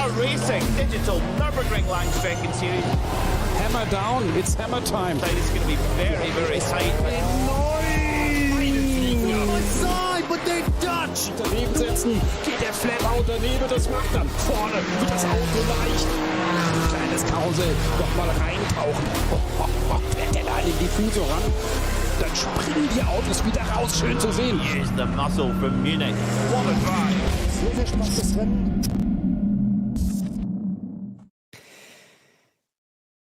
iRacing Digital Nürburgring Langstrecken-Series. Hammer down, it's hammer time. It's going to be very, very tight. Side, but they've touched. Daneben setzen, geht der Flat-Out daneben, das macht dann vorne, wird das Auto leicht. Kleines Kausel, nochmal reintauchen. Fährt der da in den Diffusor ran. Dann springen die Autos wieder raus, schön zu sehen. Here's the muscle from Munich. What a drive. Sehr, sehr spannendes Rennen.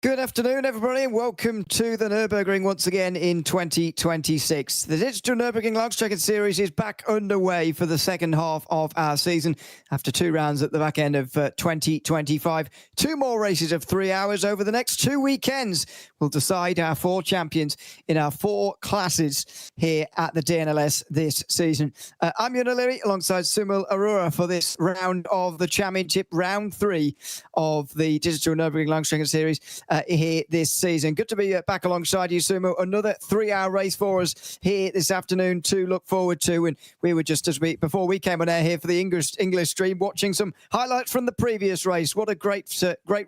Good afternoon, everybody, and welcome to the Nürburgring once again in 2026. The Digital Nürburgring Langstrecken-Series is back underway for the second half of our season after 2 rounds at the back end of 2025. 2 more races of 3 hours over the next 2 weekends will decide our 4 champions in our 4 classes here at the DNLS this season. I'm Ewan O'Leary alongside Sumal Arora for this round of the championship, round 3 of the Digital Nürburgring Langstrecken-Series. Here this season. Good to be back alongside you, Sumo. Another 3-hour race for us here this afternoon to look forward to. And we were just before we came on air here for the English stream, watching some highlights from the previous race. What a great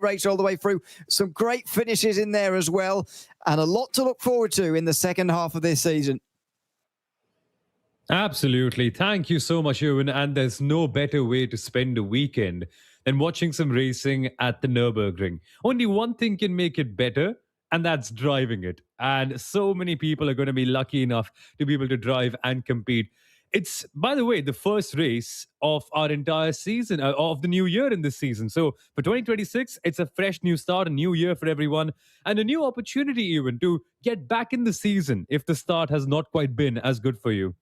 race all the way through. Some great finishes in there as well, and a lot to look forward to in the second half of this season. Absolutely. Thank you so much, Ewan. And there's no better way to spend a weekend than watching some racing at the Nürburgring. Only one thing can make it better, and that's driving it. And so many people are going to be lucky enough to be able to drive and compete. It's, by the way, the first race of our entire season, of the new year in this season. So for 2026, it's a fresh new start, a new year for everyone, and a new opportunity even to get back in the season if the start has not quite been as good for you.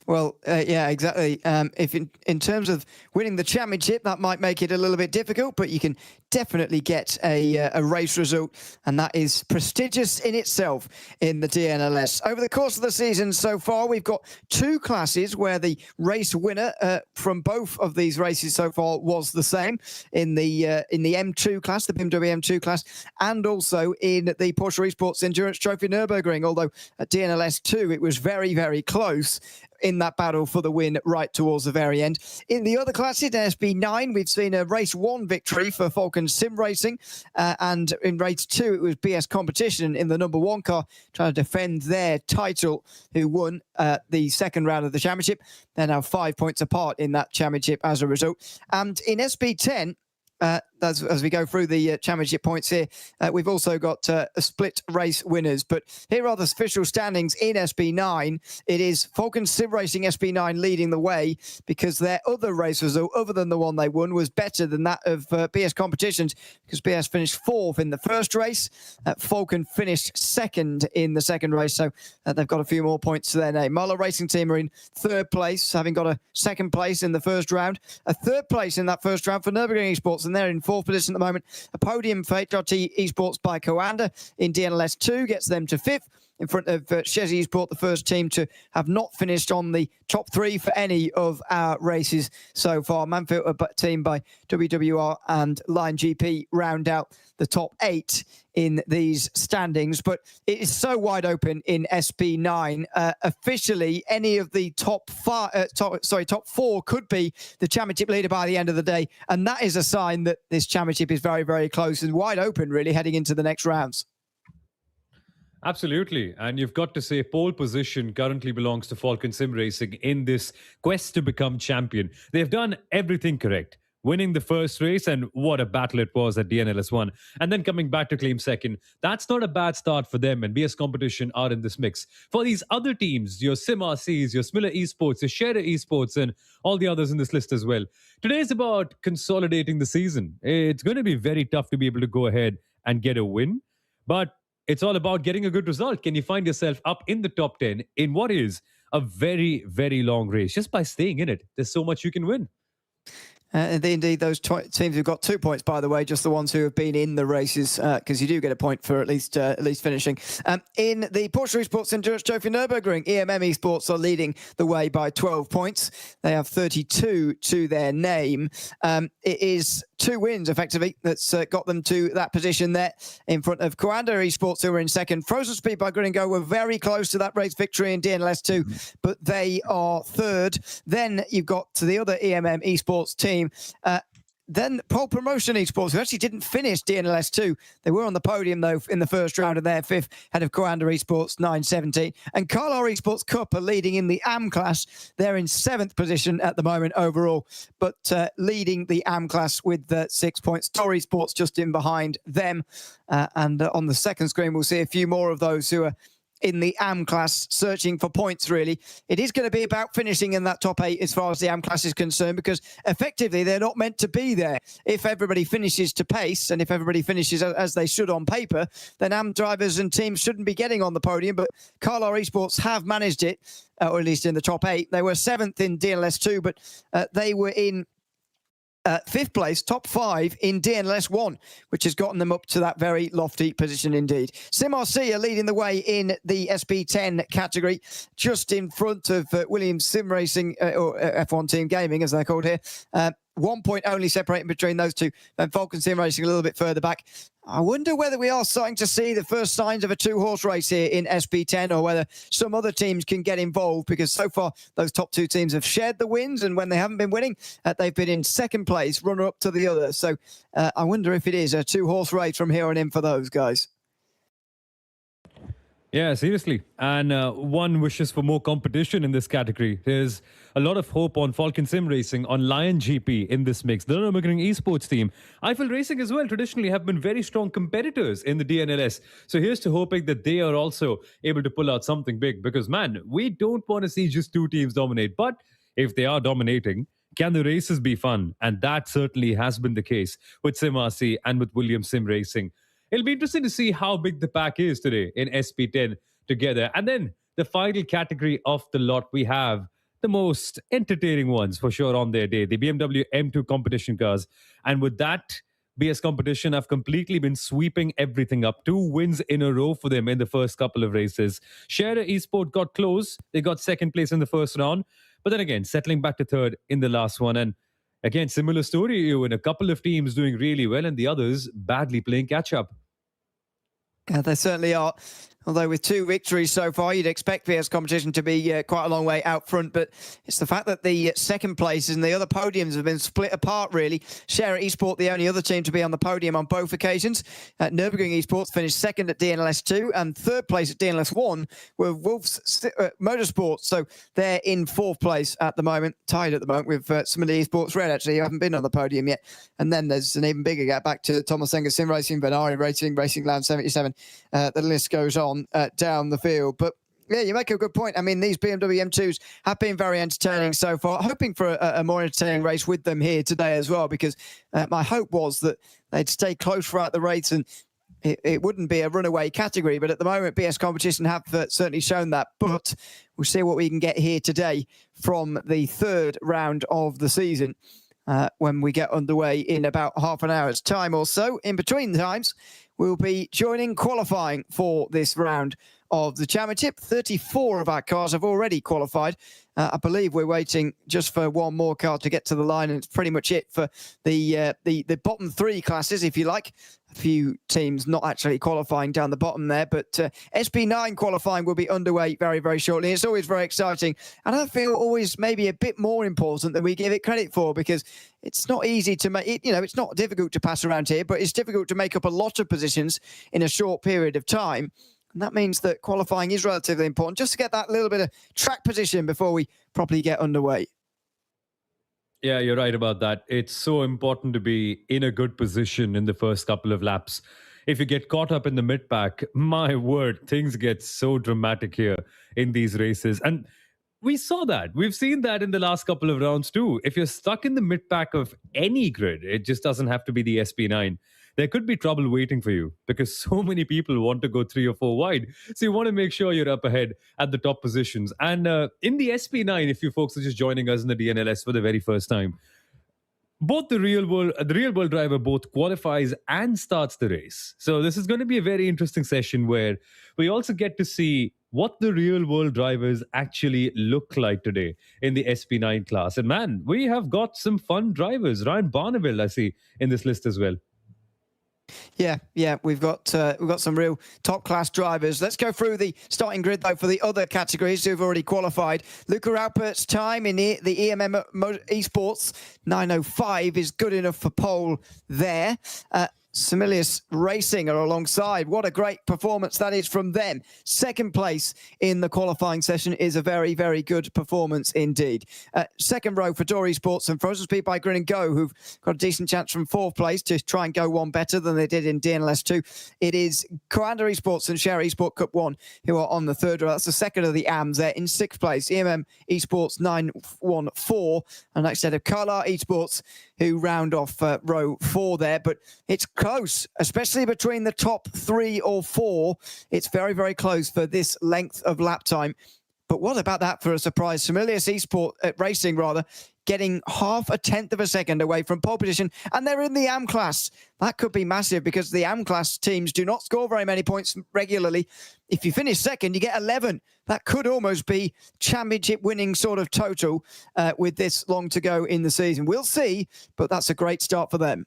Well, yeah, exactly. If in terms of winning the championship, that might make it a little bit difficult, but you can definitely get a race result, and that is prestigious in itself in the DNLS. Over the course of the season so far, we've got 2 classes where the race winner from both of these races so far was the same in the M2 class, the BMW M2 class, and also in the Porsche Esports Endurance Trophy Nürburgring. Although at DNLS 2, it was very, very close in that battle for the win right towards the very end. In the other classes, in SB9, we've seen a race 1 victory for Falcon Sim Racing, and in race 2, it was BS Competition in the number 1 car trying to defend their title, who won the second round of the championship. They're now 5 points apart in that championship as a result. And in SB10, as we go through the championship points here, we've also got a split race winners. But here are the official standings in SB9. It is Falcon Sim Racing SB9 leading the way because their other race result, other than the one they won, was better than that of BS Competitions, because BS finished 4th in the first race. Falcon finished 2nd in the second race, so they've got a few more points to their name. Muller Racing Team are in 3rd place, having got a 2nd place in the first round. A 3rd place in that first round for Nürburgring Esports, and they're in 4th position at the moment. A podium for HRT Esports by Coanda in DNLS 2 gets them to 5th in front of Chesney Esport, the first team to have not finished on the top 3 for any of our races so far. Manfield team by WWR and Line GP round out the top 8 in these standings, but it is so wide open in SB9. Officially, any of the top 4 could be the championship leader by the end of the day, and that is a sign that this championship is very, very close and wide open, really, heading into the next rounds. Absolutely. And you've got to say pole position currently belongs to Falcon Sim Racing in this quest to become champion. They've done everything correct. Winning the first race, and what a battle it was at DNLS 1. And then coming back to claim 2nd. That's not a bad start for them, and BS Competition are in this mix. For these other teams, your Sim RCs, your Smiller Esports, your Scherer Esports, and all the others in this list as well. Today is about consolidating the season. It's going to be very tough to be able to go ahead and get a win, but it's all about getting a good result. Can you find yourself up in the top 10 in what is a very, very long race? Just by staying in it, there's so much you can win. Indeed, those teams who've got 2 points, by the way, just the ones who have been in the races, because you do get a point for at least finishing. In the Porsche Esports Endurance Trophy Nürburgring, EMM Esports are leading the way by 12 points. They have 32 to their name. It is 2 wins, effectively, that's got them to that position there in front of Coanda Esports, who were in 2nd. Frozen Speed by Gringo were very close to that race victory in DNLS 2, but they are 3rd. Then you've got to the other EMM Esports team. then Pole Promotion Esports, who actually didn't finish DNLS 2. They were on the podium, though, in the first round of their fifth, ahead of Coanda Esports, 9:17. And Carlisle Esports Cup are leading in the AM class. They're in 7th position at the moment overall, but leading the AM class with 6 points. Tor Esports just in behind them. And on the second screen, we'll see a few more of those who are in the AM class, searching for points, really. It is going to be about finishing in that top 8 as far as the AM class is concerned, because effectively they're not meant to be there. If everybody finishes to pace, and if everybody finishes as they should on paper, then AM drivers and teams shouldn't be getting on the podium. But Carlisle Esports have managed it, or at least in the top 8. They were 7th in DNLS 2, but they were in 5th place, top 5 in DNLS 1, which has gotten them up to that very lofty position indeed. SimRC are leading the way in the SP10 category, just in front of Williams Sim Racing, or F1 Team Gaming, as they're called here. 1 point only separating between those two, and Falcon Sim Racing a little bit further back. I wonder whether we are starting to see the first signs of a 2-horse race here in SP10, or whether some other teams can get involved, because so far those top 2 teams have shared the wins, and when they haven't been winning, they've been in 2nd place, runner-up to the other. So I wonder if it is a 2-horse race from here on in for those guys. Yeah, seriously. And one wishes for more competition in this category. There's a lot of hope on Falcon Sim Racing, on Lion GP in this mix. The Nürburgring esports team. Eiffel Racing as well traditionally have been very strong competitors in the DNLS. So here's to hoping that they are also able to pull out something big. Because, man, we don't want to see just 2 teams dominate. But if they are dominating, can the races be fun? And that certainly has been the case with SimRC and with Williams Sim Racing. It'll be interesting to see how big the pack is today in SP10 together. And then the final category of the lot, we have the most entertaining ones for sure on their day, the BMW M2 competition cars. And with that, BS competition have completely been sweeping everything up. 2 wins in a row for them in the first couple of races. Scherer Esport got close. They got 2nd place in the first round. But then again, settling back to 3rd in the last one. And again, similar story, Ewan. A couple of teams doing really well and the others badly playing catch-up. Yeah, they certainly are. Although with 2 victories so far, you'd expect VS competition to be quite a long way out front. But it's the fact that the 2nd places and the other podiums have been split apart, really. Scherer Esport, the only other team to be on the podium on both occasions. Nürburgring Esports finished 2nd at DNLS 2 and 3rd place at DNLS 1 were Wolves Motorsports. So they're in 4th place at the moment, tied at the moment with some of the Esports Red, actually, who haven't been on the podium yet. And then there's an even bigger gap back to Thomas Enger Sim Racing, Benari Racing, Racing Land 77. The list goes on down the field. But yeah, you make a good point. I mean, these BMW M2s have been very entertaining so far. Hoping for a more entertaining race with them here today as well, because my hope was that they'd stay close throughout the race and it wouldn't be a runaway category. But at the moment, BS competition have certainly shown that. But we'll see what we can get here today from the 3rd round of the season. When we get underway in about half an hour's time or so. In between times, we'll be joining qualifying for this round of the championship. 34 of our cars have already qualified. I believe we're waiting just for one more car to get to the line, and it's pretty much it for the bottom 3 classes, if you like. A few teams not actually qualifying down the bottom there, but SP9 qualifying will be underway very, very shortly. It's always very exciting, and I feel always maybe a bit more important than we give it credit for, because it's not easy to make it. You know, it's not difficult to pass around here, but it's difficult to make up a lot of positions in a short period of time. And that means that qualifying is relatively important, just to get that little bit of track position before we properly get underway. Yeah, you're right about that. It's so important to be in a good position in the first couple of laps. If you get caught up in the mid-pack, my word, things get so dramatic here in these races. And we saw that. We've seen that in the last couple of rounds too. If you're stuck in the mid-pack of any grid, it just doesn't have to be the SP9. There could be trouble waiting for you because so many people want to go 3 or 4 wide. So you want to make sure you're up ahead at the top positions. And in the SP9, if you folks are just joining us in the DNLS for the very first time, both the real world driver both qualifies and starts the race. So this is going to be a very interesting session where we also get to see what the real world drivers actually look like today in the SP9 class. And man, we have got some fun drivers. Ryan Barneville, I see in this list as well. Yeah, we've got some real top class drivers. Let's go through the starting grid though for the other categories who've already qualified. Luca Alpert's time in the EMM Esports 9:05 is good enough for pole there. Similius Racing are alongside. What a great performance that is from them. Second place in the qualifying session is a very, very good performance indeed. Second row for Dory Sports and Frozen Speed by Grin and Go, who've got a decent chance from fourth place to try and go one better than they did in DNLS 2. It is Coanda Esports and Share Esport Cup 1 who are on the third row. That's the second of the AMs there in sixth place. EMM Esports 914. And next set of Carla Esports who round off row 4 there. But it's close, especially between the top 3 or 4. It's very, very close for this length of lap time. But what about that for a surprise? Similius Racing, getting half a tenth of a second away from pole position, and they're in the AM class. That could be massive because the AM class teams do not score very many points regularly. If you finish second, you get 11. That could almost be championship winning sort of total with this long to go in the season. We'll see, but that's a great start for them.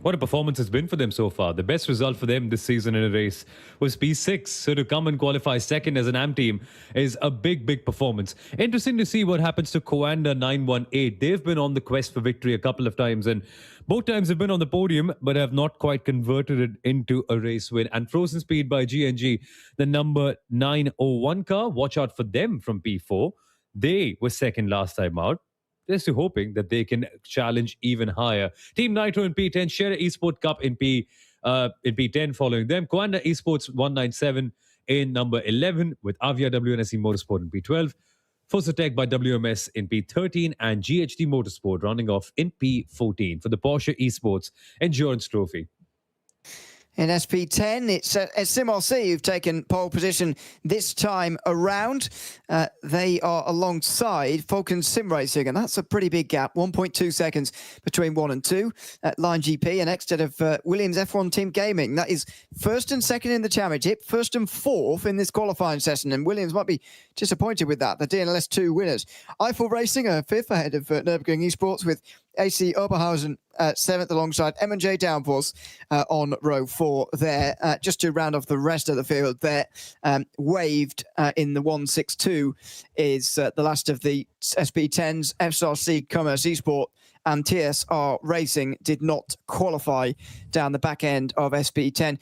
What a performance has been for them so far. The best result for them this season in a race was P6. So to come and qualify second as an AM team is a big, big performance. Interesting to see what happens to Coanda 918. They've been on the quest for victory a couple of times, and both times have been on the podium, but have not quite converted it into a race win. And Frozen Speed by GNG, the number 901 car, watch out for them from P4. They were second last time out. Just hoping that they can challenge even higher. Team Nitro in P10, Share Esport Cup in P10 following them. Coanda Esports 197 in number 11 with Avia WNSC Motorsport in P12. Forza Tech by WMS in P13 and GHD Motorsport rounding off in P14 for the Porsche Esports Endurance Trophy. In SP10, it's SimRC who've taken pole position this time around. They are alongside Falcon Sim Racing, and that's a pretty big gap, 1.2 seconds between 1 and 2. Line GP and next of Williams F1 Team Gaming. That is first and second in the championship, first and fourth in this qualifying session, and Williams might be disappointed with that. The DNLS 2 winners. Eiffel Racing are fifth ahead of Nürburgring Esports with AC Oberhausen seventh alongside M&J Downforce on row 4 there. Just to round off the rest of the field there, waved in the 162 is the last of the SP10s. FSRC Commerce Esport and TSR Racing did not qualify down the back end of SP10.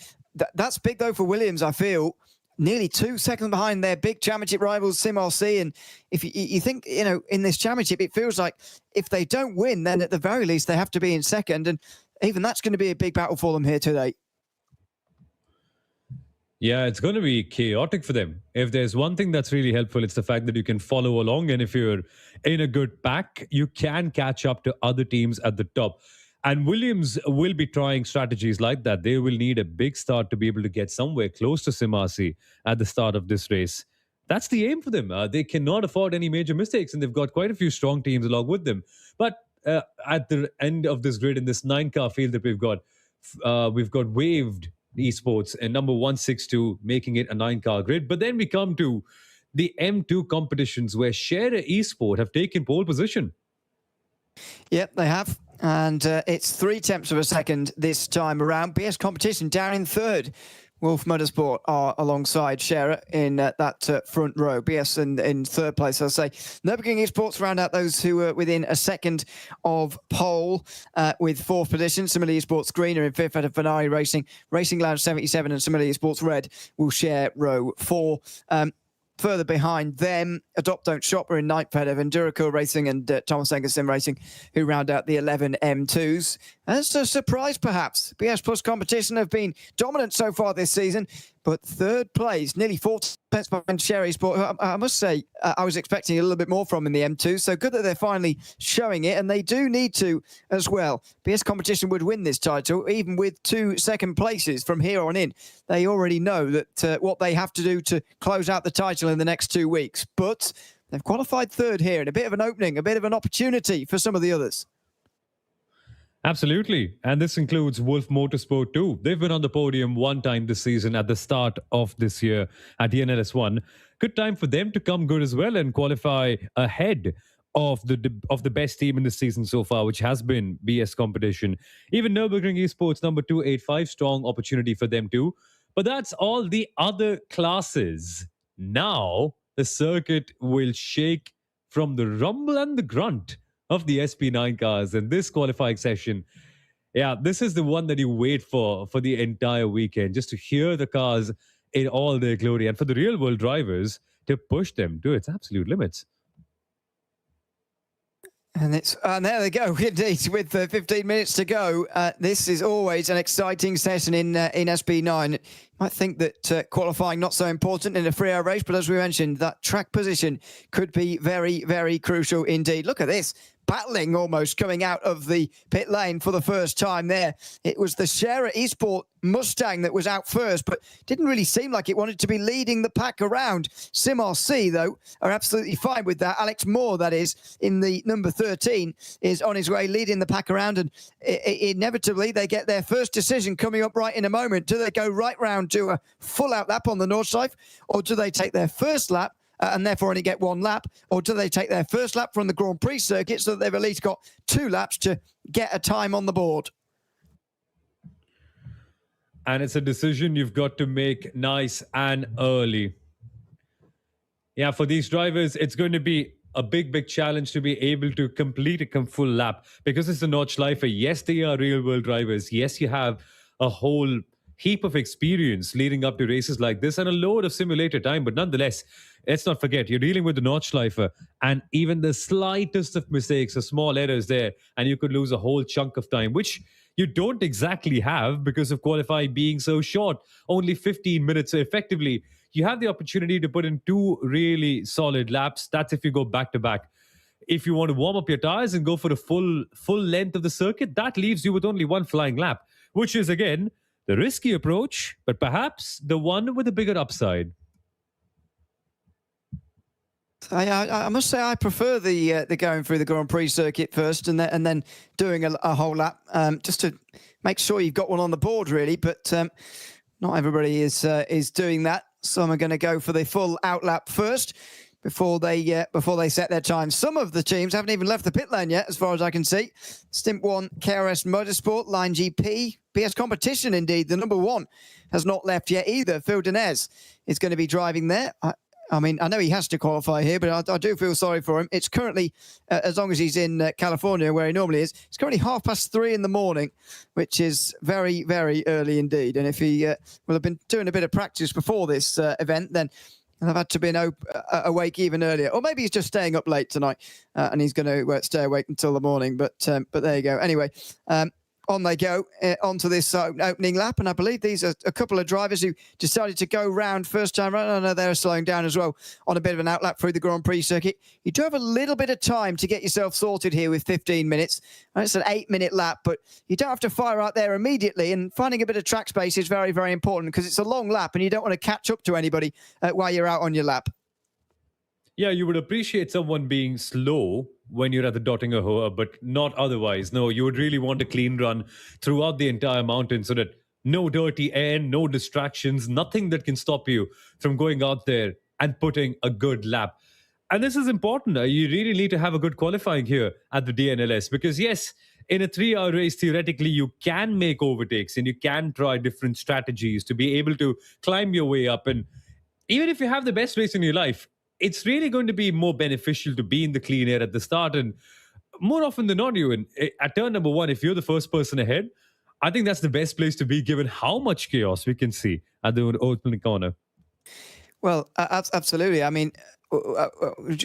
That's big though for Williams, I feel. Nearly 2 seconds behind their big championship rivals, SimRC. And if you think, in this championship, it feels like if they don't win, then at the very least, they have to be in second. And even that's going to be a big battle for them here today. Yeah, it's going to be chaotic for them. If there's one thing that's really helpful, it's the fact that you can follow along. And if you're in a good pack, you can catch up to other teams at the top. And Williams will be trying strategies like that. They will need a big start to be able to get somewhere close to SimRC at the start of this race. That's the aim for them. They cannot afford any major mistakes, and they've got quite a few strong teams along with them. But at the end of this grid, in this 9-car field that we've got Waved Esports and number 162, making it a 9-car grid. But then we come to the M2 competitions where Share Esport have taken pole position. Yep, they have. And it's 3 tenths of a second this time around. BS Competition down in third. Wolf Motorsport are alongside Scherer in that front row. BS in third place, I'll say. Nürburgring Esports round out those who are within a second of pole with fourth position. Similarly, Esports Green are in fifth out of Venari Racing. Racing Lounge 77 and similarly Esports Red will share row 4. Further behind them, Adopt Don't Shop are in ninth ahead of Endurico Racing and Thomas Enger Sim Racing, who round out the 11 M2s. That's a surprise, perhaps. BS Plus Competition have been dominant so far this season, but third place, nearly 4 tenths behind Share Esport, who I must say I was expecting a little bit more from in the M2, so good that they're finally showing it, and they do need to as well. BS Competition would win this title, even with 2 second places from here on in. They already know that what they have to do to close out the title in the next 2 weeks, but they've qualified third here, and a bit of an opening, a bit of an opportunity for some of the others. Absolutely. And this includes Wolf Motorsport too. They've been on the podium one time this season at the start of this year at the NLS1. Good time for them to come good as well and qualify ahead of the best team in the season so far, which has been BS Competition. Even Nürburgring Esports number 285, strong opportunity for them too. But that's all the other classes. Now the circuit will shake from the rumble and the grunt of the SP9 cars in this qualifying session. Yeah, this is the one that you wait for the entire weekend, just to hear the cars in all their glory and for the real world drivers to push them to its absolute limits. And there they go, indeed, with 15 minutes to go. This is always an exciting session in SP9. I think that qualifying not so important in a 3-hour race, but as we mentioned, that track position could be very, very crucial indeed. Look at this, battling almost coming out of the pit lane for the first time there. It was the Scherer Esport Mustang that was out first, but didn't really seem like it wanted to be leading the pack around. SimRC, though, are absolutely fine with that. Alex Moore, that is, in the number 13, is on his way leading the pack around, and inevitably they get their first decision coming up right in a moment. Do they go right round to a full out lap on the Nordschleife, or do they take their first lap and therefore only get one lap, or do they take their first lap from the Grand Prix circuit so that they've at least got 2 laps to get a time on the board? And it's a decision you've got to make nice and early. Yeah, for these drivers, it's going to be a big challenge to be able to complete a full lap because it's a Nordschleife. Yes, they are real world drivers. Yes, you have a whole heap of experience leading up to races like this and a load of simulator time. But nonetheless, let's not forget, you're dealing with the Nordschleife, and even the slightest of mistakes or small errors there, and you could lose a whole chunk of time, which you don't exactly have because of qualifying being so short, only 15 minutes. So effectively, you have the opportunity to put in 2 really solid laps. That's if you go back to back. If you want to warm up your tires and go for the full length of the circuit, that leaves you with only 1 flying lap, which is, again, the risky approach, but perhaps the one with a bigger upside. I must say I prefer the going through the Grand Prix circuit first and then doing a whole lap just to make sure you've got one on the board, really. But not everybody is doing that, so I'm going to go for the full out lap first before they set their time. Some of the teams haven't even left the pit lane yet, as far as I can see. Stint 1, KRS Motorsport, Line GP, BS Competition, indeed, the number 1 has not left yet either. Phil Denez is going to be driving there. I mean, I know he has to qualify here, but I do feel sorry for him. It's currently, as long as he's in California, where he normally is, it's currently 3:30 in the morning, which is very, very early indeed. And if he will have been doing a bit of practice before this event, then I've had to be awake even earlier. Or maybe he's just staying up late tonight and he's going to stay awake until the morning. But there you go. Anyway, on they go onto this opening lap. And I believe these are a couple of drivers who decided to go round first time round. I know they're slowing down as well on a bit of an outlap through the Grand Prix circuit. You do have a little bit of time to get yourself sorted here with 15 minutes. And it's an 8-minute lap, but you don't have to fire out there immediately. And finding a bit of track space is very, very important because it's a long lap and you don't want to catch up to anybody while you're out on your lap. Yeah, you would appreciate someone being slow when you're at the Dottinger, but not otherwise. No, you would really want a clean run throughout the entire mountain so that no dirty air, no distractions, nothing that can stop you from going out there and putting a good lap. And this is important. You really need to have a good qualifying here at the DNLS because, yes, in a 3-hour race, theoretically, you can make overtakes and you can try different strategies to be able to climb your way up. And even if you have the best race in your life, it's really going to be more beneficial to be in the clean air at the start. And more often than not, at turn number 1, if you're the first person ahead, I think that's the best place to be given how much chaos we can see at the opening corner. Well, absolutely. I mean,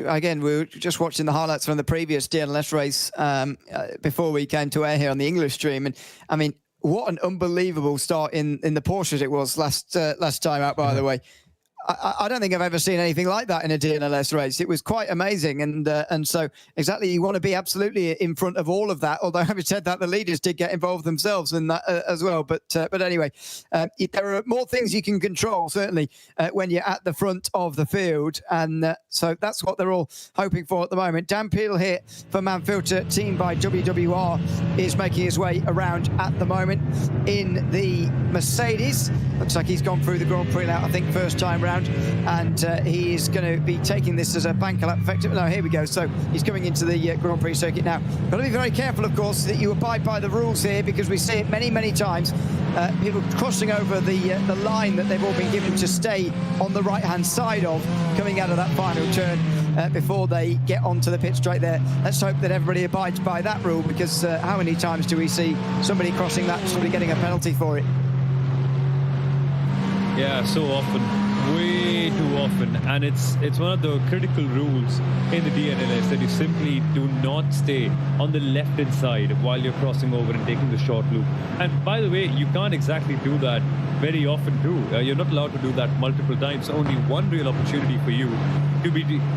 again, we were just watching the highlights from the previous DNLS race before we came to air here on the English stream. And I mean, what an unbelievable start in the Porsches it was last time out, by the way. I don't think I've ever seen anything like that in a DNLS race. It was quite amazing, and so exactly, you want to be absolutely in front of all of that. Although having said that, the leaders did get involved themselves in that as well. But anyway, there are more things you can control certainly when you're at the front of the field, and so that's what they're all hoping for at the moment. Dan Peel here for Manfilter, team by WWR, is making his way around at the moment in the Mercedes. Looks like he's gone through the Grand Prix now, I think, first time round, and he is going to be taking this as a banker lap effective. No, here we go. So he's coming into the Grand Prix circuit now. Got to be very careful, of course, that you abide by the rules here, because we see it many, many times. People crossing over the line that they've all been given to stay on the right-hand side of, coming out of that final turn before they get onto the pit straight there. Let's hope that everybody abides by that rule, because how many times do we see somebody crossing that and somebody getting a penalty for it? Yeah, so often, way too often, and it's one of the critical rules in the DNLS that you simply do not stay on the left-hand side while you're crossing over and taking the short loop. And by the way, you can't exactly do that very often too. You're not allowed to do that multiple times. Only one real opportunity for you to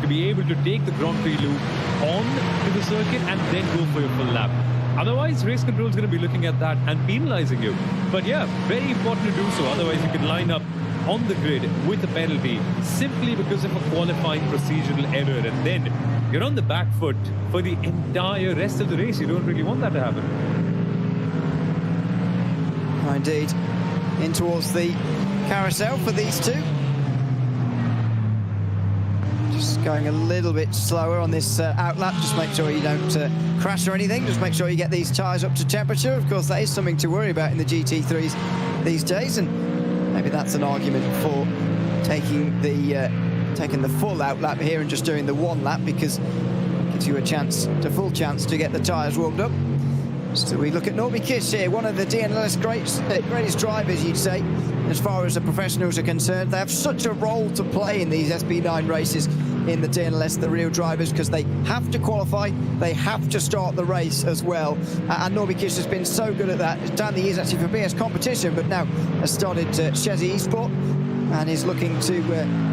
be able to take the Grand Prix loop on to the circuit and then go for your full lap. Otherwise, race control is going to be looking at that and penalizing you. But yeah, very important to do so. Otherwise, you could line up on the grid with a penalty simply because of a qualifying procedural error, and then you're on the back foot for the entire rest of the race. You don't really want that to happen. Oh, indeed. In towards the carousel for these two. Just going a little bit slower on this outlap. Just make sure you don't crash or anything. Just make sure you get these tyres up to temperature. Of course, that is something to worry about in the GT3s these days, and maybe that's an argument for taking the full outlap here and just doing the one lap, because it gives you a full chance to get the tyres warmed up. So we look at Norby Kiss here, one of the DNLS greatest drivers, you'd say, as far as the professionals are concerned. They have such a role to play in these SB9 races in the DNLS, the real drivers, because they have to qualify, they have to start the race as well. And Norby Kiss has been so good at that. Down the years actually for BS competition, but now has started Chesney Esport and is looking to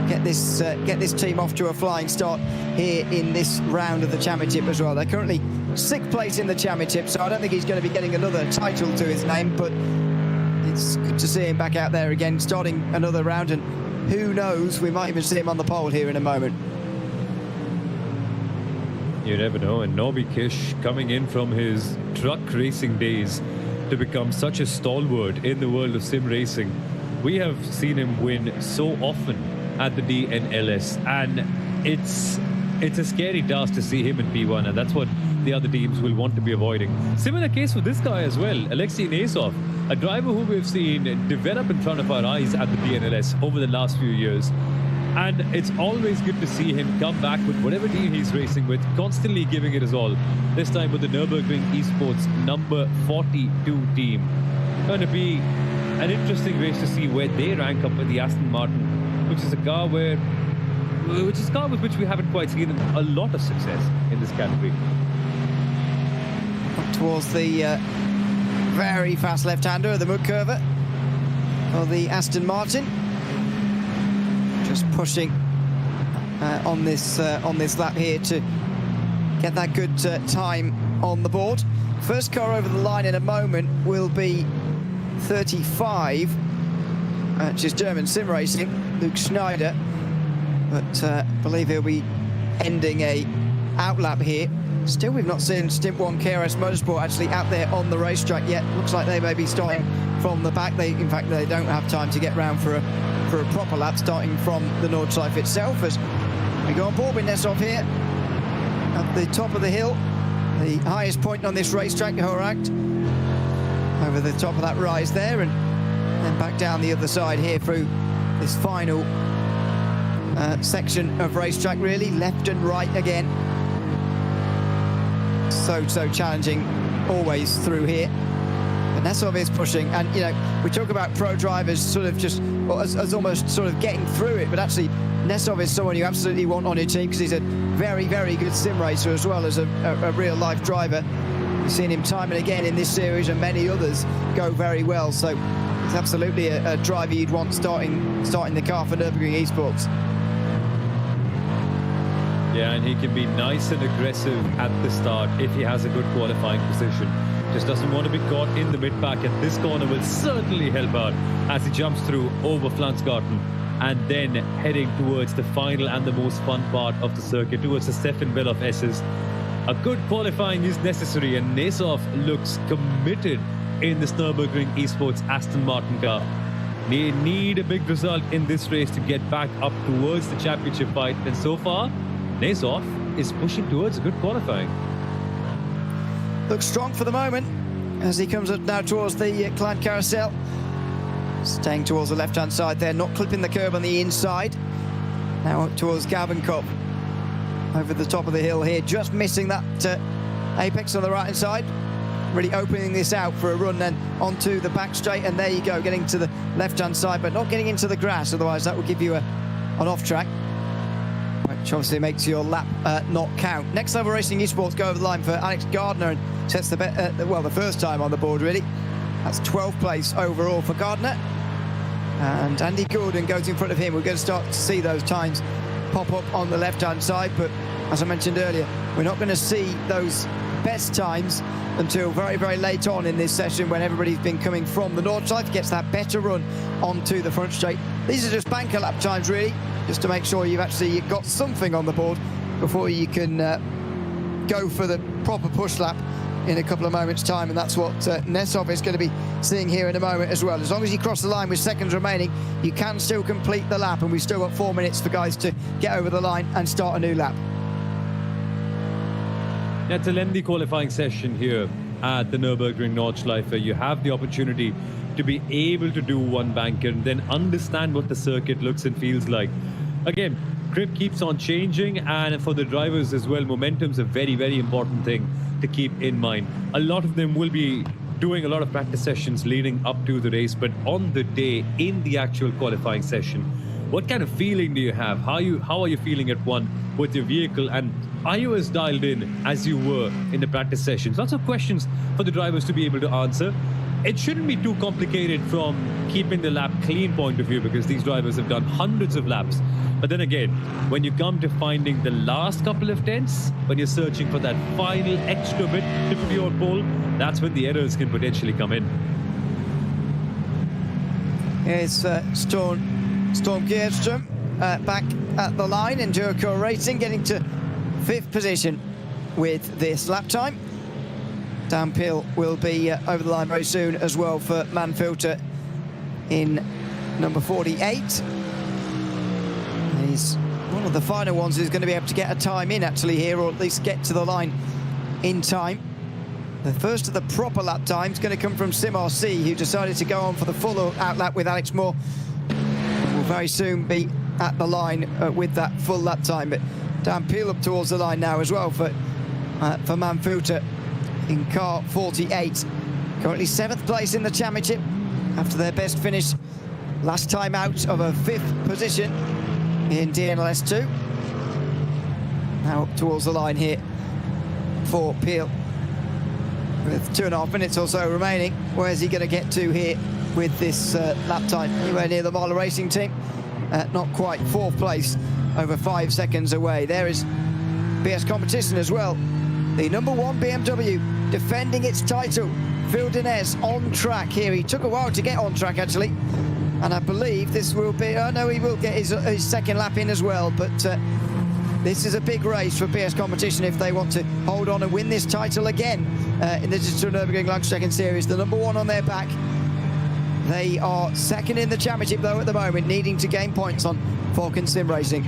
get this team off to a flying start here in this round of the championship as well. They're currently 6th place in the championship, so I don't think he's going to be getting another title to his name, but it's good to see him back out there again, starting another round, and who knows, we might even see him on the pole here in a moment. You never know, and Norby Kish coming in from his truck racing days to become such a stalwart in the world of sim racing. We have seen him win so often at the DNLS, and it's a scary task to see him in P1, and that's what the other teams will want to be avoiding. Similar case for this guy as well, Alexei Nesov, a driver who we've seen develop in front of our eyes at the DNLS over the last few years. And it's always good to see him come back with whatever team he's racing with, constantly giving it his all. This time with the Nürburgring Esports number 42 team. Going to be an interesting race to see where they rank up with the Aston Martin, which is a car with which we haven't quite seen a lot of success in this category. Up towards the very fast left-hander of the mud curver for the Aston Martin. Just pushing on this lap here to get that good time on the board. First car over the line in a moment will be 35, which is German sim racing, Luke Schneider. But I believe he'll be ending a outlap here. Still, we've not seen Stint 1 KRS Motorsport actually out there on the racetrack yet. Looks like they may be starting from the back. In fact, they don't have time to get round for a proper lap, starting from the Nordschleife itself. As we go on board with Nesov here at the top of the hill, the highest point on this racetrack, Horakt, over the top of that rise there, and then back down the other side here through this final section of racetrack, really left and right again. So challenging always through here. But Nesov is pushing, and you know, we talk about pro drivers sort of just as almost sort of getting through it, but actually Nesov is someone you absolutely want on your team, because he's a very, very good sim racer as well as a real life driver. We've seen him time and again in this series and many others go very well. So it's absolutely a driver you'd want starting the car for Nürburgring Esports. Yeah, and he can be nice and aggressive at the start if he has a good qualifying position. Just doesn't want to be caught in the mid-pack, and this corner will certainly help out as he jumps through over Flansgarten and then heading towards the final and the most fun part of the circuit, towards the Stefan Veloff S's. A good qualifying is necessary, and Nesov looks committed in this Nürburgring Esports Aston Martin car. They need a big result in this race to get back up towards the championship fight, and so far, Nesov is pushing towards a good qualifying. Looks strong for the moment as he comes up now towards the Klein Carousel. Staying towards the left-hand side there, not clipping the curb on the inside. Now up towards Gavenkop. Over the top of the hill here, just missing that apex on the right-hand side. Really opening this out for a run then onto the back straight, and there you go, getting to the left-hand side, but not getting into the grass, otherwise that would give you an off-track, which obviously makes your lap not count. Next Level Racing Esports go over the line for Alex Gardner and sets the first time on the board, really. That's 12th place overall for Gardner. And Andy Gordon goes in front of him. We're going to start to see those times pop up on the left-hand side, but as I mentioned earlier, we're not going to see those best times until very, very late on in this session, when everybody's been coming from the north side, gets that better run onto the front straight. These are just banker lap times, really, just to make sure you've actually got something on the board before you can go for the proper push lap in a couple of moments' time, and that's what Nesov is going to be seeing here in a moment as well. As long as you cross the line with seconds remaining, you can still complete the lap, and we've still got 4 minutes for guys to get over the line and start a new lap. It's a lengthy qualifying session here at the Nürburgring Nordschleife. You have the opportunity to be able to do one banker and then understand what the circuit looks and feels like. Again, grip keeps on changing, and for the drivers as well, momentum's a very, very important thing to keep in mind. A lot of them will be doing a lot of practice sessions leading up to the race, but on the day, in the actual qualifying session, what kind of feeling do you have? How are you feeling at one with your vehicle, and are you as dialed in as you were in the practice sessions? Lots of questions for the drivers to be able to answer. It shouldn't be too complicated from keeping the lap clean point of view, because these drivers have done hundreds of laps. But then again, when you come to finding the last couple of tenths, when you're searching for that final extra bit to put you on pole, that's when the errors can potentially come in. Here's Storm Kierström back at the line, and Endurco Racing getting to 5th position with this lap time. Dan Peel will be over the line very soon as well for Manfilter in number 48. He's one of the final ones who's going to be able to get a time in actually here, or at least get to the line in time. The first of the proper lap time is going to come from Sim RC, who decided to go on for the full out lap with Alex Moore. Will very soon be at the line with that full lap time. But Dan Peel up towards the line now as well for Manfilter in car 48. Currently 7th place in the championship after their best finish last time out of a 5th position in DNLS 2. Now up towards the line here for Peel with 2.5 minutes or so remaining. Where's he going to get to here with this lap time? Anywhere near the Marler Racing team? Not quite. 4th place, over 5 seconds away. There is BS Competition as well. The number 1 BMW defending its title. Phil Dinez on track here. He took a while to get on track actually, and I believe this will be, oh no, he will get his second lap in as well, but this is a big race for BS Competition if they want to hold on and win this title again in the Digital Nürburgring Langstrecken-Series. The number 1 on their back. They are 2nd in the championship though at the moment, needing to gain points on Falcon Sim Racing.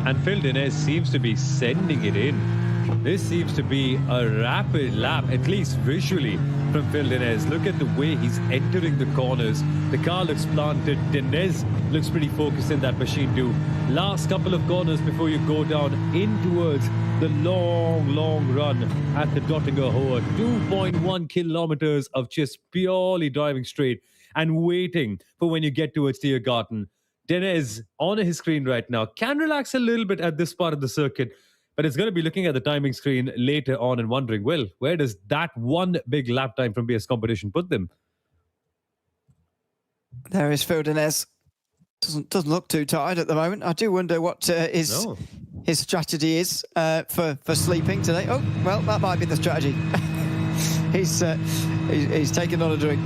And Phil Dinez seems to be sending it in. This seems to be a rapid lap, at least visually, from Phil Dinez. Look at the way he's entering the corners. The car looks planted. Dinez looks pretty focused in that machine too. Last couple of corners before you go down in towards the long run at the Dottinger Hohe. 2.1 kilometers of just purely driving straight and waiting for when you get towards Tiergarten. Dinez on his screen right now can relax a little bit at this part of the circuit, but it's going to be looking at the timing screen later on and wondering, well, where does that one big lap time from BS Competition put them? There is Phil Denez. Doesn't look too tired at the moment. I do wonder what his strategy is for sleeping today. Oh, well, that might be the strategy. He's taken on a drink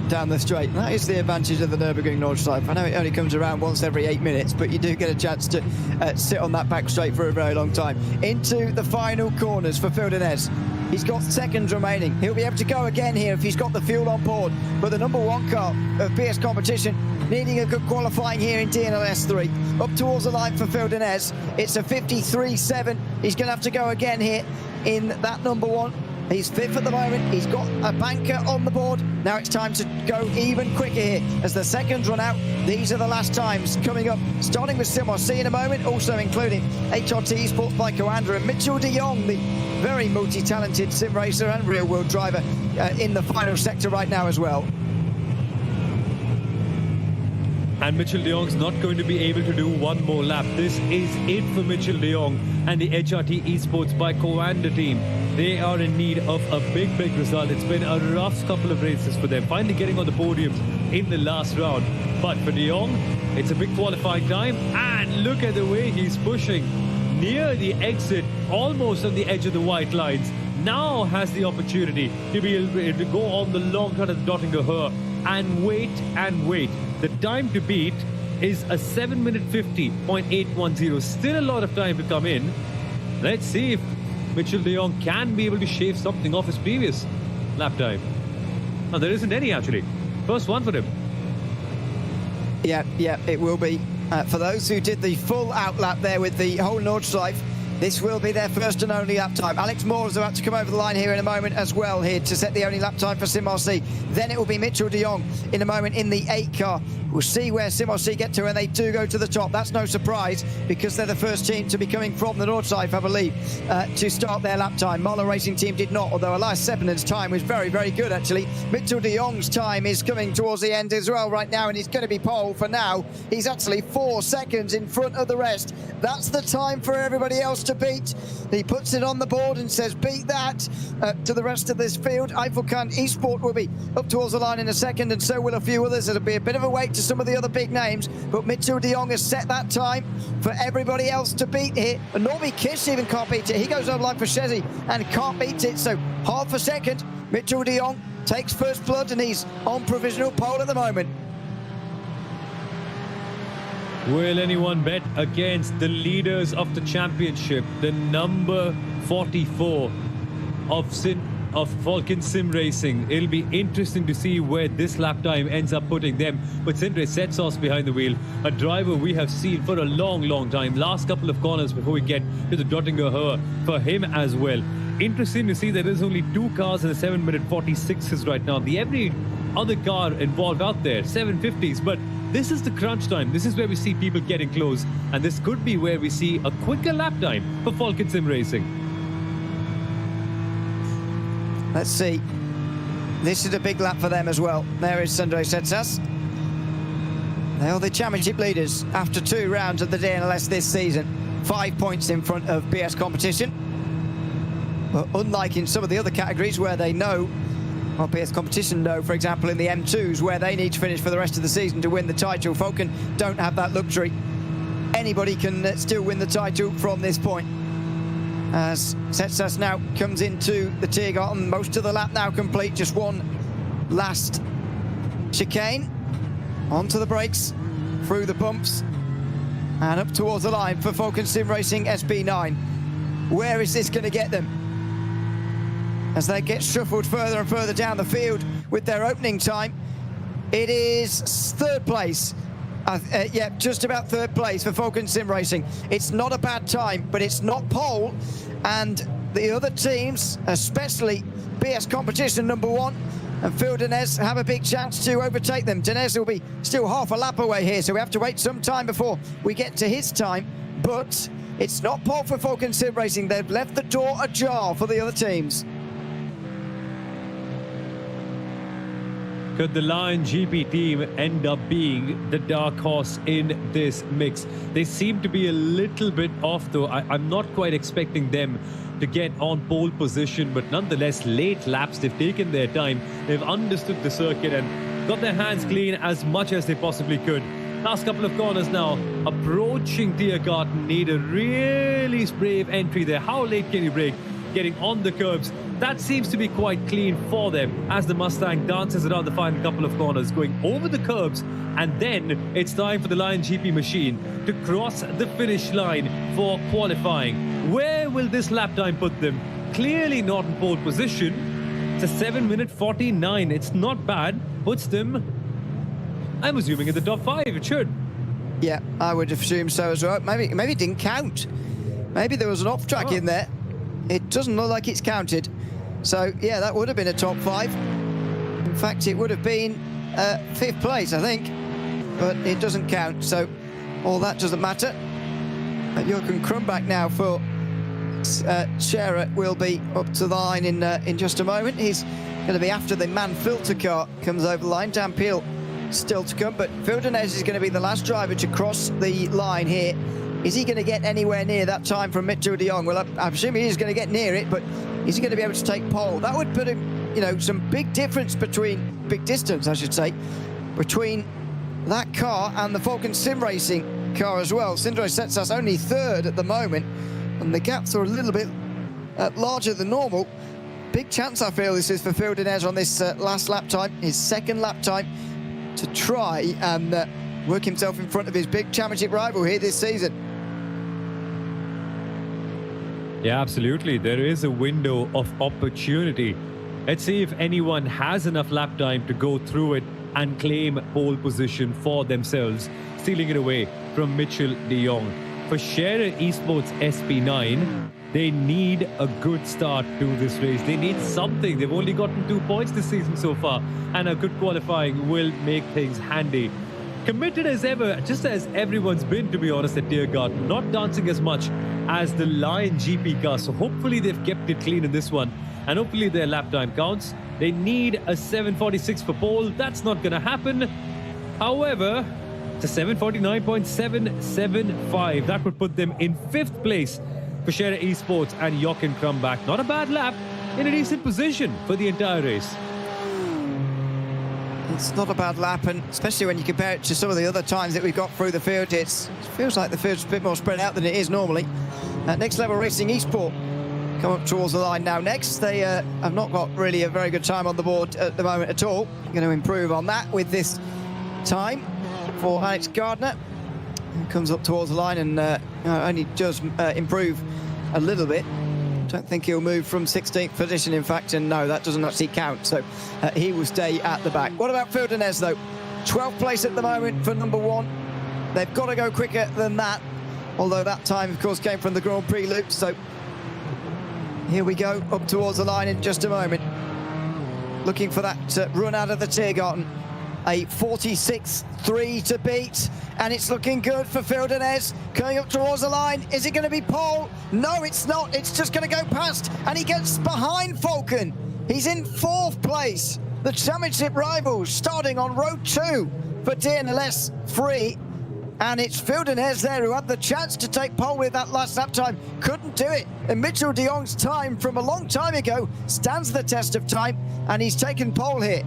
down the straight. That is the advantage of the Nürburgring Nordschleife. I know it only comes around once every 8 minutes, but you do get a chance to sit on that back straight for a very long time. Into the final corners for Phil Denez. He's got seconds remaining. He'll be able to go again here if he's got the fuel on board. But the number one car of BS Competition needing a good qualifying here in DNLS 3. Up towards the line for Phil Denez. It's a 53.7. He's going to have to go again here in that number one. He's fifth at the moment. He's got a banker on the board. Now it's time to go even quicker here as the seconds run out. These are the last times coming up, starting with SimRC in a moment, also including HRT Esports by Coanda and Mitchell de Jong, the very multi-talented sim racer and real-world driver in the final sector right now as well. And Mitchell de Jong's not going to be able to do one more lap. This is it for Mitchell de Jong and the HRT Esports by Coanda team. They are in need of a big result. It's been a rough couple of races for them, finally getting on the podium in the last round. But for de Jong, it's a big qualifying time. And look at the way he's pushing near the exit, almost on the edge of the white lines. Now has the opportunity to be able to go on the long cut of the Dottinger Her and wait and wait. The time to beat is a 7 minute 50.810. Still a lot of time to come in. Let's see if Mitchell de Jong can be able to shave something off his previous lap time. Now, there isn't any actually. First one for him. Yeah, it will be. For those who did the full outlap there with the whole Nordschleife, this will be their first and only lap time. Alex Moore is about to come over the line here in a moment as well, here to set the only lap time for SimRC. Then it will be Mitchell de Jong in a moment in the 8 car. We'll see where SimRC get to when they do go to the top. That's no surprise because they're the first team to be coming from the Nordschleife, I believe, to start their lap time. Marlon Racing Team did not, although Elias Seppenen's time was very, very good actually. Mitchell de Jong's time is coming towards the end as well right now, and he's going to be pole for now. He's actually 4 seconds in front of the rest. That's the time for everybody else to beat. He puts it on the board and says beat that to the rest of this field. Eifelkant Esport will be up towards the line in a second, and so will a few others. It'll be a bit of a wait to some of the other big names, but Mitchell de Jong has set that time for everybody else to beat here. And Norby Kish even can't beat it. He goes over line for Shezzy and can't beat it, so half a second. Mitchell de Jong takes first blood and he's on provisional pole at the moment. Will anyone bet against the leaders of the championship, the number 44 of Falcon Sim Racing? It'll be interesting to see where this lap time ends up putting them. But Sindre Setsos behind the wheel, a driver we have seen for a long time. Last couple of corners before we get to the Dottinger Her for him as well. Interesting to see that there's only 2 cars in the 7 minute 46s right now. The every other car involved out there, 750s, but this is the crunch time. This is where we see people getting close, and this could be where we see a quicker lap time for Falcon Sim Racing. Let's see. This is a big lap for them as well. There is Sindre Setsas. They are the championship leaders after 2 rounds of the DNLS this season. 5 points in front of BS Competition. But unlike in some of the other categories where they know, well, BS Competition know, for example, in the M2s where they need to finish for the rest of the season to win the title, Falcon don't have that luxury. Anybody can still win the title from this point. As Setsas now comes into the Tiergarten, most of the lap now complete, just one last chicane. Onto the brakes, through the bumps, and up towards the line for Falcon Sim Racing SB9. Where is this going to get them? As they get shuffled further and further down the field with their opening time. It is 3rd place. Yeah, just about 3rd place for Falcon Sim Racing. It's not a bad time, but it's not pole. And the other teams, especially BS Competition number 1 and Phil Denez, have a big chance to overtake them. Denez will be still half a lap away here, so we have to wait some time before we get to his time. But it's not pole for Falcon Sim Racing. They've left the door ajar for the other teams. Could the Lion GP team end up being the dark horse in this mix? They seem to be a little bit off, though. I'm not quite expecting them to get on pole position, but nonetheless, late laps, they've taken their time. They've understood the circuit and got their hands clean as much as they possibly could. Last couple of corners now, approaching Tiergarten, need a really brave entry there. How late can you brake? Getting on the curbs. That seems to be quite clean for them as the Mustang dances around the final couple of corners, going over the curbs, and then it's time for the Lion GP machine to cross the finish line for qualifying. Where will this lap time put them? Clearly not in pole position. It's a 7-minute 49. It's not bad. Puts them, I'm assuming, in the top 5. It should. Yeah, I would assume so as well. Maybe it didn't count. Maybe there was an off track in there. It doesn't look like it's counted. So, yeah, that would have been a top 5. In fact, it would have been 5th place, I think. But it doesn't count, so all that doesn't matter. Jochen Krumbach now for Scherer will be up to the line in just a moment. He's going to be after the man filter car comes over the line. Dan Peel still to come, but Vildeneuve is going to be the last driver to cross the line here. Is he going to get anywhere near that time from Mitchell de Jong? Well, I'm assuming he's going to get near it, but is he going to be able to take pole? That would put him, you know, some big difference big distance, I should say, between that car and the Falcon Sim Racing car as well. Sindre sets us only 3rd at the moment, and the gaps are a little bit larger than normal. Big chance, I feel, this is for Vildeneuve on this last lap time, his 2nd lap time, to try and work himself in front of his big championship rival here this season. Yeah, absolutely. There is a window of opportunity. Let's see if anyone has enough lap time to go through it and claim pole position for themselves, stealing it away from Mitchell de Jong. For Scherer Esports SP9, they need a good start to this race. They need something. They've only gotten 2 points this season so far, and a good qualifying will make things handy. Committed as ever, just as everyone's been, to be honest, at Tiergarten. Not dancing as much as the Lion GP car, so hopefully they've kept it clean in this one, and hopefully their lap time counts. They need a 7:46 for pole. That's not going to happen. However, it's a 7:49.775. That would put them in 5th place for Scherer Esports and Jochen Krumbach. Not a bad lap, in a decent position for the entire race. It's not a bad lap, and especially when you compare it to some of the other times that we've got through the field, it feels like the field's a bit more spread out than it is normally. Next Level Racing Esport come up towards the line now next. They have not got really a very good time on the board at the moment at all. Going to improve on that with this time for Alex Gardner. He comes up towards the line and only does improve a little bit. Don't think he'll move from 16th position, in fact, and no, that doesn't actually count, so he will stay at the back. What about Vildeneuve, though? 12th place at the moment for number 1. They've got to go quicker than that, although that time, of course, came from the Grand Prix loop, so here we go, up towards the line in just a moment. Looking for that run out of the Tiergarten. A 46.3 to beat, and it's looking good for Vildeneuve. Coming up towards the line, is it going to be pole? No, it's not. It's just going to go past, and he gets behind Falcon. He's in 4th place. The championship rivals starting on row 2 for DNLS 3, and it's Vildeneuve there who had the chance to take pole with that last lap time. Couldn't do it, and Mitchell de Jong's time from a long time ago stands the test of time, and he's taken pole here.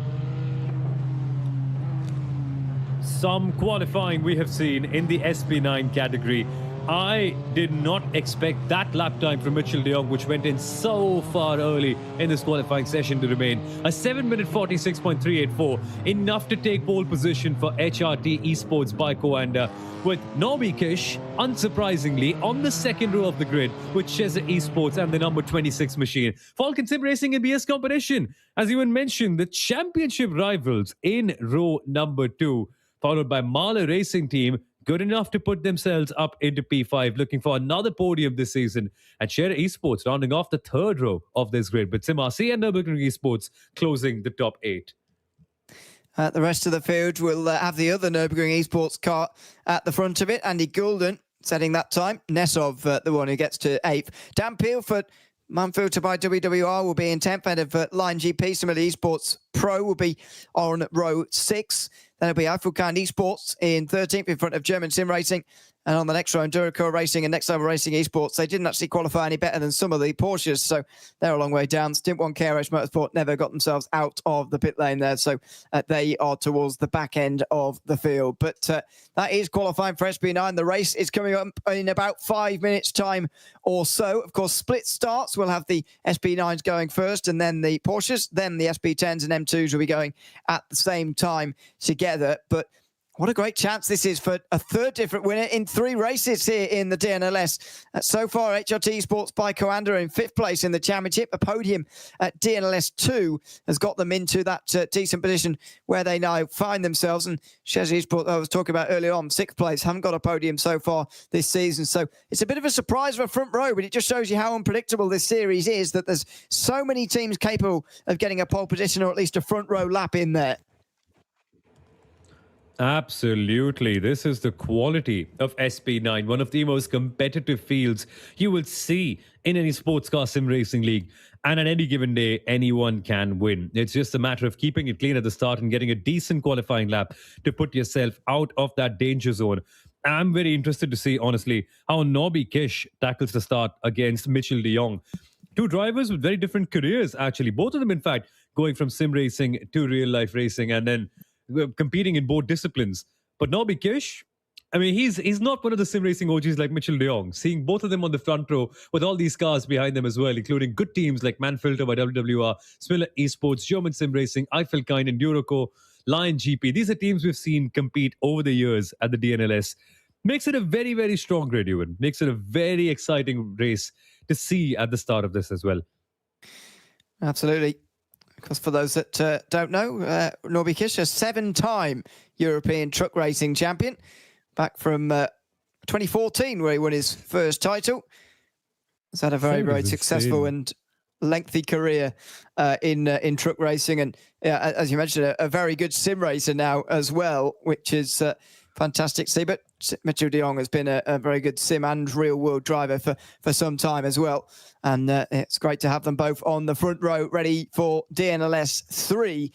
Some qualifying we have seen in the SP9 category. I did not expect that lap time from Mitchell de Jong, which went in so far early in this qualifying session, to remain. A 7-minute 46.384, enough to take pole position for HRT Esports Baiko, and with Norby Kish, unsurprisingly, on the 2nd row of the grid with Cheza Esports and the number 26 machine. Falcon Sim Racing and BS competition, as Ewan mentioned, the championship rivals in row number 2, followed by Mahler Racing Team, good enough to put themselves up into P5, looking for another podium this season. And Scherer Esports rounding off the 3rd row of this grid, but SimRC and Nürburgring Esports closing the top 8. The rest of the field will have the other Nürburgring Esports car at the front of it. Andy Goulden setting that time. Nesov, the one who gets to 8th. Dan Peel for Manfilter by WWR will be in 10th, and of Line GP, Simile Esports Pro will be on row 6. Then it'll be Eiffelkind Esports in 13th in front of German Sim Racing. And on the next row, Endurico Racing and Next Level Racing Esports, they didn't actually qualify any better than some of the Porsches, so they're a long way down. Stint 1 KRH Motorsport never got themselves out of the pit lane there, so they are towards the back end of the field. But that is qualifying for SB9. The race is coming up in about 5 minutes' time or so. Of course, split starts. We'll have the SB9s going first, and then the Porsches, then the SB10s and M2s will be going at the same time together. But what a great chance this is for a third different winner in 3 races here in the DNLS. So far, HRT Sports by Coanda in 5th place in the championship. A podium at DNLS 2 has got them into that decent position where they now find themselves. And Shez Esports, I was talking about earlier on, 6th place, haven't got a podium so far this season. So it's a bit of a surprise for a front row, but it just shows you how unpredictable this series is, that there's so many teams capable of getting a pole position or at least a front row lap in there. Absolutely. This is the quality of SB9, one of the most competitive fields you will see in any sports car sim racing league. And on any given day, anyone can win. It's just a matter of keeping it clean at the start and getting a decent qualifying lap to put yourself out of that danger zone. I'm very interested to see, honestly, how Nobby Kish tackles the start against Mitchell de Jong. 2 drivers with very different careers, actually. Both of them, in fact, going from sim racing to real life racing and then competing in both disciplines. But Nobby Kish, I mean, he's not one of the sim racing OGs like Mitchell de Jong. Seeing both of them on the front row with all these cars behind them as well, including good teams like Manfilter by WWR, Smiller Esports, German Sim Racing, Eiffelkind, Endurico, Lion GP. These are teams we've seen compete over the years at the DNLS. Makes it a very, very strong grid, Ewan. Makes it a very exciting race to see at the start of this as well. Absolutely. Because for those that don't know, Nobby Kish, a 7-time European truck racing champion, back from 2014, where he won his first title. He's had a very, very successful and lengthy career in truck racing, and as you mentioned, a very good sim racer now as well, which is fantastic to see. But Mitchell de Jong has been a very good sim and real world driver for some time as well. And it's great to have them both on the front row, ready for DNLS 3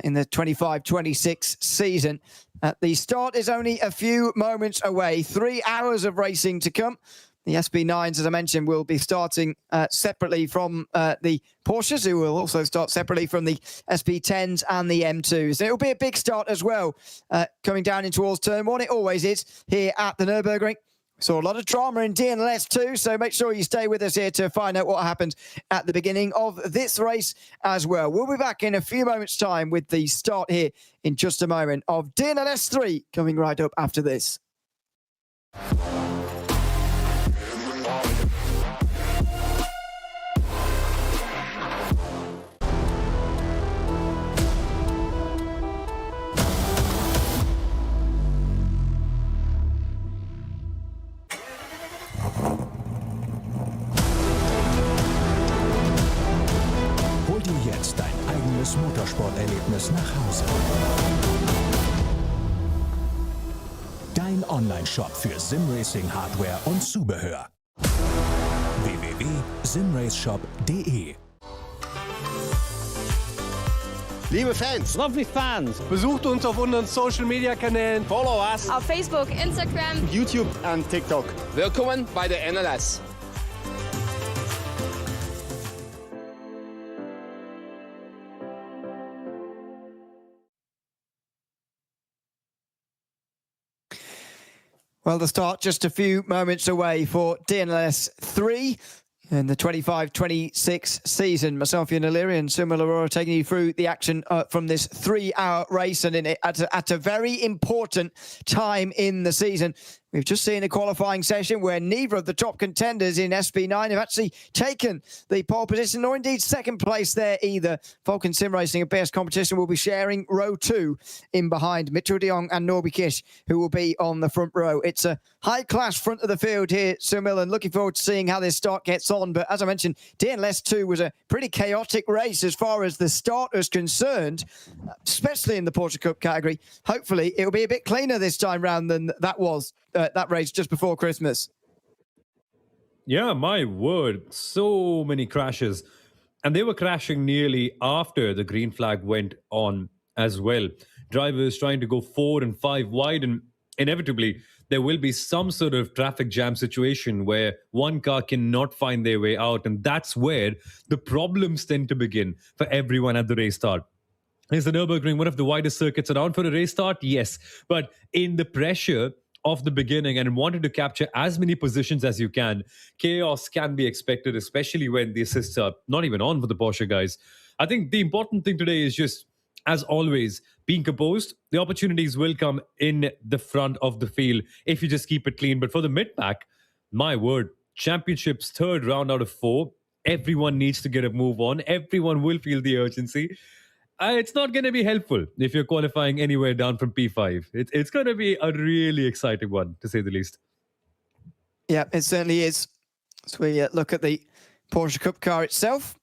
in the 25-26 season. The start is only a few moments away. 3 hours of racing to come. The SB9s, as I mentioned, will be starting separately from the Porsches, who will also start separately from the SB10s and the M2s. It'll be a big start as well, coming down in towards turn 1. It always is here at the Nürburgring. Saw a lot of drama in DNLS too, so make sure you stay with us here to find out what happened at the beginning of this race as well. We'll be back in a few moments' time with the start here in just a moment of DNLS 3 coming right up after this. Hol dir jetzt dein eigenes Motorsporterlebnis nach Hause. Dein Online-Shop für Simracing-Hardware und Zubehör. www.simraceshop.de. Liebe Fans, Lovely fans. besucht uns auf unseren Social-Media-Kanälen, Follow us. Auf Facebook, Instagram. YouTube und TikTok. Willkommen bei der NLS. Well, the start just a few moments away for DNLS 3 in the 25-26 season. Myself, Ian O'Leary and Sumil Arora taking you through the action from this 3-hour race, and in it at a very important time in the season. We've just seen a qualifying session where neither of the top contenders in SB9 have actually taken the pole position, or indeed second place there either. Falcon Sim Racing and BS Competition will be sharing row 2 in behind Mitchell de Jong and Nobby Kish, who will be on the front row. It's a high-class front of the field here, Sumil, and looking forward to seeing how this start gets on. But as I mentioned, DNLS 2 was a pretty chaotic race as far as the start is concerned, especially in the Porsche Cup category. Hopefully, it will be a bit cleaner this time round than that was. That race just before Christmas. Yeah, my word. So many crashes. And they were crashing nearly after the green flag went on as well. Drivers trying to go 4 and 5 wide, and inevitably, there will be some sort of traffic jam situation where one car cannot find their way out. And that's where the problems tend to begin for everyone at the race start. Is the Nürburgring one of the widest circuits around for a race start? Yes. But in the pressure of the beginning and wanting to capture as many positions as you can, chaos can be expected, especially when the assists are not even on for the Porsche guys. I think the important thing today is just, as always, being composed. The opportunities will come in the front of the field if you just keep it clean. But for the mid-pack, my word, championships third round out of 4. Everyone needs to get a move on. Everyone will feel the urgency. It's not going to be helpful if you're qualifying anywhere down from P5. It's going to be a really exciting one, to say the least. Yeah, it certainly is. So we look at the Porsche Cup car itself.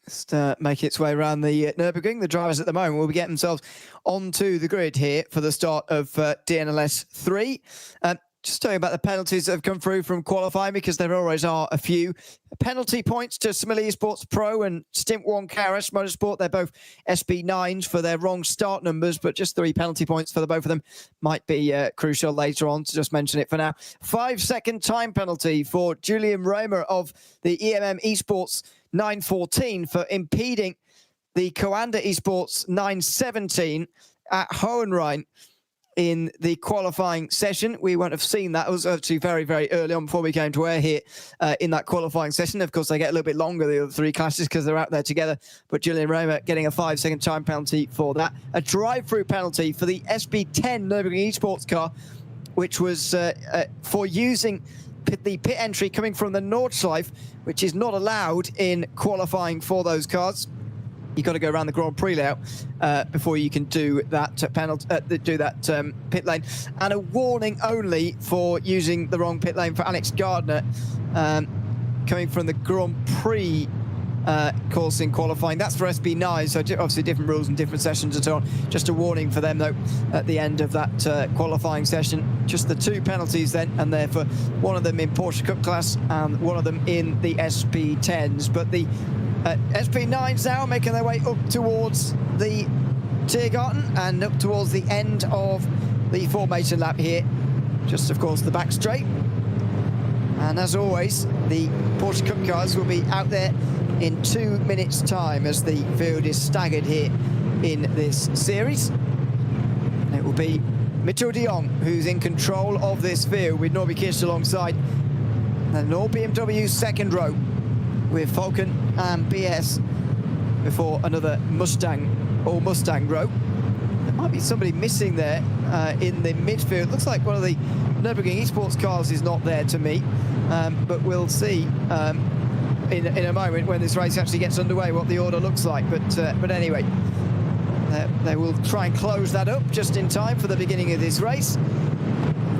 Just make its way around the Nürburgring. The drivers at the moment will be getting themselves onto the grid here for the start of DNLS 3. Just talking about the penalties that have come through from qualifying, because there always are a few. Penalty points to Simile Esports Pro and Stint 1 KRS Motorsport. They're both SB9s for their wrong start numbers, but just 3 penalty points for the both of them might be crucial later on, to just mention it for now. 5-second time penalty for Julian Raymer of the EMM Esports 914 for impeding the Coanda Esports 917 at Hohenrhein in the qualifying session. We won't have seen that. It was actually very, very early on before we came to air here in that qualifying session. Of course, they get a little bit longer, the other 3 classes, because they're out there together. But Julian Raymer getting a 5-second time penalty for that. A drive-through penalty for the SB10 Nürburgring Esports car, which was for using the pit entry coming from the Nordschleife, which is not allowed in qualifying for those cars. You've got to go around the Grand Prix layout before you can do that pit lane. And a warning only for using the wrong pit lane for Alex Gardner coming from the Grand Prix course in qualifying. That's for SB9, so obviously different rules and different sessions and so on. Just a warning for them, though, at the end of that qualifying session. Just the 2 penalties then, and they're for one of them in Porsche Cup class and one of them in the SB10s. But the SB9s now making their way up towards the Tiergarten and up towards the end of the formation lap here. Just, of course, the back straight. And as always, the Porsche Cup cars will be out there in 2 minutes' time as the field is staggered here in this series. And it will be Mitchell de Jong who's in control of this field with Norby Kish alongside. And an all BMW second row with Falcon and BS before another Mustang row. There might be somebody missing there in the midfield. Looks like one of the Nürburgring Esports cars is not there to me, but we'll see in a moment when this race actually gets underway what the order looks like. But anyway, they will try and close that up just in time for the beginning of this race.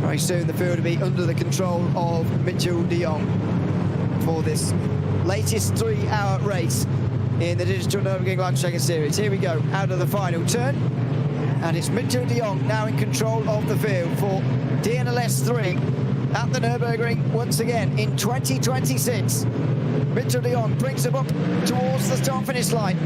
Very soon the field will be under the control of Mitchell de Jong for this latest 3-hour race in the Digital Nürburgring Langstrecken-Series. Here we go, out of the final turn. And it's Mitchell de Jong now in control of the field for DNLS 3 at the Nürburgring once again in 2026. Mitchell de Jong brings them up towards the start-finish line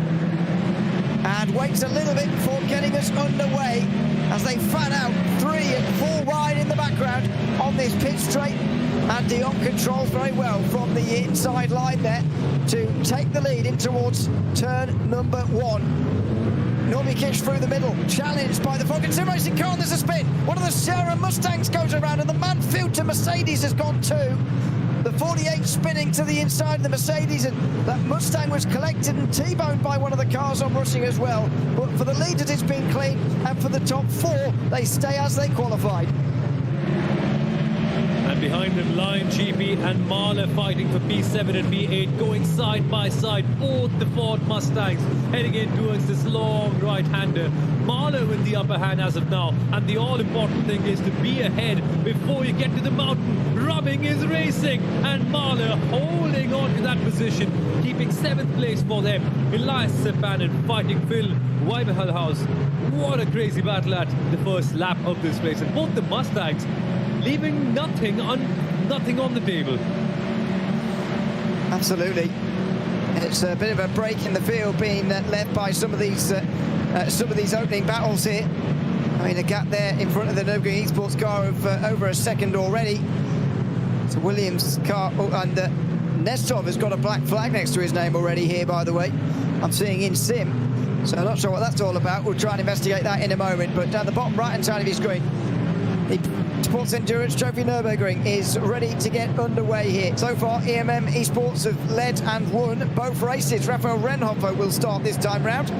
and waits a little bit before getting us underway as they fan out 3 and 4 wide in the background on this pit straight. And de Jong controls very well from the inside line there to take the lead in towards turn number 1. Norby Kish through the middle, challenged by the Falcon Sim Racing car. There's a spin. One of the Sierra Mustangs goes around, and the Mann-Filter Mercedes has gone too. The 48 spinning to the inside of the Mercedes, and that Mustang was collected and T-boned by one of the cars on rushing as well. But for the leaders, it's been clean, and for the top 4, they stay as they qualified. And behind them, Lion, GP and Mahler fighting for P7 and P8, going side by side, both the Ford Mustangs heading in towards this long right-hander. Mahler with the upper hand as of now, and the all-important thing is to be ahead before you get to the mountain. Rubbing is racing, and Mahler holding on to that position, keeping 7th place for them. Elias Sepanen fighting Phil Weiberhalhaus. What a crazy battle at the first lap of this race, and both the Mustangs leaving nothing on the table. Absolutely. It's a bit of a break in the field being left by some of these opening battles here. I mean, a gap there in front of the Nürburgring Esports car of over a second already. It's a Williams car, and Nestov has got a black flag next to his name already here, by the way. I'm seeing in sim, so I'm not sure what that's all about. We'll try and investigate that in a moment. But down the bottom right-hand side of your screen, the Sports Endurance Trophy Nürburgring is ready to get underway here. So far, EMM Esports have led and won both races. Raphael Renhofer will start this time round,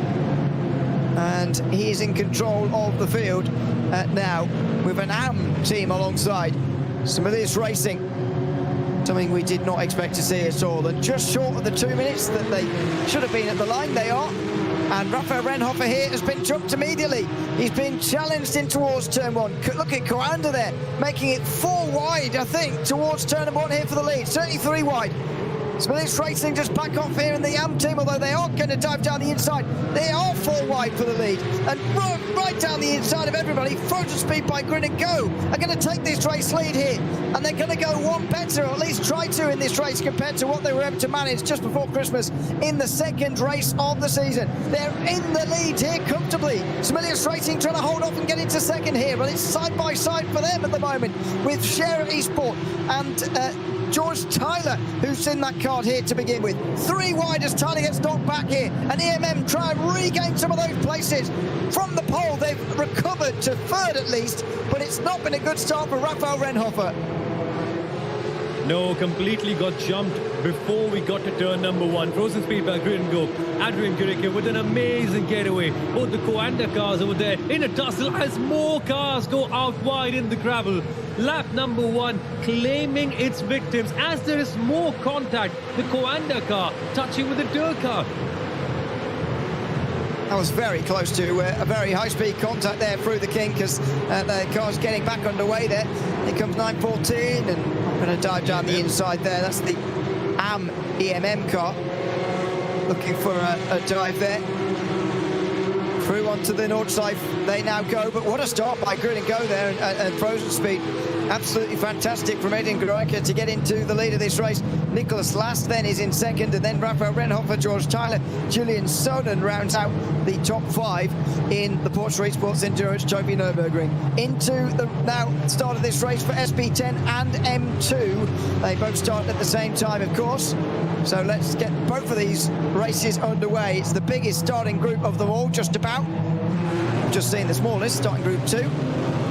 and he is in control of the field now with an AM team alongside. Simrigs Racing, something we did not expect to see at all, and just short of the 2 minutes that they should have been at the line, they are. And Raphael Renhofer here has been jumped immediately. He's been challenged in towards turn one. Look at Coanda there, making it 4 wide, I think, towards turn one here for the lead. Certainly 3 wide. Simrigs Racing just back off here in the AM team, although they are going to dive down the inside. They are 4 wide for the lead, and right down the inside of everybody. Frozen Speed by Grid and Go are going to take this race lead here, and they're going to go one better, or at least try to, in this race compared to what they were able to manage just before Christmas in the second race of the season. They're in the lead here comfortably. Simrigs Racing trying to hold off and get into second here, but it's side by side for them at the moment with Share Esport and George Tyler, who's in that card here to begin with. 3 wide as Tyler gets knocked back here, and EMM try and regain some of those places. From the pole, they've recovered to third at least, but it's not been a good start for Raphael Renhofer. No, completely got jumped before we got to turn number 1. Frozen Speed by Grid and Go. Adrian Guricke with an amazing getaway. Both the Coanda cars over there in a tussle as more cars go out wide in the gravel. Lap number 1 claiming its victims as there is more contact. The Coanda car touching with the Dur car. That was very close to a very high-speed contact there through the kink as the car's getting back underway there. Here comes 914, and I'm going to dive down the inside there. That's the AM EMM car. Looking for a dive there. Through onto the north side they now go, but what a start by Grid and Go there, and Frozen Speed. Absolutely fantastic from Adrian Guricke to get into the lead of this race. Nicholas Last then is in second, and then Raphael Renhofer, George Tyler, Julian Soden rounds out the top 5 in the Porsche Esports Endurance Trophy Nürburgring. Into the now start of this race for SB10 and M2. They both start at the same time, of course. So let's get both of these races underway. It's the biggest starting group of them all, just about. Just seen the smallest, starting group 2.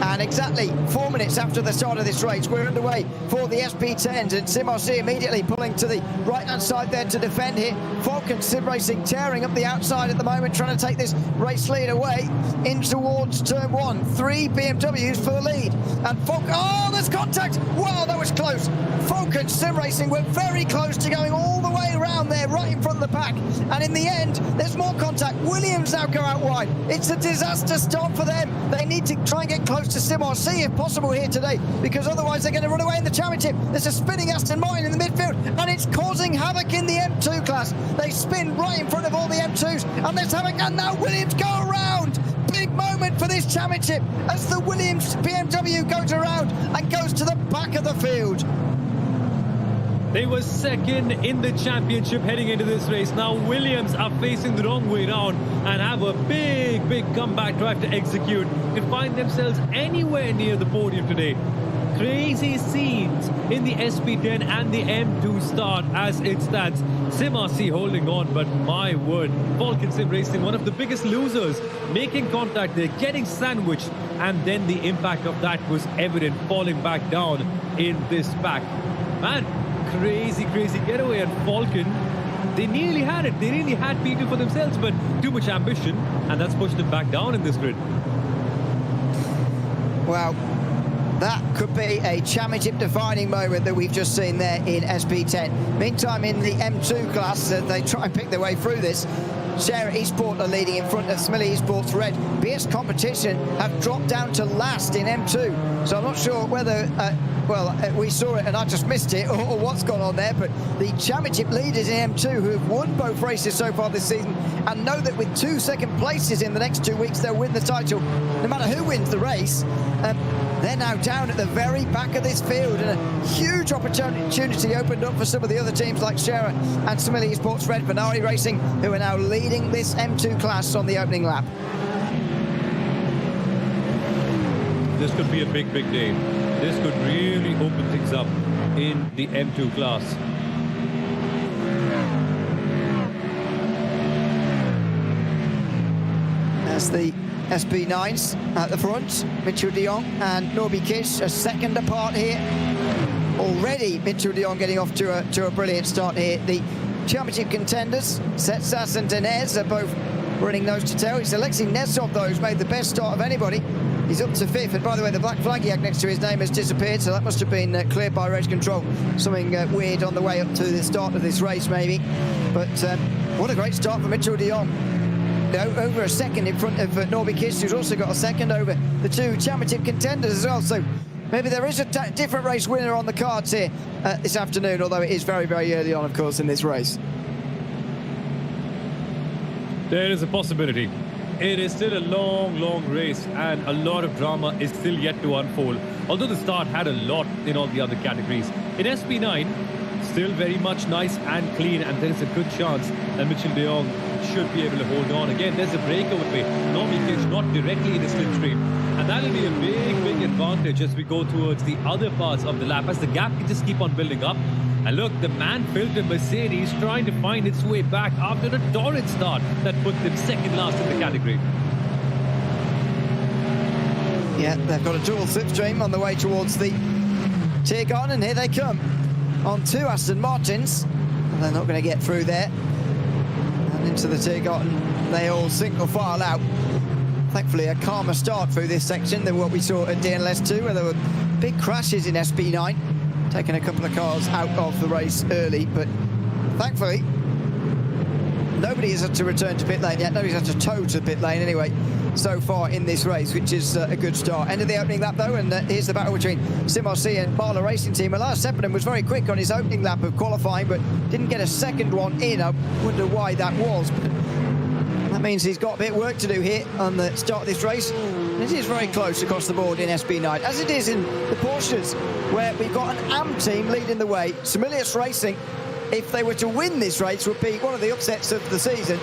And exactly 4 minutes after the start of this race, we're underway for the SP10s, and SimRC immediately pulling to the right-hand side there to defend here. Falcon Sim Racing tearing up the outside at the moment, trying to take this race lead away in towards turn 1. 3 BMWs for the lead. And Falcon, oh, there's contact! Wow, that was close. Falcon Sim Racing were very close to going all the way around there, right in front of the pack. And in the end, there's more contact. Williams now go out wide. It's a disaster start for them. They need to try and get close to SimRC if possible here today, because otherwise they're going to run away in the championship. There's a spinning Aston Martin in the midfield, and it's causing havoc in the M2 class. They spin right in front of all the M2s, and there's havoc, and now Williams go around. Big moment for this championship as the Williams BMW goes around and goes to the back of the field. They were second in the championship heading into this race. Now Williams are facing the wrong way round and have a big comeback drive to execute to find themselves anywhere near the podium today. Crazy scenes in the SP10 and the M2 start as it stands. SimRC holding on, but my word, Falcon Sim Racing, one of the biggest losers, making contact there, getting sandwiched, and then the impact of that was evident, falling back down in this pack. Man, crazy getaway, and Falcon, they nearly had it. They really had P2 for themselves, but too much ambition, and that's pushed them back down in this grid. Well, that could be a championship defining moment that we've just seen there in SP10. Meantime, in the M2 class, they try and pick their way through this. Share Esport are leading in front of Simrigs Esports Red. BS Competition have dropped down to last in M2, so I'm not sure whether well, we saw it and I just missed it, or what's gone on there, but the championship leaders in M2 who have won both races so far this season and know that with 2 second places in the next 2 weeks, they'll win the title, no matter who wins the race. They're now down at the very back of this field, and a huge opportunity opened up for some of the other teams like Scherer and Simili Sports Red for iRacing, who are now leading this M2 class on the opening lap. This could be a big day. This could really open things up in the M2 class. As the SB9s at the front, Mitchell de Jong and Norby Kish a second apart here. Already Mitchell de Jong getting off to a brilliant start here. The championship contenders, Setsas and Denez, are both running nose to tail. It's Alexei Nesov, though, who's made the best start of anybody. He's up to 5th, and by the way, the black flag he had next to his name has disappeared, so that must have been cleared by race control. Something weird on the way up to the start of this race, maybe. But what a great start for Mitchell de Jong. Over a second in front of Norby Kish, who's also got a second over the 2 championship contenders as well. So maybe there is a different race winner on the cards here this afternoon, although it is very, very early on, of course, in this race. There is a possibility. It is still a long race, and a lot of drama is still yet to unfold. Although the start had a lot in all the other categories. In SP9, still very much nice and clean, and there is a good chance that Mitchell de Jong should be able to hold on. Again, there's a breakover way. Norby Kish not directly in the slipstream, and that will be a big advantage as we go towards the other parts of the lap, as the gap can just keep on building up. And look, the man-filtered Mercedes trying to find its way back after a torrid start that put them second last in the category. Yeah, they've got a dual slipstream on the way towards the Tiergarten, and here they come on 2 Aston Martins. They're not going to get through there. And into the Tiergarten, they all single file out. Thankfully, a calmer start through this section than what we saw at DNLS 2, where there were big crashes in SP9. Taking a couple of cars out of the race early, but thankfully nobody has had to return to pit lane yet. Nobody's had to tow to pit lane anyway so far in this race, which is a good start. End of the opening lap though, and here's the battle between Simrgs and Bala Racing Team. Elias Sepinen was very quick on his opening lap of qualifying, but didn't get a second one in. I wonder why that was, but that means he's got a bit of work to do here on the start of this race. It is very close across the board in SB9, as it is in the Porsches, where we've got an AM team leading the way. Similius Racing, if they were to win this race, would be one of the upsets of the season,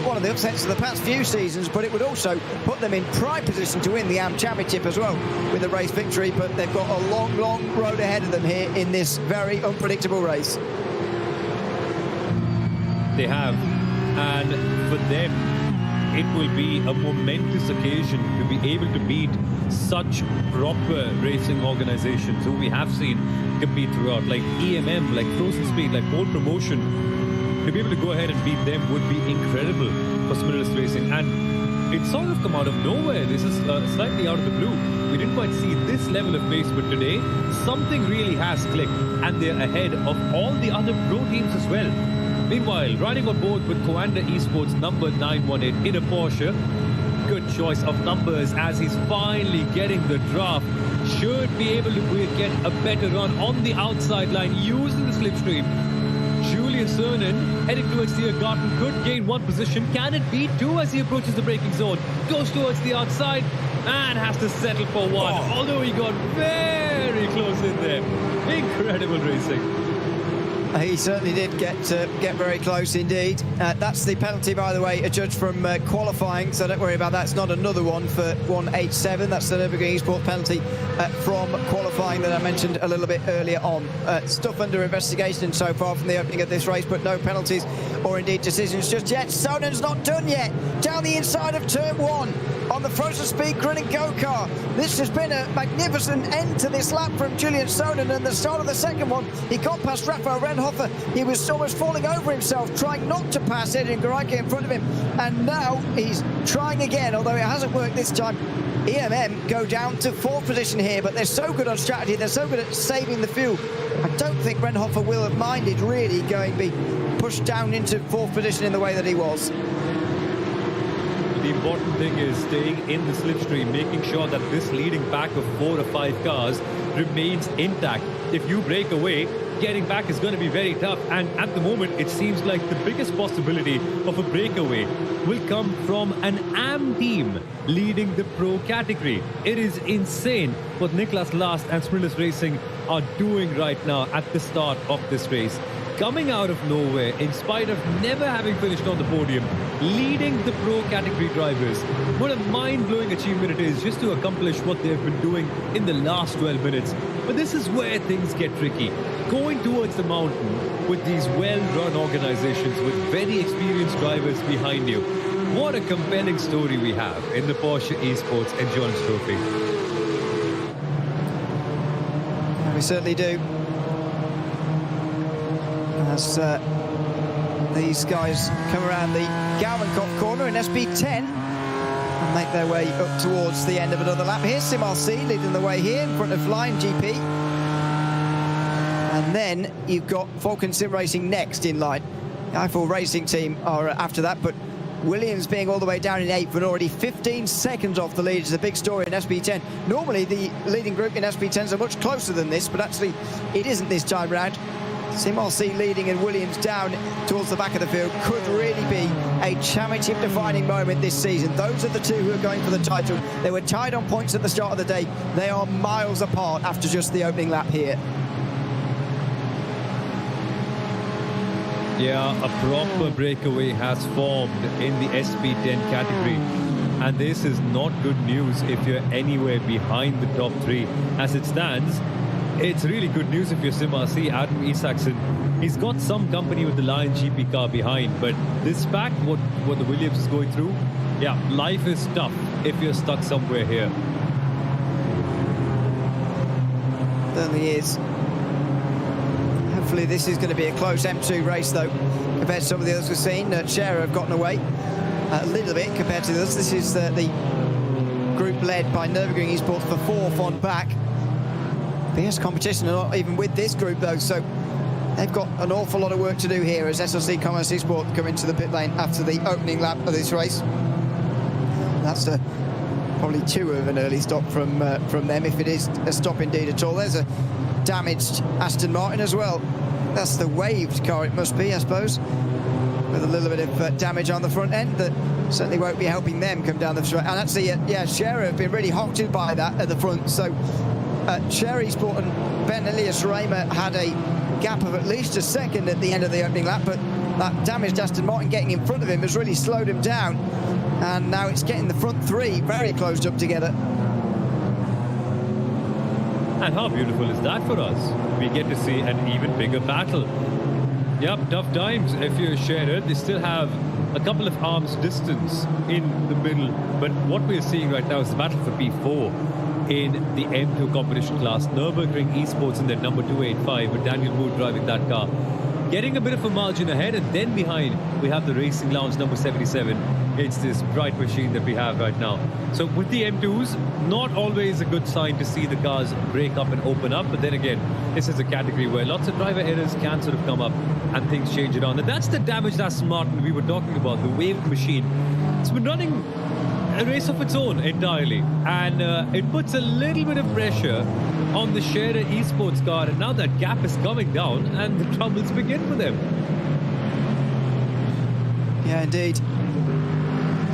one of the upsets of the past few seasons, but it would also put them in prime position to win the AM Championship as well with a race victory. But they've got a long road ahead of them here in this very unpredictable race. They have, and for them, it will be a momentous occasion to be able to beat such proper racing organizations who we have seen compete throughout, like EMM, like Frozen Speed, like Pole Promotion. To be able to go ahead and beat them would be incredible for Similius Racing, and it's sort of come out of nowhere. This is slightly out of the blue. We didn't quite see this level of pace, but today something really has clicked, and they're ahead of all the other pro teams as well. Meanwhile, riding on board with Coanda Esports number 918 in a Porsche. Good choice of numbers as he's finally getting the draft. Should be able to get a better run on the outside line using the slipstream. Julian Cernan heading towards the Tiergarten could gain 1 position. Can it beat 2 as he approaches the braking zone? Goes towards the outside and has to settle for 1. Although he got very close in there. Incredible racing. He certainly did get very close indeed. That's the penalty, by the way, adjudged from qualifying, so don't worry about that. It's not another one for 187. That's the Nürburgring Esports penalty from qualifying that I mentioned a little bit earlier on. Stuff under investigation so far from the opening of this race, but no penalties or indeed decisions just yet. Sonen's not done yet. Down the inside of turn 1 on the Frozen Speed Grinning Go-Car. This has been a magnificent end to this lap from Julian Sonnen, and the start of the second one, he got past Rafael Renhofer. He was almost falling over himself, trying not to pass Edin Garaike in front of him, and now he's trying again, although it hasn't worked this time. EMM go down to 4th position here, but they're so good on strategy, they're so good at saving the fuel. I don't think Renhofer will have minded really be pushed down into 4th position in the way that he was. The important thing is staying in the slipstream, making sure that this leading pack of 4 or 5 cars remains intact. If you break away, getting back is going to be very tough. And at the moment, it seems like the biggest possibility of a breakaway will come from an AM team leading the pro category. It is insane what Niklas Last and Sprinters Racing are doing right now at the start of this race. Coming out of nowhere, in spite of never having finished on the podium, leading the pro category drivers. What a mind-blowing achievement it is just to accomplish what they've been doing in the last 12 minutes. But this is where things get tricky. Going towards the mountain with these well-run organizations with very experienced drivers behind you. What a compelling story we have in the Porsche Esports Endurance Trophy. We certainly do. As these guys come around the Galvenkopf corner in SB10 and make their way up towards the end of another lap. Here's SimRC leading the way here in front of Lion GP. And then you've got Falcon Sim Racing next in line. The i4 Racing team are after that, but Williams being all the way down in 8th and already 15 seconds off the lead is a big story in SB10. Normally the leading group in SB10s are much closer than this, but actually it isn't this time round. SimRC leading and Williams down towards the back of the field could really be a championship-defining moment this season. Those are the two who are going for the title. They were tied on points at the start of the day. They are miles apart after just the opening lap here. Yeah, a proper breakaway has formed in the SB10 category. And this is not good news if you're anywhere behind the top 3. As it stands, it's really good news if you're SimRC. Adam Isaacson, he's got some company with the Lion GP car behind, but this fact, what the Williams is going through, yeah, life is tough if you're stuck somewhere here. Certainly is. Hopefully this is going to be a close M2 race though, compared to some of the others we've seen. Scherer have gotten away a little bit compared to the others. This is the group led by Nürburgring Esports for 4th on back. Fierce competition, not even with this group though, so they've got an awful lot of work to do here as SLC Commerce Esports come into the pit lane after the opening lap of this race. That's probably too of an early stop from them, if it is a stop indeed at all. There's a damaged Aston Martin as well. That's the waved car, it must be, I suppose, with a little bit of damage on the front end that certainly won't be helping them come down the straight. And actually, yeah, Scherer have been really hocked by that at the front, so Scherer Esports and Ben Elias Reimer had a gap of at least a second at the end of the opening lap, but that damaged Aston Martin getting in front of him has really slowed him down, and now it's getting the front 3 very closed up together. And how beautiful is that for us? We get to see an even bigger battle. Yep, tough times if you're Scherer. They still have a couple of arms distance in the middle, but what we're seeing right now is the battle for P4 in the M2 competition class. Nürburgring Esports in their number 285 with Daniel Mood driving that car, getting a bit of a margin ahead, and then behind we have the Racing Lounge number 77. It's this bright machine that we have right now. So with the M2s, not always a good sign to see the cars break up and open up, but then again, this is a category where lots of driver errors can sort of come up and things change it on. And that's the damaged Aston Martin we were talking about, the waved machine. It's been running a race of its own entirely, and it puts a little bit of pressure on the Scherer Esports car, and now that gap is coming down and the troubles begin for them. Yeah, indeed.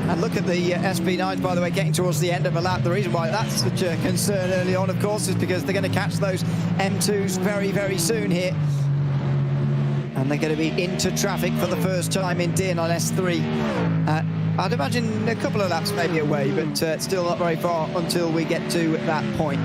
And look at the SB9s, by the way, getting towards the end of a lap. The reason why that's such a concern early on, of course, is because they're going to catch those M2s very, very soon here. And they're going to be into traffic for the first time in DIN on S3. I'd imagine a couple of laps maybe away, but still not very far until we get to that point.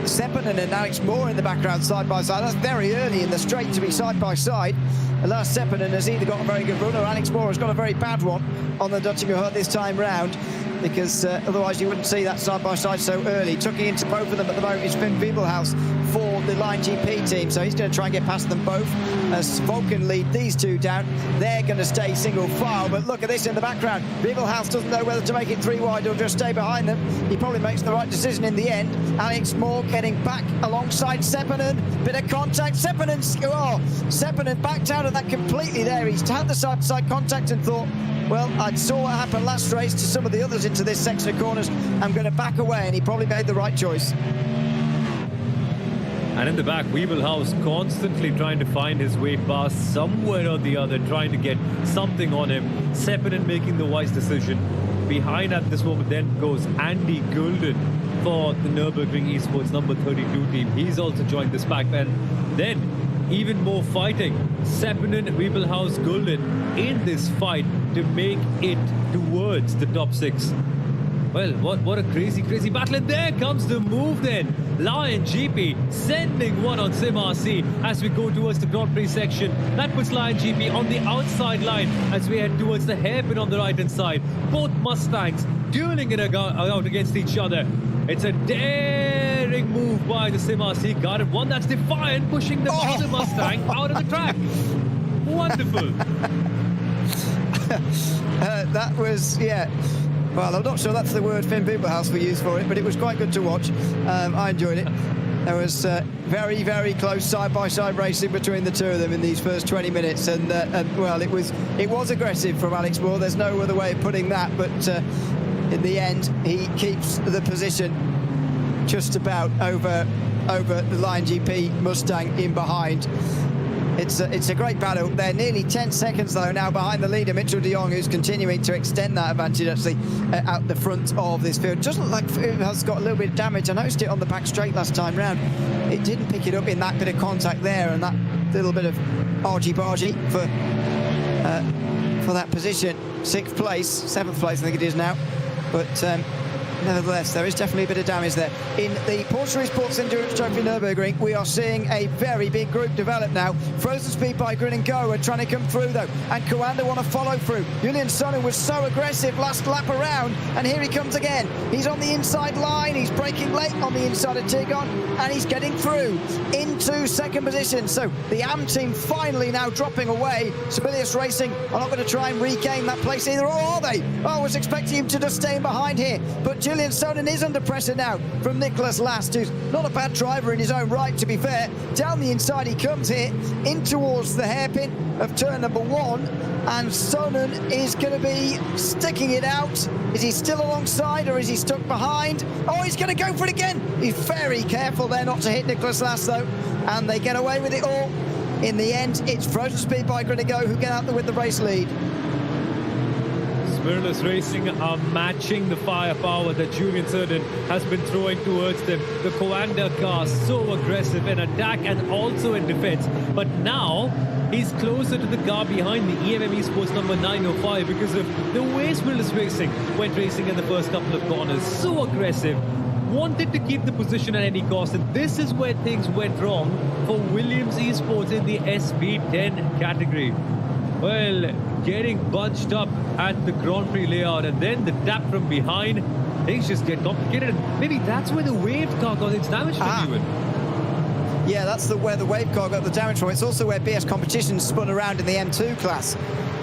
Seppänen and Alex Moore in the background side by side. That's very early in the straight to be side by side. Lars Seppänen has either got a very good run or Alex Moore has got a very bad one on the Dutchinghut this time round, because otherwise you wouldn't see that side by side so early. Tucking into both of them at the moment is Finn Wiebelhaus for the Line GP team, so he's going to try and get past them both as Vulcan lead these two down. They're going to stay single file, but look at this in the background. Wiebelhaus doesn't know whether to make it 3 wide or just stay behind them. He probably makes the right decision in the end. Alex Moore getting back alongside Seppänen. Bit of contact. Seppänen backed out of that completely there. He's had the side-to-side contact and thought, well, I saw what happened last race to some of the others into this section of corners. I'm going to back away, and he probably made the right choice. And in the back, Wiebelhaus constantly trying to find his way past somewhere or the other, trying to get something on him. Seppinen making the wise decision. Behind at this moment then goes Andy Gulden for the Nürburgring Esports number 32 team. He's also joined this pack. And then even more fighting. Seppinen, Wiebelhaus, Gulden in this fight to make it towards the top 6. Well, what a crazy battle. And there comes the move then. Lion GP sending one on Sim RC as we go towards the Grand Prix section. That puts Lion GP on the outside line as we head towards the hairpin on the right-hand side. Both Mustangs dueling it out against each other. It's a daring move by the Sim RC car, and one that's defiant, pushing the other Mustang out of the track. Wonderful. That was, yeah. Well, I'm not sure that's the word Finn Wiebelhaus will use for it, but it was quite good to watch. I enjoyed it. There was very, very close side-by-side racing between the two of them in these first 20 minutes, and well, it was aggressive from Alex Moore. There's no other way of putting that, but in the end, he keeps the position just about over the Lion GP Mustang in behind. It's a great battle. They're nearly 10 seconds, though, now behind the leader, Mitchell de Jong, who's continuing to extend that advantage, actually, out the front of this field. Doesn't look like it has got a little bit of damage. I noticed it on the back straight last time round. It didn't pick it up in that bit of contact there, and that little bit of argy-bargy for that position. 6th place, 7th place, I think it is now. But nevertheless, there is definitely a bit of damage there. In the Porsche Esports Endurance Trophy Nürburgring, we are seeing a very big group develop now. Frozen Speed by Grin and Go are trying to come through, though, and Coanda want to follow through. Julian Sonnen was so aggressive last lap around, and here he comes again. He's on the inside line, he's braking late on the inside of Tirgon, and he's getting through into 2nd position. So the AM team finally now dropping away. Sibelius Racing are not going to try and regain that place either, or are they? Oh, I was expecting him to just stay behind here, but Julian Sonnen is under pressure now from Nicholas Last, who's not a bad driver in his own right, to be fair. Down the inside he comes here, in towards the hairpin of turn number 1, and Sonnen is going to be sticking it out. Is he still alongside, or is he stuck behind? Oh, he's going to go for it again. He's very careful there not to hit Nicholas Last, though, and they get away with it all. In the end, it's Frozen Speed by Grin and Go who get out there with the race lead. Smirless Racing are matching the firepower that Julian Sonnen has been throwing towards them. The Coanda car so aggressive in attack and also in defense. But now he's closer to the car behind the EMM Esports number 905 because of the way Smirless Racing went racing in the first couple of corners. So aggressive. Wanted to keep the position at any cost, and this is where things went wrong for Williams Esports in the SP10 category. Well, getting bunched up at the Grand Prix layout, and then the tap from behind, things just get complicated. And maybe that's where the Wave car got its damage from, Ewan. Yeah, that's where the Wave car got the damage from. It's also where BS Competition spun around in the M2 class.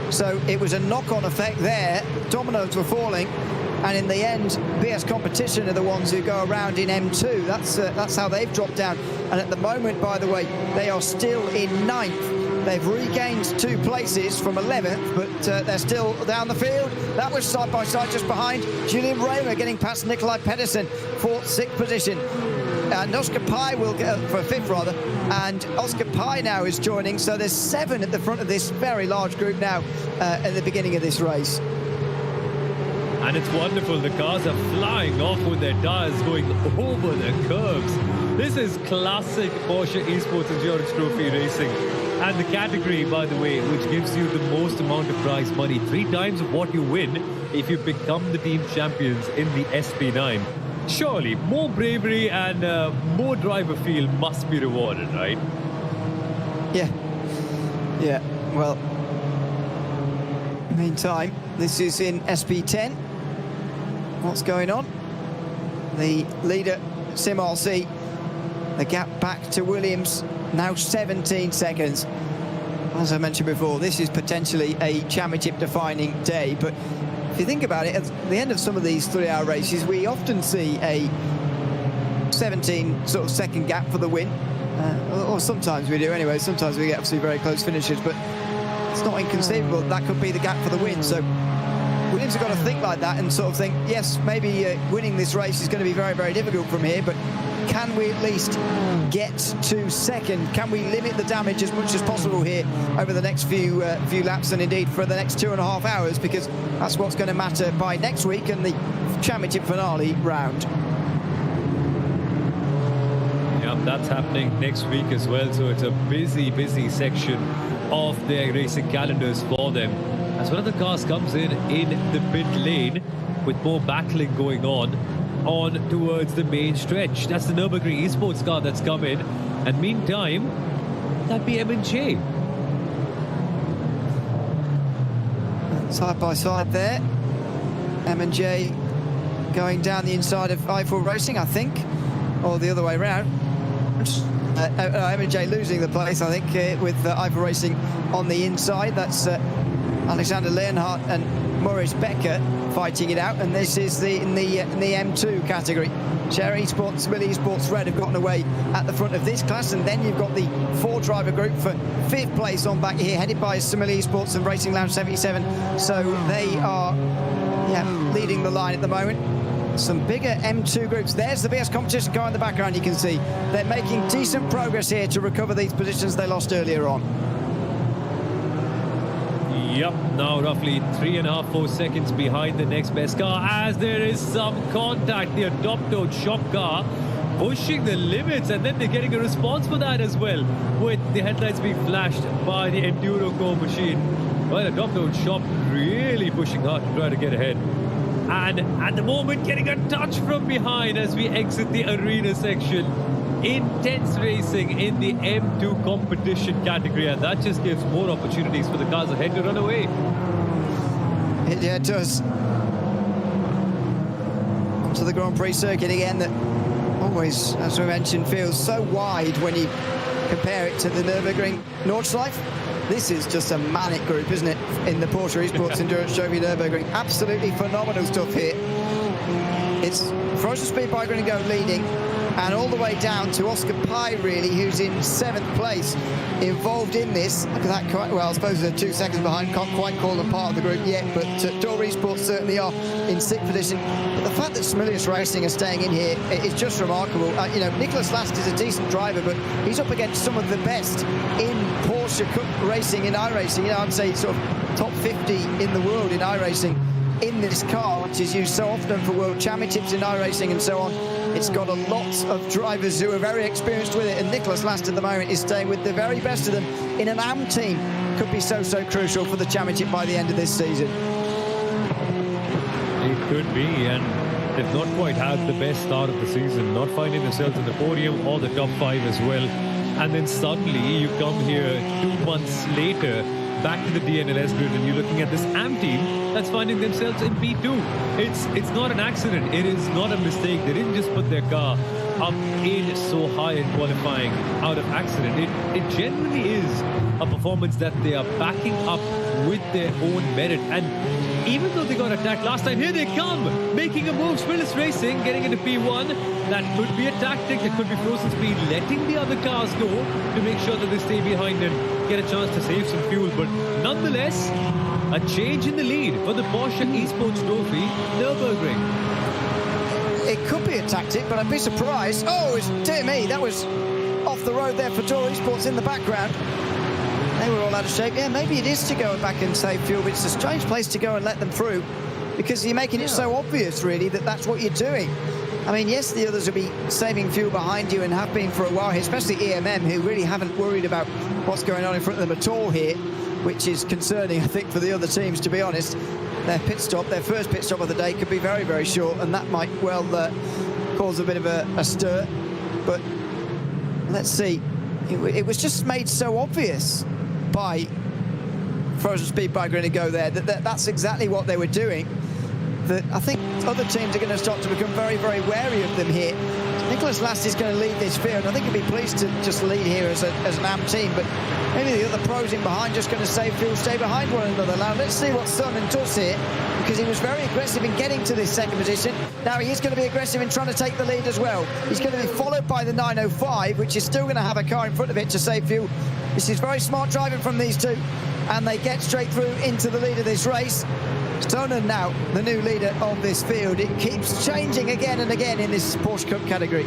So it was a knock-on effect there. Dominoes were falling, and in the end, BS Competition are the ones who go around in M2. That's how they've dropped down. And at the moment, by the way, they are still in 9th. They've regained 2 places from 11th, but they're still down the field. That was side-by-side just behind. Julian Raymer getting past Nikolai Pedersen for 6th position. And Oscar Pai will get for 5th, rather. And Oscar Pai now is joining. So there's 7 at the front of this very large group now at the beginning of this race. And it's wonderful. The cars are flying off with their tires going over the curves. This is classic Porsche Esports Endurance Trophy racing. And the category, by the way, which gives you the most amount of prize money, 3 times of what you win if you become the team champions in the SP9. Surely, more bravery and more driver feel must be rewarded, right? Yeah. Yeah, well, meantime, this is in SP10. What's going on? The leader, Sim RC, the gap back to Williams, now 17 seconds. As I mentioned before, this is potentially a championship-defining day, but if you think about it, at the end of some of these 3-hour races, we often see a 17 sort of second gap for the win. Or sometimes we do anyway. Sometimes we get absolutely very close finishes, but it's not inconceivable that could be the gap for the win. So Williams have got to think like that and sort of think, yes, maybe winning this race is going to be very, very difficult from here, but can we at least get to second? Can we limit the damage as much as possible here over the next few laps, and indeed for the next 2.5 hours, because that's what's going to matter by next week and the championship finale round. Yeah, that's happening next week as well, so it's a busy section of their racing calendars for them. As one of the cars comes in the pit lane with more battling going on towards the main stretch. That's the Nürburgring Esports car that's come in, and meantime, that'd be M&J. Side by side there. M&J going down the inside of iRacing, I think, or the other way around. M&J losing the place, I think, with iRacing on the inside. That's Alexander Leonhardt and Maurice Becker fighting it out, and this is in the M2 category. Share Esports, Mill Esports Red have gotten away at the front of this class, and then you've got the 4-driver group for 5th place on back here, headed by Simil Esports and Racing Lounge 77. So they are leading the line at the moment. Some bigger M2 groups. There's the BS competition car in the background. You can see they're making decent progress here to recover these positions they lost earlier on. Yep, now roughly 3.5-4 seconds behind the next best car, as there is some contact. The adopt-out shop car pushing the limits, and then they're getting a response for that as well, with the headlights being flashed by the Enduro Core machine. Well, adopt-out shop really pushing hard to try to get ahead. And at the moment, getting a touch from behind as we exit the arena section. Intense racing in the M2 competition category, and that just gives more opportunities for the cars ahead to run away. Yeah, it does. To the Grand Prix circuit again, that always, as we mentioned, feels so wide when you compare it to the Nürburgring Nordschleife. This is just a manic group, isn't it, in the Porsche Esports Endurance Trophy Nürburgring. Absolutely phenomenal stuff here. It's Frozen Speed Bike going to go leading, and all the way down to Oscar Pye, really, who's in 7th place, involved in this. Look at that. Well, I suppose they're 2 seconds behind. Can't quite call them part of the group yet, but Door Esports certainly are in 6th position. But the fact that Smilius Racing are staying in here is just remarkable. You know, Nicholas Last is a decent driver, but he's up against some of the best in Porsche Cup racing, in iRacing. You know, I'd say sort of top 50 in the world in iRacing in this car, which is used so often for world championships in iRacing and so on. It's got a lot of drivers who are very experienced with it, and Nicholas Last at the moment is staying with the very best of them in an AM team. Could be so crucial for the championship by the end of this season. It could be, and they've not quite had the best start of the season, not finding themselves in the podium or the top 5 as well. And then suddenly you come here 2 months later, back to the DNLS grid, and you're looking at this AM team that's finding themselves in P2. It's not an accident. It is not a mistake. They didn't just put their car up in so high in qualifying out of accident. It genuinely is a performance that they are backing up with their own merit. And even though they got attacked last time, here they come, making a move. Smilius Racing getting into P1. That could be a tactic. That could be Frozen Speed letting the other cars go to make sure that they stay behind and get a chance to save some fuel. But nonetheless, a change in the lead for the Porsche Esports Trophy Nürburgring. It could be a tactic, but I'd be surprised. Oh, dear me, that was off the road there for Door Esports in the background. They were all out of shape. Yeah, maybe it is to go back and save fuel, but it's a strange place to go and let them through, because you're making it so obvious, really, that that's what you're doing. I mean, yes, the others will be saving fuel behind you and have been for a while here, especially EMM, who really haven't worried about what's going on in front of them at all here, which is concerning, I think, for the other teams, to be honest. Their pit stop, their first pit stop of the day, could be very, very short, and that might well cause a bit of a stir. But let's see. It was just made so obvious by Frozen Speed Bike going to go there that's exactly what they were doing. That I think other teams are going to start to become very, very wary of them here. Nicholas Last is going to lead this field. I think he'll be pleased to just lead here as an AM team, but maybe the other pros in behind just going to save fuel, stay behind one another. Now let's see what Sonnen does here, because he was very aggressive in getting to this second position. Now he is going to be aggressive in trying to take the lead as well. He's going to be followed by the 905, which is still going to have a car in front of it to save fuel. This is very smart driving from these two, and they get straight through into the lead of this race. Stonen now, the new leader of this field. It keeps changing again and again in this Porsche Cup category.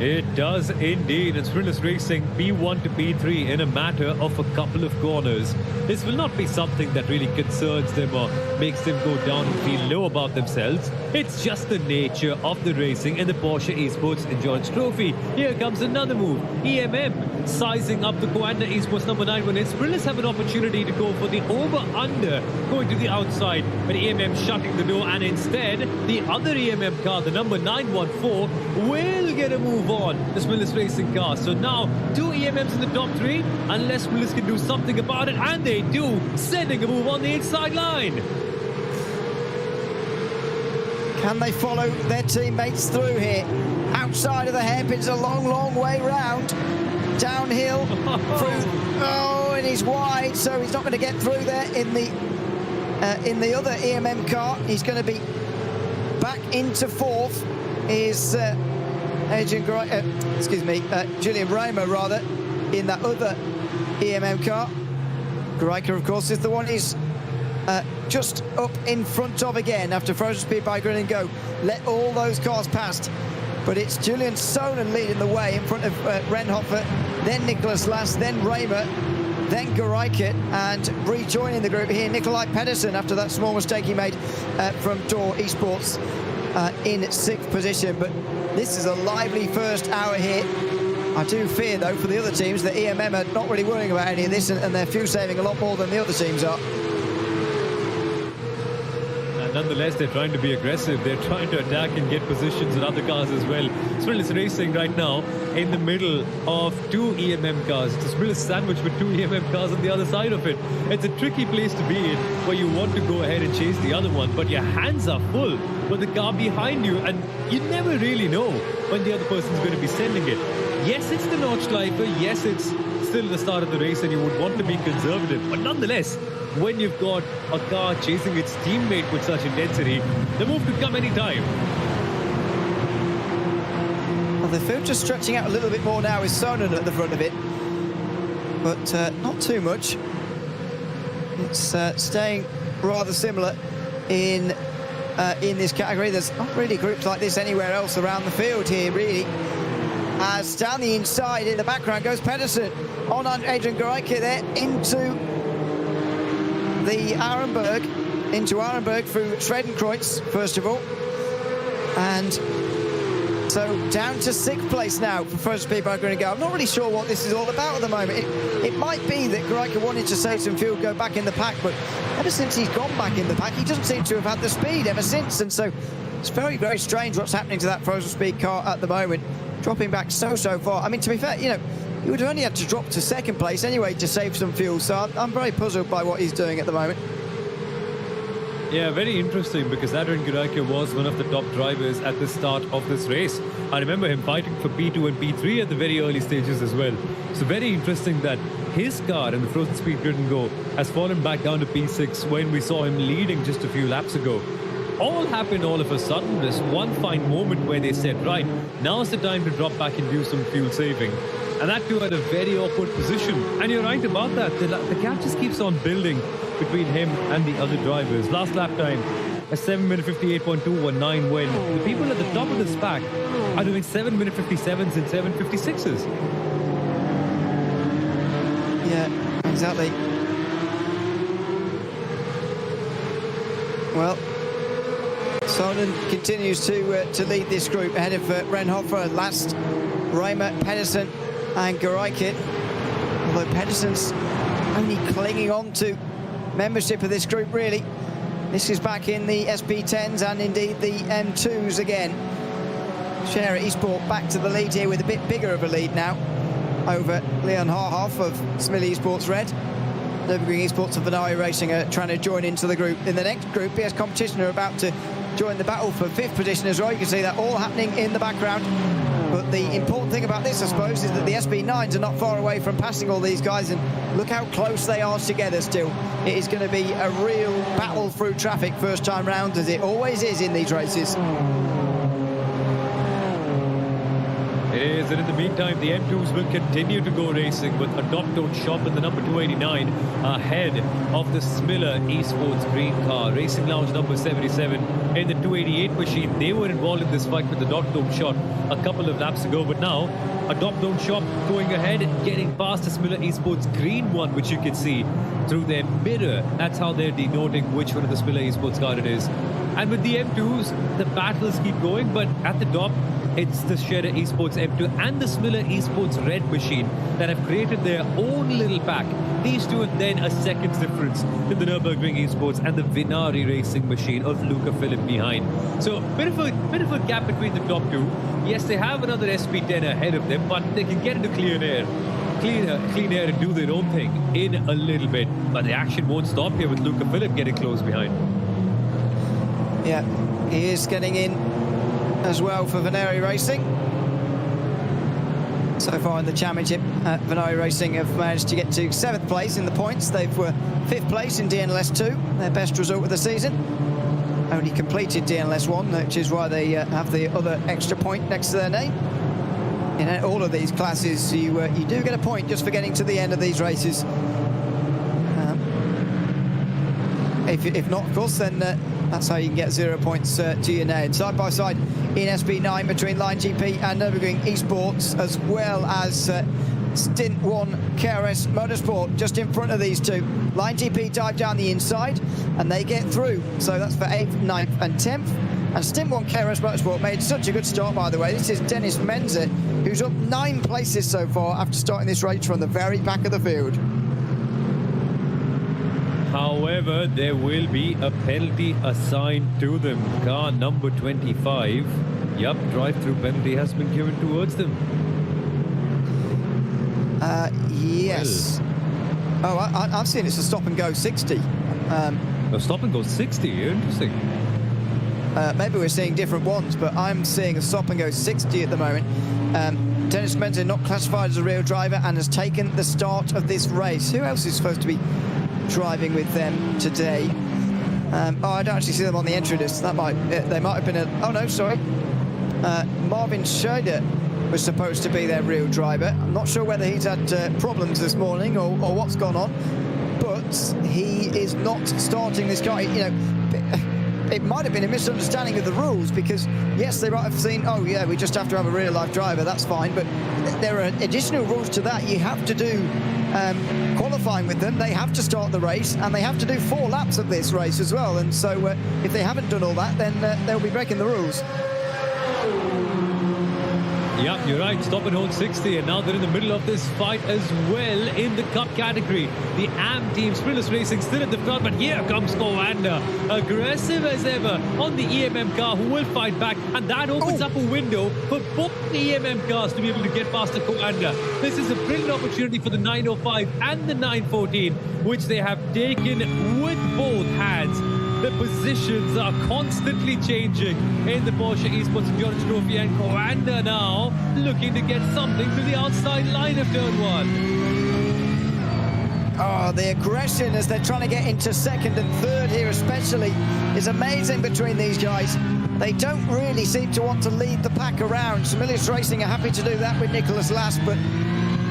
It does indeed. And Sprinters Racing P1 to P3 in a matter of a couple of corners. This will not be something that really concerns them or makes them go down and feel low about themselves. It's just the nature of the racing in the Porsche Esports Endurance Trophy. Here comes another move. EMM sizing up the Coanda Esports number 9 when its Sprinters have an opportunity to go for the over-under, going to the outside, but EMM shutting the door, and instead the other EMM car, the number 914, will get a move on the Sprinters Racing car. So now 2 EMMs in the top 3, unless Sprinters can do something about it, and they do, sending a move on the inside line. Can they follow their teammates through here? Outside of the hairpins, a long, long way round. Downhill through. Oh, and he's wide, so he's not going to get through there in the other EMM car. He's going to be back into 4th. Is Julian Raymer rather, in that other EMM car. Greiker, of course, is the one he's just up in front of again after frozen speed by Grin and Go. Let all those cars past. But it's Julian Sonen leading the way in front of Renhofer, then Nicholas Lass, then Raymer, then Greiker, and rejoining the group here, Nikolai Pedersen, after that small mistake he made from Door Esports in 6th position. But this is a lively first hour here. I do fear, though, for the other teams that EMM are not really worrying about any of this, and they're fuel saving a lot more than the other teams are. Nonetheless, they're trying to be aggressive. They're trying to attack and get positions in other cars as well. Sprinters Racing right now in the middle of 2 EMM cars. It's a Sprinters sandwich with 2 EMM cars on the other side of it. It's a tricky place to be in, where you want to go ahead and chase the other one, but your hands are full with the car behind you, and you never really know when the other person's going to be sending it. Yes, it's the Nordschleife. Yes, it's still the start of the race, and you would want to be conservative, but nonetheless, when you've got a car chasing its teammate with such intensity, the move could come anytime. Well, the field just stretching out a little bit more now with Sonen at the front of it, but not too much. It's staying rather similar in this category. There's not really groups like this anywhere else around the field here, really. As down the inside in the background goes Pedersen on Adrian Greiker there into the Arenberg through Schwedenkreuz, first of all. And so down to 6th place now for first speed by Grin and Go. I'm not really sure what this is all about at the moment. It might be that Greiker wanted to save some fuel, go back in the pack, but ever since he's gone back in the pack, he doesn't seem to have had the speed ever since. And so it's very, very strange what's happening to that frozen speed car at the moment, dropping back so far. I mean, to be fair, you know, he would have only had to drop to 2nd place anyway to save some fuel, so I'm very puzzled by what he's doing at the moment. Yeah, very interesting, because Adrian Greiker was one of the top drivers at the start of this race. I remember him fighting for P2 and P3 at the very early stages as well. So very interesting that his car in the frozen speed Grid and Go has fallen back down to P6 when we saw him leading just a few laps ago. All happened all of a sudden. This one fine moment where they said, right, now's the time to drop back and do some fuel saving. And that too at a very awkward position. And you're right about that. The gap just keeps on building between him and the other drivers. Last lap time, a 7-minute 58.219, when the people at the top of this pack are doing 7-minute 57s and 7:56s. Yeah, exactly. Well, Sonen continues to lead this group ahead of Renhofer, Last, Raymer, Pedersen and Greiker. Although Pedersen's only clinging on to membership of this group, really. This is back in the SP10s and indeed the M2s again. Share Esport back to the lead here with a bit bigger of a lead now over Leon Harhoff of Smiley Esports Red. Nürburgring Esports and iRacing are trying to join into the group. In the next group, PS Competition are about to join the battle for 5th position as well. You can see that all happening in the background. But the important thing about this, I suppose, is that the SB9s are not far away from passing all these guys, and look how close they are together still. It is going to be a real battle through traffic first time round, as it always is in these races. It is, and in the meantime, the M2s will continue to go racing with Adopt Don't Shop in the number 289 ahead of the Smiller Esports green car. Racing Lounge number 77 in the 288 machine. They were involved in this fight with Adopt Don't Shop a couple of laps ago, but now Adopt Don't Shop going ahead and getting past the Smiller Esports green one, which you can see through their mirror. That's how they're denoting which one of the Smiller Esports car it is. And with the M2s, the battles keep going, but at the top, it's the Shredder Esports M2 and the Smiller Esports red machine that have created their own little pack. These two and then a second difference in the Nürburgring Esports and the Vinari racing machine of Luca Philipp behind. So bit of a gap between the top two. Yes, they have another SP10 ahead of them, but they can get into clean air and do their own thing in a little bit. But the action won't stop here with Luca Philipp getting close behind. Yeah, he is getting in as well for Vinari Racing. So far in the championship, Vinari Racing have managed to get to 7th place in the points. They were 5th place in DNLS 2, their best result of the season. Only completed DNLS 1, which is why they have the other extra point next to their name. In all of these classes, you do get a point just for getting to the end of these races. If not, of course, then that's how you can get 0 points to your name. Side by side in SP9 between Line GP and Nürburgring Esports, as well as Stint 1 KRS Motorsport just in front of these two. Line GP dive down the inside and they get through. So that's for 8th, 9th and 10th. And Stint 1 KRS Motorsport made such a good start, by the way. This is Dennis Menzer, who's up 9 places so far after starting this race from the very back of the field. However, there will be a penalty assigned to them. Car number 25. Yup, drive-through penalty has been given towards them. Yes. Well. Oh, I'm seeing it's a stop and go 60. A stop and go 60, interesting. Maybe we're seeing different ones, but I'm seeing a stop and go 60 at the moment. Dennis Menzer not classified as a real driver and has taken the start of this race. Who else is supposed to be driving with them today? Oh, I don't actually see them on the entry list. They might have been oh no, sorry. Marvin Schrader was supposed to be their real driver. I'm not sure whether he's had problems this morning or what's gone on, but he is not starting this car. It might have been a misunderstanding of the rules, because yes, they might have seen, oh yeah, we just have to have a real life driver, that's fine, but there are additional rules to that. You have to do qualifying with them, they have to start the race, and they have to do 4 laps of this race as well, and so if they haven't done all that, then they'll be breaking the rules. Yeah, you're right. Stop and hold 60, and now they're in the middle of this fight as well in the cup category. The AM team, Sprinters Racing, still at the front, but here comes Coanda, aggressive as ever on the EMM car, who will fight back, and that opens up a window for both the EMM cars to be able to get past the Coanda. This is a brilliant opportunity for the 905 and the 914, which they have taken with both hands. The positions are constantly changing in the Porsche Esports Endurance Trophy, and Coanda now looking to get something to the outside line of turn 1. Oh, the aggression as they're trying to get into 2nd and 3rd here especially is amazing between these guys. They don't really seem to want to lead the pack around. Similius Racing are happy to do that with Nicholas Last, but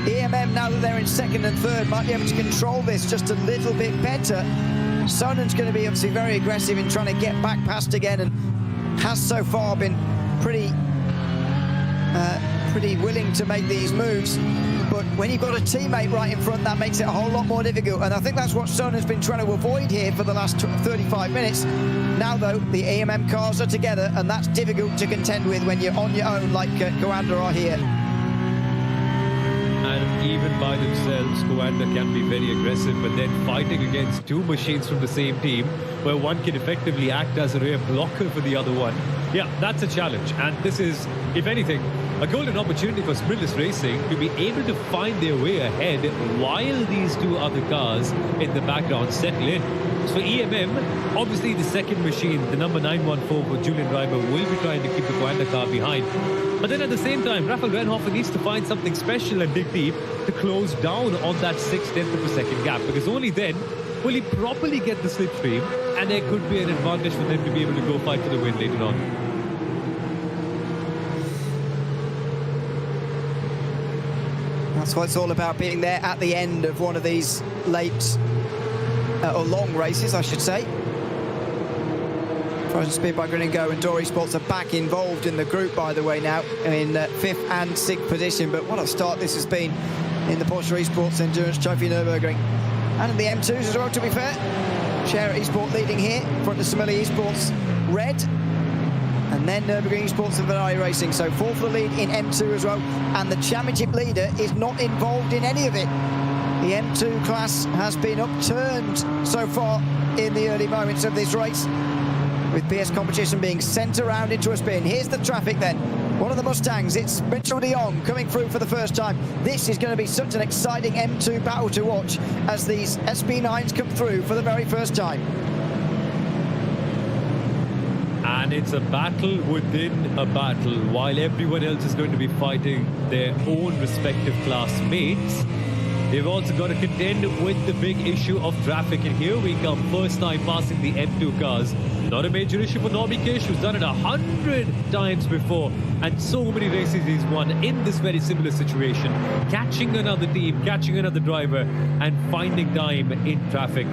EMM, now that they're in 2nd and 3rd, might be able to control this just a little bit better. Sonen's going to be obviously very aggressive in trying to get back past again, and has so far been pretty willing to make these moves. But when you've got a teammate right in front, that makes it a whole lot more difficult. And I think that's what Sonen's been trying to avoid here for the last 35 minutes. Now, though, the EMM cars are together, and that's difficult to contend with when you're on your own like Coanda are here. And even by themselves, Coanda can be very aggressive, but then fighting against 2 machines from the same team, where one can effectively act as a rear blocker for the other one. Yeah, that's a challenge. And this is, if anything, a golden opportunity for Sprinters Racing to be able to find their way ahead while these 2 other cars in the background settle in. So for EMM, obviously the second machine, the number 914 for Julian Reimer, will be trying to keep the Coanda car behind. But then at the same time, Rafael Renhofer needs to find something special and dig deep to close down on that 0.6 of a second gap, because only then will he properly get the slipstream, and there could be an advantage for them to be able to go fight for the win later on. That's what it's all about, being there at the end of one of these late or long races, I should say. Frozen Speed by Grin and Go and Dory Sports are back involved in the group, by the way, now in 5th and 6th position. But what a start this has been in the Porsche Esports Endurance Trophy Nürburgring. And in the M2s as well, to be fair. Share Esport leading here, in front of Simili Esports Red. And then Nürburgring Esports and iRacing. So 4 for the lead in M2 as well. And the championship leader is not involved in any of it. The M2 class has been upturned so far in the early moments of this race, with BS competition being sent around into a spin. Here's the traffic then. One of the Mustangs, it's Mitchell de Jong coming through for the first time. This is going to be such an exciting M2 battle to watch as these SB9s come through for the very first time. And it's a battle within a battle. While everyone else is going to be fighting their own respective classmates, they've also got to contend with the big issue of traffic. And here we come, first time passing the M2 cars. Not a major issue for Nobby Kish, who's done it 100 times before. And so many races he's won in this very similar situation. Catching another team, catching another driver, and finding time in traffic.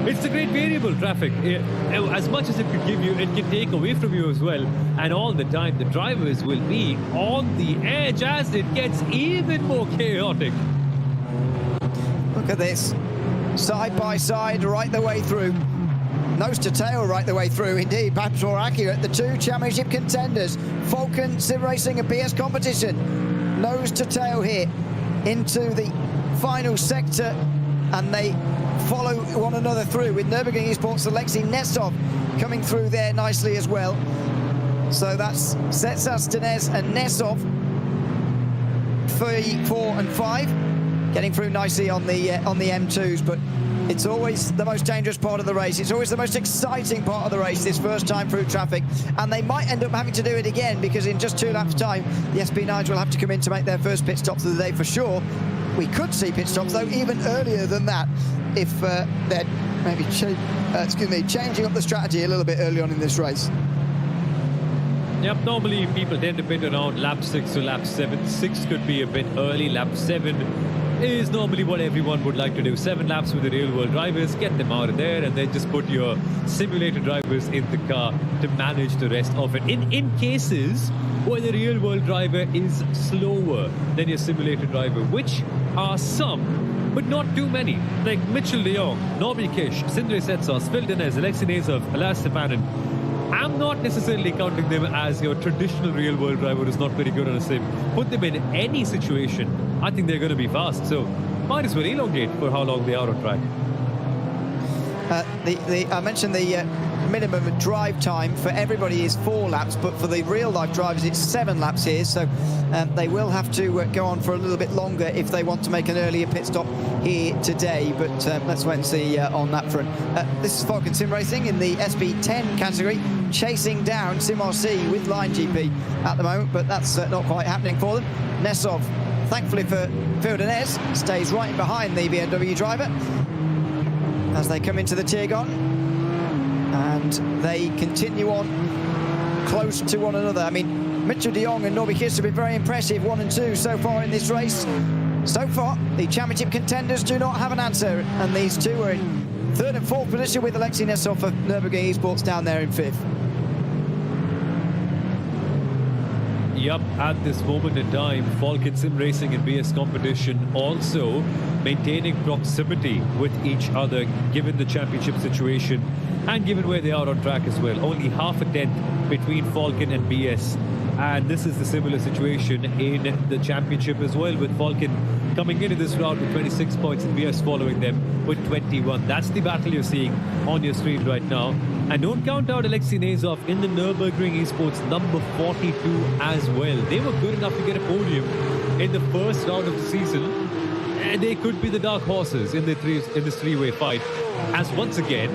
It's a great variable, traffic. As much as it could give you, it can take away from you as well. And all the time, the drivers will be on the edge as it gets even more chaotic. Look at this. Side by side, right the way through. Nose to tail right the way through, indeed, perhaps more accurate. The two championship contenders, Falcon Sim Racing and BS Competition, nose to tail here into the final sector, and they follow one another through, with Nürburgring Esports Alexei Nesov coming through there nicely as well. So that's Setsas, Dinez and Nesov, 3, 4 and 5, getting through nicely on the M2s, but it's always the most dangerous part of the race. It's always the most exciting part of the race, this first time through traffic. And they might end up having to do it again, because in just 2 laps' time, the SB9s will have to come in to make their first pit stops of the day for sure. We could see pit stops, though, even earlier than that, if they're maybe changing up the strategy a little bit early on in this race. Yep, normally people tend to pit around lap 6 to lap 7. 6 could be a bit early. Lap 7 is normally what everyone would like to do. 7 laps with the real-world drivers, get them out of there, and then just put your simulated drivers in the car to manage the rest of it. In cases where the real-world driver is slower than your simulated driver, which are some, but not too many. Like Mitchell de Jong, Nobby Kish, Sindre Setsos, Phil Dinez, Alexei Nesov, Alas Stepanin. I'm not necessarily counting them as your traditional real-world driver who's not very good on a sim. Put them in any situation, I think they're going to be fast. So might as well elongate for how long they are on track. I mentioned the minimum drive time for everybody is 4 laps, but for the real-life drivers it's 7 laps here, so they will have to go on for a little bit longer if they want to make an earlier pit stop here today, but let's wait and see on that front. This is Falcon Sim Racing in the SB10 category, chasing down SimRC with Line GP at the moment, but that's not quite happening for them. Nesov, thankfully for Phil Dinez, stays right behind the BMW driver as they come into the Tirgon, and they continue on close to one another. I mean, Mitchell de Jong and Nobby Kiss have been very impressive, 1 and 2 so far in this race. So far, the championship contenders do not have an answer, and these two are in 3rd and 4th position, with Alexei Nesov of Nürburgring Esports down there in 5th. Yup, at this moment in time, Falcon Sim Racing and BS Competition also maintaining proximity with each other, given the championship situation and given where they are on track as well. Only half a tenth between Falcon and BS. And this is the similar situation in the championship as well, with Falcon coming into this round with 26 points and BS following them with 21. That's the battle you're seeing on your screen right now. And don't count out Alexei Nesov in the Nürburgring Esports number 42 as well. They were good enough to get a podium in the first round of the season, and they could be the dark horses in this three-way fight. As once again,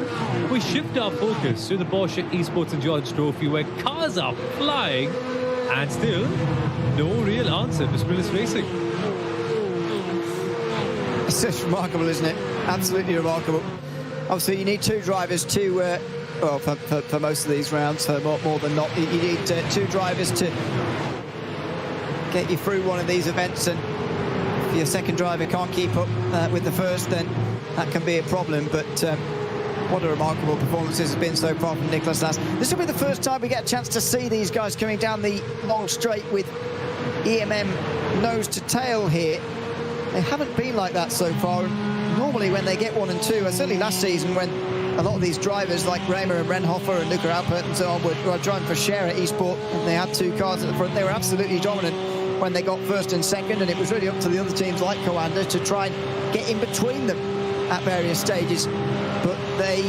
we shift our focus to the Porsche Esports Endurance Trophy, where cars are flying, and still no real answer to sprintless racing. It's just remarkable, isn't it? Absolutely remarkable. Obviously, you need 2 drivers to, well, for most of these rounds, more than not, you need 2 drivers to get you through one of these events, and If your second driver can't keep up with the first, then that can be a problem. But what a remarkable performance this has been so far from Nicholas Last. This will be the first time we get a chance to see these guys coming down the long straight with EMM nose to tail here. They haven't been like that so far. Normally when they get 1 and 2, certainly last season when a lot of these drivers like Raymer and Renhofer and Luca Alpert and so on were driving for Scherer Esport, and they had 2 cars at the front. They were absolutely dominant when they got first and second, and it was really up to the other teams like Coanda to try and get in between them at various stages. But they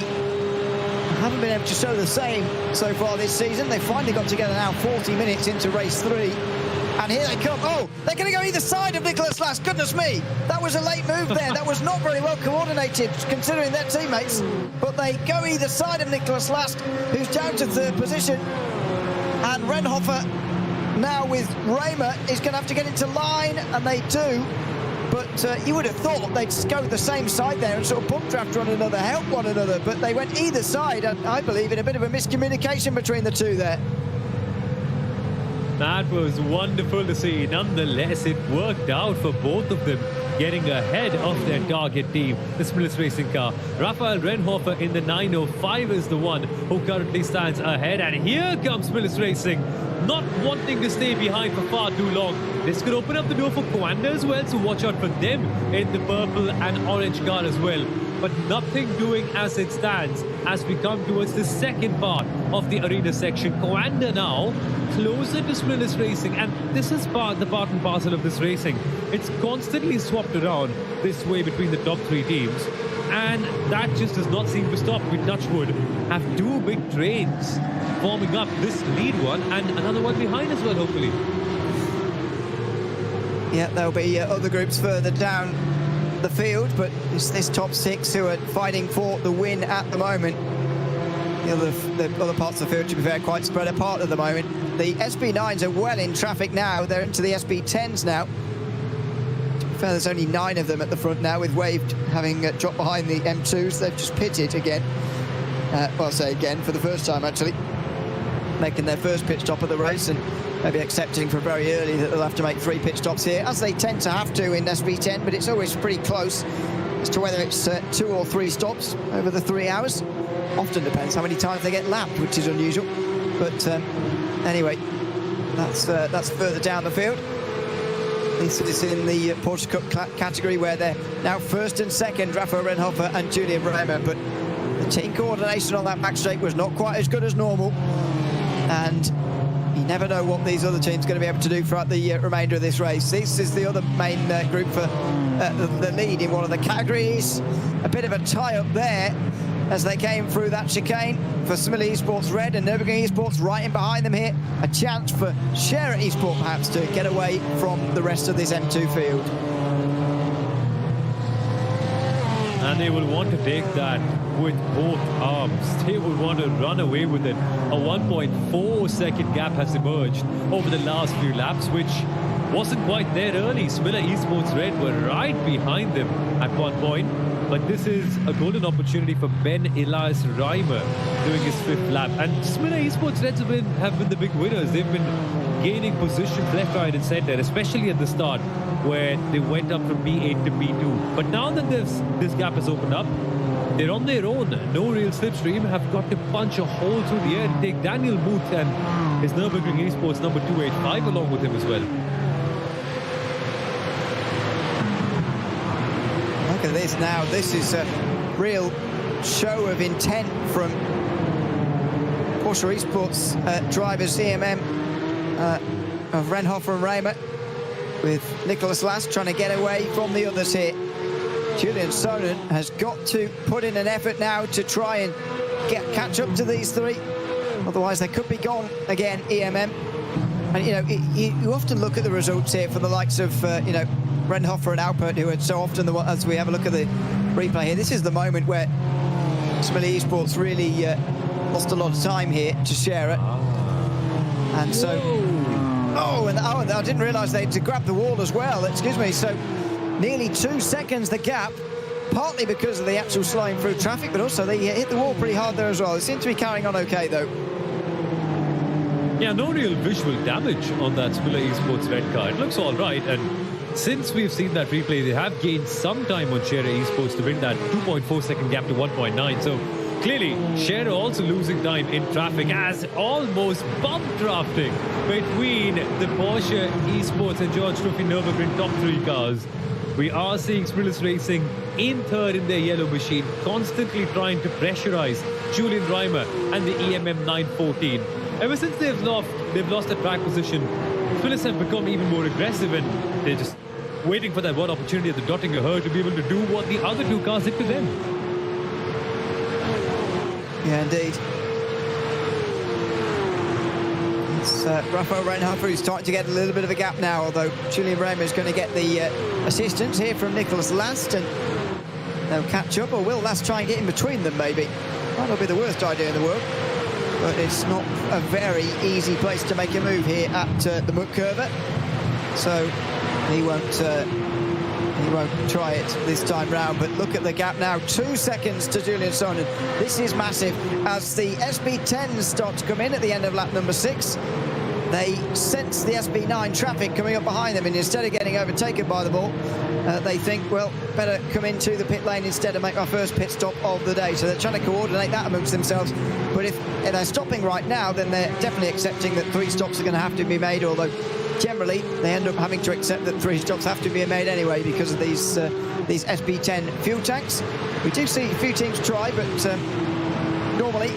haven't been able to show the same so far this season. They finally got together now 40 minutes into race 3. And here they come. Oh, they're going to go either side of Nicholas Last. Goodness me. That was a late move there. That was not very well coordinated, considering their teammates. But they go either side of Nicholas Last, who's down to 3rd position. And Renhofer, now with Raymer, is going to have to get into line, and they do. But you would have thought they'd go the same side there and sort of bump draft one another, help one another. But they went either side, and I believe in a bit of a miscommunication between the two there. That was wonderful to see. Nonetheless, it worked out for both of them, getting ahead of their target team, the Smillis Racing car. Rafael Renhofer in the 905 is the one who currently stands ahead. And here comes Smillis Racing, not wanting to stay behind for far too long. This could open up the door for Coanda as well, so watch out for them in the purple and orange car as well. But nothing doing as it stands as we come towards the second part of the arena section. Coanda now closer to Smillis Racing, and this is the part and parcel of this racing. It's constantly swapped around this way between the top 3 teams, and that just does not seem to stop. With Touchwood have 2 big trains forming up, this lead one and another one behind as well, hopefully. Yeah, there'll be other groups further down the field, but it's this top 6 who are fighting for the win at the moment. The other parts of the field, to be fair, quite spread apart at the moment. The SB9s are well in traffic now. They're into the SB10s now. To be fair, there's only 9 of them at the front now, with Wave having dropped behind the M2s. They've just pitted again. Well, I say again, for the first time, actually. Making their first pit stop of the race, and maybe accepting from very early that they'll have to make 3 pit stops here, as they tend to have to in SB10, but it's always pretty close as to whether it's 2 or 3 stops over the 3 hours. Often depends how many times they get lapped, which is unusual. But anyway, that's further down the field. This is in the Porsche Cup category, where they're now 1st and 2nd, Rafael Renhofer and Julian Raymer. But the team coordination on that back straight was not quite as good as normal. And you never know what these other teams are going to be able to do throughout the remainder of this race. This is the other main group for the lead in one of the categories. A bit of a tie-up there as they came through that chicane for Smillis Esports Red and Nürburgring Esports right in behind them here. A chance for Scherer Esport perhaps to get away from the rest of this M2 field. And they will want to take that with both arms. They will want to run away with it. A 1.4 second gap has emerged over the last few laps, which wasn't quite there early. Smillis Esports Red were right behind them at one point. But this is a golden opportunity for Ben Elias Reimer doing his 5th lap. And Smillis Esports Reds have been the big winners. They've been gaining positions left, right and centre, especially at the start where they went up from B8 to B2. But now that this gap has opened up, they're on their own. No real slipstream. Have got to punch a hole through the air and take Daniel Booth and his Nürburgring Esports number 285 along with him as well. Look at this now. This is a real show of intent from Porsche Esports drivers, EMM of Renhofer and Raymer, with Nicholas Last trying to get away from the others here. Julian Sonnen has got to put in an effort now to try and catch up to these 3. Otherwise, they could be gone again, EMM. And, you know, you often look at the results here from the likes of, you know, Renhofer and Alpert, who are so often, as we have a look at the replay here, this is the moment where Smillis Esports really lost a lot of time here to Scherer. And so... and I didn't realise they had to grab the wall as well, excuse me. So nearly 2 seconds the gap, partly because of the actual slowing through traffic, but also they hit the wall pretty hard there as well. They seem to be carrying on okay, though. Yeah, no real visual damage on that Smillis Esports Red car. It looks all right, and since we've seen that replay, they have gained some time on Scherer Esports to win that 2.4 second gap to 1.9. So clearly, Scherer also losing time in traffic as almost bump drafting between the Porsche Esports and George Trophy Nürburgring top 3 cars. We are seeing Sprinkless Racing in third in their yellow machine, constantly trying to pressurize Julian Reimer and the EMM 914. Ever since they've lost the track position, Sprinkless have become even more aggressive, and they're just waiting for that one opportunity at the Dottinger Herd to be able to do what the other 2 cars did to them. Yeah, indeed. It's Rafael Reinhofer who's starting to get a little bit of a gap now, although Julian Reimer is going to get the assistance here from Nicholas Last, and they'll catch up, or will Last try and get in between them maybe? Might not be the worst idea in the world, but it's not a very easy place to make a move here at the Muck Curve. So he won't try it this time round, but look at the gap now, 2 seconds to Julian Sonnen. This is massive as the SB10s start to come in at the end of lap number 6. They sense the SB9 traffic coming up behind them, and instead of getting overtaken by the ball, they think, well, better come into the pit lane instead and make our first pit stop of the day. So they're trying to coordinate that amongst themselves. But if they're stopping right now, then they're definitely accepting that 3 stops are going to have to be made, although generally they end up having to accept that 3 stops have to be made anyway because of these SB10 fuel tanks. We do see a few teams try, but normally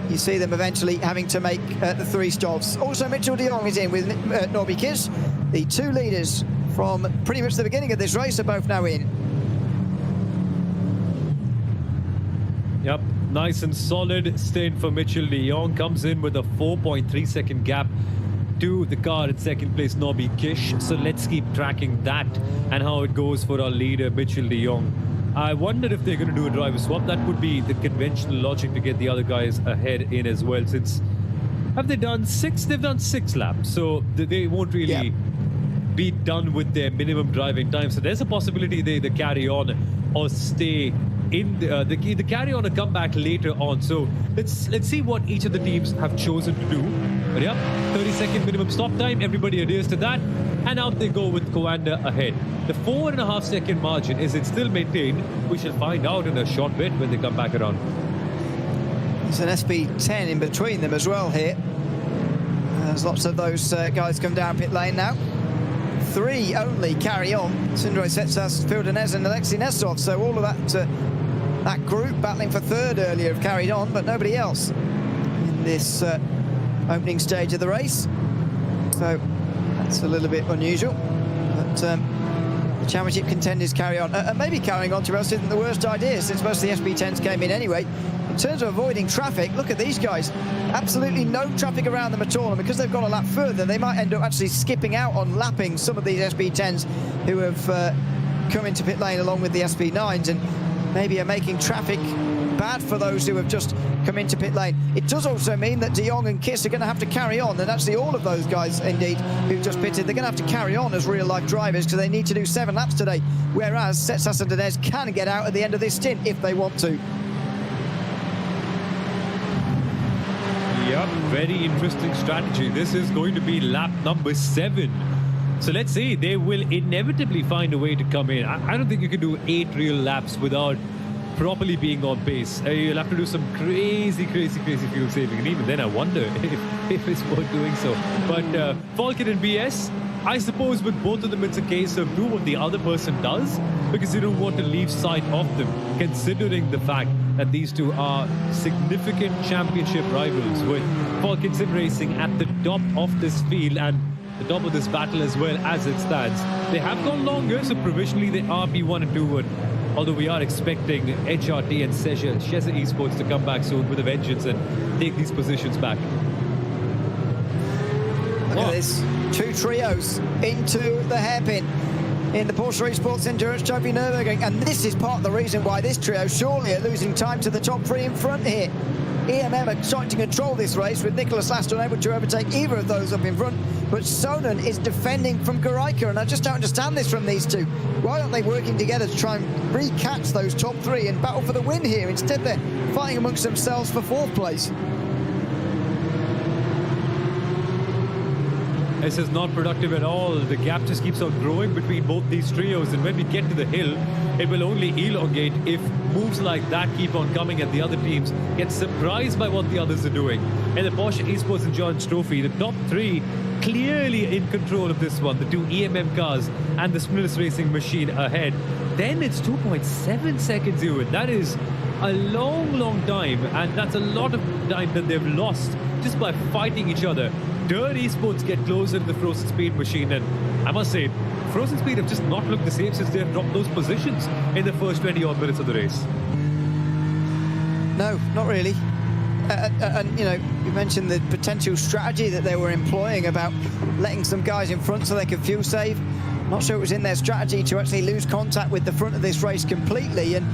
you see them eventually having to make the 3 stops. Also, Mitchell de Jong is in with Norby Kiss. The 2 leaders from pretty much the beginning of this race are both now in. Yep, nice and solid stint for Mitchell de Jong. Comes in with a 4.3 second gap to the car at second place, Nobby Kish. So let's keep tracking that and how it goes for our leader, Mitchell de Jong. I wonder if they're going to do a driver swap. That would be the conventional logic to get the other guys ahead in as well, since have they done 6? They've done 6 laps, so they won't really be done with their minimum driving time. So there's a possibility they either carry on or stay in the carry on or come back later on. So let's see what each of the teams have chosen to do. But yeah, 30-second minimum stop time. Everybody adheres to that, and out they go with Coanda ahead. The 4.5-second margin, is it still maintained? We shall find out in a short bit when they come back around. There's an SB10 in between them as well here. There's lots of those guys come down pit lane now. 3 only carry on. Sindre Setsas, Phil Denez and Alexei Nestov. So all of that group battling for 3rd earlier have carried on, but nobody else in this opening stage of the race. So that's a little bit unusual. But the championship contenders carry on. And maybe carrying on, to be honest, isn't the worst idea, since most of the SB10s came in anyway. In terms of avoiding traffic, look at these guys. Absolutely no traffic around them at all, and because they've gone a lap further, they might end up actually skipping out on lapping some of these SB10s who have come into pit lane along with the SB9s, and maybe are making traffic bad for those who have just come into pit lane. It does also mean that de Jong and Kiss are going to have to carry on, and actually all of those guys, indeed, who've just pitted, they're going to have to carry on as real-life drivers because they need to do 7 laps today, whereas Setsas and Denez can get out at the end of this stint if they want to. Yep, very interesting strategy. This is going to be lap number 7. So let's see, they will inevitably find a way to come in. I don't think you can do 8 real laps without properly being on pace. You'll have to do some crazy fuel saving, and even then I wonder if it's worth doing so. But Falcon and BS, I suppose with both of them it's a case of do what the other person does, because you don't want to leave sight of them, considering the fact that these two are significant championship rivals, with Falcon Sim Racing at the top of this field and the top of this battle as well as it stands. They have gone longer, so provisionally they are P1 and 2, although we are expecting HRT and Sheza Esports to come back soon with a vengeance and take these positions back. Look at this, 2 trios into the hairpin in the Porsche Esports Endurance Trophy Nürburgring, and this is part of the reason why this trio surely are losing time to the top 3 in front here. EMM are trying to control this race with Nicholas Last unable to overtake either of those up in front, but Sonnen is defending from Garaika, and I just don't understand this from these two. Why aren't they working together to try and recatch those top 3 and battle for the win here? Instead they're fighting amongst themselves for 4th place. This is not productive at all. The gap just keeps on growing between both these trios, and when we get to the hill, it will only elongate if moves like that keep on coming and the other teams get surprised by what the others are doing. In the Porsche Esports Endurance Trophy, the top three clearly in control of this one, the two EMM cars and the Sprinkless Racing machine ahead. Then it's 2.7 seconds, Ewan. That is a long time, and that's a lot of time that they've lost just by fighting each other. Dirt Esports get closer to the Frozen Speed machine, and I must say, Frozen Speed have just not looked the same since they've dropped those positions in the first 20-odd minutes of the race. No, not really. And, you know, you mentioned the potential strategy that they were employing about letting some guys in front so they could fuel save. Not sure it was in their strategy to actually lose contact with the front of this race completely, and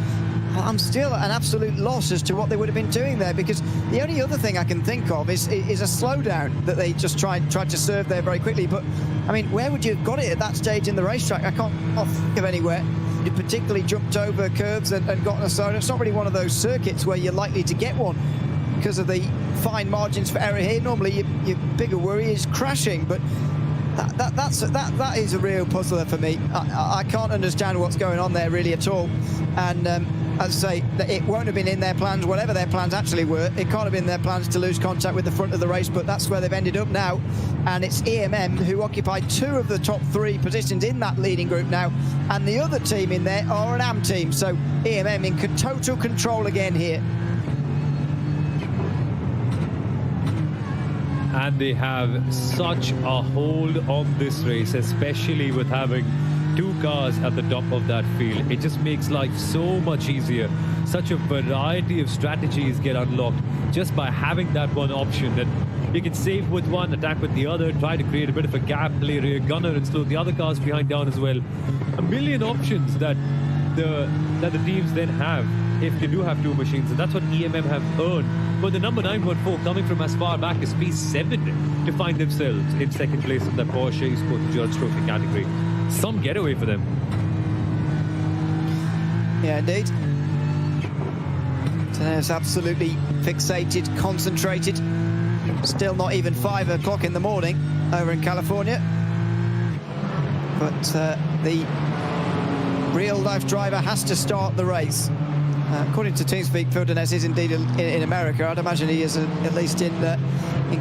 I'm still at an absolute loss as to what they would have been doing there, because the only other thing I can think of is a slowdown that they just tried to serve there very quickly. But, I mean, where would you have got it at that stage in the racetrack? I can't think of anywhere. You particularly jumped over curves and gotten a slowdown. It's not really one of those circuits where you're likely to get one because of the fine margins for error here. Normally, your bigger worry is crashing, but that is a real puzzler for me. I can't understand what's going on there really at all. And as I say, it won't have been in their plans, whatever their plans actually were. It can't have been their plans to lose contact with the front of the race, but that's where they've ended up now. And it's EMM who occupy two of the top three positions in that leading group now. And the other team in there are an AM team. So EMM in total control again here. And they have such a hold on this race, especially with having two cars at the top of that field. It just makes life so much easier. Such a variety of strategies get unlocked just by having that one option. That you can save with one, attack with the other, try to create a bit of a gap, play rear gunner and slow the other cars behind down as well. A million options that the teams then have if they do have two machines, and that's what EMM have earned. But the number 914 coming from as far back as P7 to find themselves in second place in the Porsche Esports Endurance Trophy category. Some getaway for them. Yeah, indeed. Tennis absolutely fixated, concentrated. Still not even 5 o'clock in the morning over in California. But the real-life driver has to start the race. According to TeamSpeak, Phil Denez is indeed in America. I'd imagine he is at least in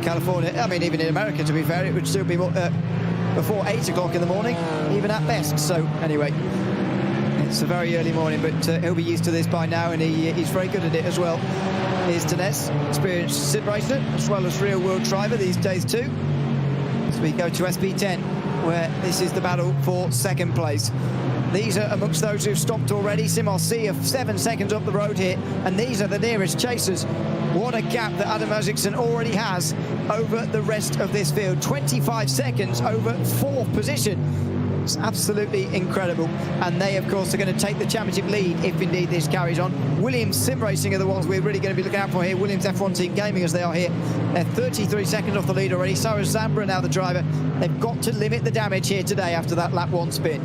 California. I mean, even in America, to be fair, it would still be before 8 o'clock in the morning, even at best. So, anyway, it's a very early morning, but he'll be used to this by now, and he's very good at it as well. Here's Denez, experienced sim racer, as well as real-world driver these days too. So we go to SP10, where this is the battle for second place. These are amongst those who've stopped already. SimRC are 7 seconds up the road here, and these are the nearest chasers. What a gap that Adam Isaacson already has over the rest of this field. 25 seconds over 4th position. It's absolutely incredible. And they, of course, are going to take the championship lead if indeed this carries on. Williams Sim Racing are the ones we're really going to be looking out for here. Williams F1 Team Gaming as they are here. They're 33 seconds off the lead already. So is Zambra now the driver. They've got to limit the damage here today after that lap 1 spin.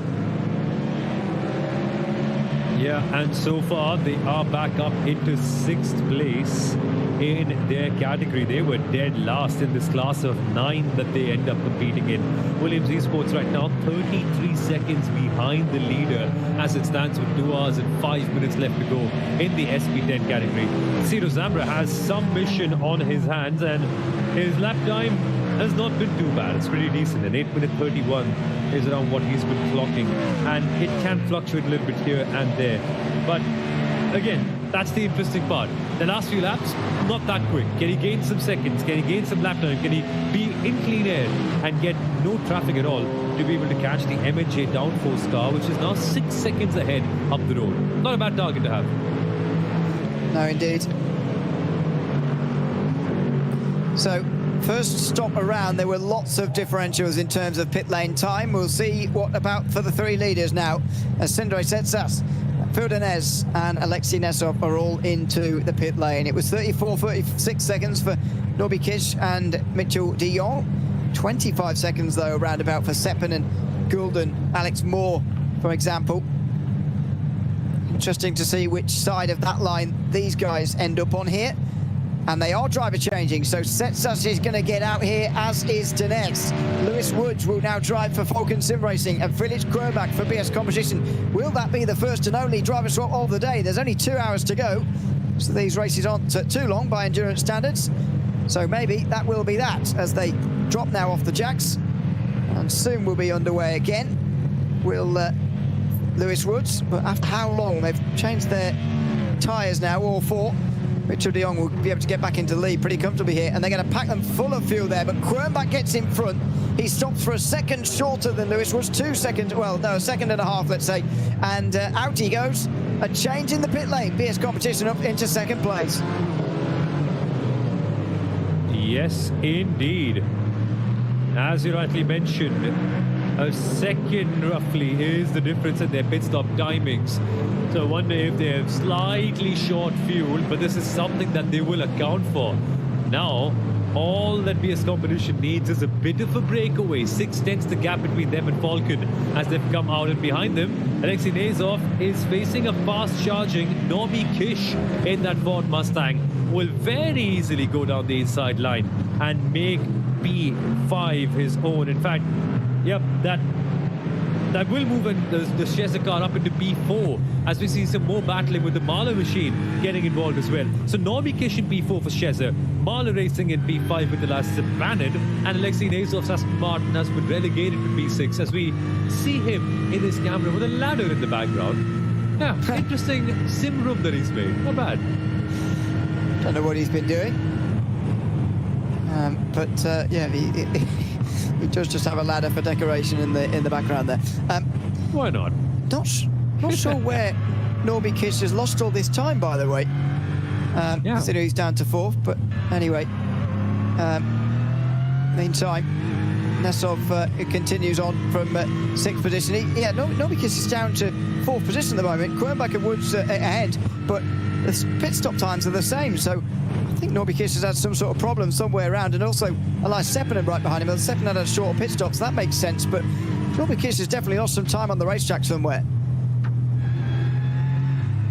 Yeah, and so far they are back up into 6th place in their category. They were dead last in this class of 9 that they end up competing in. Williams Esports right now 33 seconds behind the leader as it stands with 2 hours and 5 minutes left to go in the SP10 category. Ciro Zambra has some mission on his hands, and his lap time has not been too bad. It's pretty decent. An 8:31 is around what he's been clocking, and it can fluctuate a little bit here and there. But again, that's the interesting part. The last few laps, not that quick. Can he gain some seconds? Can he gain some lap time? Can he be in clean air and get no traffic at all to be able to catch the MHA downforce car, which is now 6 seconds ahead up the road? Not a bad target to have. No, indeed. So, first stop around, there were lots of differentials in terms of pit lane time. We'll see what about for the 3 leaders now, as Sindre Setsas, Phil Denez and Alexei Nesov are all into the pit lane. It was 36 seconds for Norby Kish and Mitchell de Jong. 25 seconds, though, roundabout for Seppen and Gulden, Alex Moore, for example. Interesting to see which side of that line these guys end up on here. And they are driver changing, so Setsas is going to get out here, as is Denez. Lewis Woods will now drive for Falcon Sim Racing, and Felix Kroonbach for BS Competition. Will that be the first and only driver swap of the day? There's only 2 hours to go, so these races aren't too long by endurance standards. So maybe that will be that, as they drop now off the jacks, and soon we'll be underway again. Will Lewis Woods, but after how long? They've changed their tyres now, all four. Richard de Jong will be able to get back into the lead pretty comfortably here, and they're going to pack them full of fuel there, but Kroonbach gets in front. He stops for a second shorter than Lewis Woods, 2 seconds, well, no, a second and a half, let's say, and out he goes. A change in the pit lane. BS Competition up into second place. Yes, indeed. As you rightly mentioned, a second roughly is the difference in their pit stop timings. So I wonder if they have slightly short fuel, but this is something that they will account for. Now, all that BS Competition needs is a bit of a breakaway. 6/10 the gap between them and Falcon as they've come out, and behind them, Alexei Nazov is facing a fast-charging Norby Kish in that Ford Mustang. Will very easily go down the inside line and make P5 his own. In fact, yep, that will move the Sheza car up into P4 as we see some more battling with the Mahler machine getting involved as well. So Norby Kish in P4 for Sheza, Mahler Racing in P5 with the last Bannon, and Alexei Nazov's Aston Martin has been relegated to P6 as we see him in his camera with a ladder in the background. Yeah, interesting sim room that he's made. Not bad. Don't know what he's been doing. Yeah, he does just have a ladder for decoration in the background there. Why not? Not sure where Norby Kish has lost all this time, by the way. Considering he's down to fourth, but anyway. Meantime, Nesov continues on from sixth position. Norby Kish is down to fourth position at the moment. Kroonbach and Woods ahead, but the pit stop times are the same, so I think Norby Kish has had some sort of problem somewhere around, and also Elias Sepinen right behind him. Sepinen had a shorter pit stop, so that makes sense, but Norby Kish has definitely lost some time on the racetrack somewhere.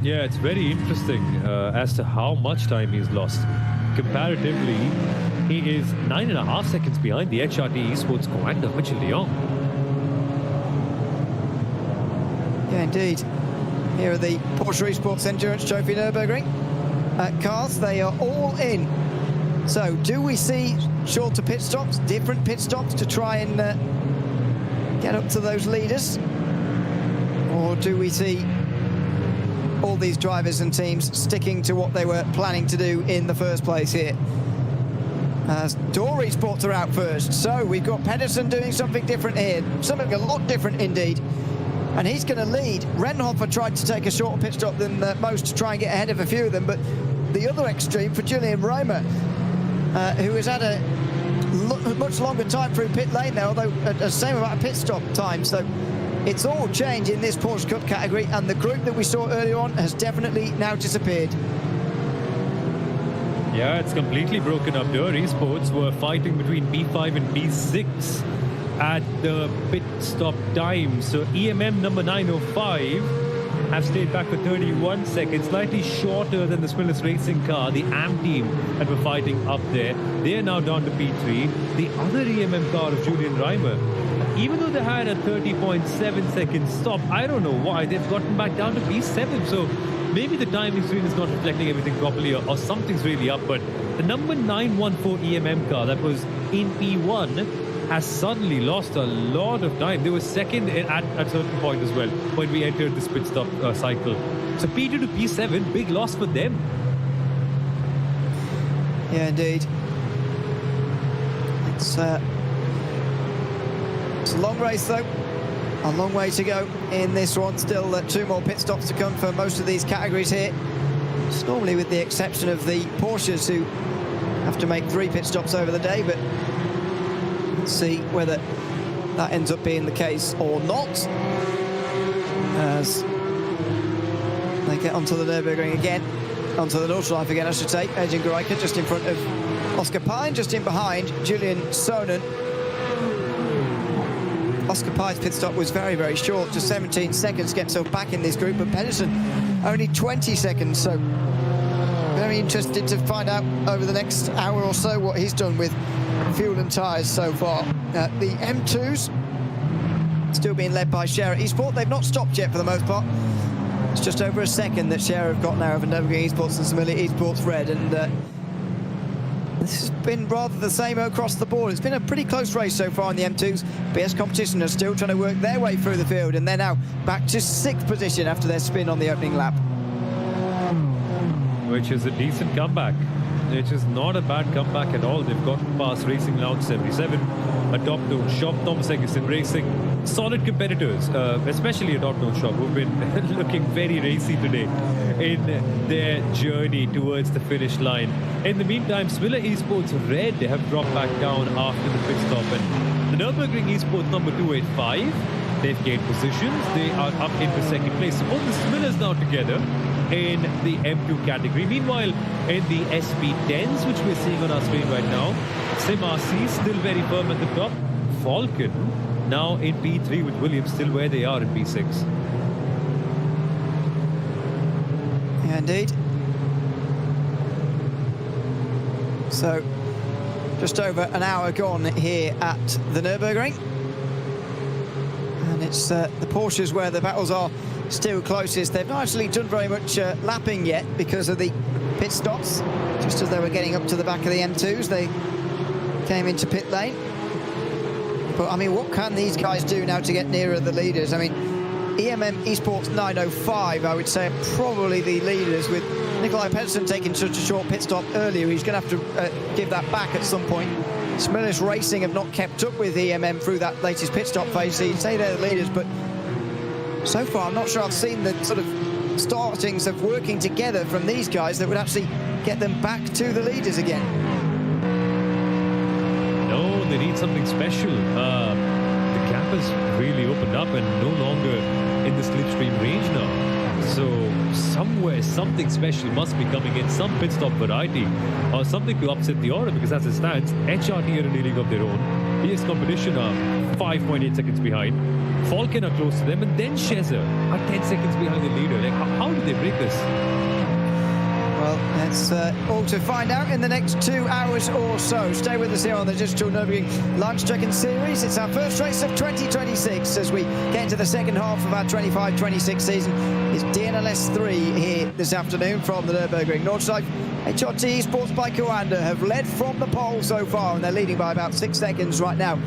Yeah, it's very interesting as to how much time he's lost. Comparatively, he is 9.5 seconds behind the HRT Esports commander, Mitchell de Jong. Yeah, indeed. Here are the Porsche Esports Endurance Trophy Nürburgring cars. They are all in. So, do we see shorter pit stops, different pit stops to try and get up to those leaders? Or do we see all these drivers and teams sticking to what they were planning to do in the first place here? As Door Esports are out first. So, we've got Pedersen doing something different here. Something a lot different indeed. And he's going to lead. Renhofer tried to take a shorter pit stop than most to try and get ahead of a few of them, but the other extreme for Julian Reimer, who has had a much longer time through pit lane there, although the same amount of pit stop time. So it's all changed in this Porsche Cup category, and the group that we saw earlier on has definitely now disappeared. Yeah, it's completely broken up. Door Esports were fighting between P5 and P6 at the pit stop time. So EMM number 905 have stayed back for 31 seconds, slightly shorter than the Spillers Racing car, the AM team that were fighting up there. They are now down to P3. The other EMM car of Julian Reimer, even though they had a 30.7 second stop, I don't know why they've gotten back down to P7. So maybe the timing screen is not reflecting everything properly, or something's really up. But the number 914 EMM car that was in P1 has suddenly lost a lot of time. They were second at a certain point as well when we entered this pit stop cycle. So P2 to P7, big loss for them. Yeah, indeed. It's a long race though. A long way to go in this one. Still 2 more pit stops to come for most of these categories here. It's normally with the exception of the Porsches, who have to make 3 pit stops over the day, but see whether that ends up being the case or not, as they get onto the Nürburgring again, onto the Nordschleife again, I should say. Adrian Goreika just in front of Oscar Pine, just in behind Julian Sonen. Oscar Pine's pit stop was very, very short, just 17 seconds, gets himself back in this group, but Pedersen only 20 seconds, so very interested to find out over the next hour or so what he's done with fuel and tyres so far. The M2s still being led by Share Esport. They've not stopped yet for the most part. It's just over a second that Share have got now over Nürburgring Esports and Simrigs Esports Red, and this has been rather the same across the board. It's been a pretty close race so far in the M2s. BS Competition are still trying to work their way through the field, and they're now back to 6th position after their spin on the opening lap. Which is a decent comeback. It is not a bad comeback at all. They've gotten past Racing Lounge 77, a top-known shop, Thomas Eggerson Racing. Solid competitors, especially a top-known shop, who've been looking very racy today in their journey towards the finish line. In the meantime, Smiller Esports Red have dropped back down after the pit stop, and the Nürburgring Esports number 285, they've gained positions. They are up into 2nd place. So both the Smillers now together in the M2 category. Meanwhile, in the SP10s, which we're seeing on our screen right now, Sim RC still very firm at the top. Falcon now in P3 with Williams still where they are in P6. Yeah, indeed. So, just over an hour gone here at the Nürburgring. And it's the Porsches where the battles are still closest. They've not actually done very much lapping yet because of the pit stops. Just as they were getting up to the back of the M2s, they came into pit lane. But, I mean, what can these guys do now to get nearer the leaders? I mean, EMM Esports 905, I would say, are probably the leaders, with Nikolai Pedersen taking such a short pit stop earlier. He's going to have to give that back at some point. Smillis Racing have not kept up with EMM through that latest pit stop phase, so you'd say they're the leaders, but so far I'm not sure I've seen the sort of startings of working together from these guys that would actually get them back to the leaders again. No, they need something special. The gap has really opened up and no longer in the slipstream range now. So somewhere something special must be coming in, some pit stop variety or something to upset the order, because as it stands, HRT are in a league of their own. BS Competition are 5.8 seconds behind. Falcon are close to them, and then Shezza are 10 seconds behind the leader. Like, how did they break this? Well, that's all to find out in the next 2 hours or so. Stay with us here on the Digital Nürburgring Langstrecken-Series. It's our first race of 2026 as we get into the second half of our 25-26 season. It's DNLS 3 here this afternoon from the Nürburgring Nordschleife. HRT Esports by Coanda have led from the pole so far, and they're leading by about 6 seconds right now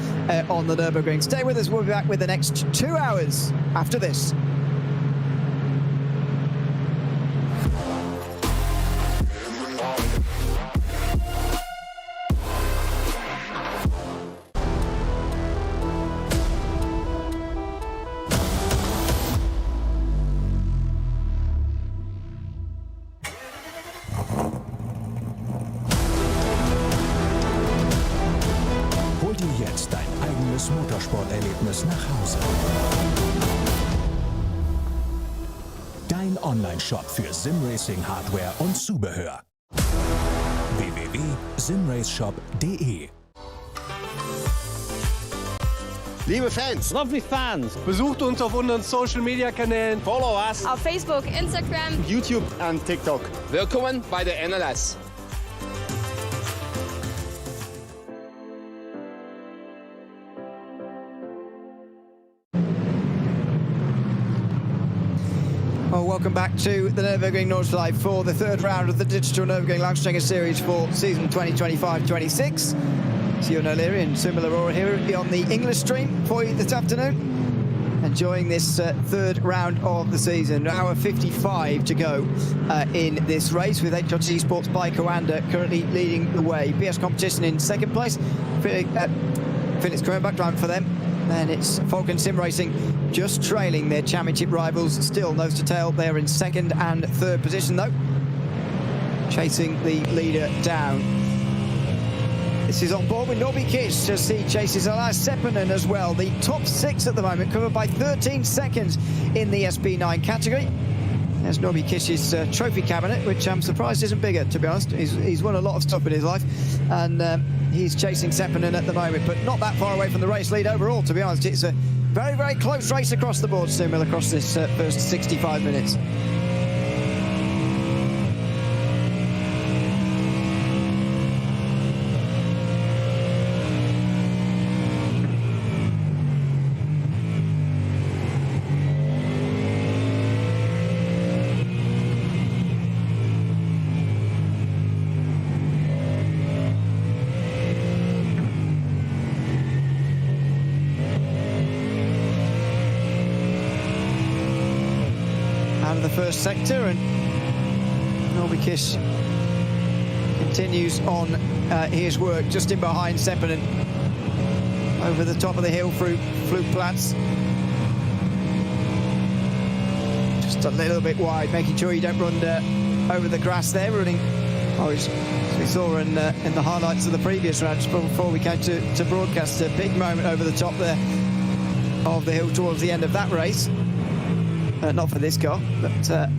on the Nürburgring. Stay with us. We'll be back with the next 2 hours after this. Hol dir jetzt dein eigenes Motorsporterlebnis nach Hause. Dein Online-Shop für Simracing-Hardware und Zubehör. www.simraceshop.de. Liebe Fans, Lovely fans, besucht uns auf unseren Social Media Kanälen, follow us. Auf Facebook, Instagram. YouTube und TikTok. Willkommen bei der NLS. Well, welcome back to the Nürburgring Nordschleife for the third round of the Digital Nürburgring Langstrecken-Series for season 2025-26. Sion O'Leary and Sim Aurora here on the English stream for you this afternoon. Enjoying this third round of the season. Hour 55 to go in this race, with HRT Esports by Coanda currently leading the way. BS Competition in second place. Felix Kronbach driving for them. Then it's Falcon Sim Racing just trailing their championship rivals, still nose to tail. They're in second and third position though, chasing the leader down. This is on board with Norby Kish as he chases Elias Seppänen as well. The top 6 at the moment, covered by 13 seconds in the SP9 category. There's Norby Kish's trophy cabinet, which I'm surprised isn't bigger, to be honest. He's won a lot of stuff in his life, and he's chasing Seppänen at the moment, but not that far away from the race lead overall, to be honest. It's a very, very close race across the board, Sumil, across this first 65 minutes. first sector, and Norbikish continues on his work just in behind Seppänen over the top of the hill through Flugplatz. Just a little bit wide, making sure you don't run over the grass there, running. As we saw in the highlights of the previous round, just before we came to broadcast, a big moment over the top there of the hill towards the end of that race. Not for this car, but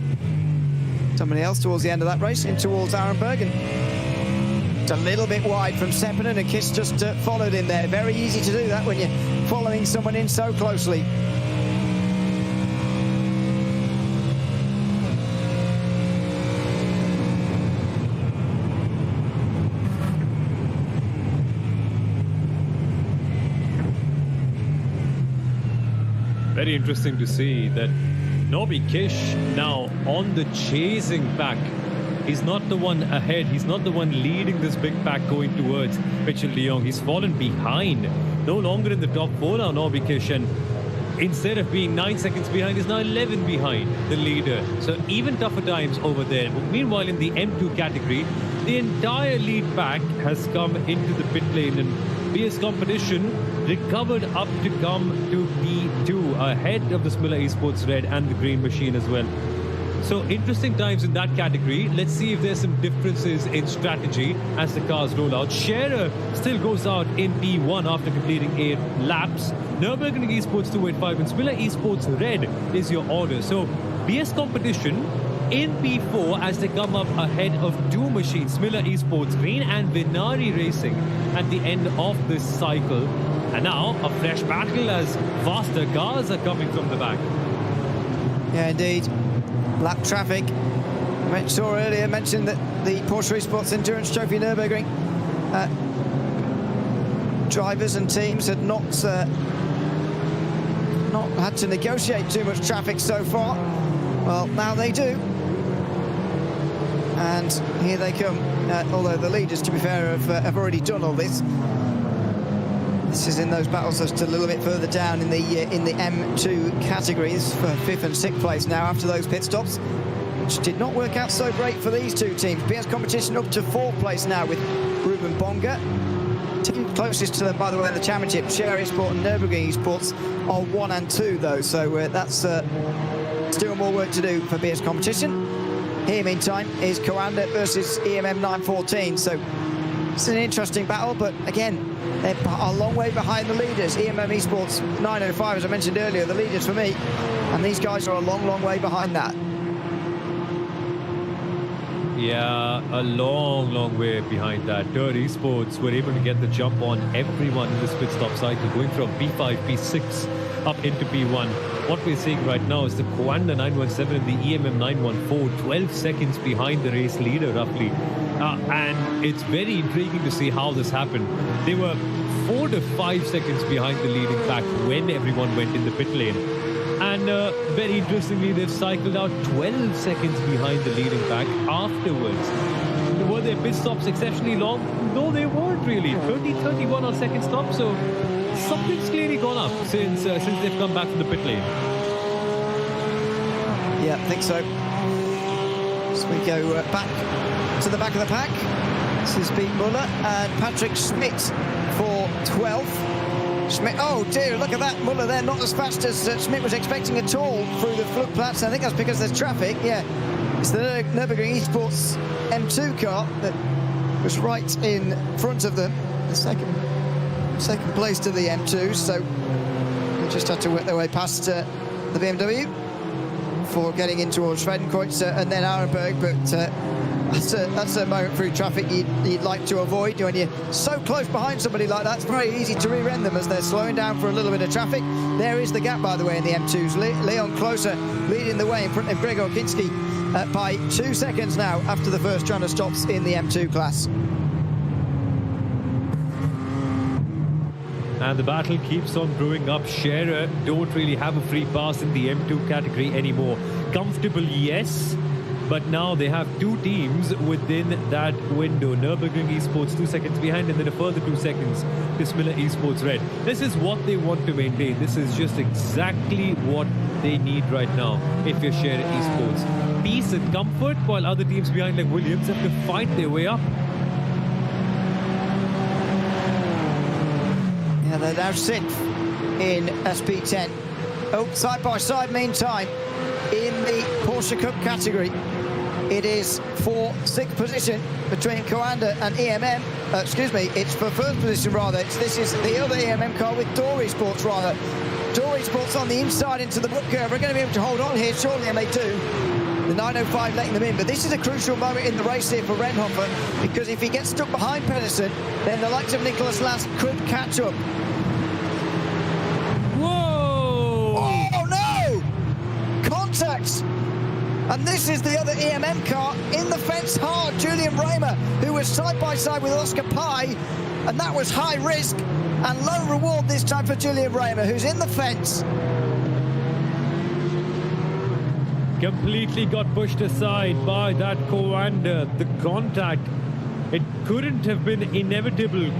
somebody else towards the end of that race, in towards Arenberg, and it's a little bit wide from Seppänen, and Kiss just followed in there. Very easy to do that when you're following someone in so closely. Very interesting to see that Norbikish now on the chasing pack. He's not the one ahead. He's not the one leading this big pack going towards Mitchell de Jong. He's fallen behind. No longer in the top 4 now, Norbikish. And instead of being 9 seconds behind, he's now 11 behind the leader. So even tougher times over there. But meanwhile, in the M2 category, the entire lead pack has come into the pit lane, and BS Competition recovered up to come to P2 ahead of the Smilla Esports Red and the Green Machine as well. So interesting times in that category. Let's see if there's some differences in strategy as the cars roll out. Scherer still goes out in P1 after completing 8 laps. Nürburgring Esports 285 and Smilla Esports Red is your order. So BS Competition in P4 as they come up ahead of 2 machines, Smilla Esports Green and Vinari Racing at the end of this cycle. And now a fresh battle as faster cars are coming from the back. Yeah, indeed. Lap traffic. I saw earlier mentioned that the Porsche Esports Endurance Trophy Nürburgring drivers and teams had not had to negotiate too much traffic so far. Well, now they do. And here they come. Although the leaders, to be fair, have already done all this. This is in those battles just a little bit further down in the M2 categories for 5th and 6th place now after those pit stops, which did not work out so great for these two teams. BS Competition up to 4th place now with Ruben Bonga. Team closest to them, by the way, in the championship, Scherer Esport and Nürburgring Esports are 1 and 2 though, so that's still more work to do for BS Competition. Here, meantime, is Coanda versus EMM 914, so it's an interesting battle, but again, they're a long way behind the leaders. EMM Esports 905, as I mentioned earlier, the leaders for me, and these guys are a long, long way behind that. Yeah, a long, long way behind that. Dirt Esports were able to get the jump on everyone in this pit stop cycle, going from P5, P6 up into P1. What we're seeing right now is the Coanda 917 and the EMM 914, 12 seconds behind the race leader, roughly. And it's very intriguing to see how this happened. They were 4 to 5 seconds behind the leading pack when everyone went in the pit lane. And very interestingly, they've cycled out 12 seconds behind the leading pack afterwards. Were their pit stops exceptionally long? No, they weren't really. 30-31 on second stop, so something's clearly gone up since they've come back from the pit lane. Yeah, I think so. So we go back to the back of the pack. This is Pete Muller and Patrick Schmidt for 12th. Schmidt, oh dear, look at that. Muller there, not as fast as Schmidt was expecting at all through the Flugplatz. I think that's because there's traffic, yeah. It's the Nürburgring Esports M2 car that was right in front of them. The second place to the M2, so they just had to work their way past the BMW before getting in towards Schwedenkreuz and then Arenberg, but that's a moment through traffic you'd like to avoid. When you're so close behind somebody like that, it's very easy to rear-end them as they're slowing down for a little bit of traffic. There is the gap, by the way, in the M2s. Leon Closer leading the way in front of Gregor Kinski by 2 seconds now after the first round of stops in the M2 class. And the battle keeps on brewing up. Scherer don't really have a free pass in the M2 category anymore. Comfortable, yes. But now they have two teams within that window. Nürburgring Esports 2 seconds behind, and then a further 2 seconds to Smiller Esports Red. This is what they want to maintain. This is just exactly what they need right now if you're Share Esports. Peace and comfort, while other teams behind like Williams have to fight their way up. Yeah, they're now 6th in SP10. Oh, side by side meantime in the Porsche Cup category. It is for 6th position between Coanda and EMM. It's for 1st position rather. This is the other EMM car with Door Esports rather. Door Esports on the inside into the book curve. We're going to be able to hold on here shortly, and they do. The 905 letting them in, but this is a crucial moment in the race here for Renhofer, because if he gets stuck behind Pedersen, then the likes of Nicholas Last could catch up. Whoa! Oh no! Contact! And this is the other EMM car in the fence hard, Julian Raymer, who was side by side with Oscar Pai, and that was high risk and low reward this time for Julian Raymer, who's in the fence. Completely got pushed aside by that Coanda. The contact, it couldn't have been inevitable,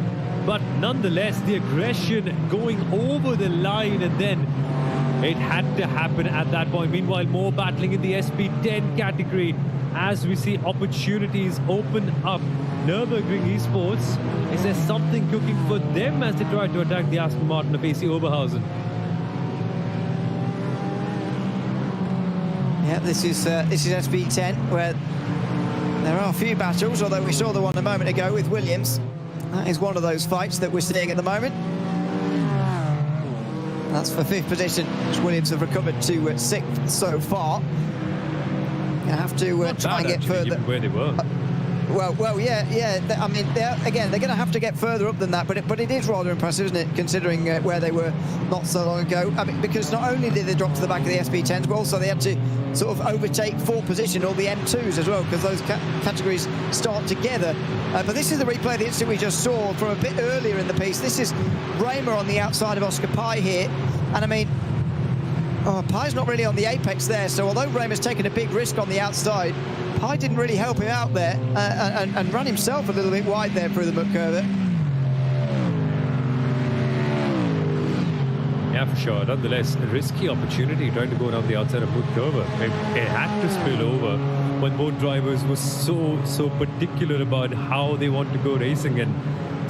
but nonetheless the aggression going over the line, and then it had to happen at that point. Meanwhile, more battling in the SP10 category as we see opportunities open up. Nürburgring Esports, is there something cooking for them as they try to attack the Aston Martin of AC Oberhausen? Yeah, this is SP10, where there are a few battles, although we saw the one a moment ago with Williams. That is one of those fights that we're seeing at the moment. That's for 5th position, which Williams have recovered to 6th so far. Gonna have to try and get further. Where they were. Well, yeah. I mean, they're going to have to get further up than that, but it is rather impressive, isn't it, considering where they were not so long ago? I mean, because not only did they drop to the back of the SP10s, but also they had to sort of overtake 4th position, all the M2s as well, because those categories start together. But this is the replay of the incident we just saw from a bit earlier in the piece. This is Raymer on the outside of Oscar Pai here, and I mean, Pai's not really on the apex there, so although Raymer's taken a big risk on the outside, Pai didn't really help him out there and ran himself a little bit wide there through the muck curve. Yeah, for sure. Nonetheless, a risky opportunity trying to go down the outside of muck curve. It had to spill over when both drivers were so particular about how they want to go racing and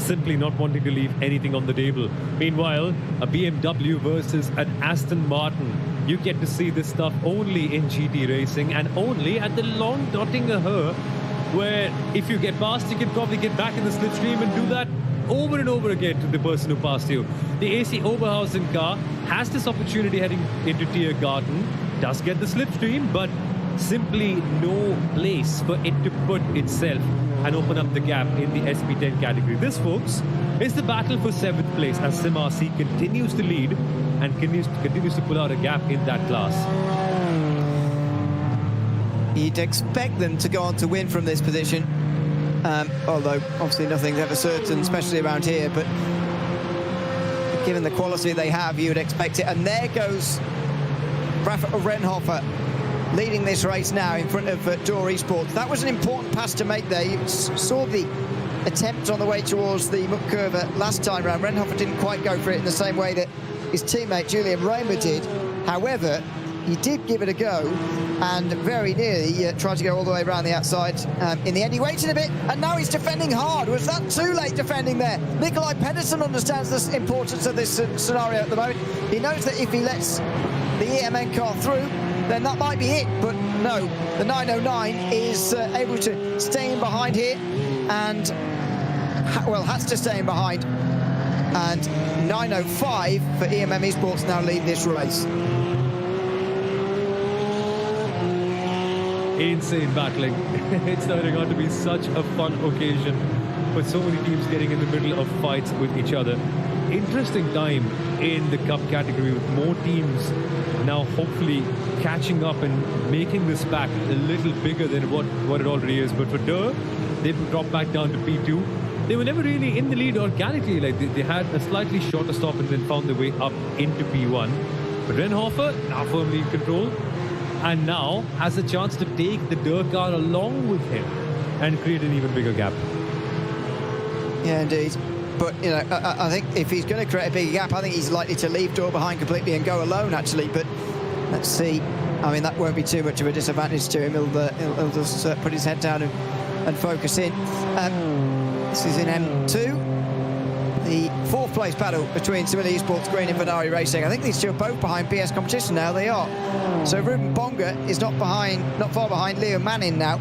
simply not wanting to leave anything on the table. Meanwhile, a BMW versus an Aston Martin. You get to see this stuff only in GT racing and only at the long Nottingham, where if you get past, you can probably get back in the slipstream and do that over and over again to the person who passed you. The AC Oberhausen car has this opportunity heading into Tiergarten, does get the slipstream, but simply no place for it to put itself and open up the gap in the SP10 category. This, folks, is the battle for 7th place as Sim RC continues to lead and continues to pull out a gap in that class. You'd expect them to go on to win from this position, although obviously nothing's ever certain, especially around here, but given the quality they have, you would expect it. And there goes Rafael Renhofer leading this race now in front of Door Esports. That was an important pass to make there. You saw the attempt on the way towards the muck curve last time round. Renhofer didn't quite go for it in the same way that his teammate Julian Raymer did. However, he did give it a go and very nearly tried to go all the way around the outside. In the end, he waited a bit, and now he's defending hard. Was that too late defending there? Nikolai Pedersen understands the importance of this scenario at the moment. He knows that if he lets the EMN car through, then that might be it, but no, the 909 is able to stay in behind here and, has to stay in behind, and 905 for EMM Esports now lead this race. Insane battling. It's turning out to be such a fun occasion with so many teams getting in the middle of fights with each other. Interesting time in the Cup category with more teams now hopefully catching up and making this pack a little bigger than what it already is. But for Durr, they've dropped back down to P2. They were never really in the lead organically. Like they had a slightly shorter stop and then found their way up into P1. But Renhofer now firmly in control. and now has a chance to take the dirt car along with him and create an even bigger gap. Yeah, indeed. But, you know, I think if he's going to create a bigger gap, I think he's likely to leave Door behind completely and go alone, actually. But let's see. I mean, that won't be too much of a disadvantage to him. He'll just put his head down and focus in. This is in M2. The fourth place battle between Simili Esports Green and Venari Racing. I think these two are both behind BS Competition now. They are. So Ruben Bonga is not far behind Leo Manning now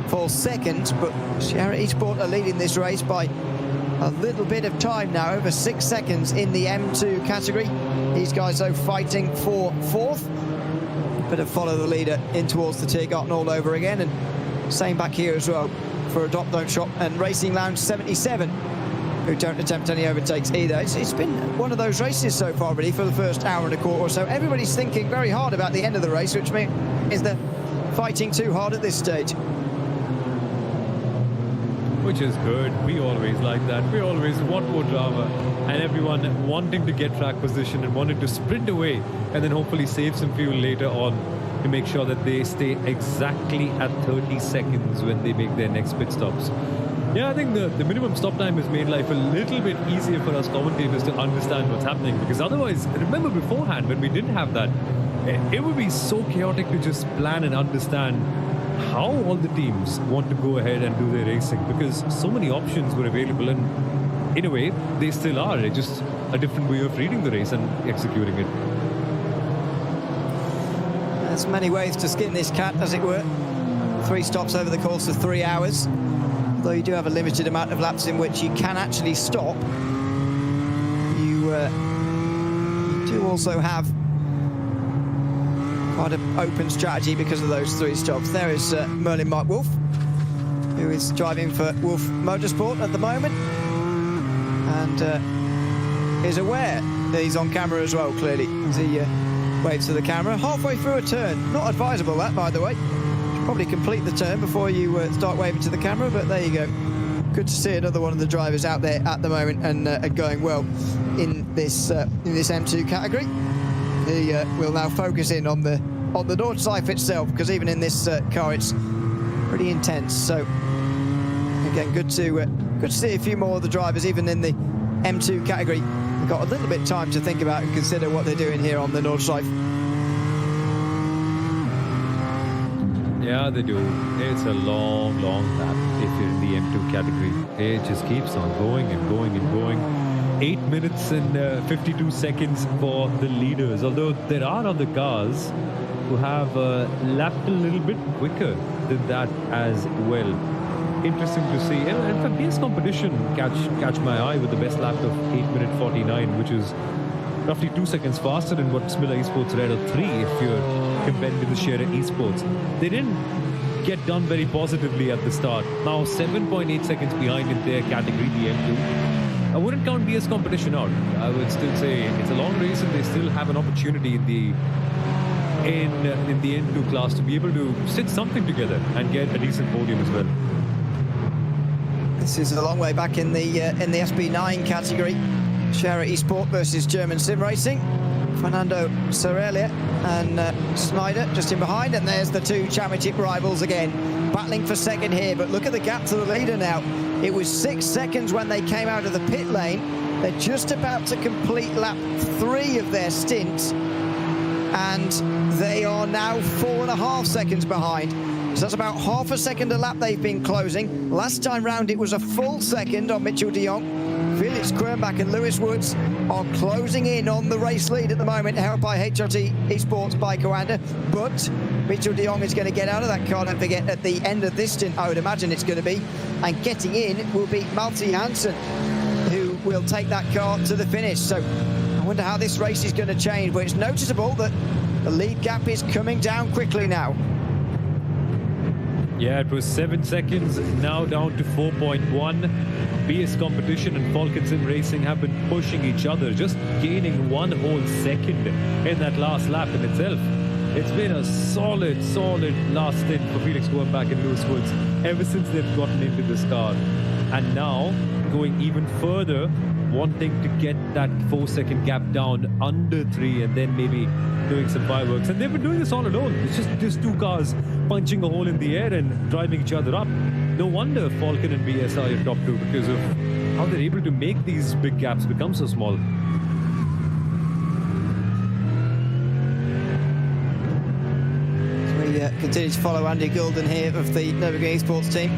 for second, but Sierra Esports are leading this race by a little bit of time now, over 6 seconds in the M2 category. These guys, though, fighting for fourth. Bit of follow the leader in towards the Tiergarten all over again, and same back here as well for Adopt Don't Shop and Racing Lounge 77, who don't attempt any overtakes either. It's been one of those races so far, really, for the first hour and a quarter or so. Everybody's thinking very hard about the end of the race, which means they're fighting too hard at this stage. Which is good. We always like that. We always want more drama, and everyone wanting to get track position and wanting to sprint away and then hopefully save some fuel later on to make sure that they stay exactly at 30 seconds when they make their next pit stops. Yeah, I think the minimum stop time has made life a little bit easier for us commentators to understand what's happening, because otherwise, remember beforehand when we didn't have that, it would be so chaotic to just plan and understand how all the teams want to go ahead and do their racing, because so many options were available, and in a way they still are. It's just a different way of reading the race and executing it. There's many ways to skin this cat, as it were. 3 stops over the course of 3 hours, although you do have a limited amount of laps in which you can actually stop. You do also have quite an open strategy because of those 3 stops. There is Merlin Mark Wolf, who is driving for Wolf Motorsport at the moment, and is aware that he's on camera as well, clearly, as he waves to the camera. Halfway through a turn. Not advisable, that, by the way. Should probably complete the turn before you start waving to the camera, but there you go. Good to see another one of the drivers out there at the moment and going well in this M2 category. We'll now focus in on the Nordschleife itself, because even in this car it's pretty intense. So again, good to see a few more of the drivers even in the M2 category. They've got a little bit of time to think about and consider what they're doing here on the Nordschleife. Yeah, they do. It's a long lap if you're in the M2 category. It just keeps on going and going and going. 8 minutes and 52 seconds for the leaders, although there are other cars who have lapped a little bit quicker than that as well. Interesting to see. And for BS competition, catch my eye with the best lap of 8:49, which is roughly 2 seconds faster than what Smilla Esports Radar 3 if you're compared with the Sierra Esports. They didn't get done very positively at the start. Now 7.8 seconds behind in their category, the M2. I wouldn't count BS competition out. I would still say it's a long race and they still have an opportunity in the N2 class to be able to sit something together and get a decent podium as well. This is a long way back in the SB9 category. Sierra Esports versus German Sim Racing. Fernando Sorelia and Snyder just in behind, and there's the 2 championship rivals again, battling for second here. But look at the gap to the leader now. It was 6 seconds when they came out of the pit lane. They're just about to complete lap 3 of their stint, and they are now 4.5 seconds behind. So that's about half a second a lap they've been closing. Last time round it was a full second on Mitchell de Jong. Felix Kernbach and Lewis Woods are closing in on the race lead at the moment, held by HRT Esports by Coanda. But Mitchell de Jong is going to get out of that car, don't forget, at the end of this stint, I would imagine it's going to be. And getting in will be Malte Hansen, who will take that car to the finish. So I wonder how this race is going to change, but it's noticeable that the lead gap is coming down quickly now. Yeah, it was 7 seconds, now down to 4.1. BS Competition and Falcon Sim Racing have been pushing each other, just gaining 1 whole second in that last lap in itself. It's been a solid last stint for Felix Kernbach and Lewis Woods ever since they've gotten into this car. And now, going even further wanting to get that 4-second gap down under 3 and then maybe doing some fireworks. And they've been doing this all alone. It's just two cars punching a hole in the air and driving each other up. No wonder Falcon and BSI are top 2 because of how they're able to make these big gaps become so small. Continue to follow Andy Goulden here of the Nürburgring Esports team.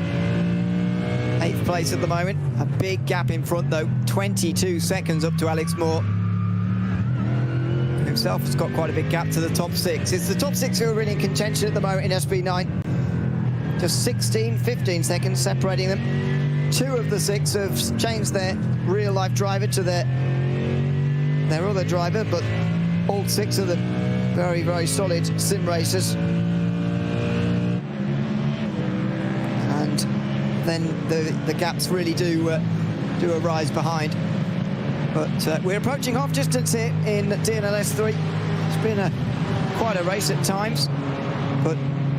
8th place at the moment. A big gap in front though. 22 seconds up to Alex Moore. Himself has got quite a big gap to the top 6. It's the top 6 who are really in contention at the moment in SB9. Just 15 seconds separating them. 2 of the 6 have changed their real-life driver to their other driver, but all 6 of them very, very solid sim racers. And then the gaps really do arise behind. But we're approaching half distance here in DNLS 3. It's been quite a race at times, but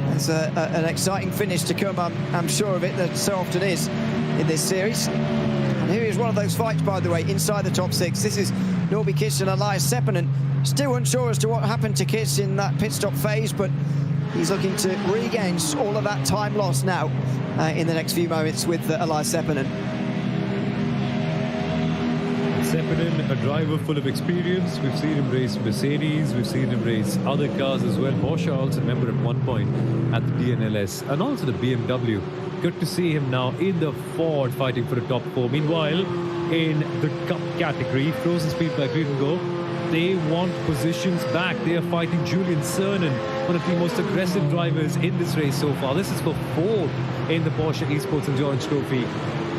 there's an exciting finish to come. I'm sure of it, that so often is in this series. And here is one of those fights, by the way, inside the top 6. This is Norby Kiss and Elias Seppänen. Still unsure as to what happened to Kiss in that pit stop phase, but he's looking to regain all of that time lost now in the next few moments with Elias Seppänen. Seppänen, a driver full of experience. We've seen him race Mercedes, we've seen him race other cars as well. Porsche, I also remember at one point at the DNLS and also the BMW. Good to see him now in the Ford fighting for the top 4. Meanwhile, in the Cup category, Frozen Speed by Green Go, they want positions back. They are fighting Julian Cernan, one of the most aggressive drivers in this race so far. This is for 4th in the Porsche Esports Endurance Trophy.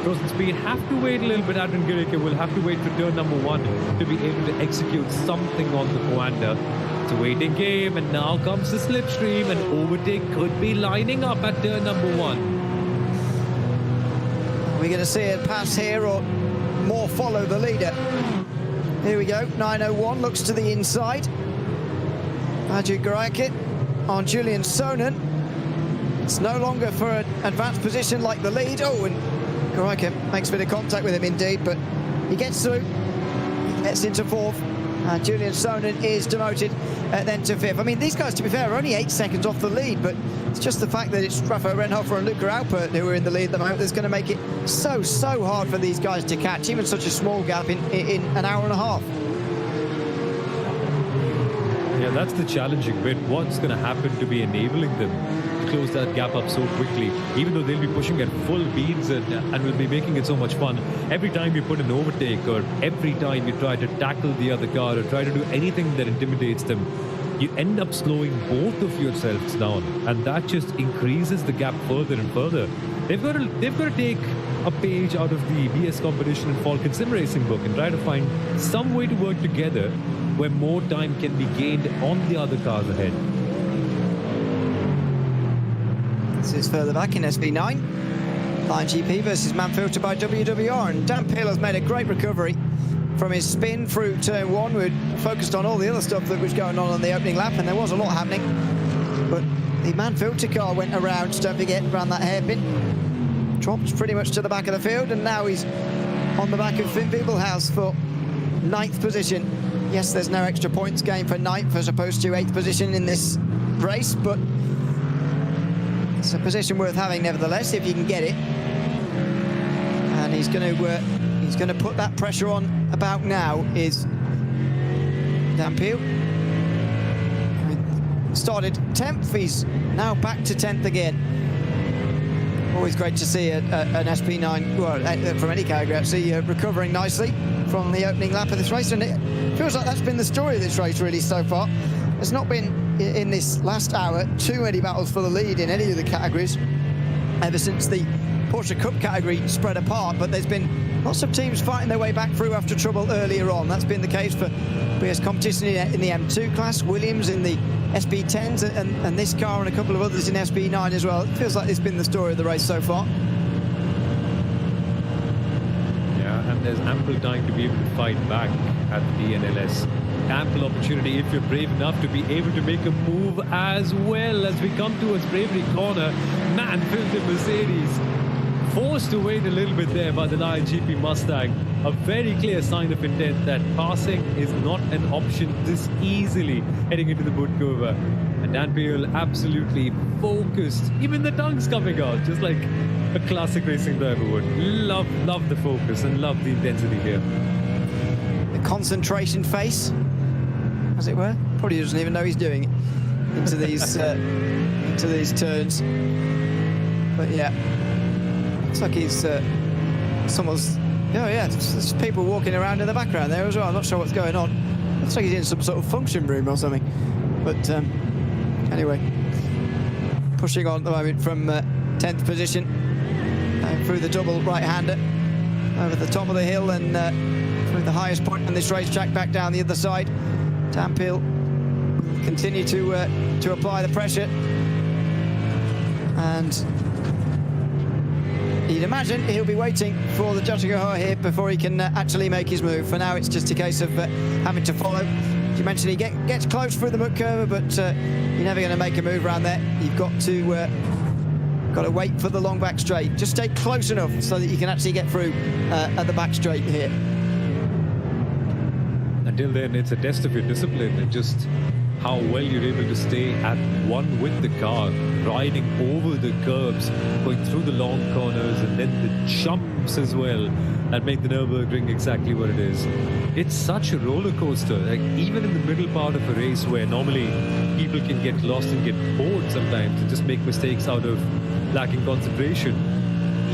Frozen Speed have to wait a little bit. Adrian Gericke will have to wait for turn number 1 to be able to execute something on the Coanda. It's a waiting game, and now comes the slipstream, and overtake could be lining up at turn number 1. We're going to see a pass here or more follow the leader. Here we go, 9:01 looks to the inside. Adrian Gericke on Julian Cernan. It's no longer for an advanced position like the lead. Oh, and Gericke makes a bit of contact with him indeed, but he gets through, gets into 4th, and Julian Cernan is demoted then to 5th. I mean, these guys, to be fair, are only 8 seconds off the lead, but it's just the fact that it's Rafael Renhofer and Luca Alpert who are in the lead at the moment that's going to make it so hard for these guys to catch, even such a small gap in an hour and a half. Yeah, that's the challenging bit. What's going to happen to be enabling them to close that gap up so quickly, even though they'll be pushing at full beans and will be making it so much fun. Every time you put an overtake or every time you try to tackle the other car or try to do anything that intimidates them, you end up slowing both of yourselves down, and that just increases the gap further and further. They've got to take a page out of the BS competition and Falcon Sim Racing book and try to find some way to work together where more time can be gained on the other cars ahead. This is further back in SB9. Lion GP versus Manfilter by WWR, and Dan Peel has made a great recovery from his spin through turn 1. We're focused on all the other stuff that was going on the opening lap, and there was a lot happening. But the Manfilter car went around, don't forget, around that hairpin. Dropped pretty much to the back of the field, and now he's on the back of Finn Wiebelhaus for 9th position. Yes, there's no extra points gained for 9th as opposed to 8th position in this race, but it's a position worth having nevertheless if you can get it. And he's going to put that pressure on about now is Dan Peel. Started 10th, he's now back to 10th again. Always great to see an SP9, well, from any category actually, recovering nicely from the opening lap of this race, and it feels like that's been the story of this race really so far. There's not been, in this last hour, too many battles for the lead in any of the categories ever since the Porsche Cup category spread apart, but there's been lots of teams fighting their way back through after trouble earlier on. That's been the case for BS competition in the M2 class, Williams in the SB10s, and this car and a couple of others in SB9 as well. It feels like it's been the story of the race so far. Yeah, and there's ample time to be able to fight back at the DNLS. Ample opportunity if you're brave enough to be able to make a move as well as we come towards Bravery Corner. Man, Filter Mercedes Forced to wait a little bit there by the IGP Mustang. A very clear sign of intent that passing is not an option this easily heading into the boot cover. And Dan Peel absolutely focused. Even the tongue's coming out, just like a classic racing driver would. Love the focus and love the intensity here. The concentration face, as it were. Probably doesn't even know he's doing it into these turns. But yeah, looks like he's someone's. Oh yeah, there's people walking around in the background there as well. I'm not sure what's going on. Looks like he's in some sort of function room or something. But anyway, pushing on at the moment from 10th position through the double right-hander over the top of the hill and through the highest point on this racetrack back down the other side. Dan Peel continue to apply the pressure, and you'd imagine he'll be waiting for the judge to go here before he can actually make his move. For now, it's just a case of having to follow. As you mentioned, he gets close through the muck curve, but you're never going to make a move around there. You've got to wait for the long back straight. Just stay close enough so that you can actually get through at the back straight here. Until then, it's a test of your discipline and just how well you're able to stay at one with the car, riding over the curbs, going through the long corners, and then the jumps as well that make the Nürburgring exactly what it is. It's such a roller coaster. Like, even in the middle part of a race where normally people can get lost and get bored sometimes and just make mistakes out of lacking concentration,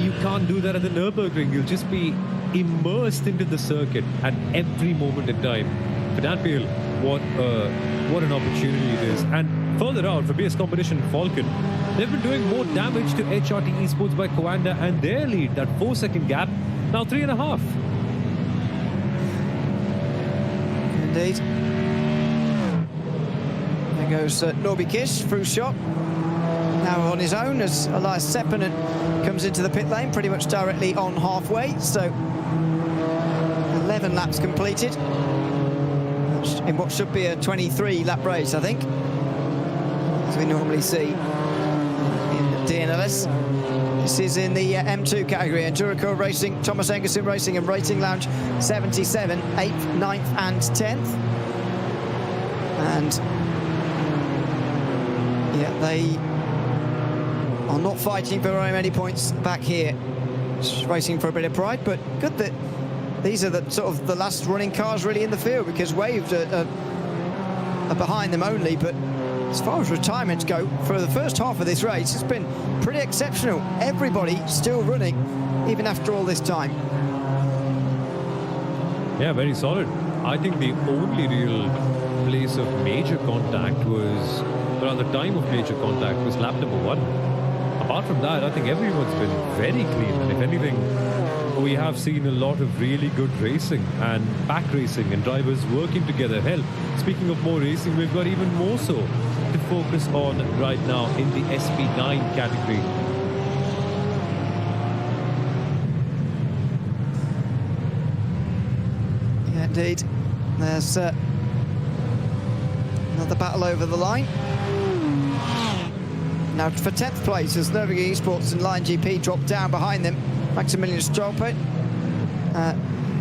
you can't do that at the Nürburgring. You'll just be immersed into the circuit at every moment in time. For Dan Peel, what an opportunity it is. And further out for BS Competition Falcon, they've been doing more damage to HRT Esports by Coanda, and their lead, that 4-second gap, now 3.5. Indeed. There goes Norby Kish through shot. Now on his own as Elias Seppänen comes into the pit lane pretty much directly on halfway. So 11 laps completed in what should be a 23-lap race, I think, as we normally see in DNLS. This is in the M2 category. Enduro Racing, Thomas Engerson Racing and Rating Lounge 77, 8th, 9th and 10th. And yeah, they are not fighting for very many points back here. Just racing for a bit of pride, but good that these are the sort of the last running cars really in the field, because Waved are behind them only. But as far as retirements go, for the first half of this race, it's been pretty exceptional. Everybody still running, even after all this time. Yeah, very solid. I think the only real place of major contact was, around the time of major contact, was lap number 1. Apart from that, I think everyone's been very clean. And if anything, we have seen a lot of really good racing and back racing and drivers working together. Hell, speaking of more racing, we've got even more so to focus on right now in the SP9 category. Yeah, indeed. There's another battle over the line. Now for 10th place as Nürburgring Esports and Lion GP drop down behind them. Maximilian Stolpe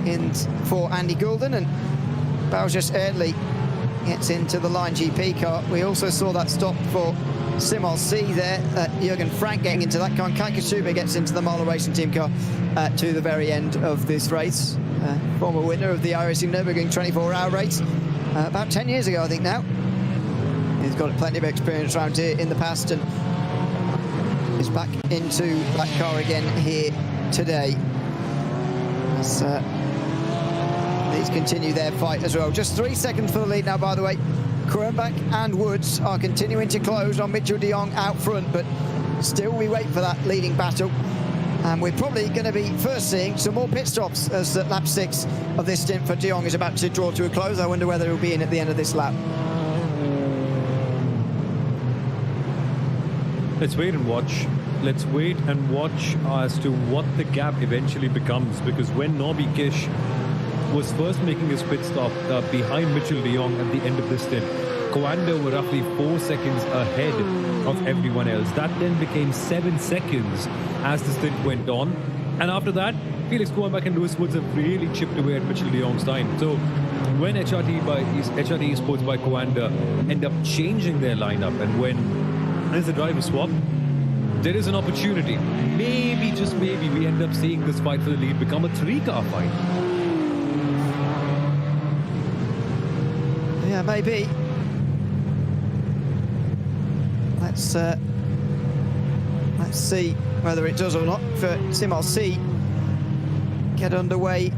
in for Andy Goulden, and Baujas Erdely gets into the Lion GP car. We also saw that stop for Simol C there. Jürgen Frank getting into that car. Kai Kashuba gets into the Mahler Racing Team car to the very end of this race. Former winner of the iRacing Nürburgring 24-hour race about 10 years ago, I think now. He's got plenty of experience around here in the past and is back into that car again here today. So these continue their fight as well. Just 3 seconds for the lead now, by the way. Kronbach and Woods are continuing to close on Mitchell de Jong out front, but still we wait for that leading battle. And we're probably going to be first seeing some more pit stops as lap 6 of this stint for de Jong is about to draw to a close. I wonder whether he'll be in at the end of this lap. Let's wait and watch. Let's wait and watch as to what the gap eventually becomes, because when Norby Kish was first making his pit stop behind Mitchell de Jong at the end of this stint, Coanda were roughly 4 seconds ahead of everyone else. That then became 7 seconds as the stint went on. And after that, Felix Kouambak and Lewis Woods have really chipped away at Mitchell de Jong's time. So when HRT Esports by Coanda end up changing their lineup, and when there's a driver swap, there is an opportunity. Maybe, just maybe, we end up seeing this fight for the lead become a 3-car fight. Yeah, maybe. Let's see whether it does or not for SimRC. Get underway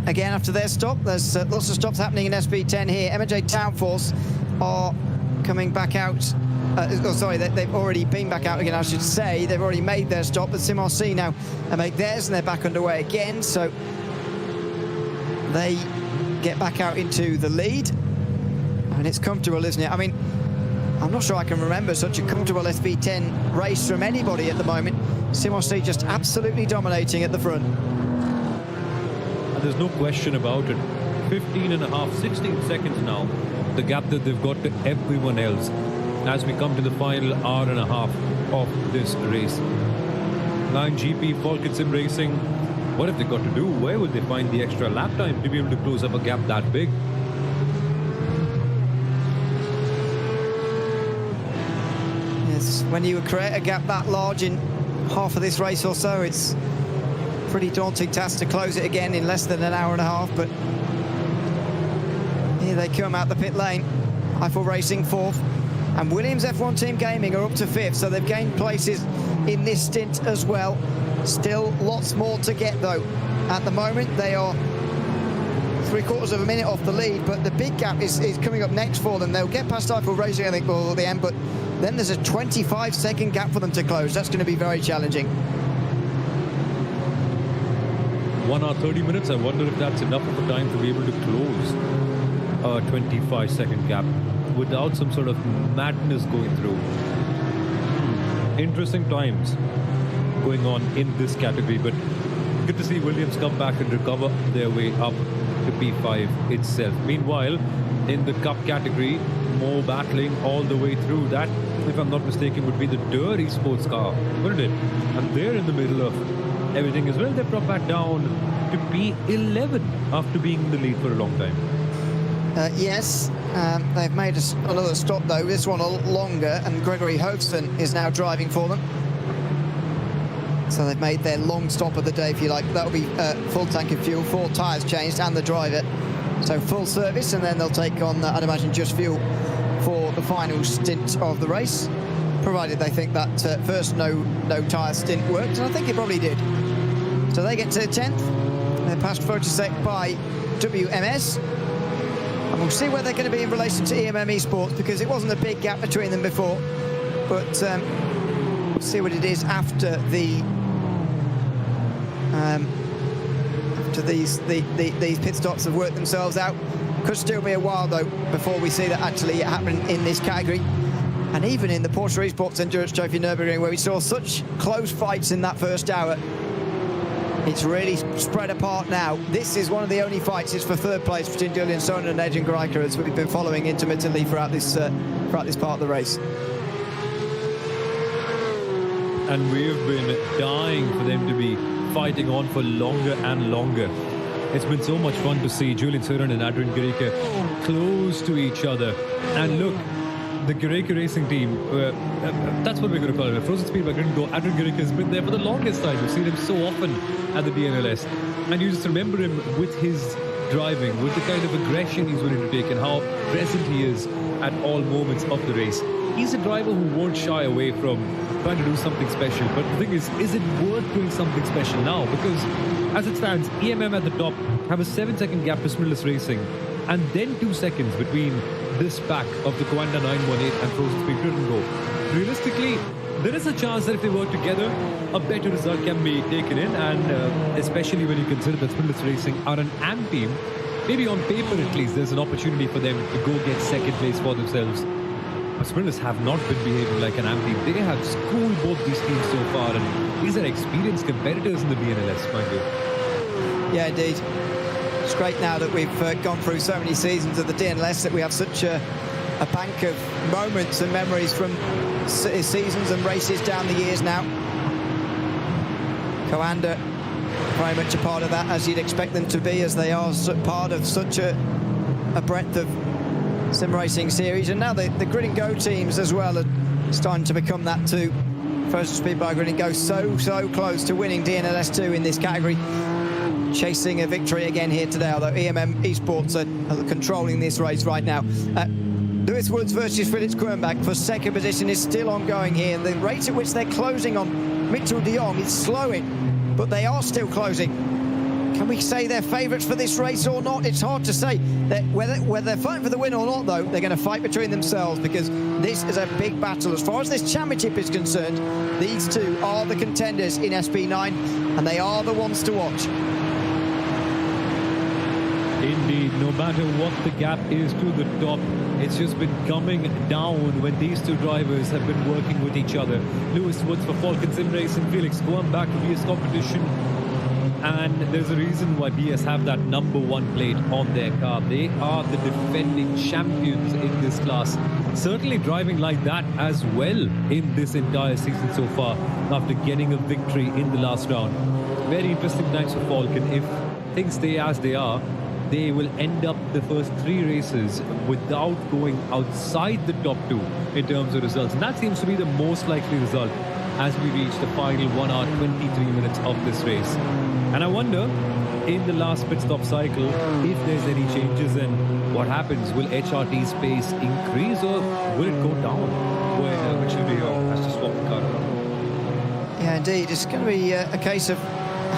again after their stop. There's lots of stops happening in SP10 here. M&J Townforce are coming back out. They've already been back out again, I should say. They've already made their stop, but SimRC now make theirs, and they're back underway again. So they get back out into the lead. And it's comfortable, isn't it? I mean, I'm not sure I can remember such a comfortable SP10 race from anybody at the moment. SimRC just absolutely dominating at the front. And there's no question about it. 15 and a half, 16 seconds now, the gap that they've got to everyone else as we come to the final hour and a half of this race. Line GP, Falcon Sim Racing, what have they got to do? Where will they find the extra lap time to be able to close up a gap that big? Yes, when you create a gap that large in half of this race or so, it's a pretty daunting task to close it again in less than an hour and a half. But here they come out the pit lane. Eiffel Racing 4th, and Williams F1 Team Gaming are up to 5th, so they've gained places in this stint as well. Still lots more to get though. At the moment they are 3/4 of a minute off the lead, but the big gap is coming up next for them. They'll get past Eiffel Racing, I think, at the end, but then there's a 25-second gap for them to close. That's going to be very challenging. 1 hour 30 minutes. I wonder if that's enough of a time to be able to close a 25-second gap without some sort of madness going through. Interesting times going on in this category, but good to see Williams come back and recover their way up to P5 itself. Meanwhile, in the Cup category, more battling all the way through. That, if I'm not mistaken, would be the Dur Esports car, wouldn't it? And they're in the middle of everything as well. They brought back down to P11 after being in the lead for a long time. Yes, they've made another stop though, this one a lot longer, and Gregory Hofson is now driving for them. So they've made their long stop of the day, if you like. That'll be full tank of fuel, 4 tyres changed, and the driver. So full service, and then they'll take on, I'd imagine, just fuel for the final stint of the race, provided they think that first no tyre stint worked, and I think it probably did. So they get to 10th. They're passed Photosec by WMS. And we'll see where they're going to be in relation to EMM Esports, because it wasn't a big gap between them before. But we'll see what it is after the these pit stops have worked themselves out. Could still be a while though before we see that actually happening in this category. And even in the Porsche Esports Endurance Trophy Nürburgring, where we saw such close fights in that first hour, it's really spread apart now. This is one of the only fights. It's for 3rd place between Julian Sohn and Adrian Greiker, as we've been following intermittently throughout this part of the race. And we've been dying for them to be fighting on for longer and longer. It's been so much fun to see Julian Sohn and Adrian Greiker close to each other. And look, the Greiker racing team, that's what we're going to call it. Frozen Speed by Gringo. Adrian Greiker has been there for the longest time. We've seen him so often at the DNLS. And you just remember him with his driving, with the kind of aggression he's willing to take, and how present he is at all moments of the race. He's a driver who won't shy away from trying to do something special. But the thing is it worth doing something special now? Because as it stands, EMM at the top have a 7-second gap to Smillis Racing, and then 2 seconds between this pack of the Coanda 918 and Frozen Speed Grid and Go. Realistically, there is a chance that if they work together, a better result can be taken in, and especially when you consider that Smillis Racing are an AM team, maybe on paper at least, there's an opportunity for them to go get 2nd place for themselves. Smillis have not been behaving like an AM team. They have schooled both these teams so far, and these are experienced competitors in the DNLS, mind you. Yeah, indeed. It's great now that we've gone through so many seasons of the DNLS that we have such a a bank of moments and memories from seasons and races down the years now. Coanda very much a part of that, as you'd expect them to be, as they are part of such a breadth of sim racing series. And now the Grid and Go teams as well are starting to become that too. First Speed by Grid and Go so close to winning DNLS 2 in this category, chasing a victory again here today, although EMM Esports are controlling this race right now. Lewis Woods versus Felix Quirnbach for second position is still ongoing here. The rate at which they're closing on Mitchell de Jong is slowing, but they are still closing. Can we say they're favourites for this race or not? It's hard to say. Whether they're fighting for the win or not, though, they're going to fight between themselves, because this is a big battle. As far as this championship is concerned, these two are the contenders in SB9, and they are the ones to watch. Indeed, no matter what the gap is to the top, it's just been coming down when these two drivers have been working with each other. Lewis Woods for Falcon Sim Racing, Felix going back to BS competition. And there's a reason why BS have that #1 plate on their car. They are the defending champions in this class. Certainly driving like that as well in this entire season so far, after getting a victory in the last round. Very interesting times for Falcon. If things stay as they are, they will end up the first 3 races without going outside the top 2 in terms of results. And that seems to be the most likely result as we reach the final 1 hour 23 minutes of this race. And I wonder, in the last pit stop cycle, if there's any changes and what happens. Will HRT's pace increase or will it go down when Mitchell de Jong has to swap the car around? Yeah, indeed. It's going to be a case of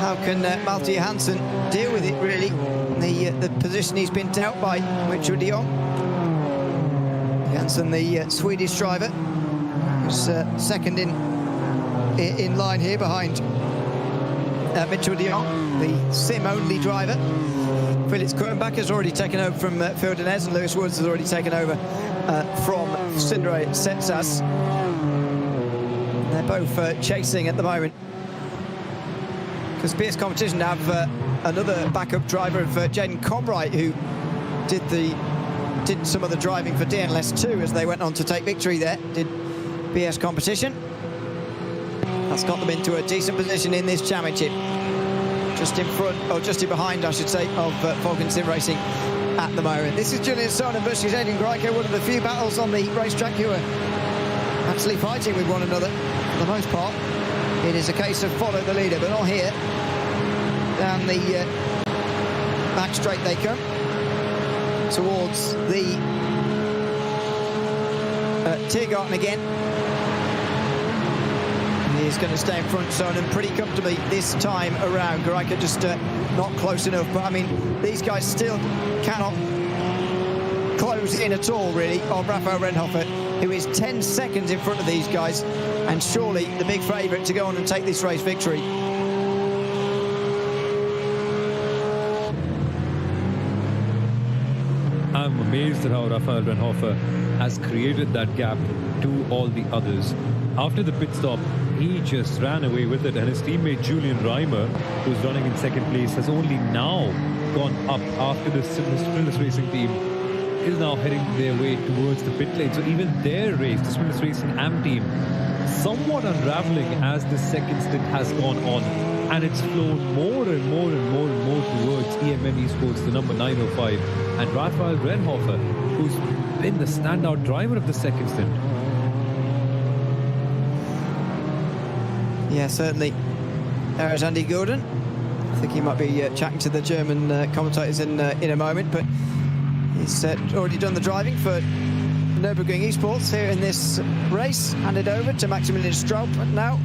how can Malte Hansen deal with it, really. The position he's been dealt by Mitchell de Jong. Hansen, the Swedish driver, who's second in line here behind Mitchell de Jong, the sim-only driver. Felix Quirnbach has already taken over from Phil Denez, and Lewis Woods has already taken over from Sindre Setsas. They're both chasing at the moment, because BS Competition have another backup driver of Jaden Comright, who did some of the driving for DNLS 2 as they went on to take victory there. Did BS Competition. That's got them into a decent position in this championship. Just in front, or just in behind, I should say, of Falcon Sim Racing at the moment. This is Julian Sonnen versus Aidan Greico, one of the few battles on the racetrack who are actually fighting with one another for the most part. It is a case of follow the leader, but not here. Down the back straight they come towards the Tiergarten again. He's going to stay in front, Sonnen, pretty comfortably this time around. Greico just not close enough, but I mean, these guys still cannot close in at all, really, on Raphael Renhofer, who is 10 seconds in front of these guys, and surely the big favourite to go on and take this race victory. I'm amazed at how Raphael Renhofer has created that gap to all the others. After the pit stop, he just ran away with it, and his teammate Julian Reimer, who's running in second place, has only now gone up after the Sprinters Racing team is now heading their way towards the pit lane. So even their race, the Sprinters Racing AM team, somewhat unraveling as the second stint has gone on, and it's flown more and more and more and more towards EMM Esports, the number 905, and Raphael Renhofer, who's been the standout driver of the second stint. Yeah, certainly. There is Andy Gordon. I think he might be chatting to the German commentators in a moment, but he's already done the driving for Nürburgring Esports here in this race. Handed over to Maximilian Straub now.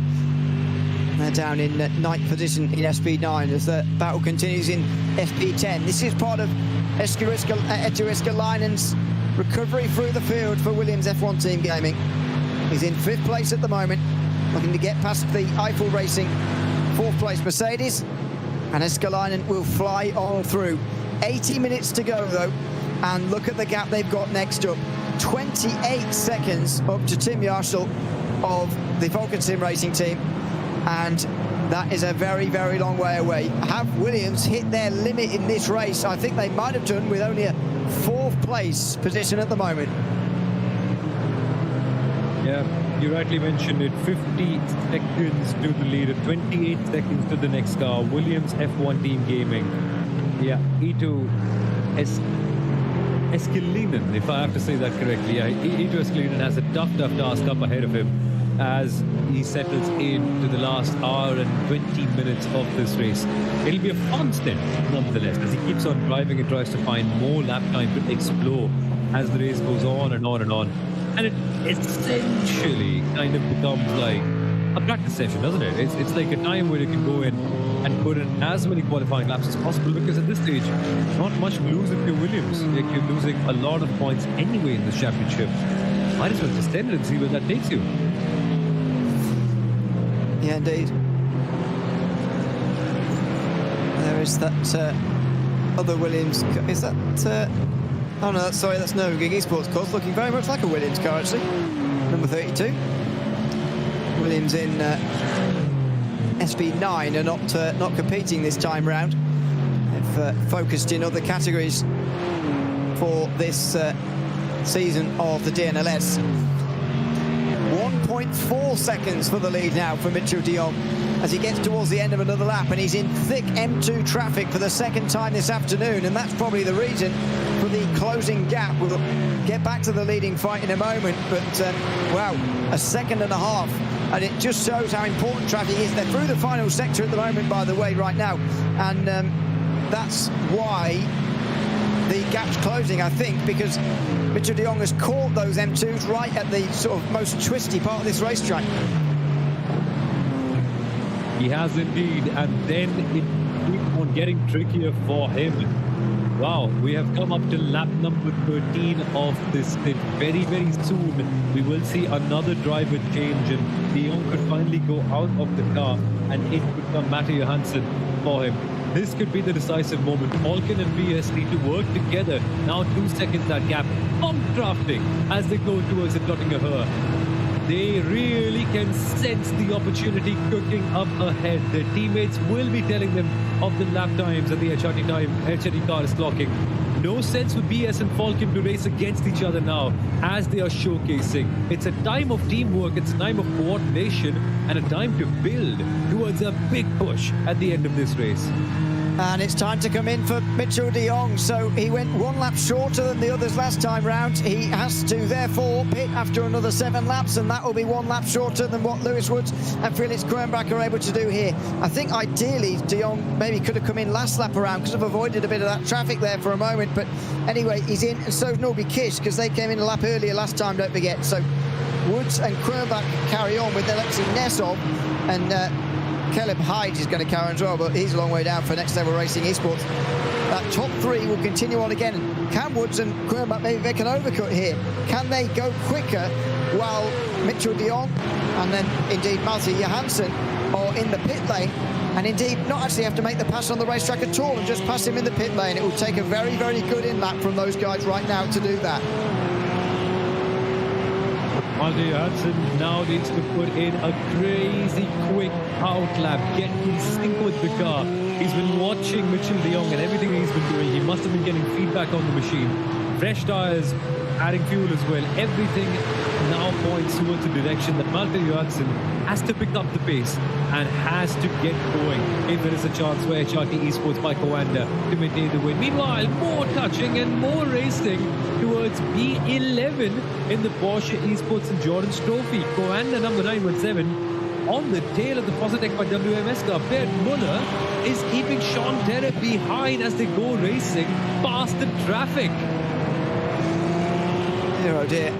They're down in 9th position in SB9 as the battle continues in SB10. This is part of Etu Escalainen's recovery through the field for Williams F1 Team Gaming. He's in 5th place at the moment, looking to get past the Eiffel Racing 4th place Mercedes, and Escalainen will fly on through. 80 minutes to go though, and look at the gap they've got next up. 28 seconds up to Tim Yarshall of the Falcon Sim Racing team, and that is a very, very long way away. Have Williams hit their limit in this race? I think they might have done with only a 4th place position at the moment. Yeah, you rightly mentioned it. 50 seconds to the leader, 28 seconds to the next car. Williams F1 Team Gaming. Yeah, Ito Eskelinen, if I have to say that correctly. Yeah, Ito Eskelinen has a tough task up ahead of him as he settles into the last hour and 20 minutes of this race. It'll be a fun stint, nonetheless, as he keeps on driving and tries to find more lap time to explore as the race goes on and on and on. And it essentially kind of becomes like a practice session, doesn't it? It's like a time where you can go in and put in as many qualifying laps as possible, because at this stage, not much to lose if you're Williams. Like, you're losing a lot of points anyway in this championship. Might as well just end it and see where that takes you. Yeah, indeed. There is that other Williams. Is that? Oh no, that's Nürburgring Esports course, looking very much like a Williams car actually. Number 32. Williams in SB9 are not competing this time round. They've focused in other categories for this season of the DNLS. 1.4 seconds for the lead now for Mitchell de Jong as he gets towards the end of another lap, and he's in thick M2 traffic for the second time this afternoon, and that's probably the reason for the closing gap. We'll get back to the leading fight in a moment, but wow, a second and a half, and it just shows how important traffic is. They're through the final sector at the moment, by the way, right now, and that's why the gap's closing, I think, because Mitchell de Jong has caught those M2s right at the sort of most twisty part of this racetrack. He has indeed, and then it keeps on getting trickier for him. Wow, we have come up to lap number 13 of this stint. Very, very soon we will see another driver change, and de Jong could finally go out of the car, and it could come Matti Johansson for him. This could be the decisive moment. Falken and VS need to work together. Now 2 seconds that gap. Pump drafting as they go towards the Göttingen. They really can sense the opportunity cooking up ahead. Their teammates will be telling them of the lap times that the HRT car is clocking. No sense for BS and Falken to race against each other now as they are showcasing. It's a time of teamwork, it's a time of coordination, and a time to build towards a big push at the end of this race. And it's time to come in for Mitchell de Jong. So he went 1 lap shorter than the others last time round. He has to therefore pit after another 7 laps, and that will be 1 lap shorter than what Lewis Woods and Felix Kronbach are able to do here. I think ideally de Jong maybe could have come in last lap around, because I've avoided a bit of that traffic there for a moment. But anyway, he's in, and so's Norby Kish, because they came in a lap earlier last time, don't forget. So Woods and Kronbach carry on with Alexei Nesov, and Caleb Hyde is going to carry on as well, but he's a long way down for Next Level Racing Esports. That top 3 will continue on again. Can Woods and Kronbach maybe make an overcut here? Can they go quicker while Mitchell de Jong and then indeed Matti Johansson are in the pit lane, and indeed not actually have to make the pass on the racetrack at all and just pass him in the pit lane? It will take a very, very good in-lap from those guys right now to do that. Matti Johansson now needs to put in a crazy quick out lap, get in sync with the car. He's been watching Mitchell de Jong and everything he's been doing. He must have been getting feedback on the machine. Fresh tyres, adding fuel as well. Everything now points towards the direction that Matti Johansson has to pick up the pace and has to get going if there is a chance for HRT Esports by Coanda to maintain the win. Meanwhile, more touching and more racing towards B11 in the Porsche Esports and Jordan's Trophy. Coanda number 917 on the tail of the Positec by WMS car. Bert Muller is keeping Sean Terry behind as they go racing past the traffic. Oh dear.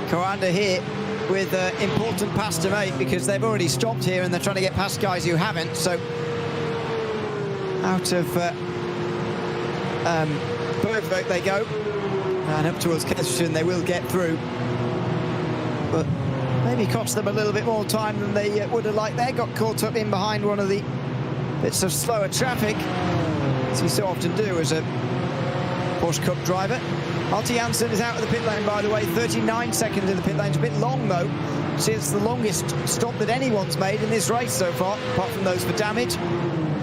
Coanda here with an important pass to make, because they've already stopped here and they're trying to get past guys who haven't. So out of Bergvik they go, and up towards Kesselsen they will get through, but maybe cost them a little bit more time than they would have liked. They got caught up in behind one of the bits of slower traffic, as you so often do as a Porsche Cup driver. Matti Johansson is out of the pit lane, by the way. 39 seconds in the pit lane. It's a bit long, though. See, it's the longest stop that anyone's made in this race so far, apart from those for damage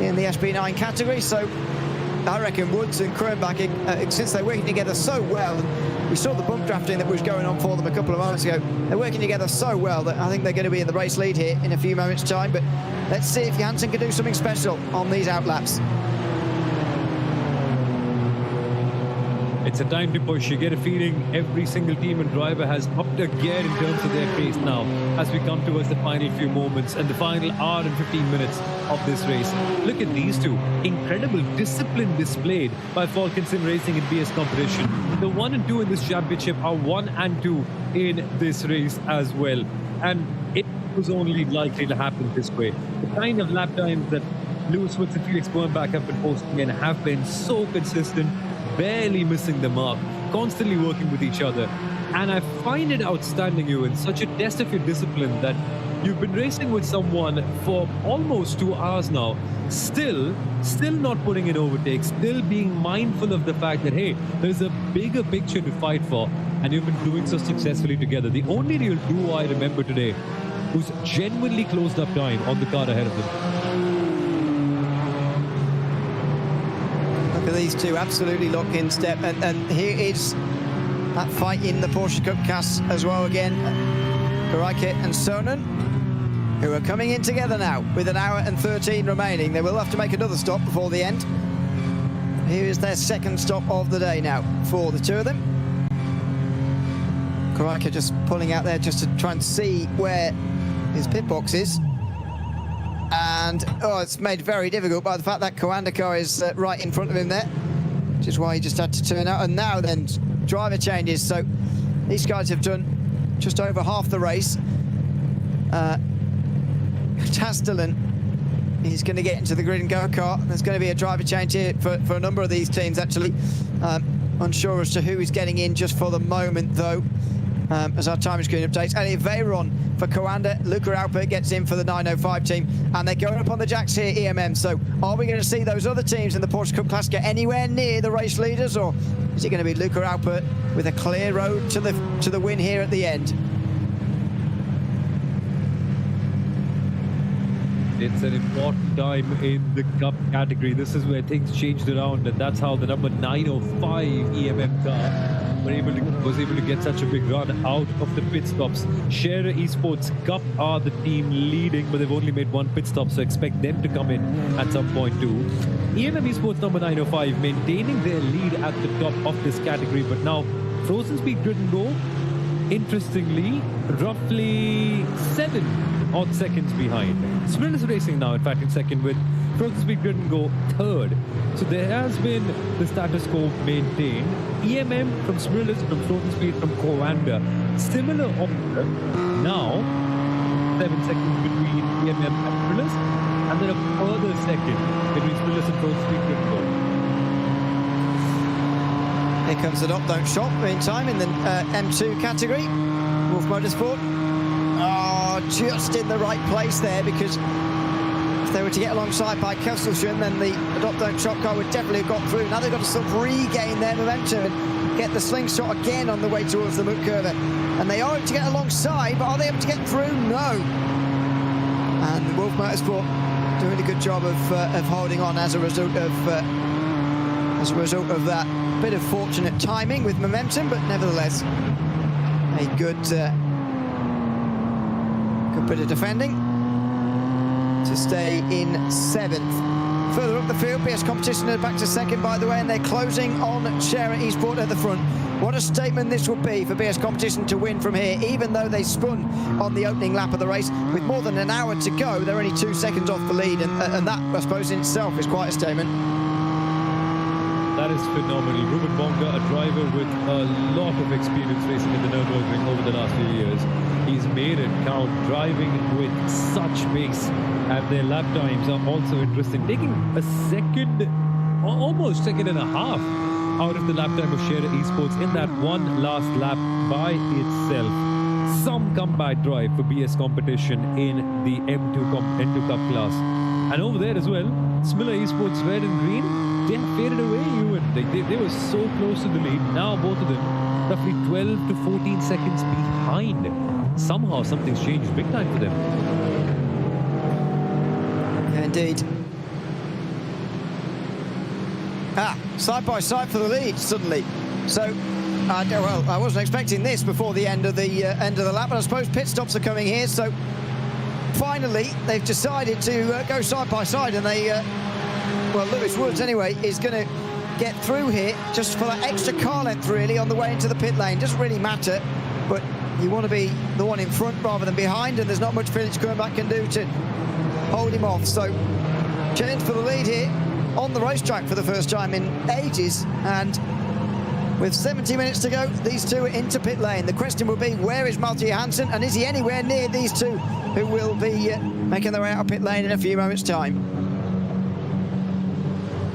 in the SB9 category. So I reckon Woods and Kronbach, since they're working together so well, we saw the bump drafting that was going on for them a couple of moments ago. They're working together so well that I think they're going to be in the race lead here in a few moments' time. But let's see if Janssen can do something special on these outlaps. It's a time to push. You get a feeling every single team and driver has upped a gear in terms of their pace now as we come towards the final few moments and the final hour and 15 minutes of this race. Look at these two. Incredible discipline displayed by Falcon Sim Racing in BS competition. The 1 and 2 in this championship are 1 and 2 in this race as well. And it was only likely to happen this way. The kind of lap times that Lewis Woods and Felix Bernbach have been posting in have been so consistent, barely missing the mark, constantly working with each other. And I find it outstanding, Ewan, such a test of your discipline that you've been racing with someone for almost 2 hours now, still not putting in overtakes, still being mindful of the fact that, hey, there's a bigger picture to fight for, and you've been doing so successfully together. The only real duo I remember today who's genuinely closed up time on the car ahead of them. Look at these two absolutely lock in step, and here is that fight in the Porsche Cup class as well again. Karaike and Sonen, who are coming in together now with an hour and 13 remaining. They will have to make another stop before the end. Here is their second stop of the day now for the two of them. Karaike just pulling out there just to try and see where his pit box is. And, it's made very difficult by the fact that Coanda car is right in front of him there, which is why he just had to turn out. And now then, driver changes. So these guys have done just over half the race. Tastelen is going to get into the grid and go-kart. There's going to be a driver change here for a number of these teams, actually. Unsure as to who is getting in just for the moment, though. As our time screen updates. Elliot Veyron for Coanda. Luca Alpert gets in for the 905 team. And they're going up on the jacks here, EMM. So are we going to see those other teams in the Porsche Cup class get anywhere near the race leaders? Or is it going to be Luca Alpert with a clear road to the win here at the end? It's an important time in the Cup category. This is where things changed around, and that's how the number 905 EMM car was able to get such a big run out of the pit stops. Scherer Esports Cup are the team leading, but they've only made one pit stop, so expect them to come in at some point too. EMM Esports number 905 maintaining their lead at the top of this category, but now Frozen Speed Grid and Go, interestingly, roughly 7 odd seconds behind. Smrillis Racing now, in fact, in second, with Frozen Speed Grid and Go third. So there has been the status quo maintained. EMM from Smrillis, from Frozen Speed, from Coanda. Similar order now, 7 seconds between EMM and Smrillis, and then a further second between Smrillis and Frozen Speed Grid and Go. Here comes the dot don't shop in time in the M2 category. Wolf Motorsport. Just in the right place there, because if they were to get alongside by Kesselschön, then the dot don't shop car would definitely have got through. Now they've got to sort of regain their momentum and get the slingshot again on the way towards the Mutkirche. And they are able to get alongside, but are they able to get through? No. And Wolf Motorsport doing a good job of holding on as a result of that bit of fortunate timing with momentum, but nevertheless a good bit of defending to stay in 7th. Further up the field, BS Competition are back to second, by the way, and they're closing on Scherer Esport at the front. What a statement this would be for BS Competition to win from here, even though they spun on the opening lap of the race. With more than an hour to go, they're only 2 seconds off the lead, and that, I suppose, in itself is quite a statement. That is phenomenal. Ruben Bonga, a driver with a lot of experience racing in the Nürburgring over the last few years. He's made it count, driving with such pace, and their lap times are also interesting. Taking a second, almost second and a half out of the lap time of Scherer Esports in that one last lap by itself. Some comeback drive for BS Competition in the N2 Cup class. And over there as well, Smiller Esports red and green, they have faded away, Ewan. They were so close to the lead. Now both of them roughly 12 to 14 seconds behind. Somehow something's changed big time for them. Yeah, indeed. Side by side for the lead suddenly. So Well, I wasn't expecting this before the end of the lap, but I suppose pit stops are coming here. So finally, they've decided to go side by side, and they, well, Lewis Woods anyway is going to get through here just for that extra car length, really, on the way into the pit lane. Doesn't really matter, but you want to be the one in front rather than behind, and there's not much Felix Krumbach can do to hold him off. So challenge for the lead here on the racetrack for the first time in ages, and with 70 minutes to go, these two are into pit lane. The question will be, where is Malte Johansson, and is he anywhere near these two who will be making their way out of pit lane in a few moments' time?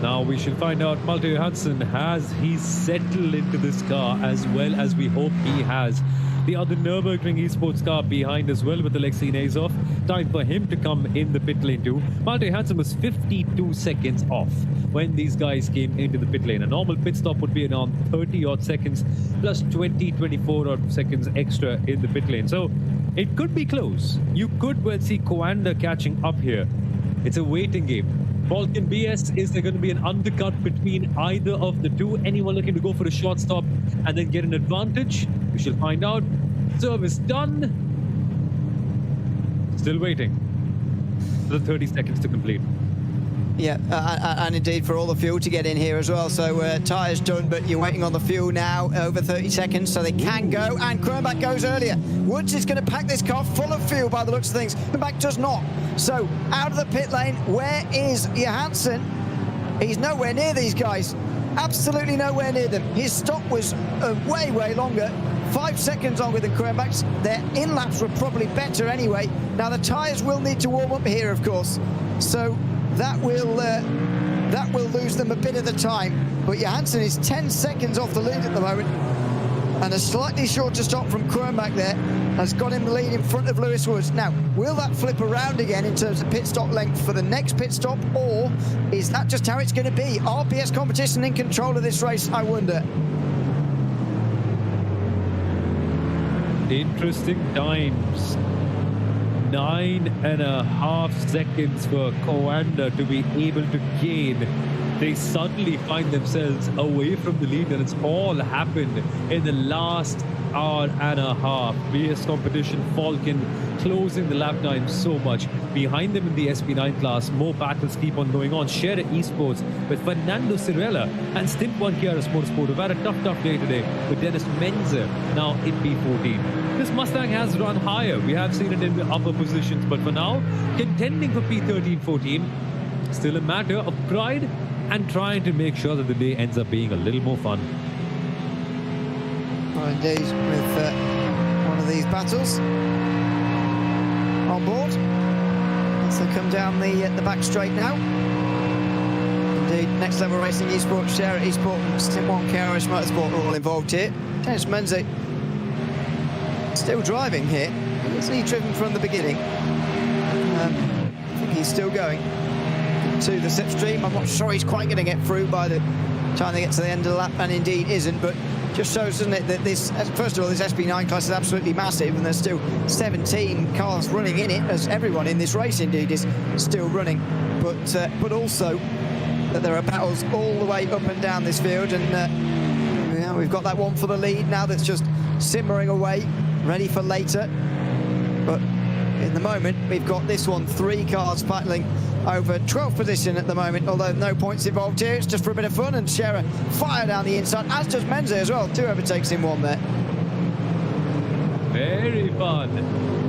Now we shall find out. Malte Johansson, has he settled into this car as well as we hope he has? The other Nürburgring esports car behind as well with Alexei Nazov. Time for him to come in the pit lane too. Malte Johansson was 52 seconds off when these guys came into the pit lane. A normal pit stop would be around 30 odd seconds plus 24 odd seconds extra in the pit lane. So it could be close. You could well see Coanda catching up here. It's a waiting game. Falcon BS, is there going to be an undercut between either of the two? Anyone looking to go for a short stop and then get an advantage? We shall find out. Service done. Still waiting. The 30 seconds to complete. Yeah, and indeed for all the fuel to get in here as well. So tyres done, but you're waiting on the fuel now, over 30 seconds, so they can go. And Krumbach goes earlier. Woods is going to pack this car full of fuel by the looks of things. Krumbach does not. So out of the pit lane, where is Johansson? He's nowhere near these guys. Absolutely nowhere near them. His stop was way, way longer. 5 seconds longer than Krumbach's. Their in-laps were probably better anyway. Now the tyres will need to warm up here, of course. So that will lose them a bit of the time. But Johansson is 10 seconds off the lead at the moment. And a slightly shorter stop from Krumbach there has got him the lead in front of Lewis Woods. Now, will that flip around again in terms of pit stop length for the next pit stop, or is that just how it's going to be? RPS Competition in control of this race, I wonder. Interesting times. 9.5 seconds for Coanda to be able to gain. They suddenly find themselves away from the lead, and it's all happened in the last hour and a half. BS Competition, Falcon closing the lap time so much. Behind them in the SP9 class, more battles keep on going on. Share Esports with Fernando Cirella and Stint 1 Kia Motorsport have had a tough day today with Dennis Menzer now in P14. This Mustang has run higher. We have seen it in the upper positions, but for now, contending for P13-14, still a matter of pride and trying to make sure that the day ends up being a little more fun. Well, indeed, with one of these battles on board. As they come down the back straight now. Indeed, Next Level Racing Esports, Share Esports, and Stint 1 KRS Motorsport are all involved here. Dennis Menzer still driving here. Isn't he driven from the beginning? I think he's still going to the slipstream. I'm not sure he's quite going to get through by the time they get to the end of the lap, and indeed isn't, but just shows, doesn't it, that this, first of all, this SP9 class is absolutely massive, and there's still 17 cars running in it, as everyone in this race indeed is still running, but also that there are battles all the way up and down this field, and yeah, we've got that one for the lead now that's just simmering away, ready for later. But in the moment, we've got this one, 3 cars battling over 12th position at the moment, although no points involved here. It's just for a bit of fun, and Scherer fire down the inside, as does Menzer as well. 2 overtakes in 1 there. Very fun.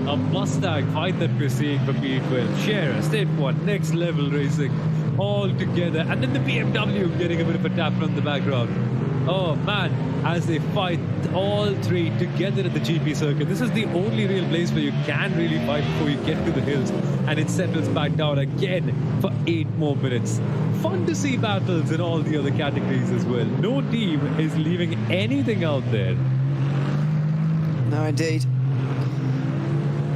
A Mustang fight that we're seeing for P12. Scherer, State 1, Next Level Racing, all together. And then the BMW getting a bit of a tap from the background. Oh man, as they fight all 3 together at the GP circuit. This is the only real place where you can really fight before you get to the hills, and it settles back down again for 8 more minutes. Fun to see battles in all the other categories as well. No team is leaving anything out there. No, indeed.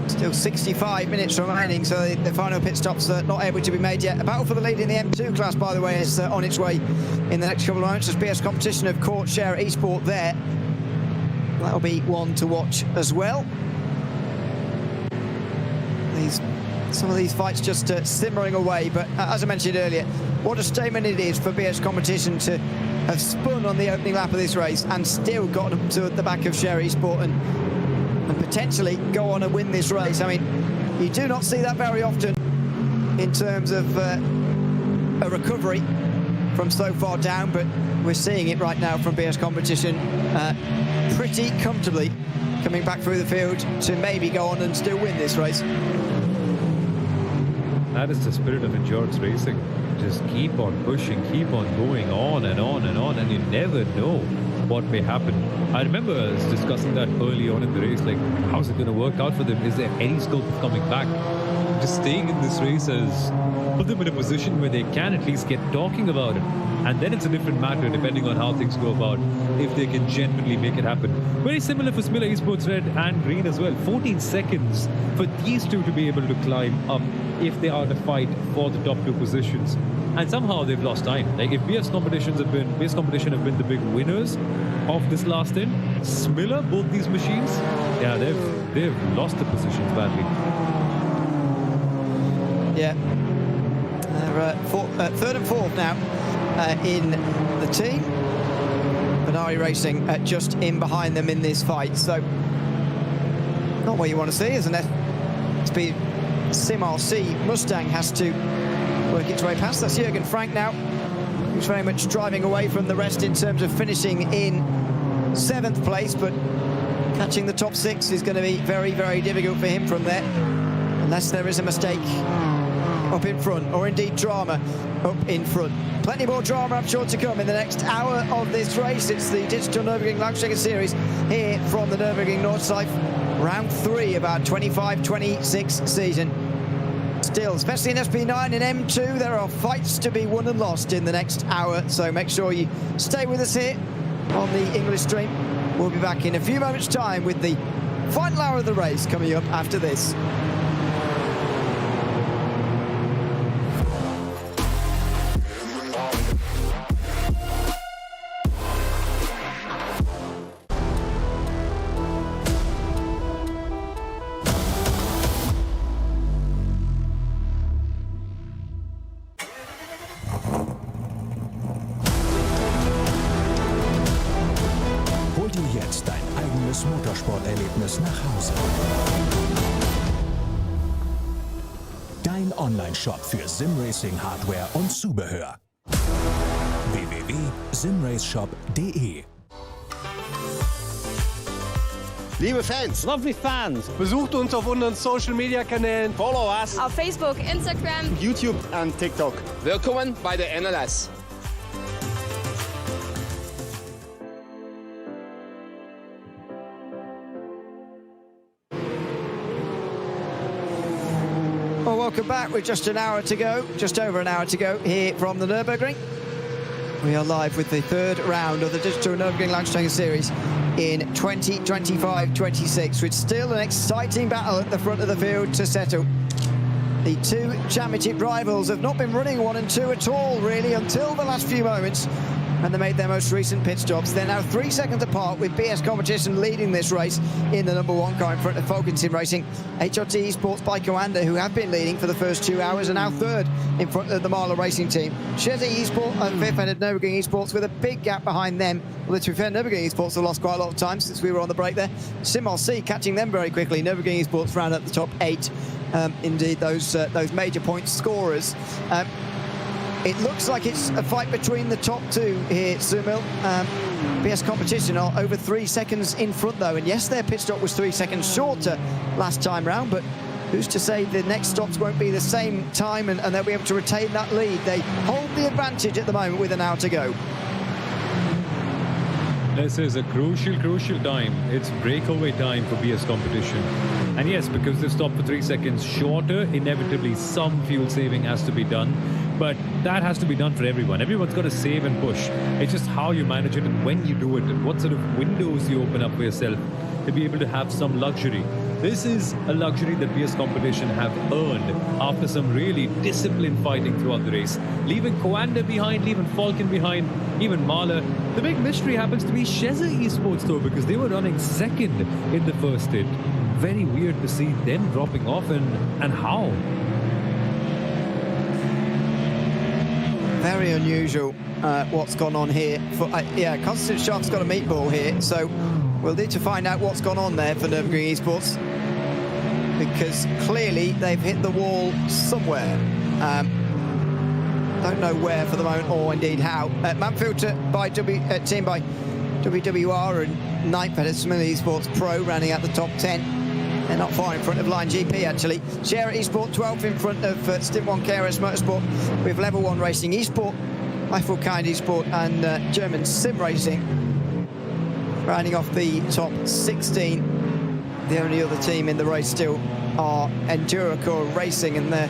Still 65 minutes remaining, so the final pit stop's not able to be made yet. A battle for the lead in the M2 class, by the way, is on its way in the next couple of moments. There's BS Competition of course, Share Esport there. That'll be one to watch as well. These some of these fights just simmering away. But as I mentioned earlier, what a statement it is for BS Competition to have spun on the opening lap of this race and still got up to the back of Sherry Sport and potentially go on and win this race. I mean, you do not see that very often in terms of a recovery from so far down, but we're seeing it right now from BS Competition pretty comfortably coming back through the field to maybe go on and still win this race. That is the spirit of endurance racing. Just keep on pushing, keep on going on and on and on, and you never know what may happen. I remember us discussing that early on in the race, like, how's it going to work out for them? Is there any scope of coming back? Just staying in this race has put them in a position where they can at least get talking about it. And then it's a different matter depending on how things go about, if they can genuinely make it happen. Very similar for Smilla Esports Red and Green as well. 14 seconds for these two to be able to climb up if they are to fight for the top two positions. And somehow they've lost time. Like, if BS Competition have been the big winners of this last stint, Smilla, both these machines, yeah, they've lost the positions badly. Yeah, they're third and fourth now in the team, but iRacing just in behind them in this fight. So not what you want to see, isn't it? Speed SimRC Mustang has to work its way past. That's Jürgen Frank now, who's very much driving away from the rest in terms of finishing in 7th place, but catching the top 6 is going to be very, very difficult for him from there, unless there is a mistake up in front, or indeed drama up in front. Plenty more drama, I'm sure, to come in the next hour of this race. It's the Digital Nürburgring Langstrecken-Series here from the Nürburgring Nordschleife. Round 3 of our 25-26 season. Still, especially in SP9 and M2, there are fights to be won and lost in the next hour, so make sure you stay with us here on the English stream. We'll be back in a few moments' time with the final hour of the race coming up after this. Hol dir jetzt dein eigenes Motorsporterlebnis nach Hause. Dein Online-Shop für Simracing-Hardware und Zubehör. www.simraceshop.de. Liebe Fans, Lovely fans, besucht uns auf unseren Social Media Kanälen, follow us. Auf Facebook, Instagram. YouTube und TikTok. Willkommen bei der NLS. Well, welcome back with just an hour to go, just over an hour to go here from the Nürburgring. We are live with the third round of the Digital Nürburgring Langstrecken-Series in 2025-26, with still an exciting battle at the front of the field to settle. The two championship rivals have not been running 1 and 2 at all, really, until the last few moments, and they made their most recent pit stops. They're now 3 seconds apart, with BS Competition leading this race in the #1 car in front of Falcon Sim Racing. HRT Esports by Coanda, who have been leading for the first 2 hours, are now third in front of the Marla Racing team. Shezzy Esports and fifth, and Nürburgring Esports with a big gap behind them. Well, to be fair, Nürburgring Esports have lost quite a lot of time since we were on the break there. SimRC catching them very quickly. Nürburgring Esports round up the top 8. Indeed, those major point scorers. It looks like it's a fight between the top 2 here, Sumil. BS Competition are over 3 seconds in front, though. And yes, their pit stop was 3 seconds shorter last time round, but who's to say the next stops won't be the same time and they'll be able to retain that lead? They hold the advantage at the moment with an hour to go. This is a crucial time. It's breakaway time for BS Competition. And yes, because they've stopped for 3 seconds shorter, inevitably some fuel saving has to be done. But that has to be done for everyone. Everyone's got to save and push. It's just how you manage it and when you do it and what sort of windows you open up for yourself to be able to have some luxury. This is a luxury that BS Competition have earned after some really disciplined fighting throughout the race. Leaving Coanda behind, leaving Falcon behind, even Marla. The big mystery happens to be Shezzy Esports though, because they were running second in the first stint. Very weird to see them dropping off and how. very unusual what's gone on here. Yeah, Constant Sharp's got a meatball here, so we'll need to find out what's gone on there for Nürburgring Esports, because clearly they've hit the wall somewhere. Don't know where for the moment, or indeed how. Manfilter by team by WWR and 9th at Simrigs Esports Pro, rounding out the top 10. They're not far in front of Line GP, actually. Share Esport 12th in front of Stint 1 KRS Motorsport, with Level 1 Racing Esport, Eiffel Kind Esport and German Sim Racing. Rounding off the top 16. The only other team in the race still are Endurocor Racing, and they're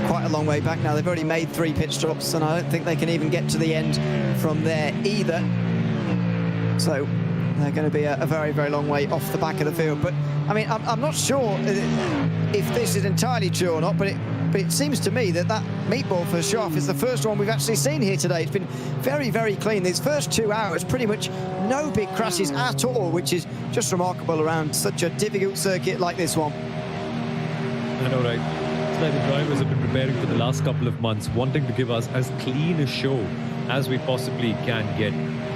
quite a long way back now. They've already made 3 pit stops, and I don't think they can even get to the end from there either. So they're going to be a very, very long way off the back of the field. But I mean, I'm not sure if this is entirely true or not, but it seems to me that meatball for Schaff is the first one we've actually seen here today. It's been very, very clean. These first 2 hours, pretty much no big crashes at all, which is just remarkable around such a difficult circuit like this one. I know, right? It's like the drivers have been preparing for the last couple of months, wanting to give us as clean a show as we possibly can get.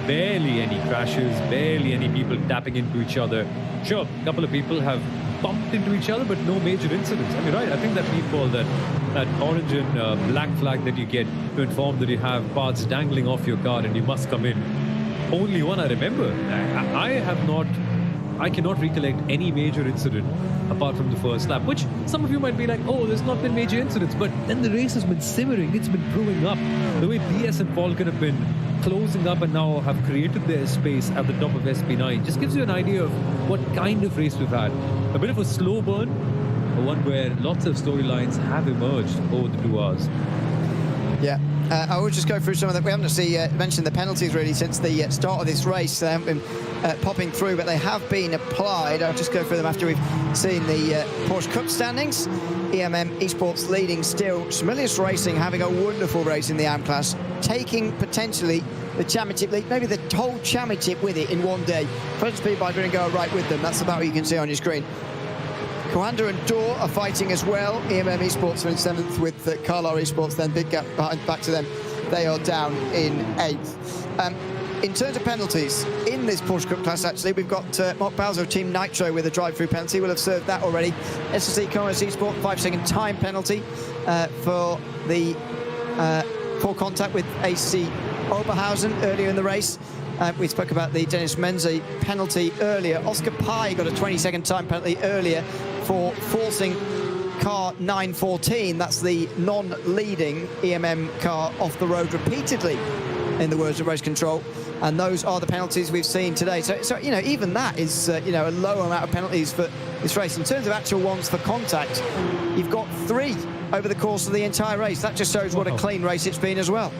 Barely any crashes, barely any people tapping into each other. Sure, a couple of people have bumped into each other, but no major incidents. I mean, right, I think that meatball, that orange and black flag that you get to inform that you have parts dangling off your car and you must come in. Only one I remember. I cannot recollect any major incident apart from the first lap, which some of you might be like, oh, there's not been major incidents, but then the race has been simmering, it's been brewing up. The way BS and Falcon have been closing up and now have created their space at the top of SP9 just gives you an idea of what kind of race we've had. A bit of a slow burn, one where lots of storylines have emerged over the 2 hours. Yeah, I will just go through some of them. We haven't actually mentioned the penalties really since the start of this race. They haven't been popping through, but they have been applied. I'll just go through them after we've seen the Porsche Cup standings. EMM Esports leading still. Simrigs Racing having a wonderful race in the AM class, taking potentially the championship lead, maybe the whole championship with it in one day. Front speed by Bringo right with them. That's about what you can see on your screen. Coanda and Dor are fighting as well. EMM Esports are in 7th with Carlisle Esports, then big gap back to them. They are down in 8th. In terms of penalties, in this Porsche Cup class, actually, we've got Mark Bowser of Team Nitro with a drive-through penalty. We'll have served that already. SSC Commerce Esport, 5-second time penalty for contact with AC Oberhausen earlier in the race. We spoke about the Dennis Menze penalty earlier. Oscar Pai got a 20-second time penalty earlier for forcing car 914. That's the non-leading EMM car off the road repeatedly, in the words of race control. And those are the penalties we've seen today. So you know, even that is a low amount of penalties for this race. In terms of actual ones for contact, you've got 3 over the course of the entire race. That just shows what a clean race it's been as well.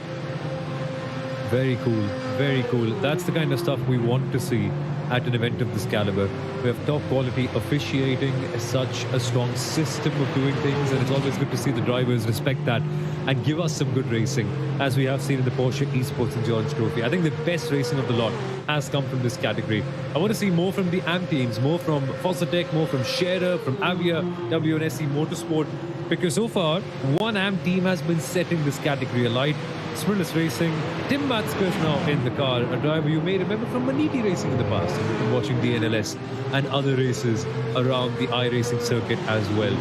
Very cool, very cool. That's the kind of stuff we want to see at an event of this caliber. We have top quality officiating, such a strong system of doing things, and it's always good to see the drivers respect that and give us some good racing, as we have seen in the Porsche Esports Endurance Trophy. I think the best racing of the lot has come from this category. I want to see more from the AM teams, more from Fossatec, more from Scherer, from Avia, WNSC Motorsport, because so far, one AM team has been setting this category alight. Simrigs Racing, Tim Matzker's now in the car, a driver you may remember from Maniti Racing in the past, and watching the NLS and other races around the iRacing circuit as well.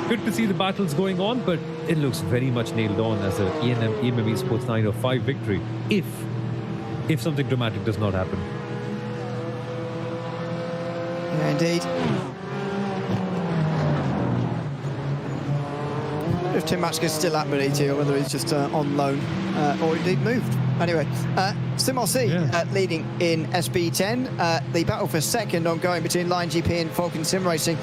Good to see the battles going on, but it looks very much nailed on as a EMM Esports 905 victory, if something dramatic does not happen. Yeah, indeed. If Tim Matzker's still at Maniti, or whether he's just on loan or indeed moved. Anyway, SimRC leading in SB10. The battle for second ongoing between Line GP and Falcon Sim Racing.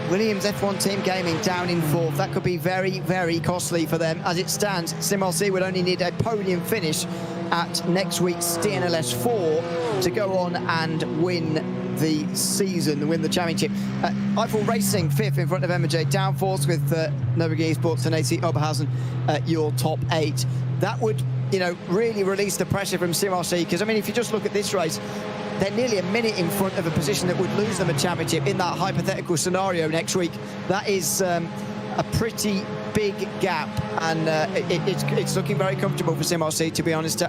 Williams F1 Team Gaming down in 4th. That could be very, very costly for them. As it stands, SimRC would only need a podium finish at next week's DNLS 4 to go on and win the season, win the championship. Eiffel Racing 5th in front of MJ, down 4th with Nürburgring Esports and AC Oberhausen your top 8. That would, really release the pressure from SimRC, because I mean, if you just look at this race, they're nearly a minute in front of a position that would lose them a championship in that hypothetical scenario next week. That is a pretty big gap, and it's looking very comfortable for SimRC, to be honest,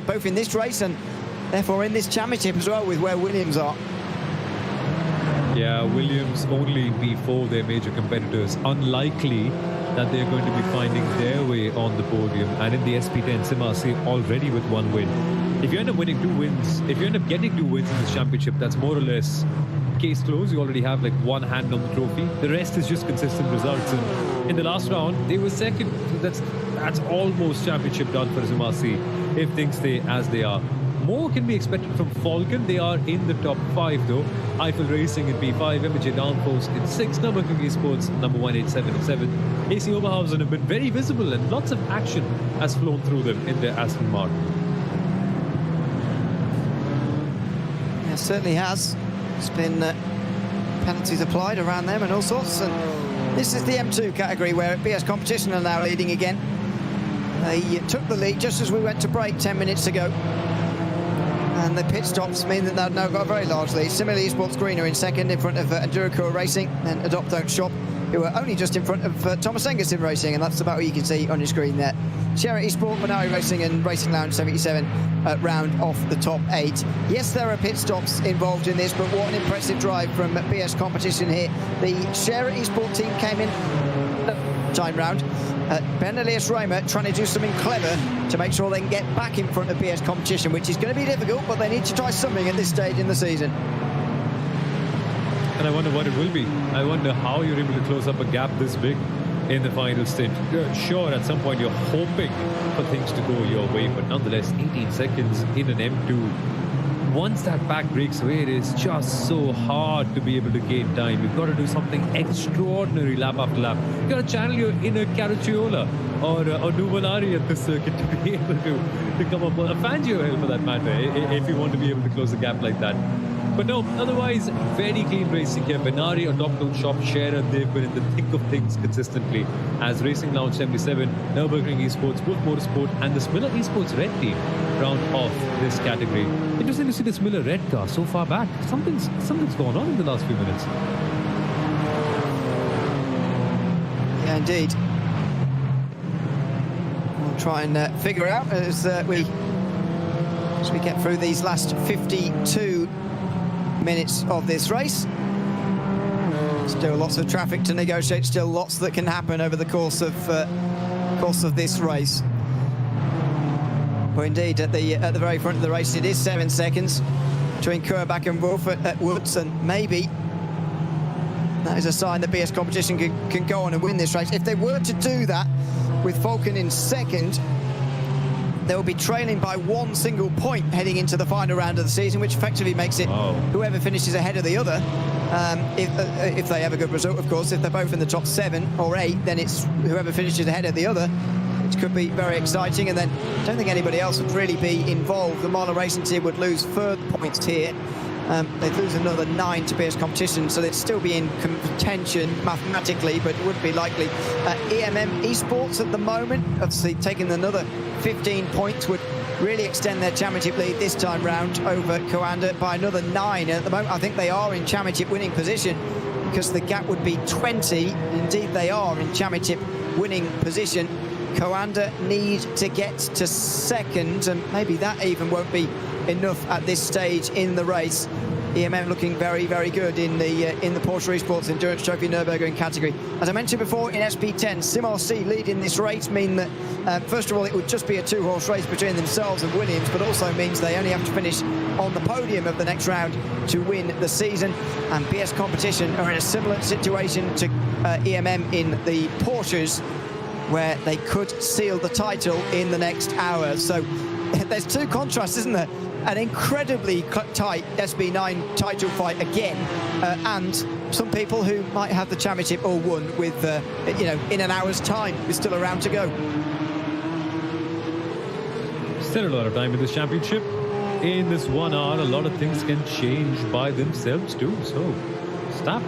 both in this race and therefore in this championship as well, with where Williams are. Yeah, Williams only before their major competitors. Unlikely that they're going to be finding their way on the podium. And in the SP10, SimRC already with 1 win. If you end up winning 2 wins, if you end up getting 2 wins in this championship, that's more or less case closed. You already have like 1 hand on the trophy. The rest is just consistent results. And in the last round, they were second. That's almost championship done for SimRC if things stay as they are. More can be expected from Falcon. They are in the top 5 though. Eiffel Racing in P5, MJ Downforce in 6, Nürburgring Esports number 187 and 7. AC Oberhausen have been very visible and lots of action has flown through them in their Aston Martin. It certainly has. There's been penalties applied around them and all sorts. And this is the M2 category where BS Competition are now leading again. They took the lead just as we went to break 10 minutes ago. And the pit stops mean that they've now got a very large lead. Similarly, Esports Green are in second in front of Endurocure Racing and Adopt Don't Shop, who are only just in front of Thomas Engerson Racing, and that's about what you can see on your screen there. Sierra Esport, Minari Racing and Racing Lounge 77 round off the top 8. Yes, there are pit stops involved in this, but what an impressive drive from BS Competition here. The Sierra Esport team came in time round. Ben Elias Reimer trying to do something clever to make sure they can get back in front of BS Competition, which is going to be difficult, but they need to try something at this stage in the season. And I wonder what it will be. I wonder how you're able to close up a gap this big in the final stint. Sure, at some point you're hoping for things to go your way, but nonetheless, 18 seconds in an M2. Once that back breaks away, it is just so hard to be able to gain time. You've got to do something extraordinary lap after lap. You've got to channel your inner Caracciola or Nuvolari at this circuit to be able to come up with a Fangio for that matter, if you want to be able to close the gap like that. But no, otherwise, very clean racing here. Benari, Adopt Don't Shop, Scherer, they've been in the thick of things consistently. As Racing Lounge 77, Nürburgring Esports, Wolf Motorsport, and the Smiller Esports Red Team round off this category. Interesting to see the Smiller Red car so far back. Something's gone on in the last few minutes. Yeah, indeed. We'll try and figure it out as we get through these last 52 minutes of this race. Still lots of traffic to negotiate, still lots that can happen over the course of this race. But indeed, at the very front of the race, it is 7 seconds between Kurbach and Wolf at Woods, and maybe that is a sign that BS Competition can go on and win this race. If they were to do that with Falcon in second, they will be trailing by 1 single point heading into the final round of the season, which effectively makes it whoever finishes ahead of the other, if they have a good result, of course. If they're both in the top 7 or 8, then it's whoever finishes ahead of the other, which could be very exciting. And then I don't think anybody else would really be involved. The Marlon Racing team would lose further points here. They'd lose another 9 to BS Competition, so they'd still be in contention mathematically, but it wouldn't be likely. EMM Esports at the moment, obviously taking another 15 points, would really extend their championship lead this time round over Coanda by another 9. And at the moment, I think they are in championship winning position because the gap would be 20. Indeed, they are in championship winning position. Coanda need to get to second, and maybe that even won't be enough at this stage in the race. EMM looking very, very good in the Porsche Esports Endurance Trophy Nürburgring category. As I mentioned before, in SP10, SimRC leading this race mean that, first of all, it would just be a 2-horse race between themselves and Williams, but also means they only have to finish on the podium of the next round to win the season. And BS Competition are in a similar situation to EMM in the Porsches, where they could seal the title in the next hour. So there's two contrasts, isn't there? An incredibly tight SB9 title fight again, and some people who might have the championship all won with, in an hour's time. There's still a round to go. Still a lot of time in this championship. In this 1 hour, a lot of things can change by themselves too. So strap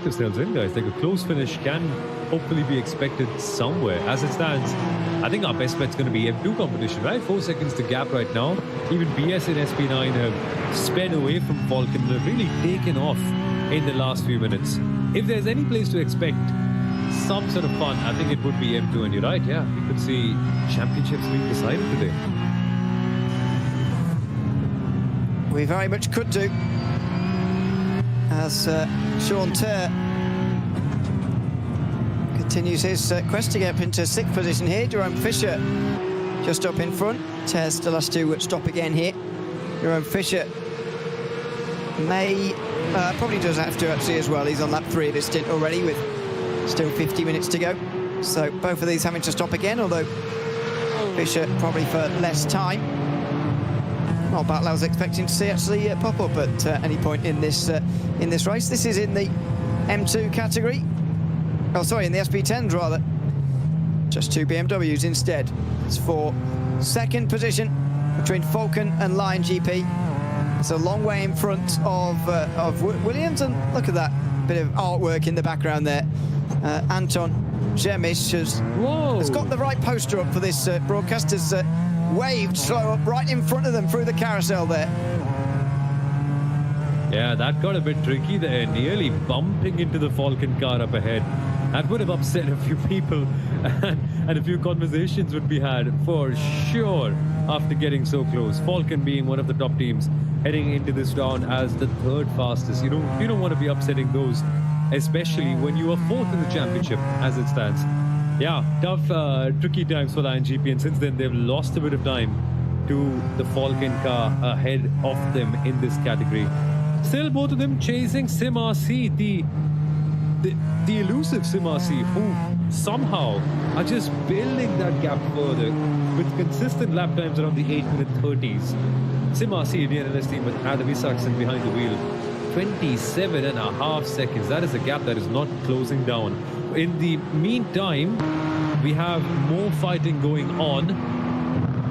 yourselves in, guys. Like, a close finish can hopefully be expected somewhere. As it stands, I think our best bet's going to be M2 competition, right? 4 seconds to gap right now. Even BS and SP9 have sped away from Falcon. They've really taken off in the last few minutes. If there's any place to expect some sort of fun, I think it would be M2. And you're right, yeah, we could see championships being decided today. We very much could do. As Sean Ter continues his quest to get up into 6th position here. Jerome Fisher just up in front. Ter still has to stop again here. Jerome Fisher may, probably does have to actually as well. He's on lap 3 of his stint already with still 50 minutes to go. So both of these having to stop again, although Fisher probably for less time. Not a battle I was expecting to see actually pop up at any point in this race. This is in the M2 category. Oh, sorry, in the SP10s rather. Just 2 BMWs instead. It's for 2nd position between Falcon and Lion GP. It's a long way in front of Williams, and look at that bit of artwork in the background there. Anton Jemish has got the right poster up for this broadcast. Has waved slow up right in front of them through the carousel there. Yeah, that got a bit tricky there, nearly bumping into the Falcon car up ahead. That would have upset a few people, and a few conversations would be had for sure after getting so close. Falcon being one of the top teams heading into this round as the 3rd fastest. You don't want to be upsetting those, especially when you are 4th in the championship as it stands. Yeah, tough, tricky times for Lion GP, and since then they've lost a bit of time to the Falcon car ahead of them in this category. Still, both of them chasing SimRC, the elusive SimRC, who somehow are just building that gap further with consistent lap times around the 8-minute 30s. SimRC, DNLS team with Adam Isaacson behind the wheel, 27.5 seconds. That is a gap that is not closing down. In the meantime, we have more fighting going on.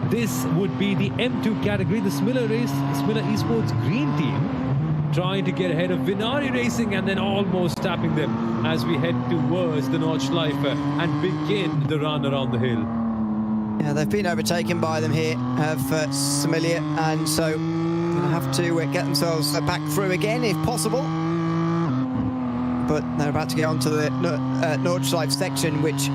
This would be the M2 category, the Smiller Esports green team, trying to get ahead of Vinari Racing and then almost tapping them as we head towards the Nordschleife and begin the run around the hill. Yeah, they've been overtaken by them here, have Similia, and so going to have to get themselves back through again if possible. But they're about to get onto the Nordschleife section, which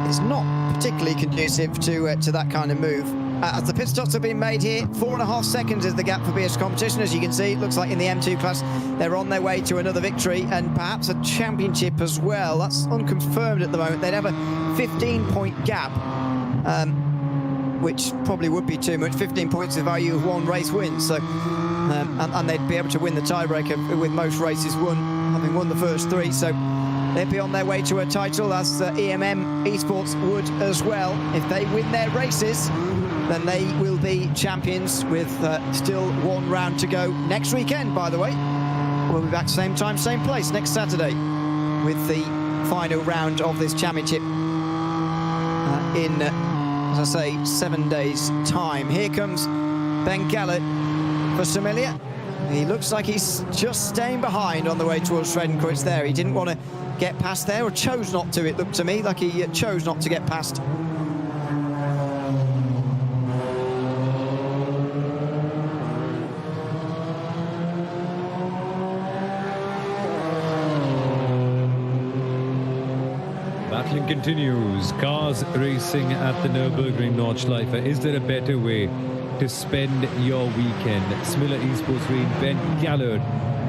is not particularly conducive to that kind of move. As the pit stops have been made here, 4.5 seconds is the gap for BS competition. As you can see, it looks like in the M2 class, they're on their way to another victory and perhaps a championship as well. That's unconfirmed at the moment. They'd have a 15-point gap, which probably would be too much. 15 points is the value of 1 race win. So, and they'd be able to win the tiebreaker with most races won, having won the first 3. So they'd be on their way to a title, as EMM Esports would as well. If they win their races, then they will be champions with still 1 round to go next weekend, by the way. We'll be back same time, same place next Saturday with the final round of this championship in, as I say, 7 days' time. Here comes Ben Gallett for Similia. He looks like he's just staying behind on the way towards Schredenkreuz there. He didn't want to get past there, or chose not to. It looked to me like he chose not to get past. Battling continues. Cars racing at the Nürburgring Nordschleife. Is there a better way to spend your weekend? Smiller Esports Green, Ben Gallard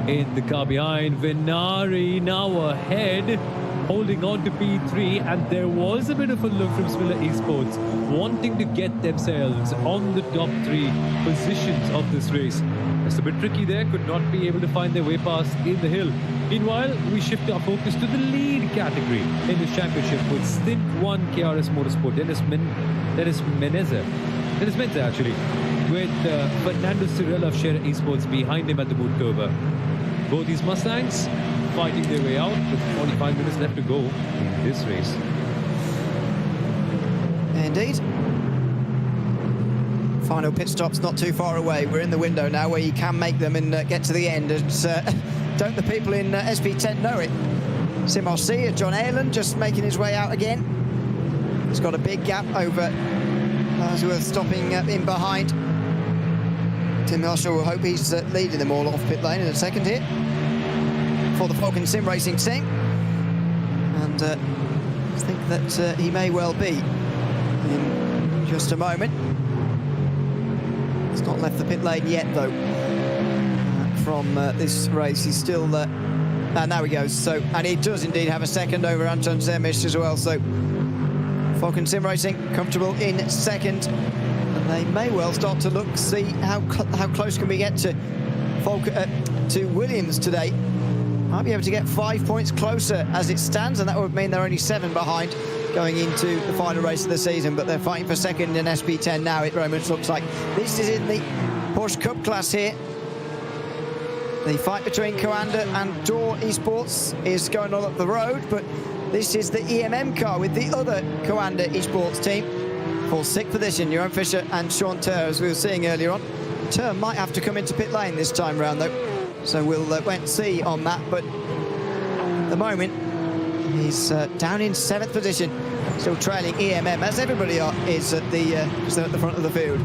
in the car behind. Vinari now ahead, holding on to P3, and there was a bit of a look from Smiller Esports wanting to get themselves on the top 3 positions of this race. It's a bit tricky there, could not be able to find their way past in the hill. Meanwhile, we shift our focus to the lead category in this championship with Stint 1 KRS Motorsport, Dennis Meneza actually, with Fernando Cirella of Share Esports behind him at the boot cover. Both these Mustangs fighting their way out with 45 minutes left to go in this race. Indeed. Final pit stop's not too far away. We're in the window now where you can make them and get to the end. And don't the people in SP10 know it? SimRC, John Aylan just making his way out again. He's got a big gap over those who are stopping in behind. Tim Marshall will hope he's leading them all off pit lane in a second here for the Falcon Sim Racing team. And and I think that he may well be in just a moment. He's not left the pit lane yet, though. From this race, he's still and there he goes. So, and he does indeed have a second over Anton Zemisch as well. So, Falcon Sim Racing comfortable in second, and they may well start to see how close can we get to Williams today. Might be able to get 5 points closer as it stands, and that would mean they're only 7 behind going into the final race of the season. But they're fighting for second in SP10 now. It very much looks like this is in the Porsche Cup class here. The fight between Coanda and Door Esports is going on up the road, but this is the EMM car with the other Coanda Esports team for 6th position. Johan Fischer and Sean Ter, as we were seeing earlier on. Ter might have to come into pit lane this time round, though, so we'll wait and see on that. But at the moment, he's down in 7th position, still trailing EMM, as everybody is at the front of the field.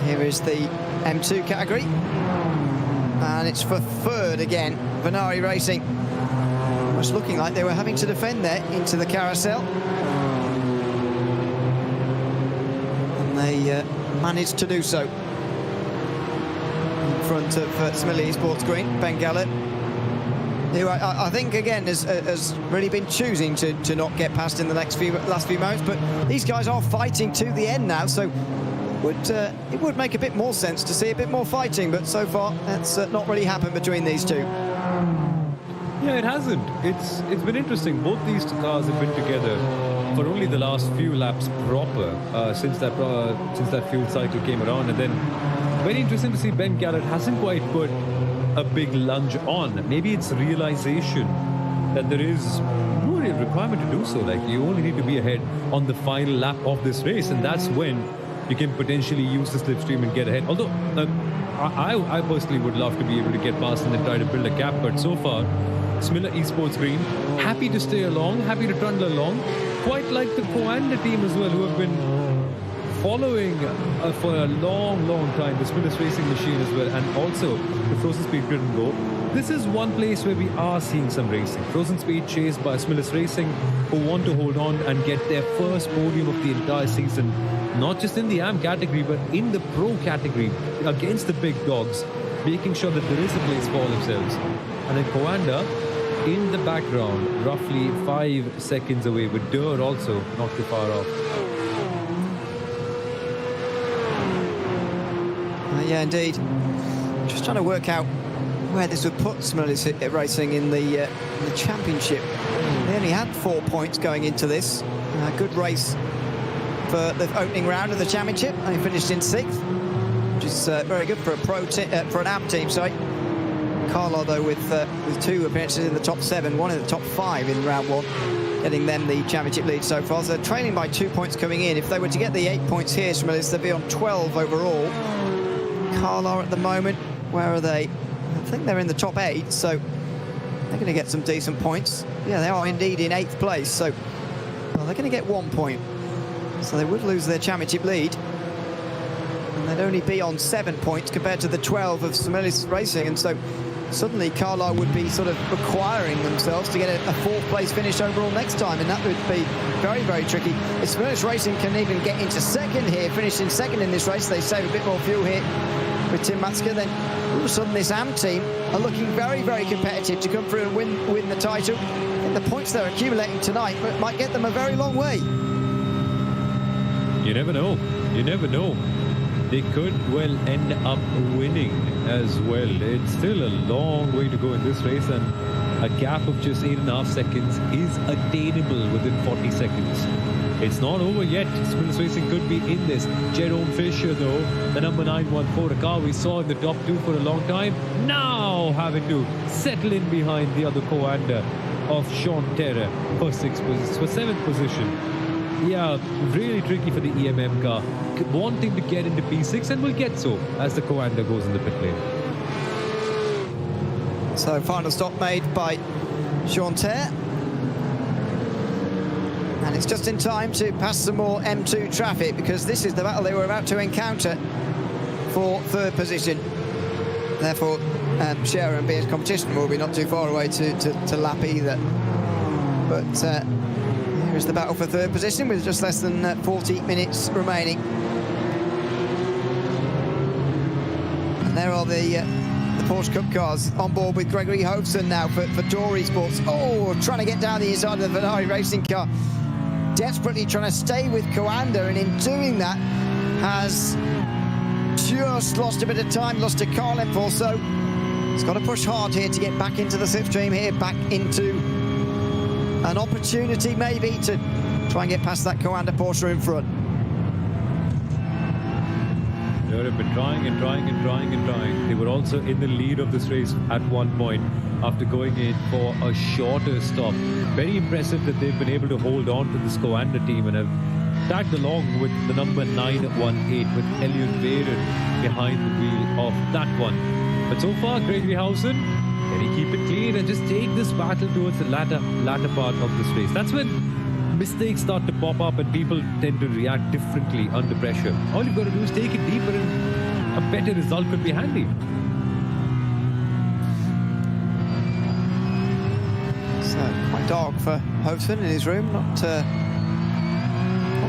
Here is the M2 category, and it's for third again. Venari Racing was looking like they were having to defend there into the carousel, and they managed to do so. In front of Smiley Esports Green, Ben Gallett, who I think again has really been choosing to not get past in the last few moments. But these guys are fighting to the end now, so. It would make a bit more sense to see a bit more fighting, but so far that's not really happened between these two. Yeah, it hasn't. It's been interesting. Both these cars have been together for only the last few laps proper since that fuel cycle came around, and then very interesting to see Ben Gallett hasn't quite put a big lunge on. Maybe it's realization that there is no real requirement to do so. Like, you only need to be ahead on the final lap of this race, and that's when you can potentially use the slipstream and get ahead. Although I personally would love to be able to get past and then try to build a gap, but so far Smilla Esports Green happy to stay along, happy to trundle along, quite like the Coanda team as well, who have been following for a long time the Smillis Racing machine as well, and also the Frozen Speed Grid and Go. This is one place where we are seeing some racing. Frozen Speed chased by Smillis Racing, who want to hold on and get their first podium of the entire season, not just in the AM category, but in the Pro category against the big dogs, making sure that there is a place for themselves. And then Coanda, in the background, roughly 5 seconds away, with Durr also not too far off. Yeah, indeed. Just trying to work out where this would put Smillis Racing in the championship. They only had 4 points going into this. Good race for the opening round of the championship. They finished in 6th, which is very good for a for an AM team. Sorry. Carlo, though, with 2 appearances in the top 7, 1 in the top 5 in round 1, getting them the championship lead so far. So they're trailing by 2 points coming in. If they were to get the 8 points here, Smillis, they'd be on 12 overall. Carlo at the moment, where are they? I think they're in the top 8, so they're going to get some decent points. Yeah, they are indeed in 8th place, so well, they're going to get 1 point. So they would lose their championship lead, and they'd only be on 7 points compared to the 12 of Smillis Racing, and so suddenly Carlisle would be sort of requiring themselves to get a 4th place finish overall next time, and that would be very, very tricky. If Smillis Racing can even get into 2nd here, finish in 2nd in this race, they save a bit more fuel here with Tim Matska, then all of a sudden this AM team are looking very, very competitive to come through and win the title. And the points they're accumulating tonight might get them a very long way. You never know. You never know. They could well end up winning as well. It's still a long way to go in this race, and a gap of just 8.5 seconds is attainable within 40 seconds. It's not over yet. Smillis Racing could be in this. Jerome Fisher, though, the number 914, a car we saw in the top 2 for a long time, now having to settle in behind the other Coanda of Sean Terra for 7th position. Yeah, really tricky for the EMM car. Wanting to get into P6 and will get so as the Coanda goes in the pit lane. So final stop made by Sean Terre. And it's just in time to pass some more M2 traffic, because this is the battle they were about to encounter for third position. Therefore, Scherer and Beer's competition will be not too far away to lap either. But here is the battle for third position with just less than 40 minutes remaining. And there are the Porsche Cup cars on board with Gregory Hovson now for Dory Sports. Oh, trying to get down the inside of the iRacing car. Desperately trying to stay with Coanda, and in doing that has just lost a bit of time, lost a car length or so. He's got to push hard here to get back into the slipstream here, back into an opportunity maybe to try and get past that Coanda Porsche in front. They have been trying and trying and trying and trying. They were also in the lead of this race at one point after going in for a shorter stop. Very impressive that they've been able to hold on to this Coanda team and have tagged along with the number 918 with Elliot Vaden behind the wheel of that one. But so far, Gregory Hausen, can he keep it clean and just take this battle towards the latter part of this race? That's when mistakes start to pop up and people tend to react differently under pressure. All you've got to do is take it deeper and a better result could be handy. So quite dark for Hovson in his room, not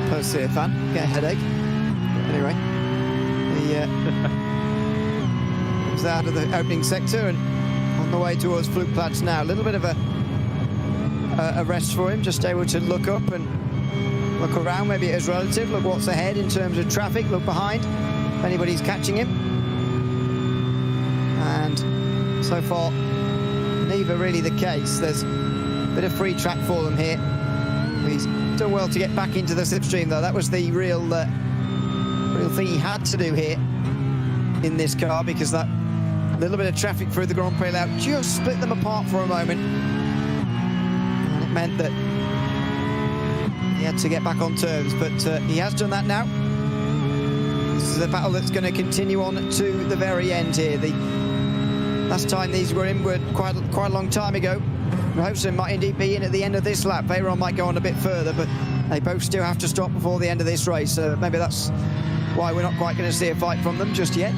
per se a fan, get a headache. Anyway, he was out of the opening sector and on the way towards Flugplatz now. A little bit of a rest for him, just able to look up and look around, maybe at his relative, look what's ahead in terms of traffic, look behind if anybody's catching him. And so far, neither really the case. There's a bit of free track for them here. He's done well to get back into the slipstream, though. That was the real thing he had to do here in this car, because that little bit of traffic through the Grand Prix layout just split them apart for a moment. And it meant that he had to get back on terms, but he has done that now. This is a battle that's going to continue on to the very end here. The last time these were in were quite a long time ago. Hovson might indeed be in at the end of this lap. Veyron might go on a bit further, but they both still have to stop before the end of this race. So maybe that's why we're not quite going to see a fight from them just yet.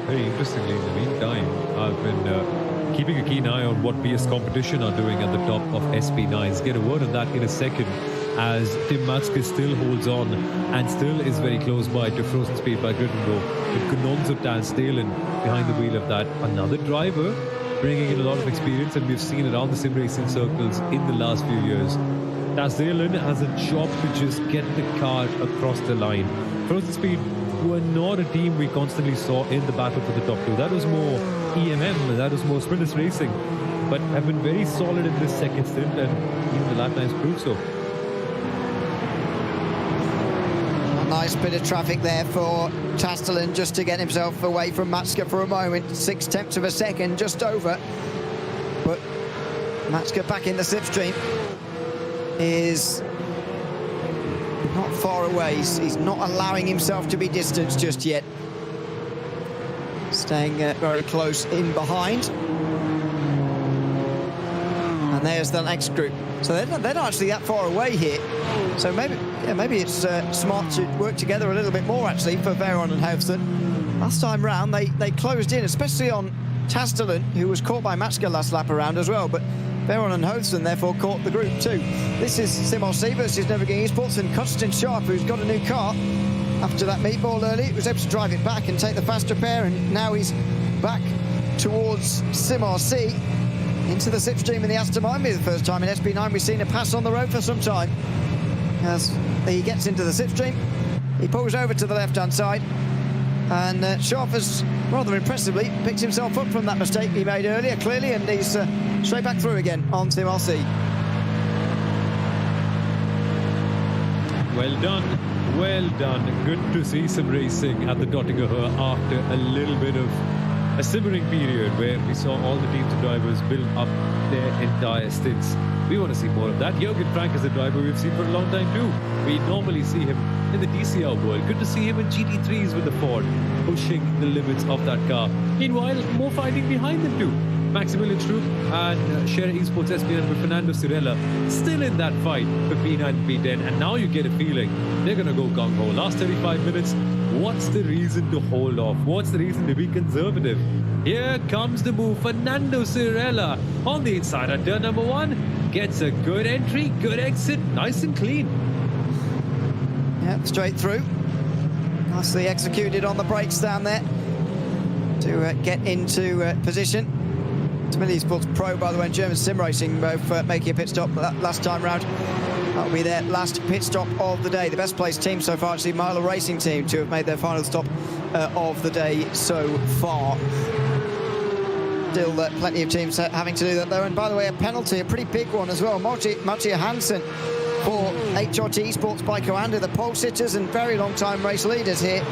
Very interestingly, in the meantime, I've been keeping a keen eye on what BS competition are doing at the top of SP9s. Get a word on that in a second, as Tim Matske still holds on and still is very close by to Frozen Speed by Grittengo, with Gunonzo Stalen behind the wheel of that. Another driver bringing in a lot of experience, and we've seen around the sim racing circles in the last few years. Tazelen has a job to just get the car across the line. Frozen Speed were not a team we constantly saw in the battle for the top two. That was more EMM, that was more sprinters racing, but have been very solid in this second stint, and even the lap times prove so. A nice bit of traffic there for Tastelen, just to get himself away from Matske for a moment. 0.6 of a second, just over. But Matske back in the slipstream is not far away. He's not allowing himself to be distanced just yet. Staying very close in behind. And there's the next group. So they're not actually that far away here. So maybe it's smart to work together a little bit more, actually, for Veyron and Hovson. Last time round, they closed in, especially on Tastelen, who was caught by Matske last lap around as well. But Veyron and Hovson therefore caught the group too. This is SimRC versus Nürburgring Esports, and Constant Sharp, who's got a new car after that meatball early, was able to drive it back and take the faster pair, and now he's back towards SimRC into the slipstream in the Aston Martin. The first time in SP9 we've seen a pass on the road for some time. As he gets into the slipstream, he pulls over to the left-hand side, and Sharp has rather impressively picked himself up from that mistake he made earlier, clearly, and he's straight back through again on SimRC. Well done. Well done. Good to see some racing at the Dottinger after a little bit of a simmering period where we saw all the teams and drivers build up their entire stints. We want to see more of that. Jürgen Frank is a driver we've seen for a long time too. We normally see him in the DCR world. Good to see him in GT3s with the Ford, pushing the limits of that car. Meanwhile, more fighting behind them too. Maximilian Strupp and Share Esports SPN with Fernando Cirella still in that fight for P9 and P10. And now you get a feeling they're going to go gung-ho. Last 35 minutes, what's the reason to hold off? What's the reason to be conservative? Here comes the move. Fernando Cirella on the inside at turn number 1. Gets a good entry, good exit, nice and clean. Yep, straight through. Nicely executed on the brakes down there to get into position. Digital Sports Pro, by the way, and German Sim Racing both making a pit stop last time round. That'll be their last pit stop of the day. The best placed team so far, actually, Milo Racing Team, to have made their final stop of the day so far. Still plenty of teams having to do that, though. And by the way, a penalty, a pretty big one as well. Mattia Hansen for HRT Esports by Coanda, the pole sitters and very long-time race leaders here,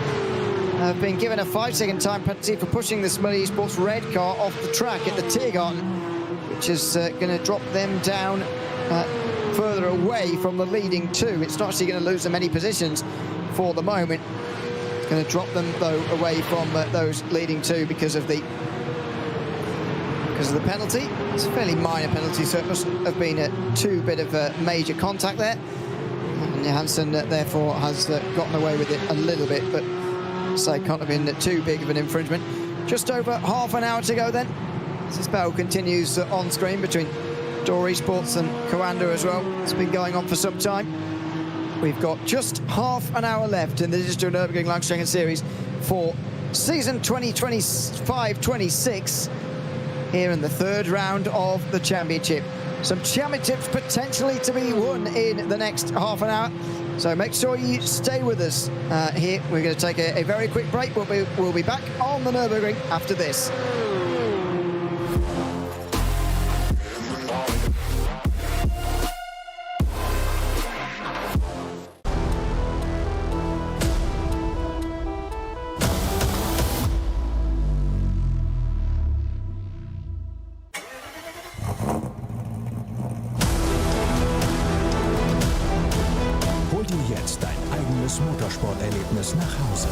have been given a 5-second time penalty for pushing the Smiley Esports red car off the track at the Tiergarten, which is going to drop them down further away from the leading two. It's not actually going to lose them any positions for the moment. It's going to drop them, though, away from those leading two because of the penalty. It's a fairly minor penalty, so it must have been a two-bit of major contact there. And Johansson, therefore, has gotten away with it a little bit, but so can't have been too big of an infringement. Just over half an hour to go then. This battle continues on screen between Door Esports and Coanda as well. It's been going on for some time. We've got just half an hour left in the Digital Nürburgring Langstrecken-Series for season 2025-26 here in the third round of the championship. Some championships potentially to be won in the next half an hour. So make sure you stay with us here. We're going to take a very quick break. We'll be back on the Nürburgring after this. Jetzt dein eigenes Motorsporterlebnis nach Hause.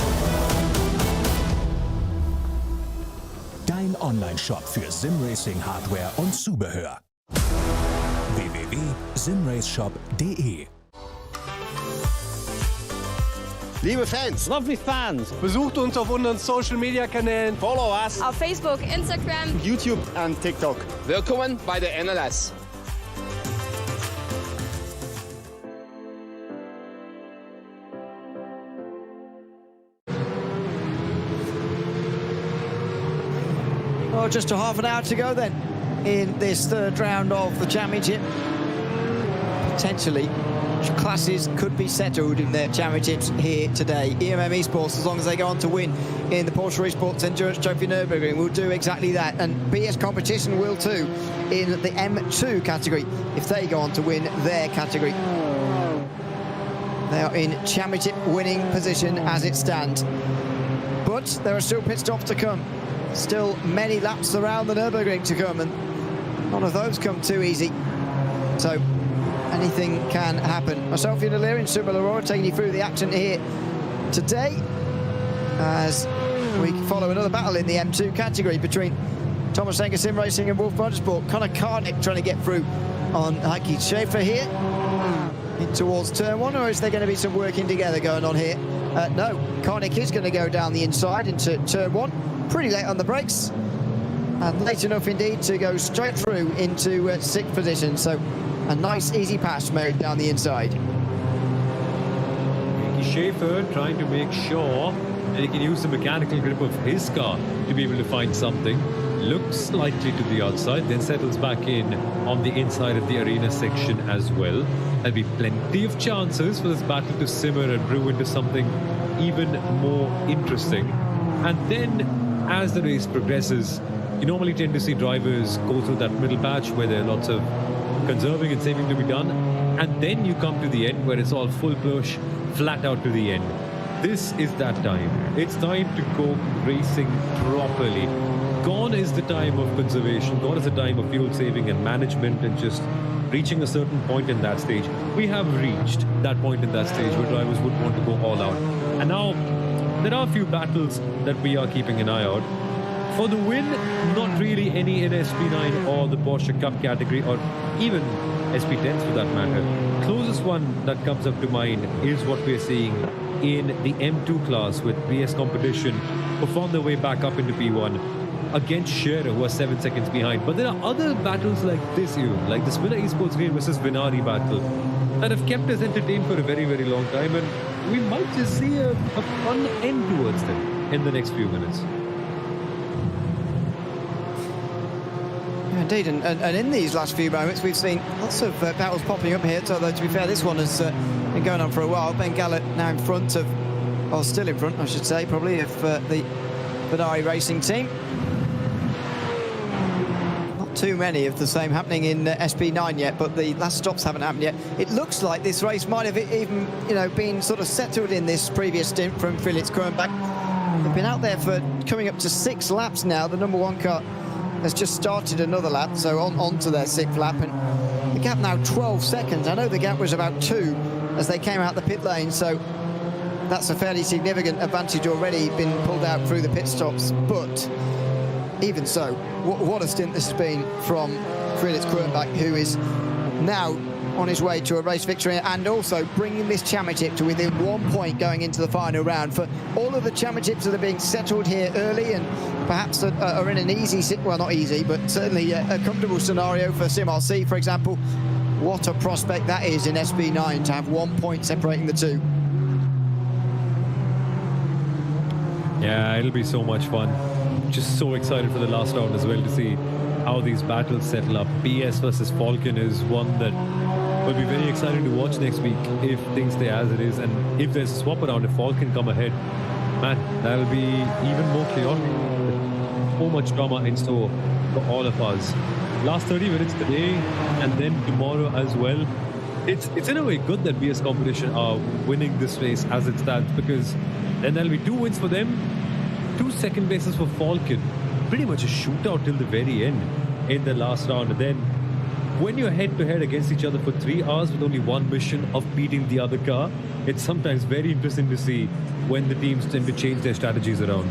Dein Online-Shop für Simracing-Hardware und Zubehör. www.simraceshop.de. Liebe Fans, Lovely fans. besucht uns auf unseren Social-Media-Kanälen, Follow us. Auf Facebook, Instagram. YouTube und TikTok. Willkommen bei der NLS. Well, just a half an hour to go then in this third round of the championship. Potentially, classes could be settled in their championships here today. EMM Esports, as long as they go on to win in the Porsche Esports Endurance Trophy Nürburgring, will do exactly that. And BS Competition will too in the M2 category if they go on to win their category. They are in championship winning position as it stands. But there are still pit stops to come. Still many laps around the Nürburgring to come, and none of those come too easy. So anything can happen. Myself, Ian O'Leary, and Super Aurora taking you through the action here today as we follow another battle in the M2 category between Thomas Enger Sim Racing and Wolf Motorsport. Connor Carnick trying to get through on Heike Schaefer here in towards turn one, or is there going to be some working together going on here? No, Carnick is going to go down the inside into turn one. Pretty late on the brakes, and late enough indeed to go straight through into sixth position. So a nice easy pass made down the inside. Schaefer trying to make sure that he can use the mechanical grip of his car to be able to find something. Looks slightly to the outside, then settles back in on the inside of the arena section as well. There'll be plenty of chances for this battle to simmer and brew into something even more interesting. And then, as the race progresses, you normally tend to see drivers go through that middle patch where there are lots of conserving and saving to be done. And then you come to the end where it's all full push, flat out to the end. This is that time. It's time to go racing properly. Gone is the time of conservation. Gone is the time of fuel saving and management and just reaching a certain point in that stage. We have reached that point in that stage where drivers would want to go all out. And now, there are a few battles that we are keeping an eye out. For the win, not really any in SP9 or the Porsche Cup category or even SP10s for that matter. Closest one that comes up to mind is what we're seeing in the M2 class with BS Competition who found their way back up into P1 against Scherer, who are 7 seconds behind. But there are other battles like this, like the Spiller Esports Green versus Vinari battle, that have kept us entertained for a very, very long time, and we might just see a fun end towards them in the next few minutes. Indeed, and in these last few moments, we've seen lots of battles popping up here. Although, to be fair, this one has been going on for a while. Ben Gallett now in front of, or still in front, I should say, probably, of the iRacing team. Not too many of the same happening in SP9 yet, but the last stops haven't happened yet. It looks like this race might have even, been sort of settled in this previous stint from Felix Kronbach. They've been out there for coming up to 6 laps now. The number 1 car has just started another lap, so on to their 6th lap, and the gap now 12 seconds. I know the gap was about 2 as they came out the pit lane, so that's a fairly significant advantage already been pulled out through the pit stops. But even so, what a stint this has been from Felix Kronbach, who is now on his way to a race victory and also bringing this championship to within 1 point going into the final round. For all of the championships that are being settled here early and perhaps are in an easy, well, not easy, but certainly a comfortable scenario for SimRC, for example, what a prospect that is in SP9 to have 1 point separating the two. Yeah, it'll be so much fun. Just so excited for the last round as well to see how these battles settle up. BS versus Falcon is one that will be very exciting to watch next week if things stay as it is, and if there's a swap around, if Falcon come ahead, man, that'll be even more chaotic. So much drama in store for all of us. Last 30 minutes today and then tomorrow as well. It's in a way good that BS Competition are winning this race as it stands, because then there'll be 2 wins for them, 2 second places for Falcon. Pretty much a shootout till the very end in the last round. And then when you're head-to-head against each other for 3 hours with only 1 mission of beating the other car, it's sometimes very interesting to see when the teams tend to change their strategies around.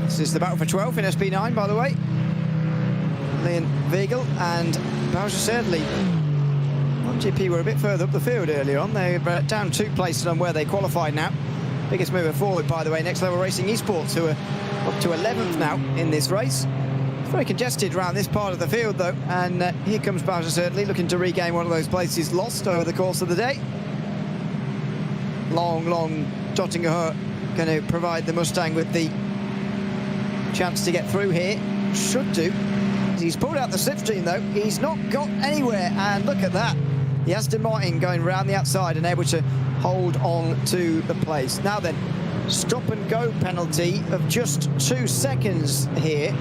This is the battle for 12 in SP9, by the way. Leon Weigel and Bowser Sedley. GP were a bit further up the field earlier on. They're down 2 places on where they qualified now. Biggest mover forward, by the way, Next Level Racing Esports, who are up to 11th now in this race. It's very congested around this part of the field, though, and here comes Bowser Sedley looking to regain one of those places lost over the course of the day. Long Dottinger going to provide the Mustang with the chance to get through here. Should do. He's pulled out the slipstream, though. He's not got anywhere, and look at that. The Aston Martin going round the outside and able to hold on to the place. Now then, stop and go penalty of just 2 seconds here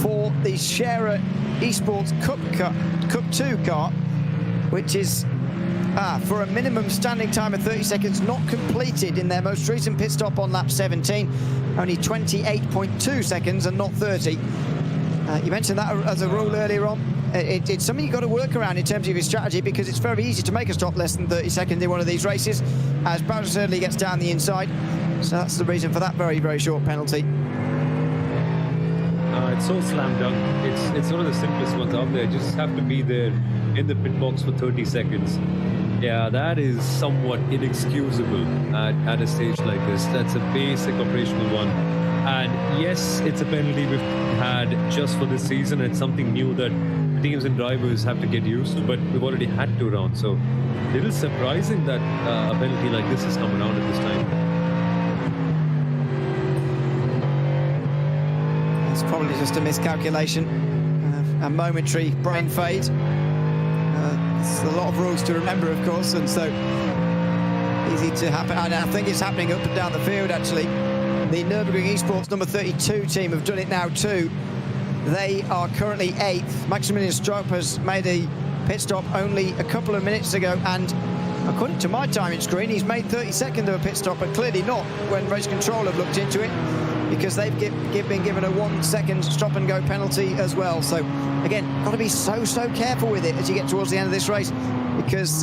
for the Scherer Esports Cup 2 car, which is for a minimum standing time of 30 seconds, not completed in their most recent pit stop on lap 17, only 28.2 seconds and not 30. You mentioned that as a rule earlier on. It's something you've got to work around in terms of your strategy, because it's very easy to make a stop less than 30 seconds in one of these races, as Bowser certainly gets down the inside. So that's the reason for that very, very short penalty. It's so slam dunk. It's one of the simplest ones out there. Just have to be there in the pit box for 30 seconds. Yeah, that is somewhat inexcusable at a stage like this. That's a basic operational one. And yes, it's a penalty we've had just for this season. It's something new that teams and drivers have to get used to, but we've already had 2 rounds. So it is surprising that a penalty like this has come around at this time. It's probably just a miscalculation, a momentary brain fade. It's a lot of rules to remember, of course, and so easy to happen. And I think it's happening up and down the field, actually. the Nürburgring Esports number 32 team have done it now too. They are currently 8th. Maximilian Stroop has made a pit stop only a couple of minutes ago, and according to my timing screen, he's made 32nd of a pit stop, but clearly not when race control have looked into it, because they've been given a 1 second stop and go penalty as well. So again, got to be so careful with it as you get towards the end of this race, because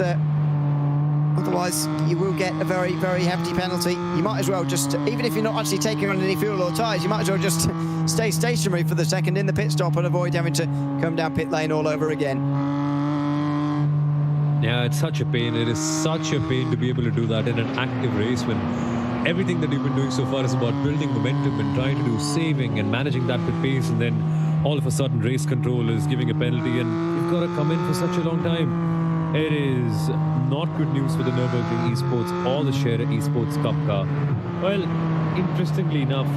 otherwise you will get a very hefty penalty. You might as well just, even if you're not actually taking on any fuel or tyres, you might as well just stay stationary for the second in the pit stop and avoid having to come down pit lane all over again. Yeah, it's such a pain. It is such a pain to be able to do that in an active race when everything that you've been doing so far is about building momentum and trying to do saving and managing that with pace, and then all of a sudden race control is giving a penalty and you've got to come in for such a long time. It is not good news for the Nürburgring Esports or the Scherer Esports Cup car. Well, interestingly enough,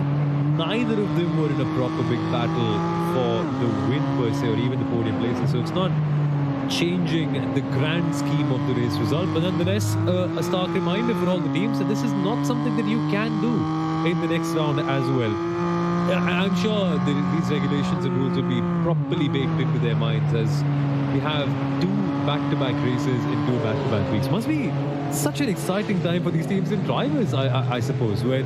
neither of them were in a proper big battle for the win per se, or even the podium places, so it's not changing the grand scheme of the race result, but nonetheless a stark reminder for all the teams that this is not something that you can do in the next round as well. I'm sure these regulations and rules will be properly baked into their minds as we have 2 back-to-back races in 2 back-to-back weeks. Must be such an exciting time for these teams and drivers, I suppose, when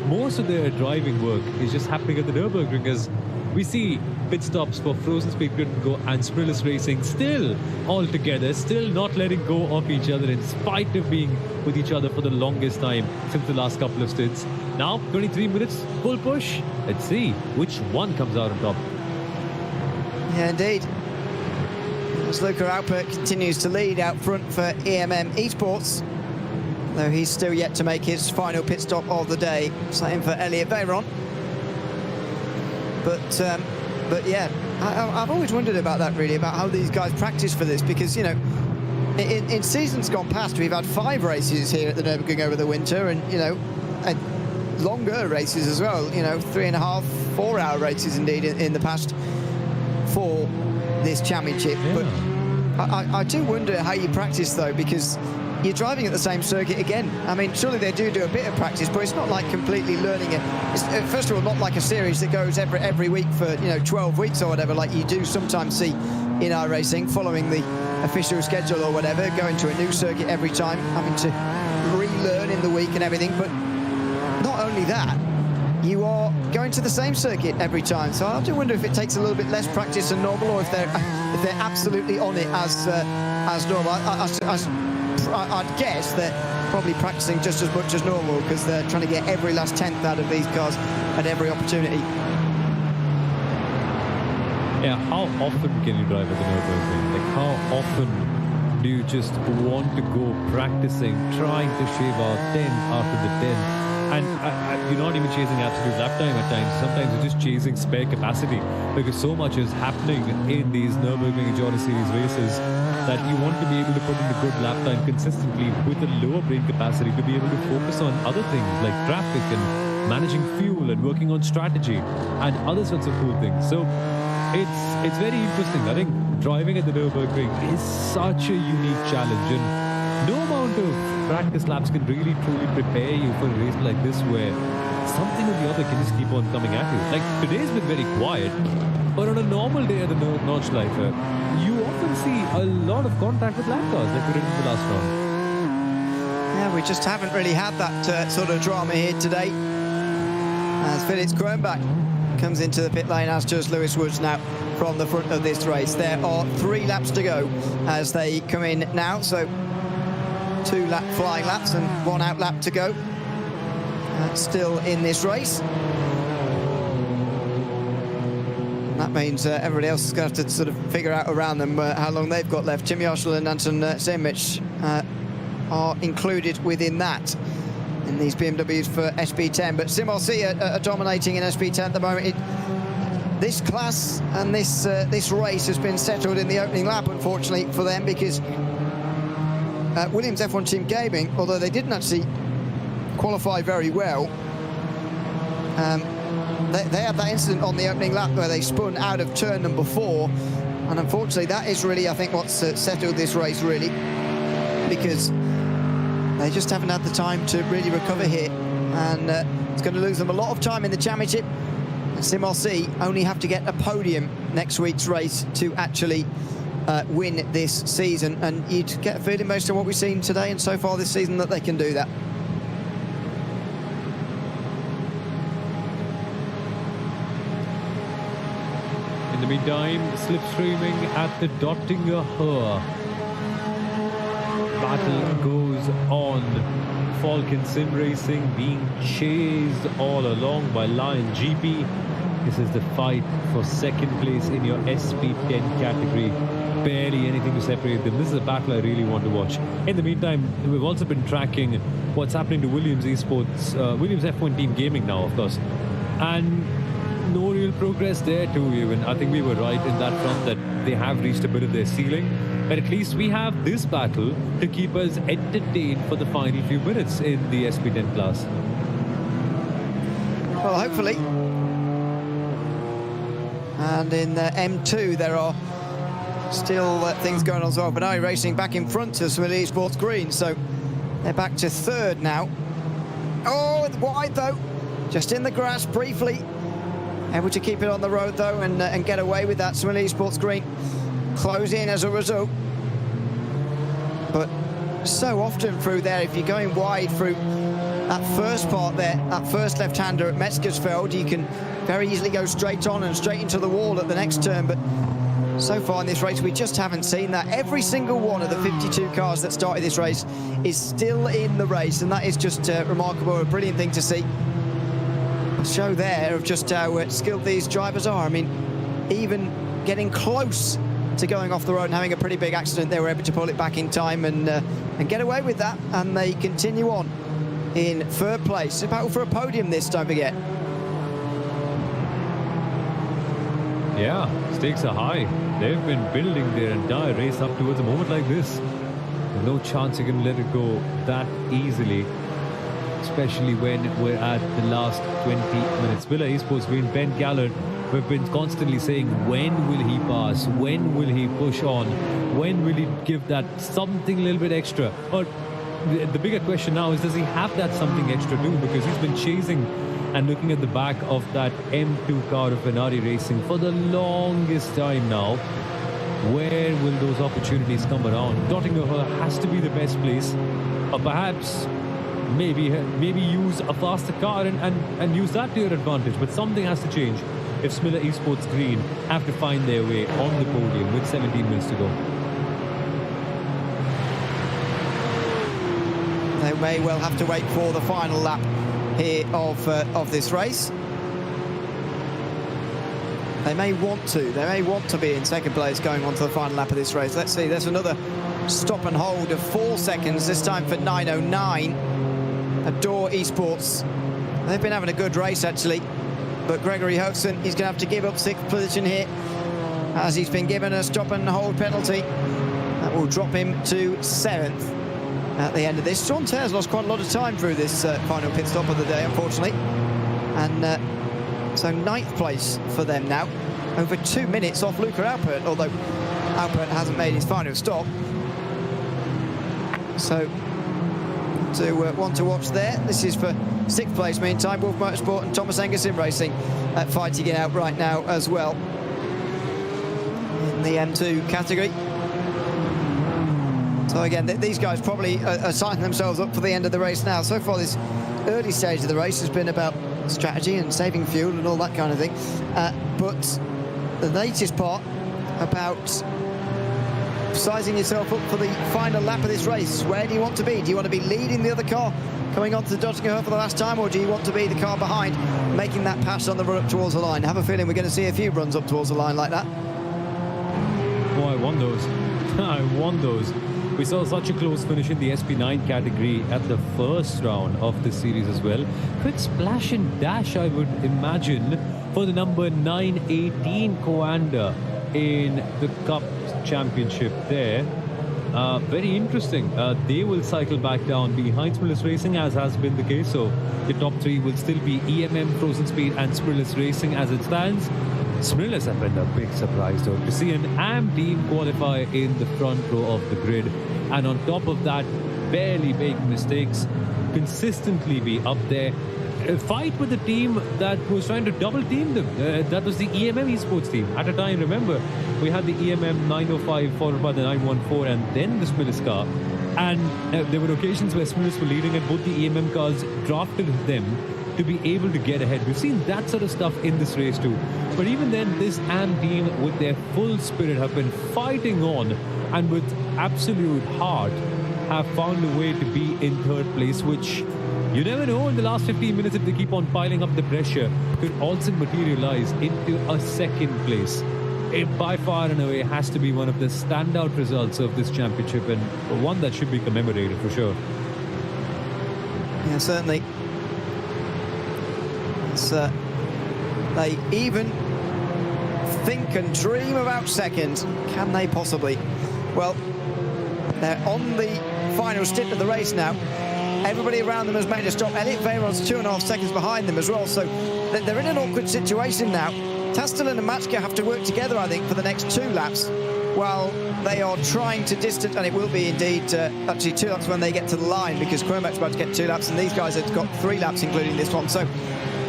most of their driving work is just happening at the Nürburgring, as we see pit stops for Frozen Speed Grid and Go and Sprillis Racing still all together, still not letting go of each other in spite of being with each other for the longest time since the last couple of stints. Now 23 minutes, full push. Let's see which one comes out on top. Yeah, indeed. As Luca Alper continues to lead out front for EMM Esports, though he's still yet to make his final pit stop of the day. Same for Elliot Veyron. But yeah, I've always wondered about that, really, about how these guys practice for this, because, you know, in seasons gone past, we've had 5 races here at the Nürburgring over the winter, and, you know, longer races as well, you know, 3.5, 4-hour races indeed in the past for this championship. Yeah. But I do wonder how you practice, though, because you're driving at the same circuit again. I mean, surely they do a bit of practice, but it's not like completely learning it. It's, first of all, not like a series that goes every week for, you know, 12 weeks or whatever, like you do sometimes see in iRacing, following the official schedule or whatever, going to a new circuit every time, having to relearn in the week and everything. But not only that, you are going to the same circuit every time. So I do wonder if it takes a little bit less practice than normal, or if they're absolutely on it as normal. I'd guess they're probably practicing just as much as normal, because they're trying to get every last tenth out of these cars at every opportunity. Yeah, how often can you drive at the Nürburgring? Like, how often do you just want to go practicing, trying to shave out 10 after the 10? And you're not even chasing absolute lap time at times. Sometimes you're just chasing spare capacity, because so much is happening in these Nürburgring Endurance Series races that you want to be able to put in a good lap time consistently with a lower brain capacity to be able to focus on other things like traffic and managing fuel and working on strategy and other sorts of cool things. So it's very interesting. I think driving at the Nürburgring is such a unique challenge, and no amount of practice laps can really truly prepare you for a race like this, where something or the other can just keep on coming at you. Like, today's been very quiet, but on a normal day at the Nordschleife, you often see a lot of contact with lap cars like we did in the last round. Yeah, we just haven't really had that sort of drama here today, as Felix Kronbach comes into the pit lane, as does Lewis Woods now from the front of this race. There are 3 laps to go as they come in now, so 2 flying laps and 1 out lap to go. Still in this race. And that means everybody else is going to have to sort of figure out around them how long they've got left. Tim Joschel and Anton Zemrich are included within that in these BMWs for SP10. But Sim RC are dominating in SP10 at the moment. This class and this race has been settled in the opening lap, unfortunately for them, because Williams F1 Team Gaming, although they didn't actually qualify very well, they had that incident on the opening lap where they spun out of turn number 4, and unfortunately that is really, I think, what's settled this race, really, because they just haven't had the time to really recover here, and It's going to lose them a lot of time in the championship. SimRC only have to get a podium next week's race to actually win this season, and you'd get a feeling based on what we've seen today and so far this season that they can do that. In the meantime, slipstreaming at the Dottinger Höhe. Battle goes on. Falcon Sim Racing being chased all along by Lion GP. This is the fight for second place in your SP10 category. Barely anything to separate them. This is a battle I really want to watch. In the meantime, we've also been tracking what's happening to Williams Esports, Williams F1 Team Gaming now, of course. And no real progress there too, even. I think we were right in that front that they have reached a bit of their ceiling. But at least we have this battle to keep us entertained for the final few minutes in the SP10 class. Well, hopefully. And in M2, there are still things going on as well. But iRacing back in front of Smith Esports Green, so they're back to third now. Oh, it's wide though. Just in the grass briefly. Able to keep it on the road though and get away with that. Smith Esports Green close in as a result. But so often through there, if you're going wide through that first part there, that first left-hander at Metzgersfeld, you can very easily go straight on and straight into the wall at the next turn. But so far in this race, we just haven't seen that. Every single one of the 52 cars that started this race is still in the race, and that is just remarkable, a brilliant thing to see. A show there of just how skilled these drivers are. I mean, even getting close to going off the road and having a pretty big accident, they were able to pull it back in time and get away with that, and they continue on in third place. A battle for a podium this, don't forget. Yeah, stakes are high. They've been building their entire race up towards a moment like this. There's no chance you can let it go that easily, especially when we're at the last 20 minutes. Villa Esports Green, Ben Gallard, we've been constantly saying, when will he pass? When will he push on? When will he give that something a little bit extra? Or the bigger question now is, does he have that something extra too? Because he's been chasing and looking at the back of that M2 car of Ferrari Racing for the longest time now. Where will those opportunities come around? Dottinger Höhe has to be the best place, or perhaps maybe use a faster car and use that to your advantage. But something has to change if Smiller Esports Green have to find their way on the podium with 17 minutes to go. They may well have to wait for the final lap here of this race. They may want to be in second place going on to the final lap of this race. Let's see, there's another stop and hold of 4 seconds, this time for 909. Adore Esports. They've been having a good race actually, but Gregory Hodgson, he's going to have to give up 6th position here as he's been given a stop and hold penalty. That will drop him to 7th at the end of this. Sean Ter's lost quite a lot of time through this final pit stop of the day, unfortunately. And so 9th place for them now, over 2 minutes off Luca Alpert, although Alpert hasn't made his final stop. So want to watch there. This is for 6th place meantime. Wolf Motorsport and Thomas Enger Sim Racing fighting it out right now as well in the M2 category. So again, these guys probably are signing themselves up for the end of the race now. So far this early stage of the race has been about strategy and saving fuel and all that kind of thing. But the latest part about sizing yourself up for the final lap of this race. Where do you want to be? Do you want to be leading the other car coming onto the Dottinger Höhe for the last time, or do you want to be the car behind making that pass on the run up towards the line? I have a feeling we're going to see a few runs up towards the line like that. Oh, I want those. I want those. We saw such a close finish in the SP9 category at the first round of the series as well. Quick splash and dash, I would imagine, for the number 918 Coanda in the Cup Championship there. Very interesting. They will cycle back down behind Sprillis Racing, as has been the case. So the top 3 will still be EMM, Frozen Speed and Sprillis Racing as it stands. Sprillis have been a big surprise though, to see an AM team qualify in the front row of the grid, and on top of that, barely making mistakes, consistently be up there, fight with the team that was trying to double team them. That was the EMM esports team. At a time, remember, we had the EMM 905 followed by the 914 and then the Smillis car. And there were occasions where Smillis were leading and both the EMM cars drafted them to be able to get ahead. We've seen that sort of stuff in this race too. But even then, this AM team with their full spirit have been fighting on and with absolute heart have found a way to be in third place, which you never know in the last 15 minutes if they keep on piling up the pressure could also materialize into a second place. It by far and away has to be one of the standout results of this championship and one that should be commemorated for sure. Yeah, certainly. They even think and dream about second. Can they possibly? Well, they're on the final stint of the race now. Everybody around them has made a stop. Elliot Veyron's 2.5 seconds behind them as well, so they're in an awkward situation now. Tastelin and Matchka have to work together, I think, for the next 2 laps, while they are trying to distance, and it will be indeed actually 2 laps when they get to the line, because Cormac's about to get 2 laps, and these guys have got 3 laps, including this one. So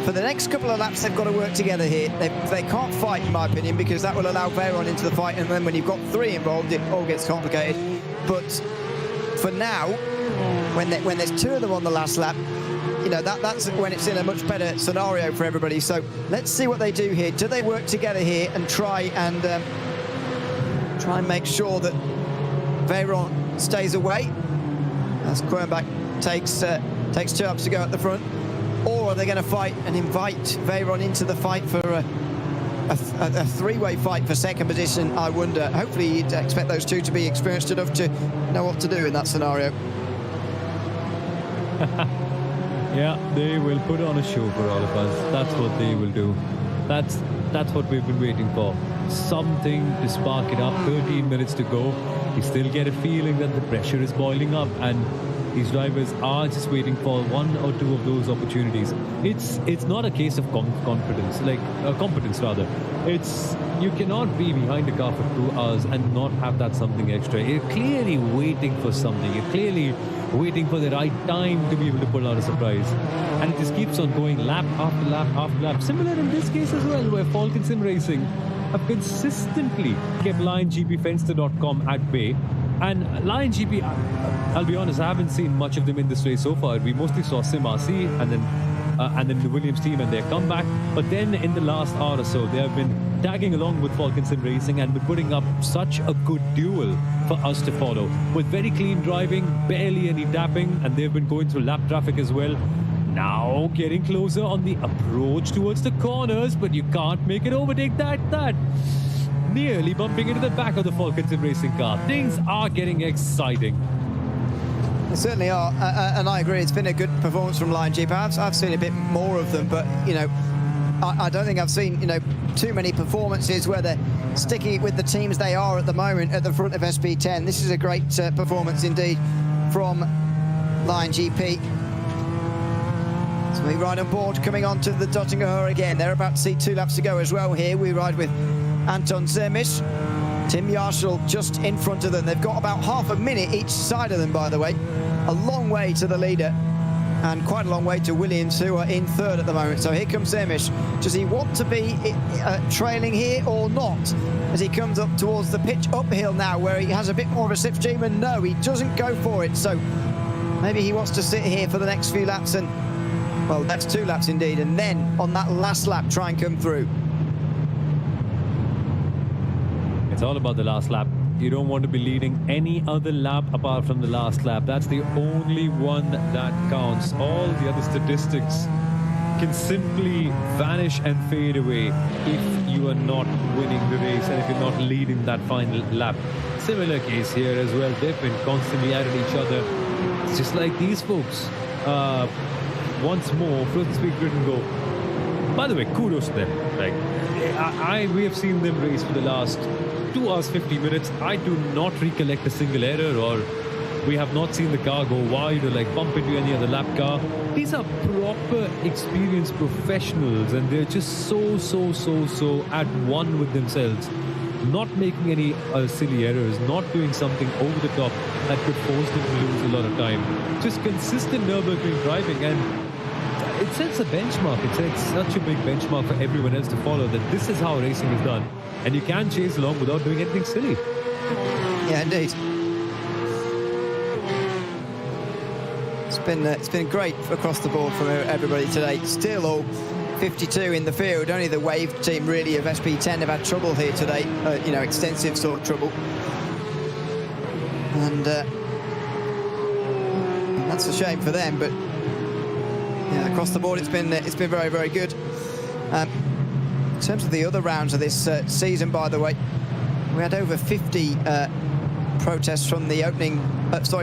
for the next couple of laps, they've got to work together here. They can't fight, in my opinion, because that will allow Veyron into the fight, and then when you've got 3 involved, it all gets complicated. But for now, when there's 2 of them on the last lap, you know, that's when it's in a much better scenario for everybody. So let's see what they do here. Do they work together here and try and make sure that Veyron stays away as Quernbach takes 2 laps to go at the front? Or are they going to fight and invite Veyron into the fight for a 3-way fight for second position? I wonder. Hopefully you'd expect those 2 to be experienced enough to know what to do in that scenario. Yeah, they will put on a show for all of us. That's what they will do. That's what we've been waiting for. Something to spark it up. 13 minutes to go. You still get a feeling that the pressure is boiling up, and these drivers are just waiting for 1 or 2 of those opportunities. It's not a case of confidence, like competence rather. It's you cannot be behind a car for 2 hours and not have that something extra. You're clearly waiting for something. You're clearly waiting for the right time to be able to pull out a surprise. And it just keeps on going lap after lap after lap. Similar in this case as well, where Falcon Sim Racing have consistently kept LionGPFenster.com at bay. And Lion GP, I'll be honest, I haven't seen much of them in this race so far. We mostly saw Sim RC and then the Williams team and their comeback. But then in the last hour or so, they have been tagging along with Falcon Sim Racing and been putting up such a good duel for us to follow. With very clean driving, barely any tapping, and they've been going through lap traffic as well. Now getting closer on the approach towards the corners, but you can't make it overtake that. Nearly bumping into the back of the Falcon Sim Racing car. Things are getting exciting. They certainly are, and I agree. It's been a good performance from Lion Jeep. I've seen a bit more of them, but you know, I don't think I've seen too many performances where they're sticking it with the teams they are at the moment at the front of SP10. This is a great performance indeed from Lion GP. So we ride on board, coming on to the Dottinger again. They're about to see 2 laps to go as well here. We ride with Anton Zermisch, Tim Yarshall just in front of them. They've got about half a minute each side of them, by the way. A long way to the leader and quite a long way to Williams, who are in 3rd at the moment. So here comes Zermisch. Does he want to be trailing here or not as he comes up towards the pitch uphill now, where he has a bit more of a slipstream? And no, he doesn't go for it. So maybe he wants to sit here for the next few laps and, well, that's 2 laps indeed, and then on that last lap try and come through. It's all about the last lap. You don't want to be leading any other lap apart from the last lap. That's the only one that counts. All the other statistics can simply vanish and fade away if you are not winning the race and if you're not leading that final lap. Similar case here as well. They've been constantly at each other. It's just like these folks. Once more, first speed grid and go. By the way, kudos to them. Like, we have seen them race for the last 2 hours 50 minutes. I do not recollect a single error, or we have not seen the car go wide or like bump into any other lap car. These are proper experienced professionals, and they're just so at one with themselves, not making any silly errors, not doing something over the top that could force them to lose a lot of time. Just consistent Nürburgring driving, and sets a benchmark. It sets such a big benchmark for everyone else to follow, that this is how racing is done. And you can chase along without doing anything silly. Yeah, indeed. It's been great across the board from everybody today. Still all 52 in the field. Only the Wave team really of SP10 have had trouble here today. Extensive sort of trouble. And that's a shame for them. But yeah, across the board, it's been very, very good. In terms of the other rounds of this season, by the way, we had over 50 protests from the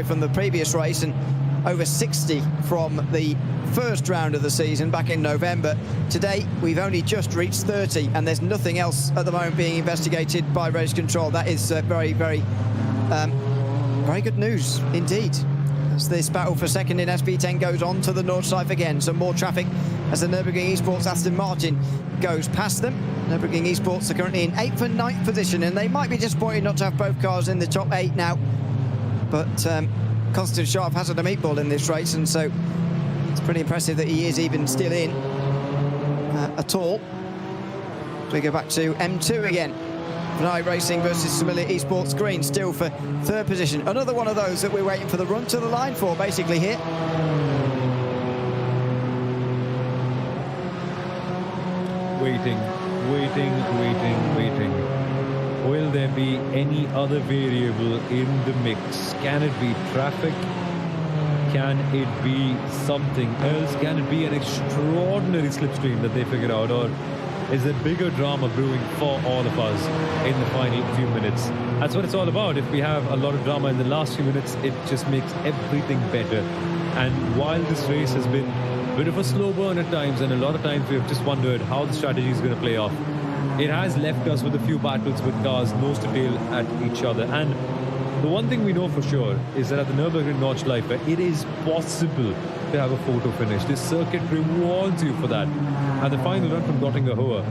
from the previous race, and over 60 from the first round of the season back in November. Today, we've only just reached 30, and there's nothing else at the moment being investigated by race control. That is very, very, very good news indeed. As this battle for second in SP10 goes on to the Nordschleife again. Some more traffic as the Nürburgring Esports Aston Martin goes past them. Nürburgring Esports are currently in 8th and 9th position, and they might be disappointed not to have both cars in the top 8 now. But Constantine Sharp has had a meatball in this race, and so it's pretty impressive that he is even still in at all. We go back to M2 again. iRacing versus Similar Esports Green, still for 3rd position. Another one of those that we're waiting for the run to the line for, basically, here. Waiting. Will there be any other variable in the mix? Can it be traffic? Can it be something else? Can it be an extraordinary slipstream that they figured out? Or is there bigger drama brewing for all of us in the final few minutes? That's what it's all about. If we have a lot of drama in the last few minutes, it just makes everything better. And while this race has been a bit of a slow burn at times, and a lot of times we've just wondered how the strategy is going to play off, it has left us with a few battles with cars nose to tail at each other. And the one thing we know for sure is that at the Nürburgring Nordschleife, it is possible to have a photo finish. This circuit rewards you for that. At the final run from Göttingen Höhe,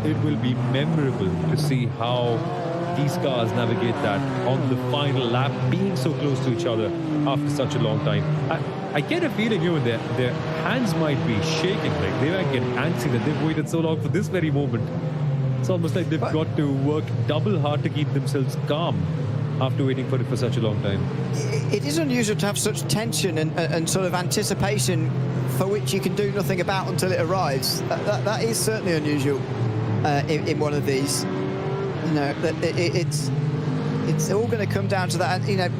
it will be memorable to see how these cars navigate that on the final lap, being so close to each other after such a long time. I get a feeling even their hands might be shaking, like they might get antsy that they've waited so long for this very moment. It's almost like they've got to work double hard to keep themselves calm after waiting for it for such a long time. It is unusual to have such tension and sort of anticipation for which you can do nothing about until it arrives. That is certainly unusual in one of these. It's all going to come down to that. And,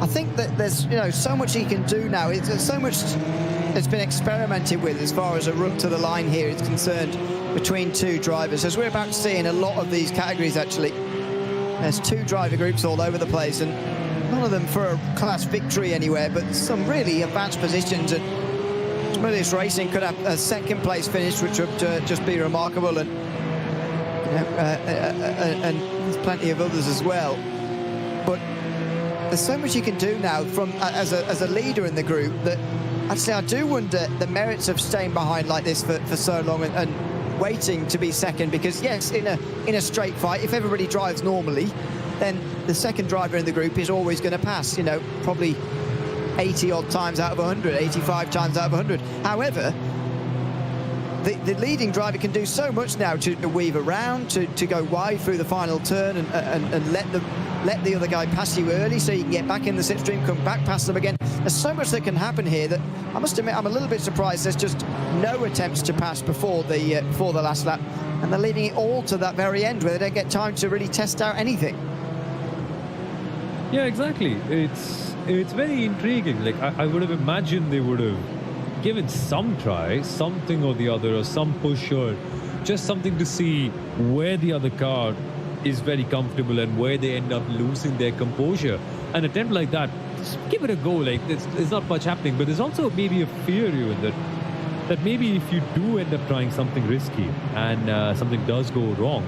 I think that there's so much he can do now. It's so much that's been experimented with as far as a run to the line here is concerned between two drivers, as we're about to see in a lot of these categories. Actually, there's two driver groups all over the place, and none of them for a class victory anywhere, but some really advanced positions. And Similis Racing could have a second place finish, which would just be remarkable, and and there's plenty of others as well. But there's so much you can do now from as a leader in the group that actually I do wonder the merits of staying behind like this for so long and waiting to be second, because yes, in a straight fight, if everybody drives normally, then the second driver in the group is always going to pass, probably 80 odd times out of 100, 85 times out of 100. However, the leading driver can do so much now to weave around, to go wide through the final turn and let the other guy pass you early so you can get back in the slipstream, come back past them again. There's so much that can happen here that I must admit I'm a little bit surprised there's just no attempts to pass before the last lap, and they're leaving it all to that very end where they don't get time to really test out anything. Yeah, exactly. It's very intriguing. Like I would have imagined they would have given some try, something or the other, or some push, or just something to see where the other car is very comfortable and where they end up losing their composure. An attempt like that, just give it a go. Like there's not much happening, but there's also maybe a fear you in that maybe if you do end up trying something risky and something does go wrong,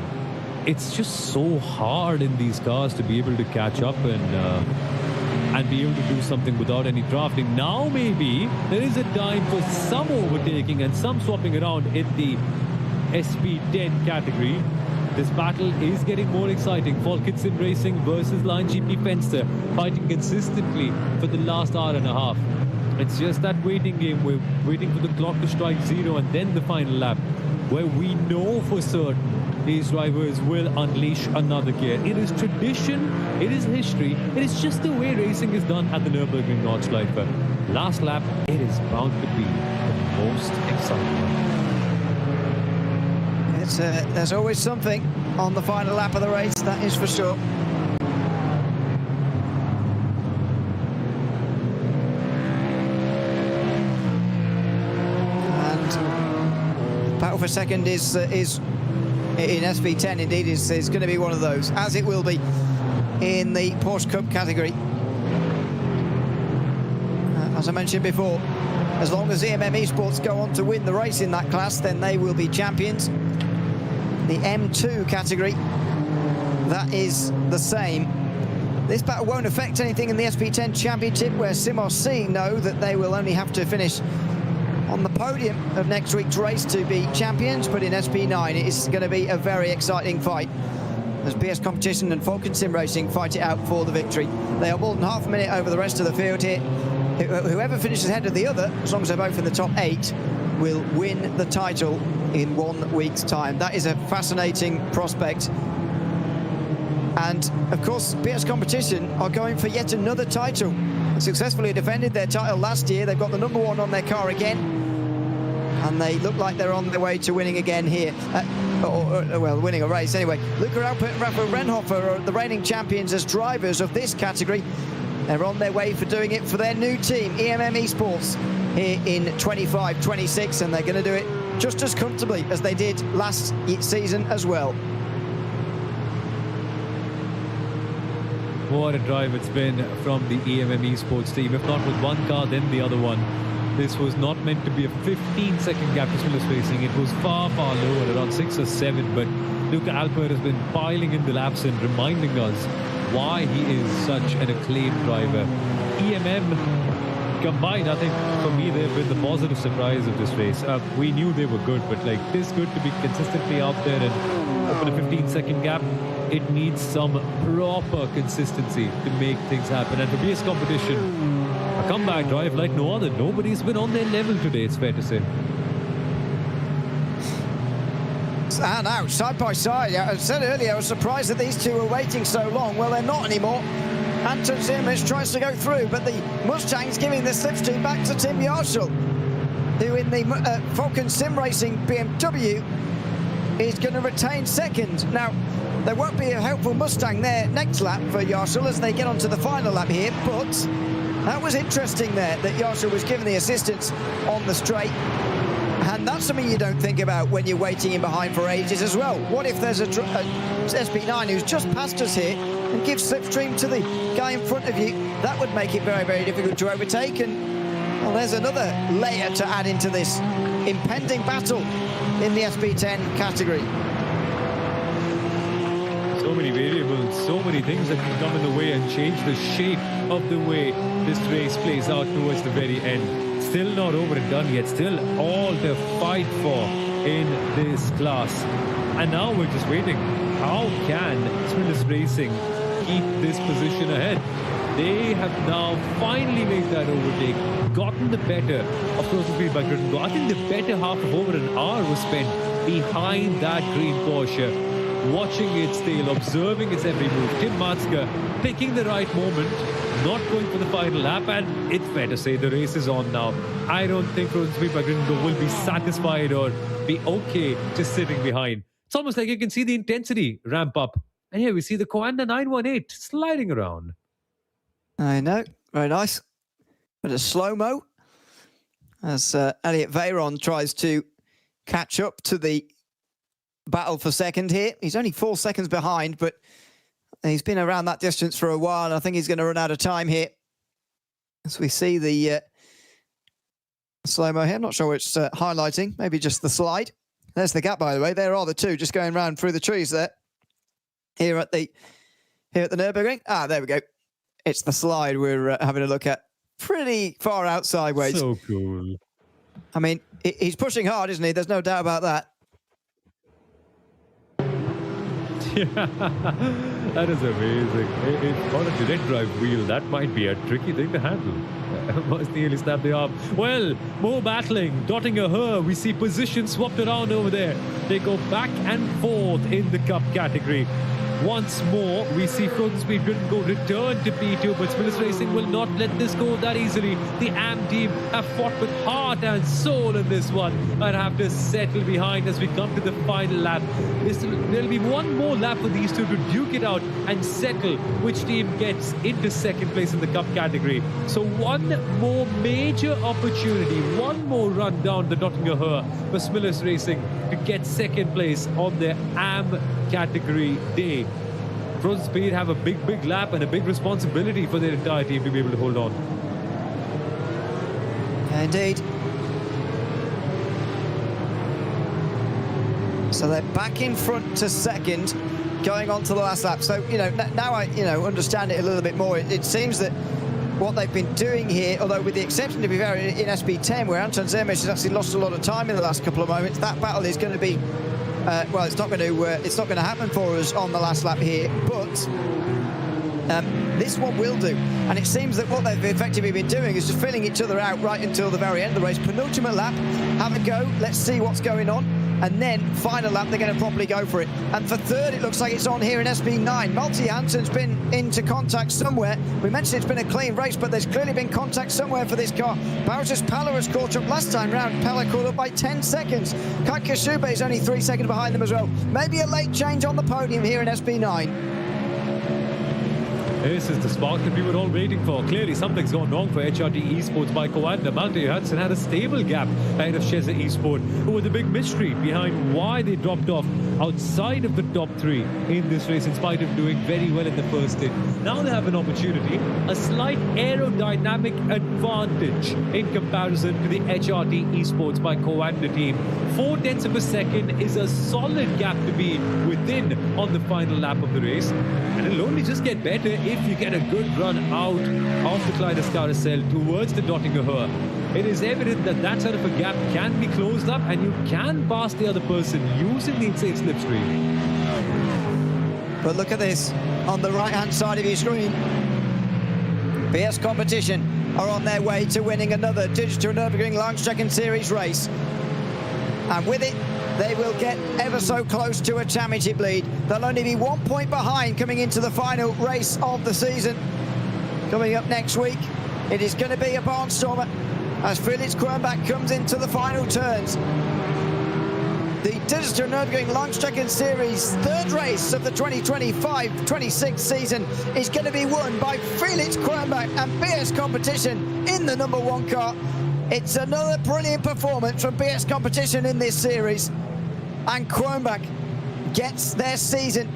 it's just so hard in these cars to be able to catch up and be able to do something without any drafting. Now maybe there is a time for some overtaking and some swapping around in the SP10 category. This battle is getting more exciting. Falcon Sim Racing versus Line GP Fenster, fighting consistently for the last hour and a half. It's just that waiting game. We're waiting for the clock to strike 0 and then the final lap, where we know for certain these drivers will unleash another gear. It is tradition, it is history, it is just the way racing is done at the Nürburgring Nordschleife. Last lap, it is bound to be the most exciting one. There's always something on the final lap of the race, that is for sure. Battle for second is in SP10 indeed is going to be one of those, as it will be in the Porsche Cup category. As I mentioned before, as long as EMM Esports go on to win the race in that class, then they will be champions. The M2 category, that is the same. This battle won't affect anything in the SP10 Championship, where Simos C know that they will only have to finish on the podium of next week's race to be champions, but in SP9 it is going to be a very exciting fight as PS Competition and Falcon Sim Racing fight it out for the victory. They are more than half a minute over the rest of the field here. Whoever finishes ahead of the other, as long as they're both in the top 8, will win the title in 1 week's time. That is a fascinating prospect. And of course, PS Competition are going for yet another title. They successfully defended their title last year. They've got the #1 on their car again. And they look like they're on their way to winning again here. Well, winning a race anyway. Luca Alpert and Rafa Renhofer are the reigning champions as drivers of this category. They're on their way for doing it for their new team, EMM Esports, here in 25-26, and they're going to do it just as comfortably as they did last season as well. What a drive it's been from the EMM Esports team. If not with one car, then the other one. This was not meant to be a 15-second gap to Smithers Racing. It was far, far lower, around 6 or 7. But Luca Alpert has been piling in the laps and reminding us why he is such an acclaimed driver. EMM combined, I think, for me, they've been the positive surprise of this race. We knew they were good, but like this good to be consistently out there and open a 15-second gap, it needs some proper consistency to make things happen. And for PS Competition, a comeback drive like no other. Nobody's been on their level today, it's fair to say. And now, side by side, I said earlier, I was surprised that these two were waiting so long. Well, they're not anymore. Anton Zimrich tries to go through, but the Mustang's giving the slipstream back to Tim Yarshall, who in the Falcon Sim Racing BMW is going to retain second. Now, there won't be a helpful Mustang there next lap for Yarshall as they get onto the final lap here, but that was interesting there, that Yarshall was given the assistance on the straight. And that's something you don't think about when you're waiting in behind for ages as well. What if there's a SP9 who's just passed us here and gives slipstream to the guy in front of you? That would make it very, very difficult to overtake. And well, there's another layer to add into this impending battle in the SP10 category. So many variables, so many things that can come in the way and change the shape of the way this race plays out towards the very end. Still not over and done yet, still all to fight for in this class. And now we're just waiting. How can Smithers Racing keep this position ahead? They have now finally made that overtake, gotten the better of close speed by Grid and Go. I think the better half of over an hour was spent behind that green Porsche, watching its tail, observing its every move. Tim Matska picking the right moment, not going for the final lap, and it's fair to say the race is on now. I don't think Frozen Speed by Gringo will be satisfied or be okay just sitting behind. It's almost like you can see the intensity ramp up. And here we see the Coanda 918 sliding around. I know, very nice. But a slow-mo as Elliot Veyron tries to catch up to the battle for second here. He's only 4 seconds behind, but he's been around that distance for a while, and I think he's going to run out of time here. As we see the slow-mo here. I'm not sure it's highlighting, maybe just the slide. There's the gap, by the way. There are the two just going round through the trees there. Here at the Nürburgring. Ah, there we go. It's the slide we're having a look at. Pretty far out sideways. So cool. I mean, he's pushing hard, isn't he? There's no doubt about that. That is amazing. On a direct drive wheel, that might be a tricky thing to handle. Must nearly snap the arm. Well, more battling. Dotting a her. We see positions swapped around over there. They go back and forth in the cup category. Once more, we see Frozen Speed Britain go return to P2, but Smithers Racing will not let this go that easily. The AM team have fought with heart and soul in this one and have to settle behind as we come to the final lap. There'll be one more lap for these two to duke it out and settle which team gets into second place in the cup category. So one more major opportunity, one more run down the Nottingham Her for Smithers Racing to get second place on their AM category day. Frozen Speed have a big lap and a big responsibility for their entire team to be able to hold on. Indeed. So they're back in front to second, going on to the last lap. So, now I, understand it a little bit more. It seems that what they've been doing here, although with the exception, to be fair, in SB10, where Anton Zermes has actually lost a lot of time in the last couple of moments, that battle is going to be it's not going to happen for us on the last lap here, but this one will do. And it seems that what they've effectively been doing is just filling each other out right until the very end of the race. Penultimate lap, have a go, let's see what's going on. And then final lap, they're going to properly go for it. And for third, it looks like it's on here in SB9. Malte Janssen's been into contact somewhere. We mentioned it's been a clean race, but there's clearly been contact somewhere for this car. Bowser's Palla has caught up last time round. Palla caught up by 10 seconds. Katja Schube is only 3 seconds behind them as well. Maybe a late change on the podium here in SB9. This is the spark that we were all waiting for. Clearly, something's gone wrong for HRT Esports by Coanda. Malte Johansson had a stable gap ahead of Sheza Esport, who were the big mystery behind why they dropped off outside of the top three in this race, in spite of doing very well in the first stint. Now they have an opportunity, a slight aerodynamic advantage in comparison to the HRT Esports by Coanda team. 4 tenths of a second is a solid gap to be within on the final lap of the race, and it'll only just get better if you get a good run out of the Clydes Carousel towards the Nottingham Her. It is evident that that sort of a gap can be closed up and you can pass the other person using the insane slipstream. But look at this on the right hand side of your screen. PS Competition are on their way to winning another Digital Nürburgring Langstrecken-Series race, and with it they will get ever so close to a championship lead. They'll only be 1 point behind coming into the final race of the season. Coming up next week, it is going to be a barnstormer as Felix Kronbach comes into the final turns. The Digital Nürburgring Langstrecken-Series third race of the 2025-26 season is going to be won by Felix Kronbach and BS Competition in the number 1 car. It's another brilliant performance from BS Competition in this series, and Kronbach gets their season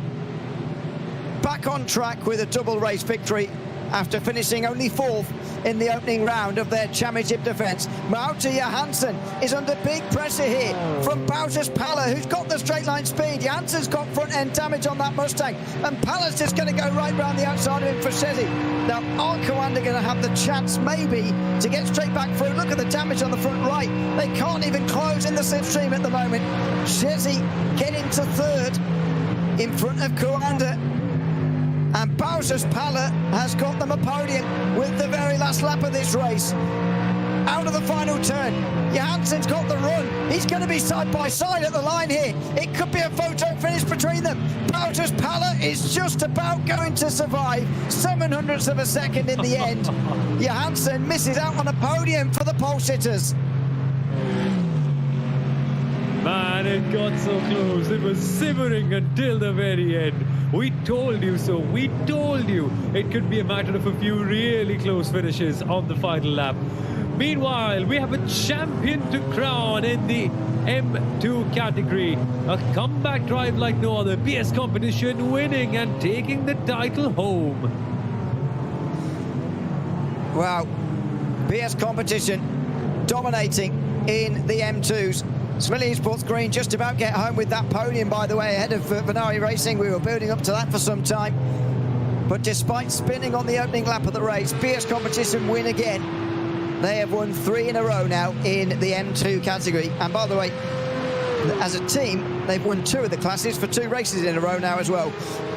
back on track with a double race victory after finishing only 4th in the opening round of their championship defence. Malte Johansson is under big pressure here from Bowser's Palla, who's got the straight line speed. Johansson's got front end damage on that Mustang, and Palla's just going to go right round the outside of him for Shezzy. Now, are Coanda going to have the chance maybe to get straight back through? Look at the damage on the front right. They can't even close in the slipstream at the moment. Shezzy getting to third in front of Coanda. And Bowser's Palla has got them a podium with the very last lap of this race. Out of the final turn, Johansson's got the run. He's going to be side by side at the line here. It could be a photo finish between them. Bowser's Palla is just about going to survive. 700ths of a second in the end. Johansson misses out on a podium for the pole sitters. Man, it got so close. It was simmering until the very end. We told you so. We told you it could be a matter of a few really close finishes on the final lap. Meanwhile, we have a champion to crown in the M2 category. A comeback drive like no other. PS Competition winning and taking the title home. Wow. PS Competition dominating in the M2s. Smiley Sports Green just about get home with that podium, by the way, ahead of Venari Racing. We were building up to that for some time. But despite spinning on the opening lap of the race, PS Competition win again. They have won 3 in a row now in the M2 category. And by the way, as a team, They've won 2 of the classes for 2 races in a row now as well.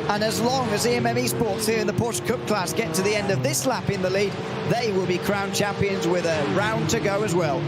And as long as EMM Esports here in the Porsche Cup class get to the end of this lap in the lead, they will be crowned champions with a round to go as well.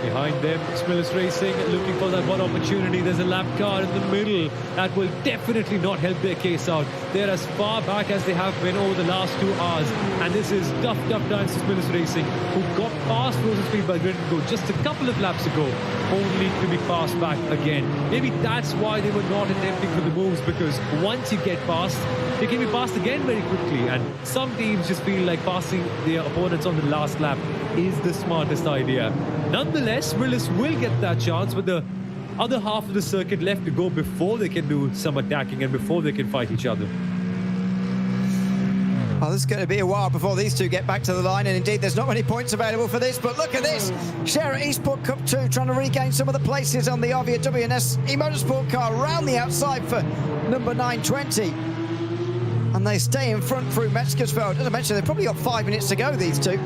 Behind them, Smillis Racing looking for that one opportunity. There's a lap car in the middle that will definitely not help their case out. They're as far back as they have been over the last 2 hours. And this is tough times for Smillis Racing, who got past Rosenspiel by Grid & Go just a couple of laps ago, only to be passed back again. Maybe that's why they were not attempting for the moves, because once you get past, you can be passed again very quickly. And some teams just feel like passing their opponents on the last lap is the smartest idea. Nonetheless, Willis will get that chance with the other half of the circuit left to go before they can do some attacking and before they can fight each other. Well, this is going to be a while before these two get back to the line, and indeed there's not many points available for this, but look at this. Share Esport Cup 2 trying to regain some of the places on the Arvia WNS e-motorsport car around the outside for number 920. And they stay in front through Metzgersfeld. As I mentioned, they've probably got 5 minutes to go, these two.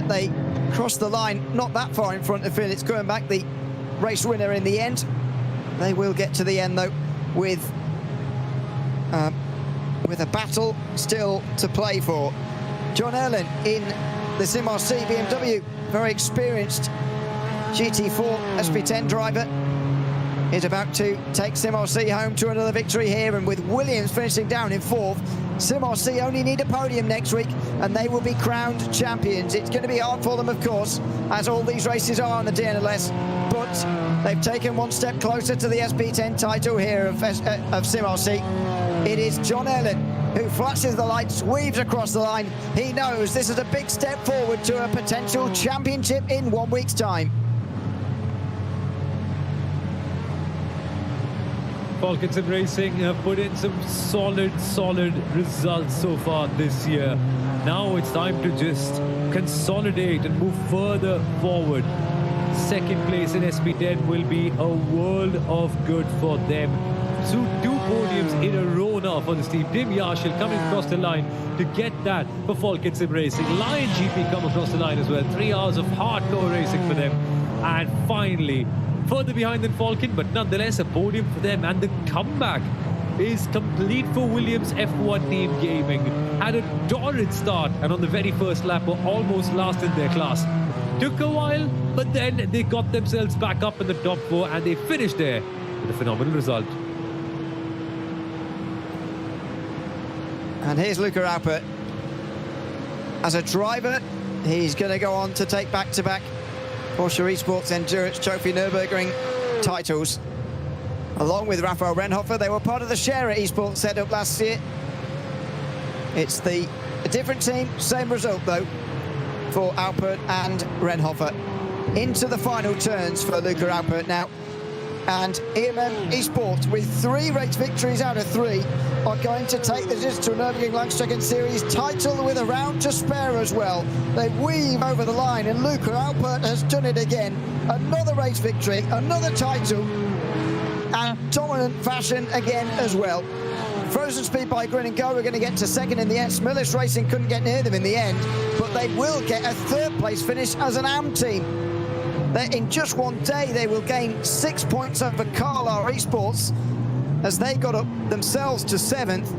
They cross the line not that far in front of Felix Kernbach, the race winner in the end. They will get to the end, though, with a battle still to play for. John Erlin in the SimRC BMW, very experienced GT4 SP10 driver, is about to take SimRC home to another victory here, and with Williams finishing down in 4th, SimRC only need a podium next week and they will be crowned champions. It's going to be hard for them, of course, as all these races are on the DNLS, but they've taken one step closer to the SP10 title here of SimRC. It is John Erlin who flashes the lights, weaves across the line. He knows this is a big step forward to a potential championship in 1 week's time. Falcon Sim Racing have put in some solid results so far this year. Now it's time to just consolidate and move further forward. Second place in SP10 will be a world of good for them. So 2 podiums in a row now for this team. Tim Yarshall coming across the line to get that for Falcon Sim Racing. Lion GP come across the line as well. 3 hours of hardcore racing for them. And finally, further behind than Falcon, but nonetheless a podium for them. And the comeback is complete for Williams F1 Team Gaming. Had a torrid start, and on the very first lap were almost last in their class. Took a while, but then they got themselves back up in the top 4 and they finished there with a phenomenal result. And here's Luca Alpert. As a driver, he's going to go on to take back-to-back Porsche Esports Endurance Trophy Nürburgring titles. Along with Raphael Renhofer, they were part of the Scherer Esports setup last year. It's a different team, same result though, for Alpert and Renhofer. Into the final turns for Luca Alpert now. And EMM Esports, with 3 race victories out of 3, are going to take the Digital Nürburgring Langstrecken-Series title with a round to spare as well. They weave over the line, and Luca Alpert has done it again. Another race victory, another title, and dominant fashion again as well. Frozen Speed by Grin & Go are going to get to second in the end. Smillis Racing couldn't get near them in the end, but they will get a 3rd place finish as an AM team. In just one day, they will gain 6 points over Carlisle Esports as they got up themselves to 7th.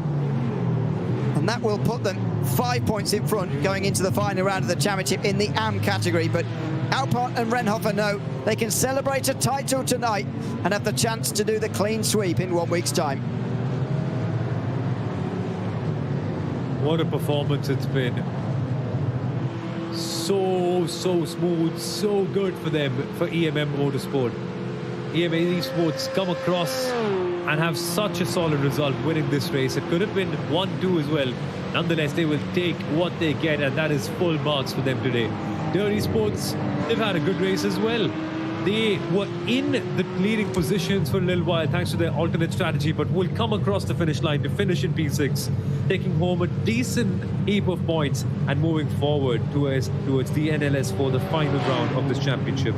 And that will put them 5 points in front going into the final round of the championship in the AM category. But Alpert and Renhofer know they can celebrate a title tonight and have the chance to do the clean sweep in 1 week's time. What a performance it's been. So smooth, so good for them, for EMM Motorsport. EMM Esports come across and have such a solid result winning this race. It could have been 1-2 as well. Nonetheless, they will take what they get, and that is full marks for them today. Dirty Sports, they've had a good race as well. They were in the leading positions for a little while thanks to their alternate strategy, but will come across the finish line to finish in P6, taking home a decent heap of points and moving forward towards the NLS for the final round of this championship.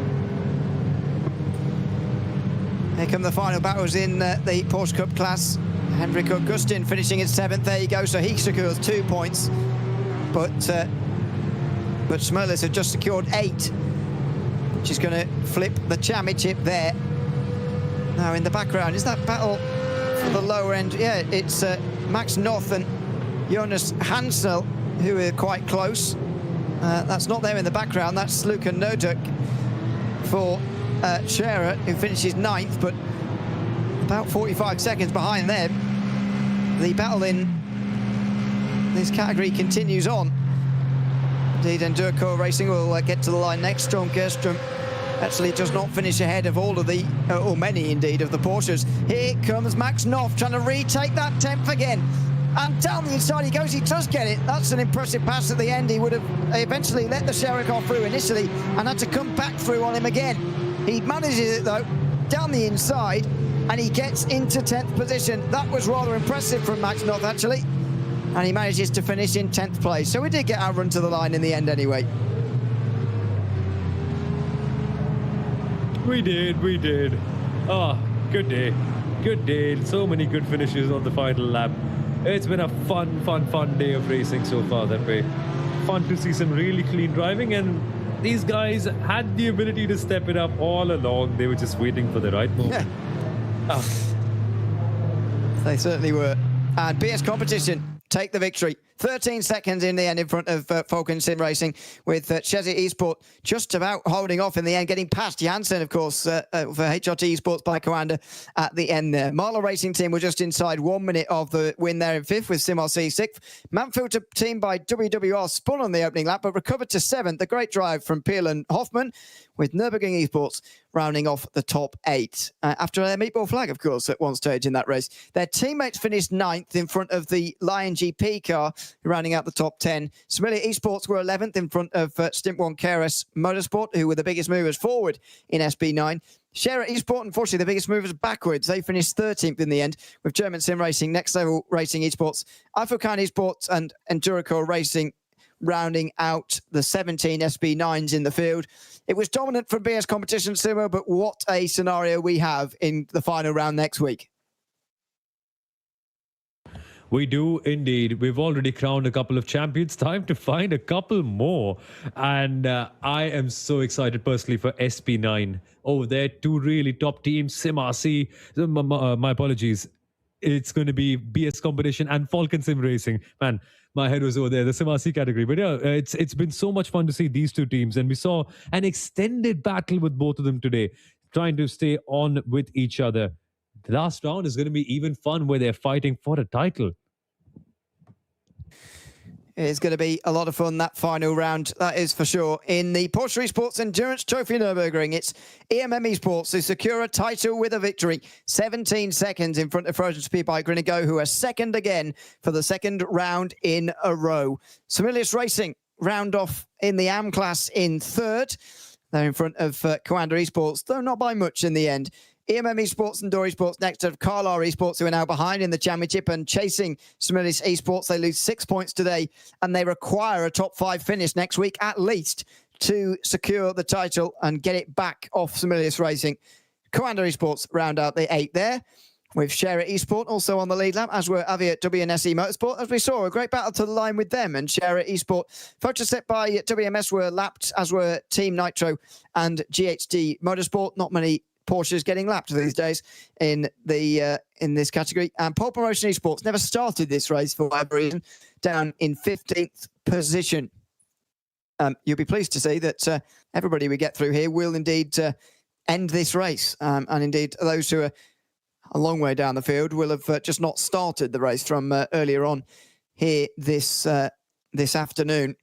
Here come the final battles in the Porsche Cup class. Henrik Augustin finishing in 7th. There you go. So he secures 2 points, but Smillis had just secured 8. She's going to flip the championship there. Now in the background, is that battle for the lower end? Yeah, it's Max Noth and Jonas Hansel, who are quite close. That's not there in the background. That's Luka Noduk for Scherer, who finishes 9th, but about 45 seconds behind them. The battle in this category continues on. Indeed, Endurco Racing will get to the line next. Storm Gerstrom actually does not finish ahead of all of the, or many indeed, of the Porsches. Here comes Max Noth trying to retake that 10th again. And down the inside he goes, he does get it. That's an impressive pass at the end. He would have eventually let the Scherer car through initially and had to come back through on him again. He manages it though, down the inside, and he gets into 10th position. That was rather impressive from Max Noth actually. And he manages to finish in 10th place. So we did get our run to the line in the end anyway. We did. Oh, good day. Good day. So many good finishes on the final lap. It's been a fun day of racing so far that way. Fun to see some really clean driving, and these guys had the ability to step it up all along. They were just waiting for the right moment. Yeah. They certainly were. And BS Competition take the victory. 13 seconds in the end in front of Falcon Sim Racing, with Chesney Esport just about holding off in the end, getting past Janssen, of course, for HRT Esports by Coanda at the end there. Marlow Racing Team were just inside 1 minute of the win there in 5th, with SimRC 6th. Manfilter Team by WWR spun on the opening lap, but recovered to 7th. A great drive from Peel and Hoffman, with Nürburgring Esports rounding off the top 8. After their meatball flag, of course, at one stage in that race. Their teammates finished 9th in front of the Lion GP car, rounding out the top 10. Similia Esports were 11th in front of Stint 1 KRS Motorsport, who were the biggest movers forward in SB9. Scherer Esport, unfortunately, the biggest movers backwards. They finished 13th in the end, with German Sim Racing, Next Level Racing Esports, Ifokan Esports, and Endurico Racing rounding out the 17 SB9s in the field. It was dominant for BS Competition, Simo, but what a scenario we have in the final round next week. We do indeed. We've already crowned a couple of champions. Time to find a couple more. And I am so excited personally for SP9. Oh, they're two really top teams. SimRC. My apologies. It's going to be BS Competition and Falcon Sim Racing. Man, my head was over there, the SimRC category. But yeah, it's been so much fun to see these two teams. And we saw an extended battle with both of them today, trying to stay on with each other. The last round is going to be even fun, where they're fighting for a title. It's going to be a lot of fun, that final round, that is for sure. In the Porsche Esports Endurance Trophy Nürburgring, it's EMM Esports who secure a title with a victory. 17 seconds in front of Frozen Speed by Grinigo, who are second again for the second round in a row. Similius Racing round off in the AM class in third. They're in front of Coanda Esports, though not by much in the end. EMM Esports and Door Esports next to Carlar Esports, who are now behind in the championship and chasing Similis Esports. They lose 6 points today, and they require a top 5 finish next week at least to secure the title and get it back off Similius Racing. Coanda Esports round out the 8 there, with Scherer Esport also on the lead lap, as were Aviat WNSE Motorsport. As we saw, a great battle to the line with them, and Scherer Esport. Photo set by WMS were lapped, as were Team Nitro and GHD Motorsport. Not many Porsches getting lapped these days in this category. And Pole Promotion Esports never started this race for whatever reason, down in 15th position. You'll be pleased to see that everybody we get through here will indeed end this race. And indeed, those who are a long way down the field will have just not started the race from earlier on here this afternoon.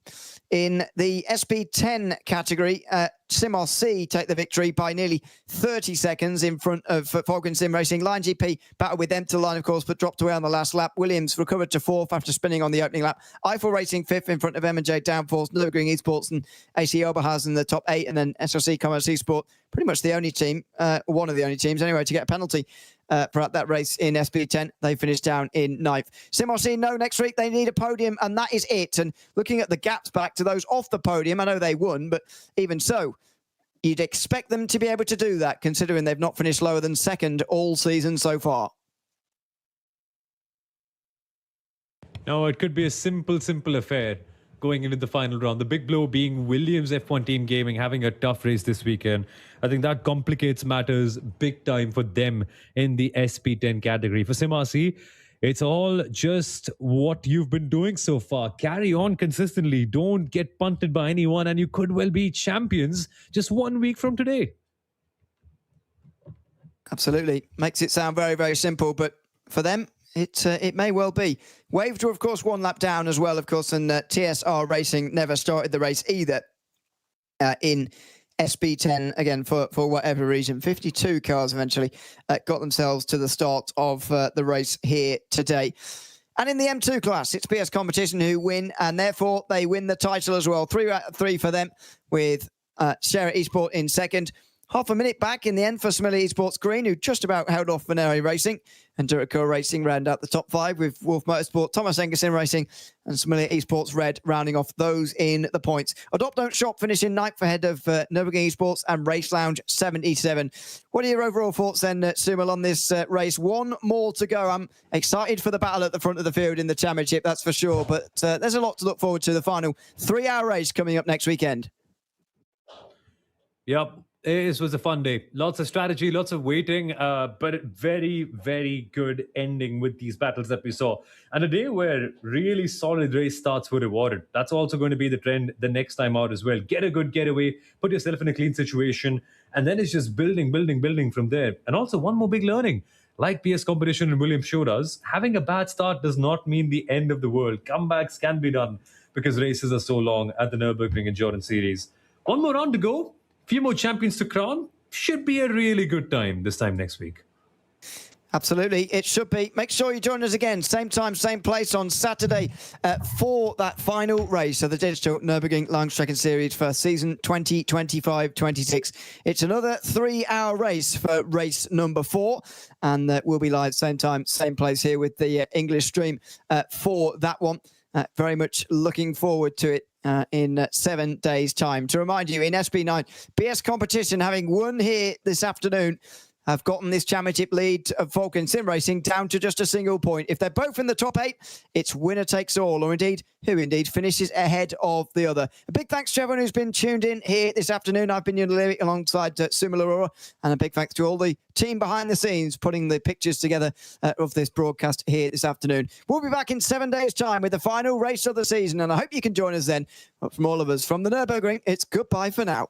In the SP10 category, SimRC take the victory by nearly 30 seconds in front of Falcon Sim Racing. Line GP battled with them to the line, of course, but dropped away on the last lap. Williams recovered to 4th after spinning on the opening lap. Eiffel Racing 5th in front of M&J Downforce, Nürburgring Esports and AC Oberhausen in the top 8, and then SRC Commerce Esport, pretty much the only team, one of the only teams anyway, to get a penalty for that race in SP10. They finished down in 9th. SimRC know next week they need a podium, and that is it. And looking at the gaps back to those off the podium, I know they won, but even so, you'd expect them to be able to do that, considering they've not finished lower than second all season so far. No, it could be a simple affair. going into the final round. The big blow being Williams F1 Team Gaming having a tough race this weekend. I think that complicates matters big time for them in the SP10 category. For SimRC, it's all just what you've been doing so far. Carry on consistently. Don't get punted by anyone, and you could well be champions just 1 week from today. Absolutely. Makes it sound very, very simple, but for them, it may well be. Waved were, of course, one lap down as well, of course, and TSR Racing never started the race either in SB10, again, for whatever reason. 52 cars eventually got themselves to the start of the race here today. And in the M2 class, it's PS Competition who win, and therefore they win the title as well. 3 out of 3 for them, with Share Esport in second. Half a minute back in the end for Similia Esports Green, who just about held off Venere Racing, and Duraco Racing round out the top 5 with Wolf Motorsport, Thomas Engerson Racing, and Similia Esports Red rounding off those in the points. Adopt Don't Shop finishing 9th ahead of Nürburgring Esports and Race Lounge 77. What are your overall thoughts then, Sumal, on this race? One more to go. I'm excited for the battle at the front of the field in the championship, that's for sure, but there's a lot to look forward to. The final 3-hour race coming up next weekend. Yep. It was a fun day. Lots of strategy, lots of waiting, but a very, very good ending with these battles that we saw. And a day where really solid race starts were rewarded. That's also going to be the trend the next time out as well. Get a good getaway, put yourself in a clean situation, and then it's just building from there. And also one more big learning. Like PS Competition and Williams showed us, having a bad start does not mean the end of the world. Comebacks can be done because races are so long at the Nürburgring Endurance Series. One more round to go. Few more champions to crown. Should be a really good time this time next week. Absolutely, it should be. Make sure you join us again, same time, same place on Saturday for that final race of the Digital Nürburgring Langstrecken-Series for season 2025-26. It's another 3-hour race for race number 4, and we'll be live same time, same place here with the English stream for that one. Very much looking forward to it. In 7 days' time. To remind you, in SB9, PS Competition, having won here this afternoon, have gotten this championship lead of Falcon Sim Racing down to just a single point. If they're both in the top 8, it's winner takes all, or indeed, who indeed finishes ahead of the other. A big thanks to everyone who's been tuned in here this afternoon. I've been Lyric alongside Sumal Arora, and a big thanks to all the team behind the scenes putting the pictures together of this broadcast here this afternoon. We'll be back in 7 days' time with the final race of the season, and I hope you can join us then. But from all of us from the Nürburgring, it's goodbye for now.